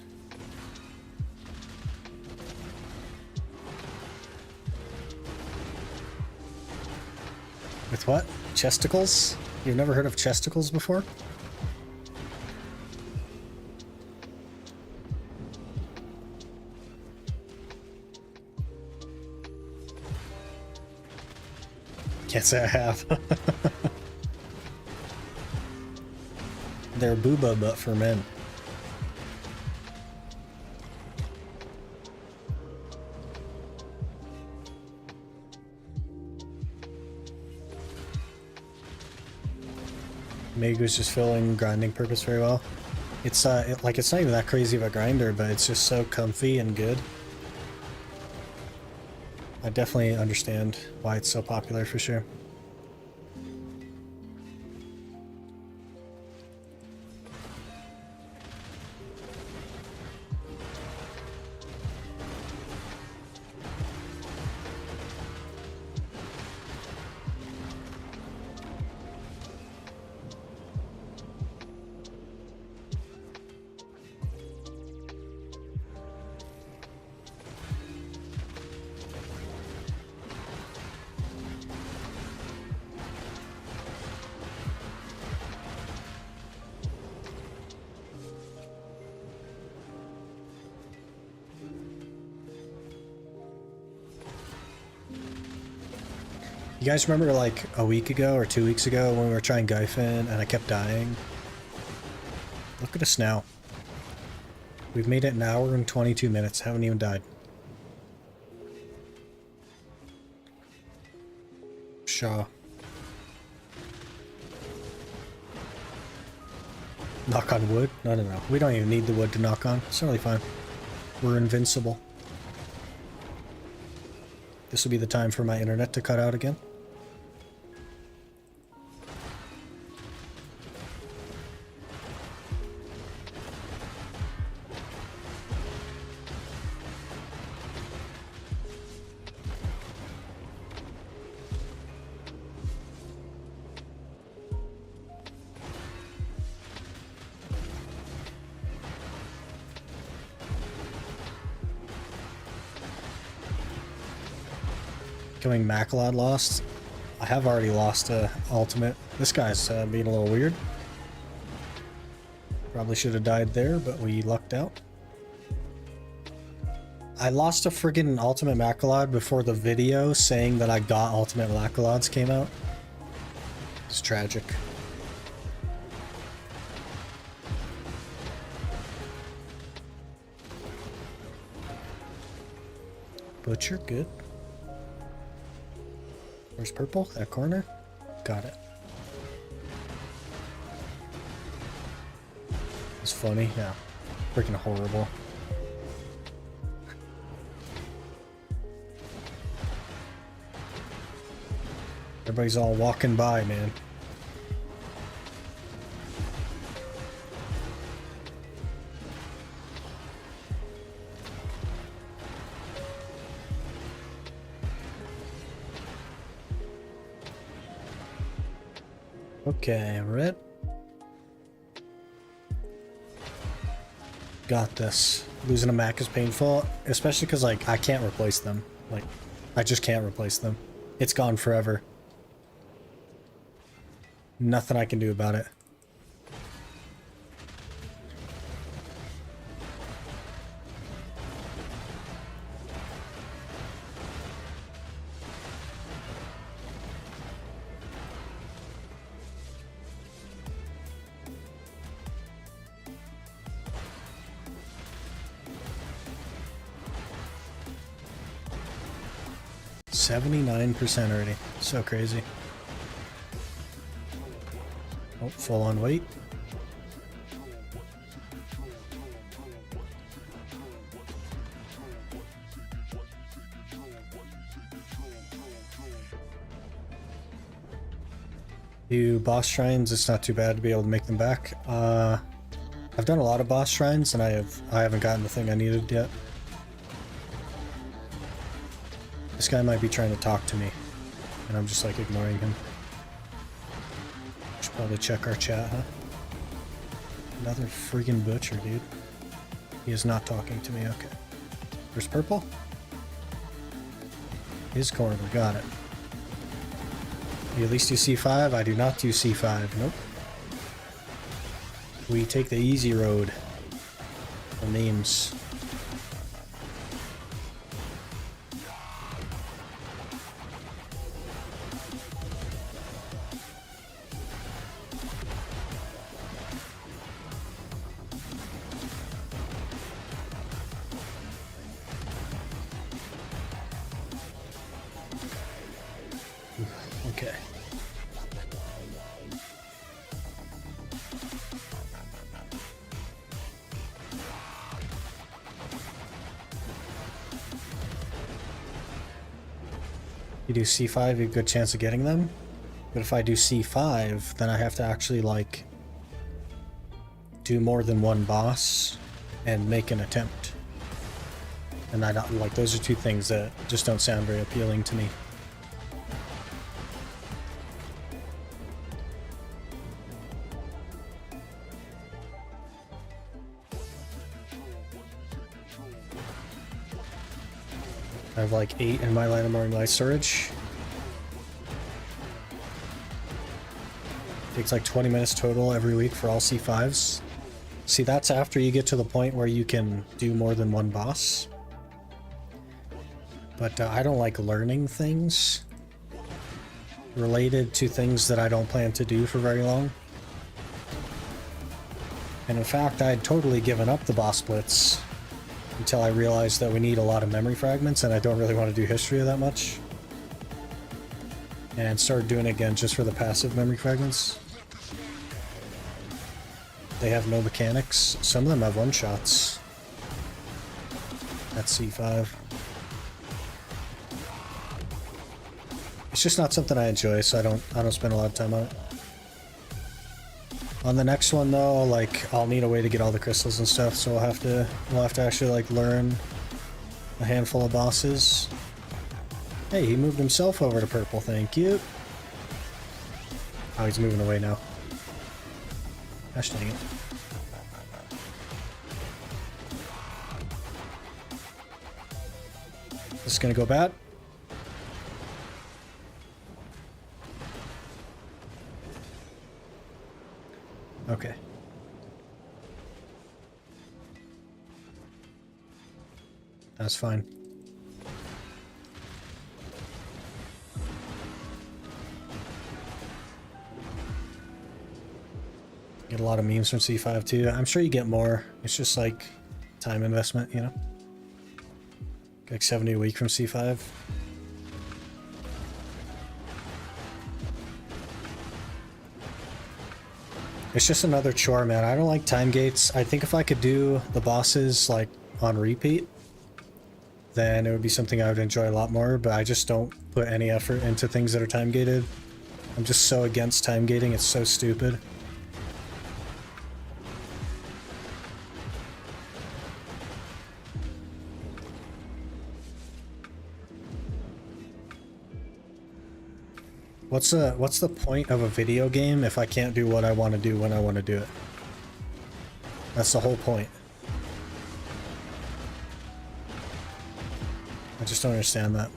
With what? Chesticles? You've never heard of chesticles before? Can't say I have. They're booba, but for men. Megu's just filling grinding purpose very well. It's like it's not even that crazy of a grinder, but it's just so comfy and good. I definitely understand why it's so popular for sure. You guys remember like a week ago or 2 weeks ago when we were trying Gyfin and I kept dying? Look at us now. We've made it an hour and 22 minutes, haven't even died. Shaw. Knock on wood? No, no, no. We don't even need the wood to knock on. It's totally fine. We're invincible. this will be the time for my internet to cut out again. Killing Macalod lost. I have already lost ultimate. This guy's being a little weird. Probably should have died there, but we lucked out. I lost a friggin' ultimate Macalod before the video saying that I got ultimate Macalods came out. It's tragic. Butcher, good. Where's purple? That corner? Got it. It's funny, yeah. Freaking horrible. Everybody's all walking by, man. Okay, red. Got this. Losing a Mac is painful, especially because, like, I can't replace them. Like, I just can't replace them. It's gone forever. Nothing I can do about it. %79 already. So crazy. Oh, full on weight. Do boss shrines, it's not too bad to be able to make them back. I've done a lot of boss shrines and I haven't gotten the thing I needed yet. This guy might be trying to talk to me, and I'm just like ignoring him. Should probably check our chat, huh? Another friggin' butcher, dude. He is not talking to me, okay. Where's purple? His corner, got it. You at least do C5? I do not do C5, nope. We take the easy road. The names. Okay. You do C5, you have a good chance of getting them. But if I do C5, then I have to actually, like, do more than one boss and make an attempt. And I don't, like, those are two things that just don't sound very appealing to me. I have like 8 in my line of morning light storage. Takes like 20 minutes total every week for all C5s. See, that's after you get to the point where you can do more than one boss. But I don't like learning things related to things that I don't plan to do for very long. And in fact, I had totally given up the boss splits until I realized that we need a lot of memory fragments and I don't really want to do history that much. And started doing it again just for the passive memory fragments. They have no mechanics. Some of them have one-shots. That's C5. It's just not something I enjoy, so I don't spend a lot of time on it. On the next one though, like I'll need a way to get all the crystals and stuff, so we'll have to actually like learn a handful of bosses. Hey, he moved himself over to purple, thank you. Oh, he's moving away now. Gosh dang it. This is gonna go bad. Okay. That's fine. Get a lot of memes from C5 too. I'm sure you get more. It's just like time investment, you know? Get like 70 a week from C5. It's just another chore, man. I don't like time gates. I think if I could do the bosses like on repeat, then it would be something I would enjoy a lot more, but I just don't put any effort into things that are time gated. I'm just so against time gating, it's so stupid. What's the point of a video game if I can't do what I want to do when I want to do it? That's the whole point. I just don't understand that.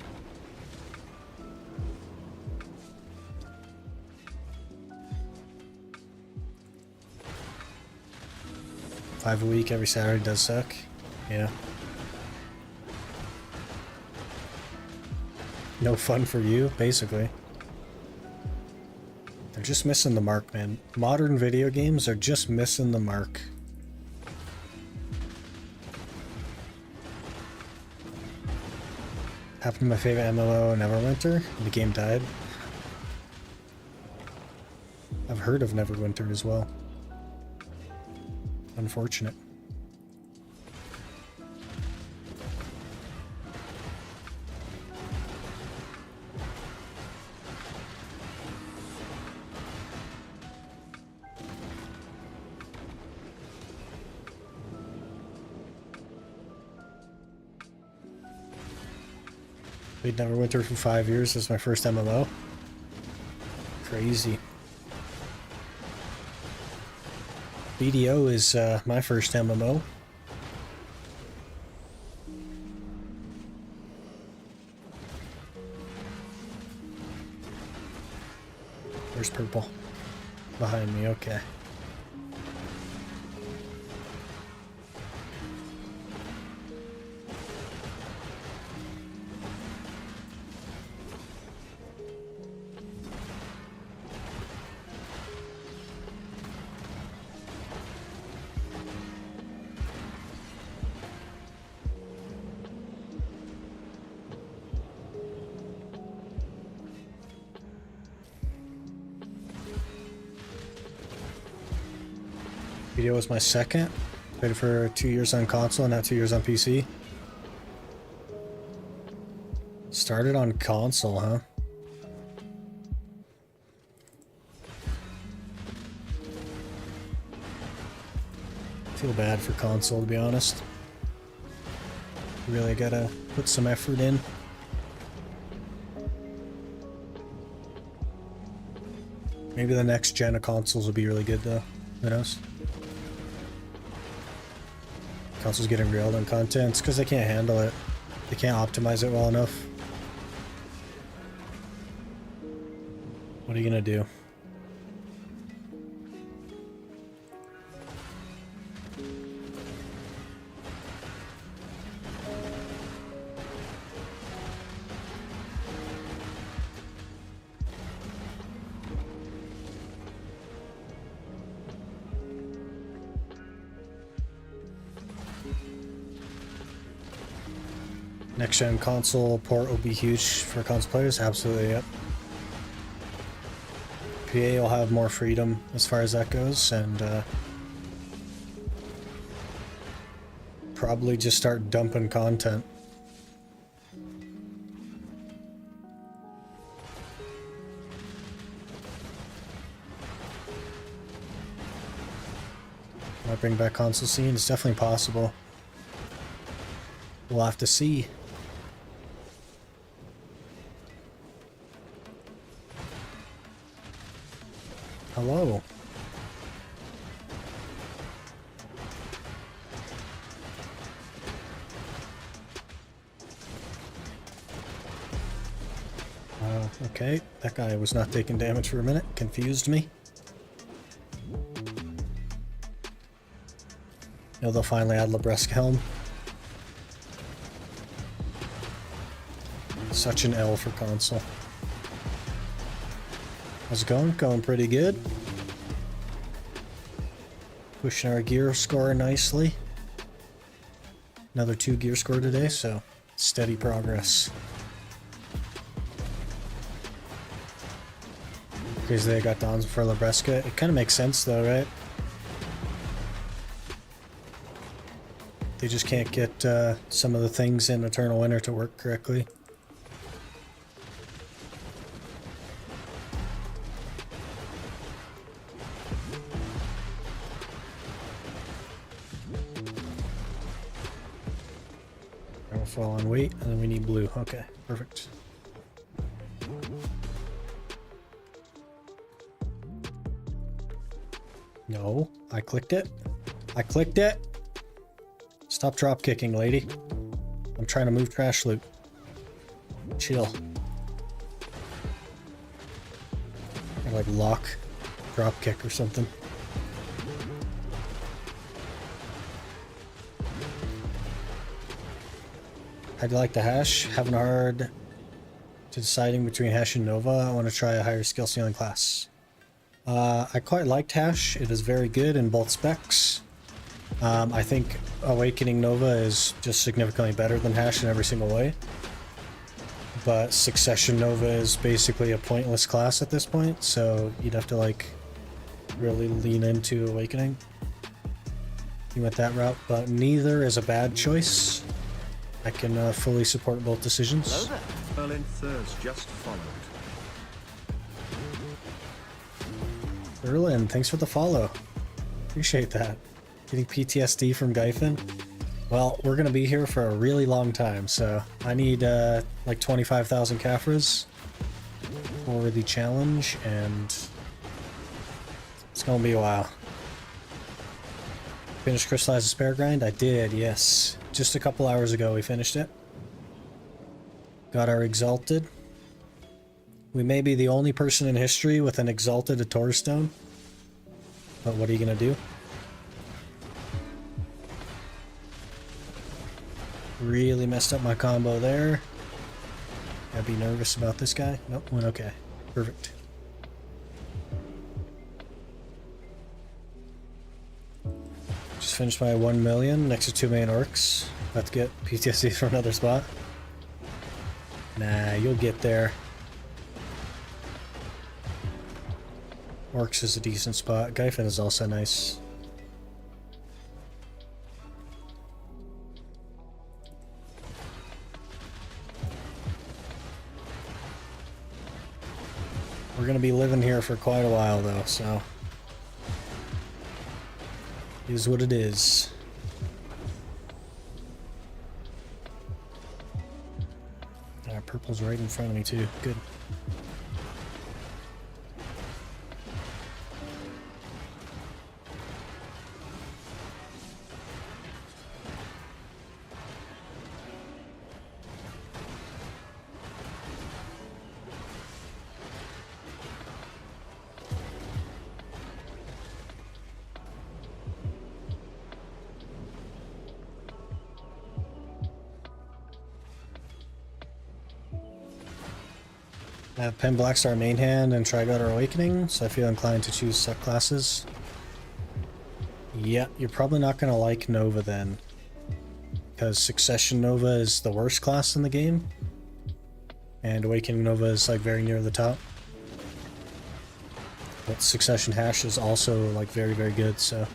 $5 a week every Saturday does suck. Yeah. No fun for you, basically. They're just missing the mark, man. Modern video games are just missing the mark. Happened to my favorite MMO, Neverwinter. The game died. I've heard of Neverwinter as well. Unfortunate. Played Neverwinter for 5 years. This is my first MMO. Crazy. BDO is my first MMO. Where's purple? Behind me, okay. Video was my second. Played it for 2 years on console, now 2 years on PC. Started on console, huh? Feel bad for console, to be honest. Really gotta put some effort in. Maybe the next gen of consoles will be really good though. Who knows? Consoles getting railed on content. It's because they can't handle it. They can't optimize it well enough. What are you gonna do? Next gen console port will be huge for console players. Absolutely, yep. PA will have more freedom as far as that goes, and probably just start dumping content. Might bring back console scene. It's definitely possible. We'll have to see. Hello. Okay, that guy was not taking damage for a minute. Confused me. No, they'll finally add Labresque Helm. Such an L for console. How's it going? Going pretty good. Pushing our gear score nicely. Another 2 gear score today, so steady progress. Crazy they got Dons for Labresca. It kind of makes sense though, right? They just can't get some of the things in Eternal Winter to work correctly. We'll fall on weight, and then we need blue. Okay, perfect. No, I clicked it. I clicked it. Stop drop kicking, lady. I'm trying to move trash loot. Chill. Or like lock, drop kick or something. How do you like the hash? Having a hard to deciding between hash and Nova. I want to try a higher skill ceiling class. I quite liked hash. It is very good in both specs. I think Awakening Nova is just significantly better than hash in every single way. But Succession Nova is basically a pointless class at this point, so you'd have to like really lean into Awakening. You went that route, but neither is a bad choice. I can fully support both decisions. Hello there. Berlin Thurs just followed. Berlin, thanks for the follow. Appreciate that. Getting PTSD from Gyfin? Well, we're gonna be here for a really long time, so I need like 25,000 Caphras for the challenge, and it's gonna be a while. Finished Crystallized Despair grind? I did, yes. Just a couple hours ago we finished it. Got our Exalted. We may be the only person in history with an Exalted Ator Stone. But what are you gonna do? Really messed up my combo there. Gotta be nervous about this guy. Nope, went okay. Perfect. Just finished my 1 million next to 2 main orcs. About to get PTSD from another spot. Nah, you'll get there. Orcs is a decent spot. Gyfin is also nice. We're gonna be living here for quite a while though, so it is what it is. Purple's right in front of me too. Good. I have Pen Blackstar main hand and Trigotter Awakening, so I feel inclined to choose subclasses. Yeah, you're probably not going to like Nova then, because Succession Nova is the worst class in the game, and Awakening Nova is like very near the top. But Succession Hash is also like very, very good, so...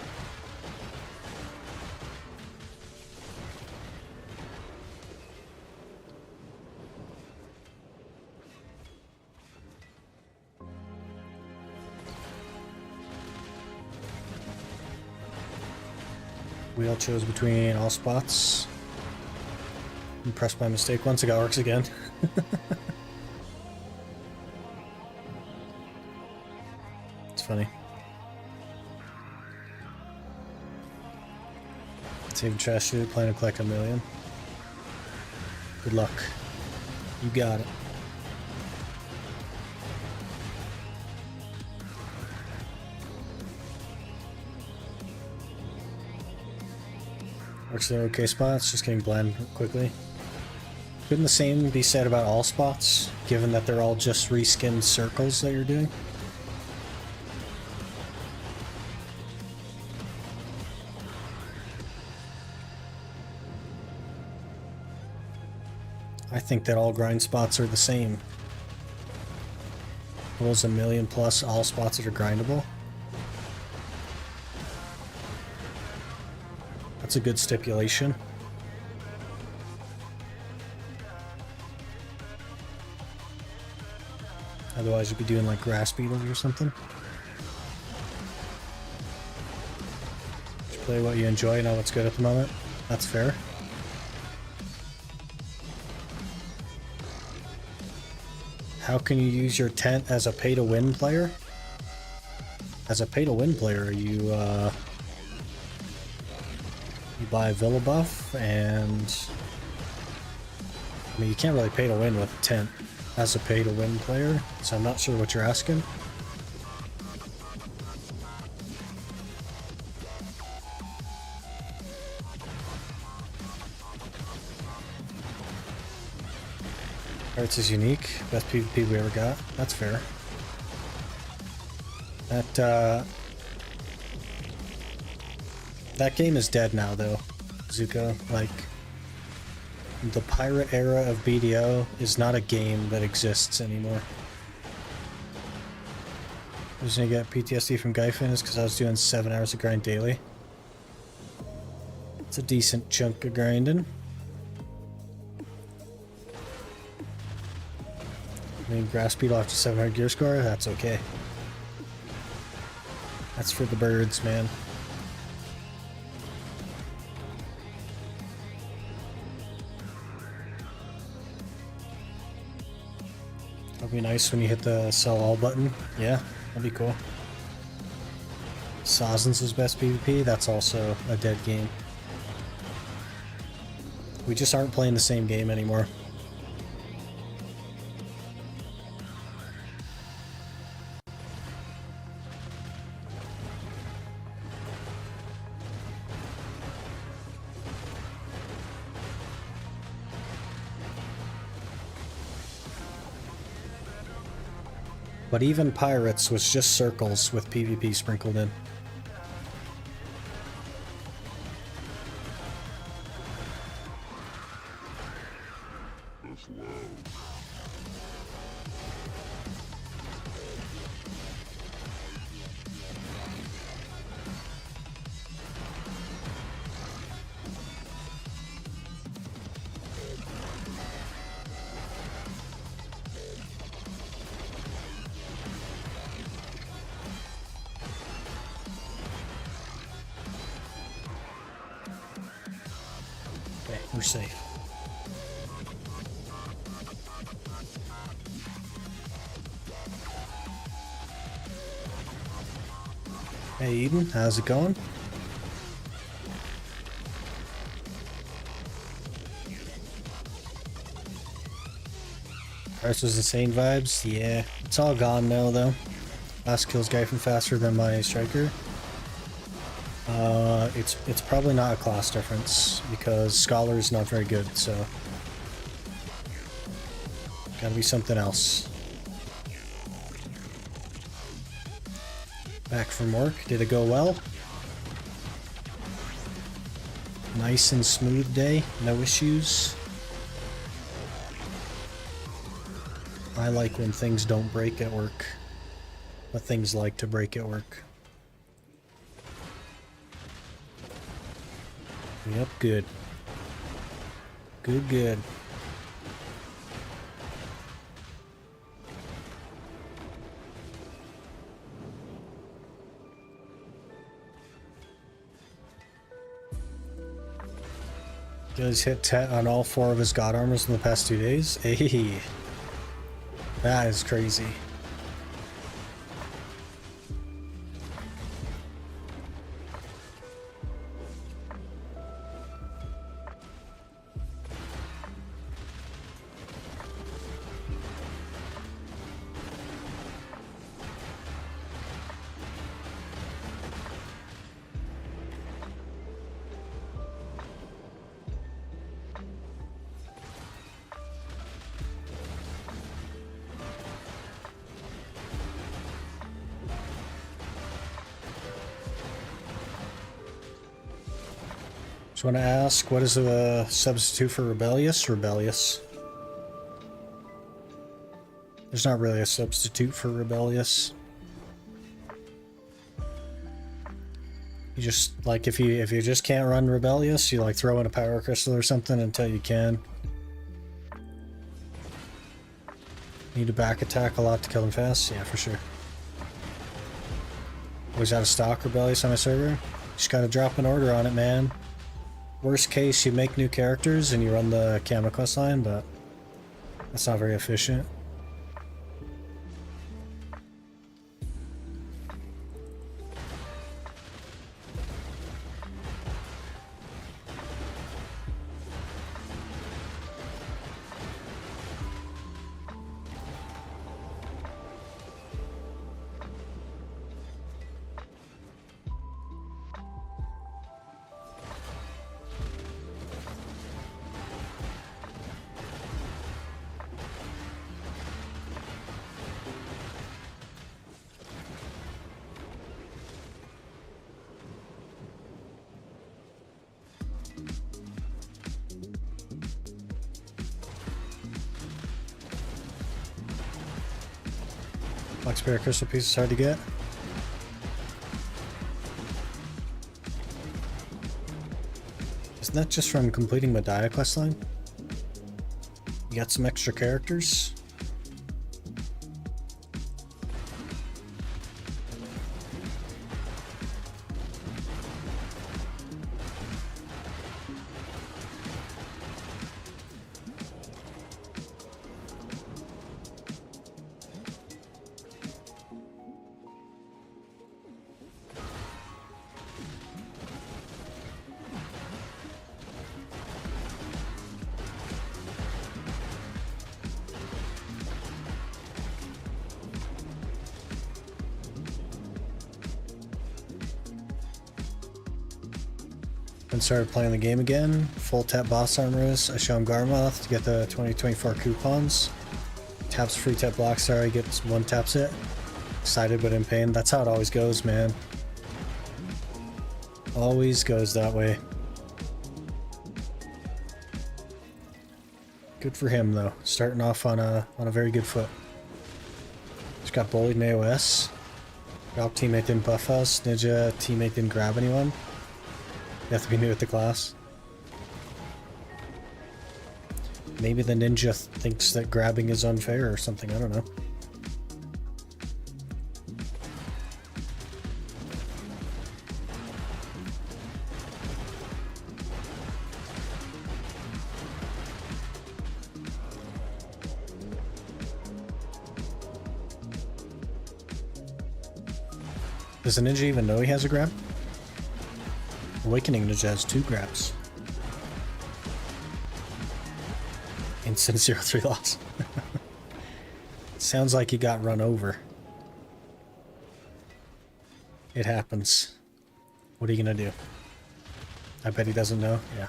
Wheel chose between all spots. And pressed by mistake once. It got orcs again. It's funny. Save trash food, plan to collect 1 million. Good luck. You got it. Works in okay spots, just getting bland quickly. Couldn't the same be said about all spots, given that they're all just reskinned circles that you're doing? I think that all grind spots are the same. Rules 1 million plus all spots that are grindable. That's a good stipulation. Otherwise you'd be doing like grass beetles or something. Just play what you enjoy, know what's good at the moment. That's fair. How can you use your tent as a pay-to-win player? As a pay-to-win player, you buy a villa buff, and I mean, you can't really pay to win with a tent as a pay-to-win player, so I'm not sure what you're asking. Hearts is unique. Best PvP we ever got. That's fair. That game is dead now, though, Zuko. Like, the pirate era of BDO is not a game that exists anymore. The reason I get PTSD from Gyfin is because I was doing 7 hours of grind daily. It's a decent chunk of grinding. I mean, grass beetle after 700 gear score, that's okay. That's for the birds, man. That'll be nice when you hit the sell all button. Yeah, that'd be cool. Sazens' best PvP, that's also a dead game. We just aren't playing the same game anymore. But even Pirates was just circles with PvP sprinkled in. Okay, we're safe. Hey Eden, how's it going? First was insane vibes. Yeah, it's all gone now though. Last kills Gyfin faster than my striker. It's probably not a class difference because Scholar is not very good, so gotta be something else. Back from work. Did it go well? Nice and smooth day. No issues. I like when things don't break at work, but things like to break at work. Yep, good. Good. He's hit 10 on all 4 of his god armors in the past 2 days. Hey, that is crazy. Just want to ask, what is the substitute for rebellious? Rebellious. There's not really a substitute for rebellious. You just, like, if you just can't run rebellious, you like throw in a power crystal or something until you can. Need to back attack a lot to kill him fast? Yeah, for sure. Always out of stock rebellious on my server. Just gotta drop an order on it, man. Worst case, you make new characters and you run the Kama quest line, but that's not very efficient. Black Spirit Crystal piece is hard to get. Isn't that just from completing Medaya questline? You got some extra characters? And started playing the game again. Full tap boss armors. I show him Garmoth to get the 2024 coupons. Taps free tap Blackstar, he gets one taps it. Excited but in pain. That's how it always goes, man. Always goes that way. Good for him though. Starting off on a very good foot. Just got bullied in AOS. Drop teammate didn't buff us. Ninja teammate didn't grab anyone. You have to be new at the class. Maybe the ninja thinks that grabbing is unfair or something, I don't know. Does the ninja even know he has a grab? Awakening Ninja has 2 grabs. Instant 0-3 loss. Sounds like he got run over. It happens. What are you gonna do? I bet he doesn't know. Yeah.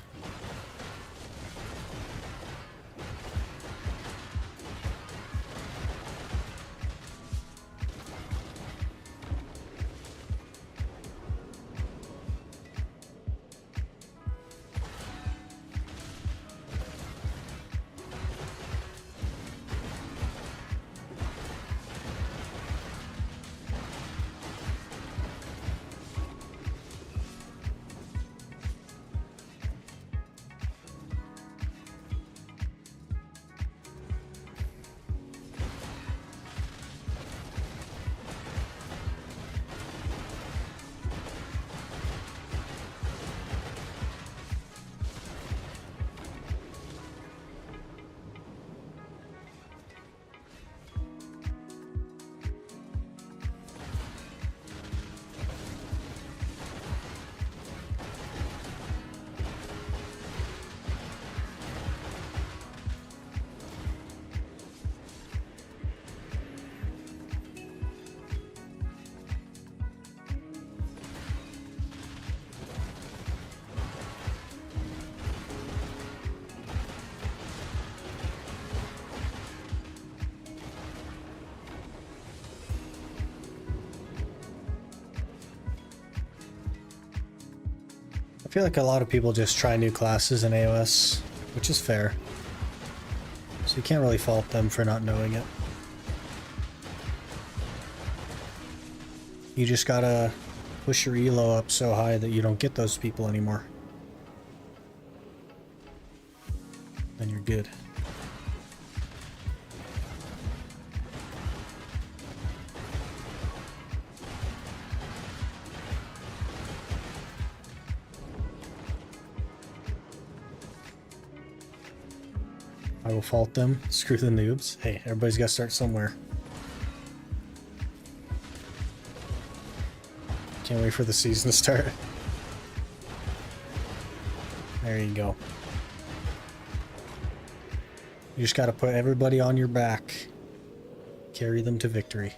feel like a lot of people just try new classes in AOS, which is fair. So you can't really fault them for not knowing it. You just gotta push your elo up so high that you don't get those people anymore. Then you're good. I will fault them. Screw the noobs. Hey, everybody's got to start somewhere. Can't wait for the season to start. There you go. You just got to put everybody on your back. Carry them to victory.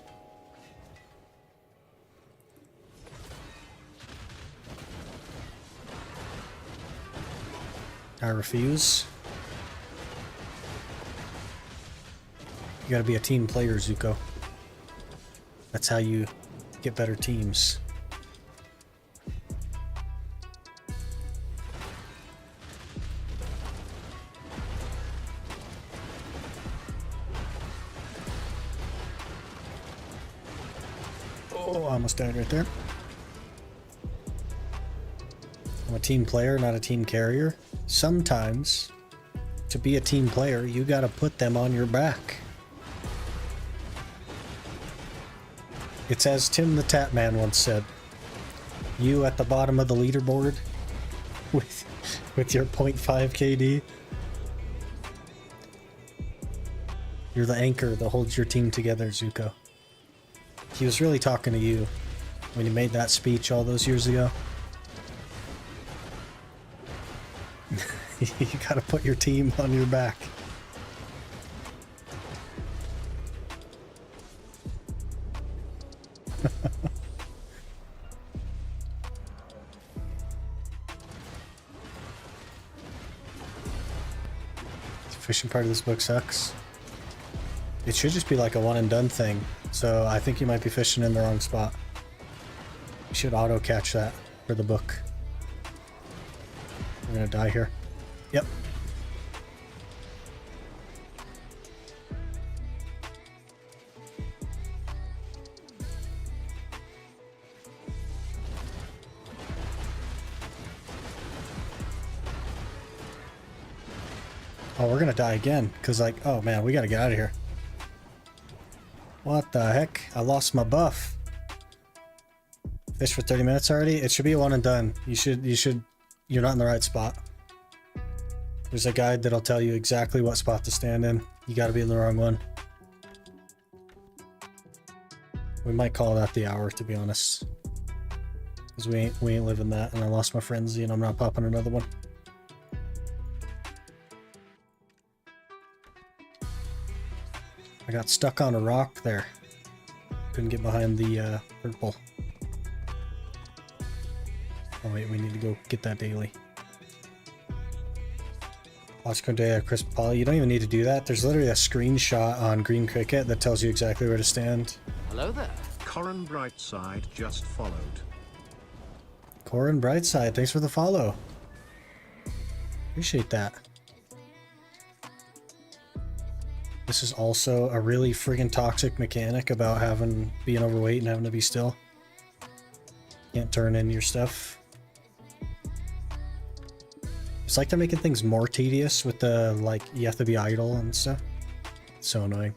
I refuse. You gotta be a team player, Zuko. That's how you get better teams. Oh, I almost died right there. I'm a team player, not a team carrier. Sometimes, to be a team player, you gotta put them on your back. It's as Tim the Tap Man once said, you at the bottom of the leaderboard with your 0.5 KD. You're the anchor that holds your team together, Zuko. He was really talking to you when he made that speech all those years ago. You gotta put your team on your back. The fishing part of this book sucks. It should just be like a one and done thing. So I think you might be fishing in the wrong spot. You should auto catch that for the book. We're gonna die here. Yep. Oh, we're gonna die again, because like, oh man, we gotta get out of here. What the heck? I lost my buff. Fish for 30 minutes already? It should be a one and done. You're not in the right spot. There's a guide that'll tell you exactly what spot to stand in. You gotta be in the wrong one. We might call that the hour, to be honest. Because we ain't living that, and I lost my frenzy, and I'm not popping another one. I got stuck on a rock there. Couldn't get behind the purple. Oh wait, we need to go get that daily. Oscar Day, Chris Paul. You don't even need to do that. There's literally a screenshot on Green Cricket that tells you exactly where to stand. Hello there. Corin Brightside just followed. Corin Brightside, thanks for the follow. Appreciate that. This is also a really friggin' toxic mechanic about being overweight and having to be still. Can't turn in your stuff. It's like they're making things more tedious with the, like, you have to be idle and stuff. It's so annoying.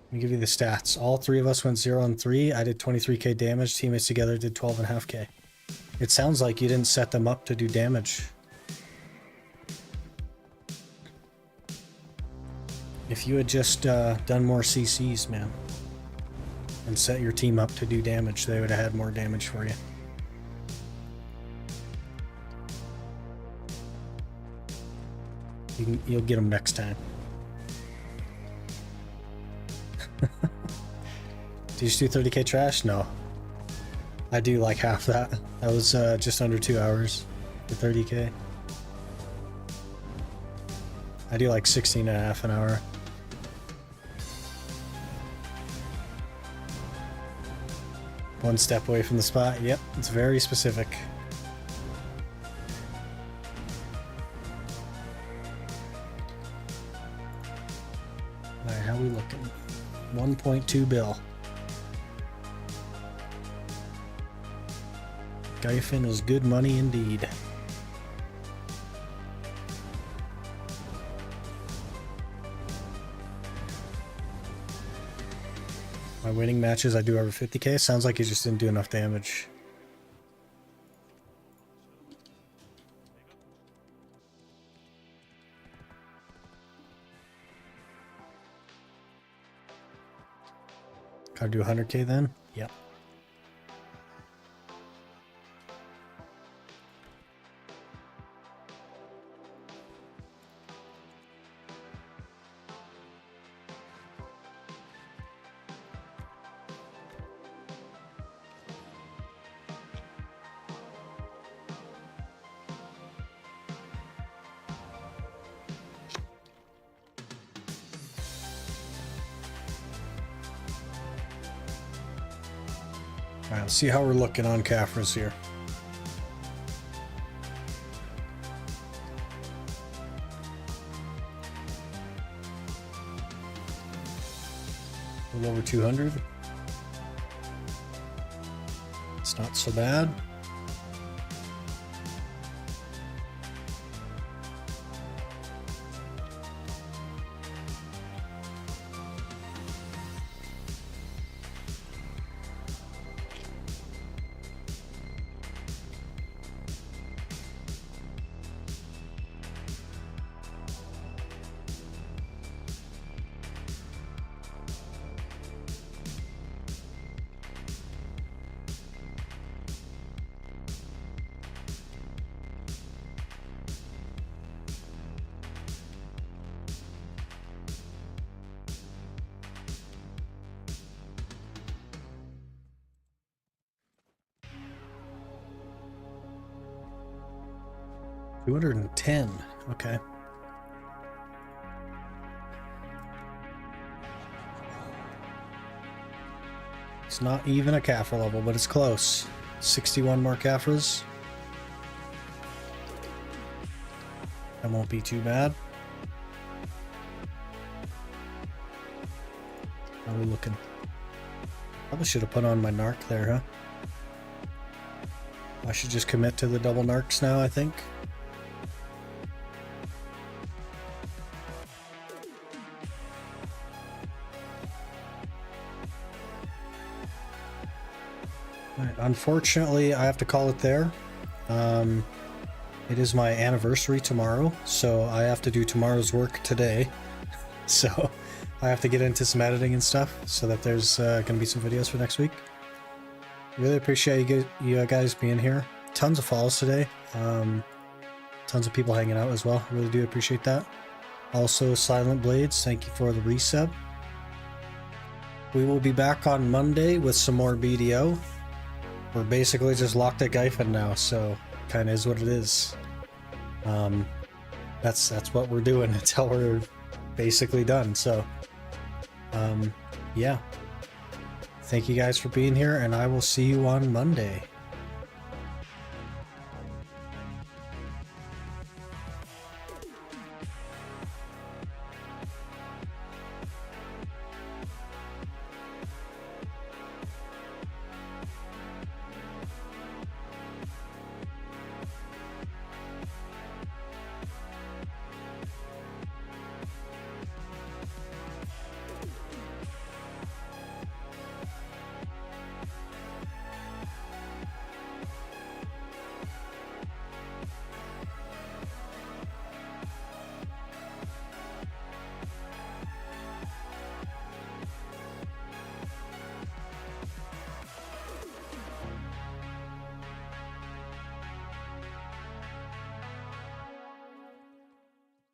Let me give you the stats. All three of us went 0 and 3. I did 23k damage. Teammates together did 12.5k. It sounds like you didn't set them up to do damage. If you had just done more CCs, man, and set your team up to do damage, they would have had more damage for you. You'll get them next time. Do you just do 30k trash? No. I do like half that. That was just under 2 hours for 30k. I do like 16 and a half an hour. One step away from the spot. Yep, it's very specific. Alright, how we looking? 1.2 bill. Gyfin is good money indeed. My winning matches, I do over 50k. Sounds like he just didn't do enough damage. Gotta do 100k then? Yep. Alright, let's see how we're looking on Caphras here. A little over 200. It's not so bad. $210. Okay. It's not even a Caphra level, but it's close. 61 more Caphras. That won't be too bad. How are we looking? Probably should have put on my narc there, huh? I should just commit to the double narcs now, I think. Right, unfortunately, I have to call it there. It is my anniversary tomorrow, so I have to do tomorrow's work today. So I have to get into some editing and stuff so that there's going to be some videos for next week. Really appreciate you guys being here. Tons of follows today. Tons of people hanging out as well. Really do appreciate that. Also, Silent Blades, thank you for the resub. We will be back on Monday with some more BDO. We're basically just locked at Gyfin now, so kind of is what it is. That's what we're doing until we're basically done. So, yeah. Thank you guys for being here, and I will see you on Monday.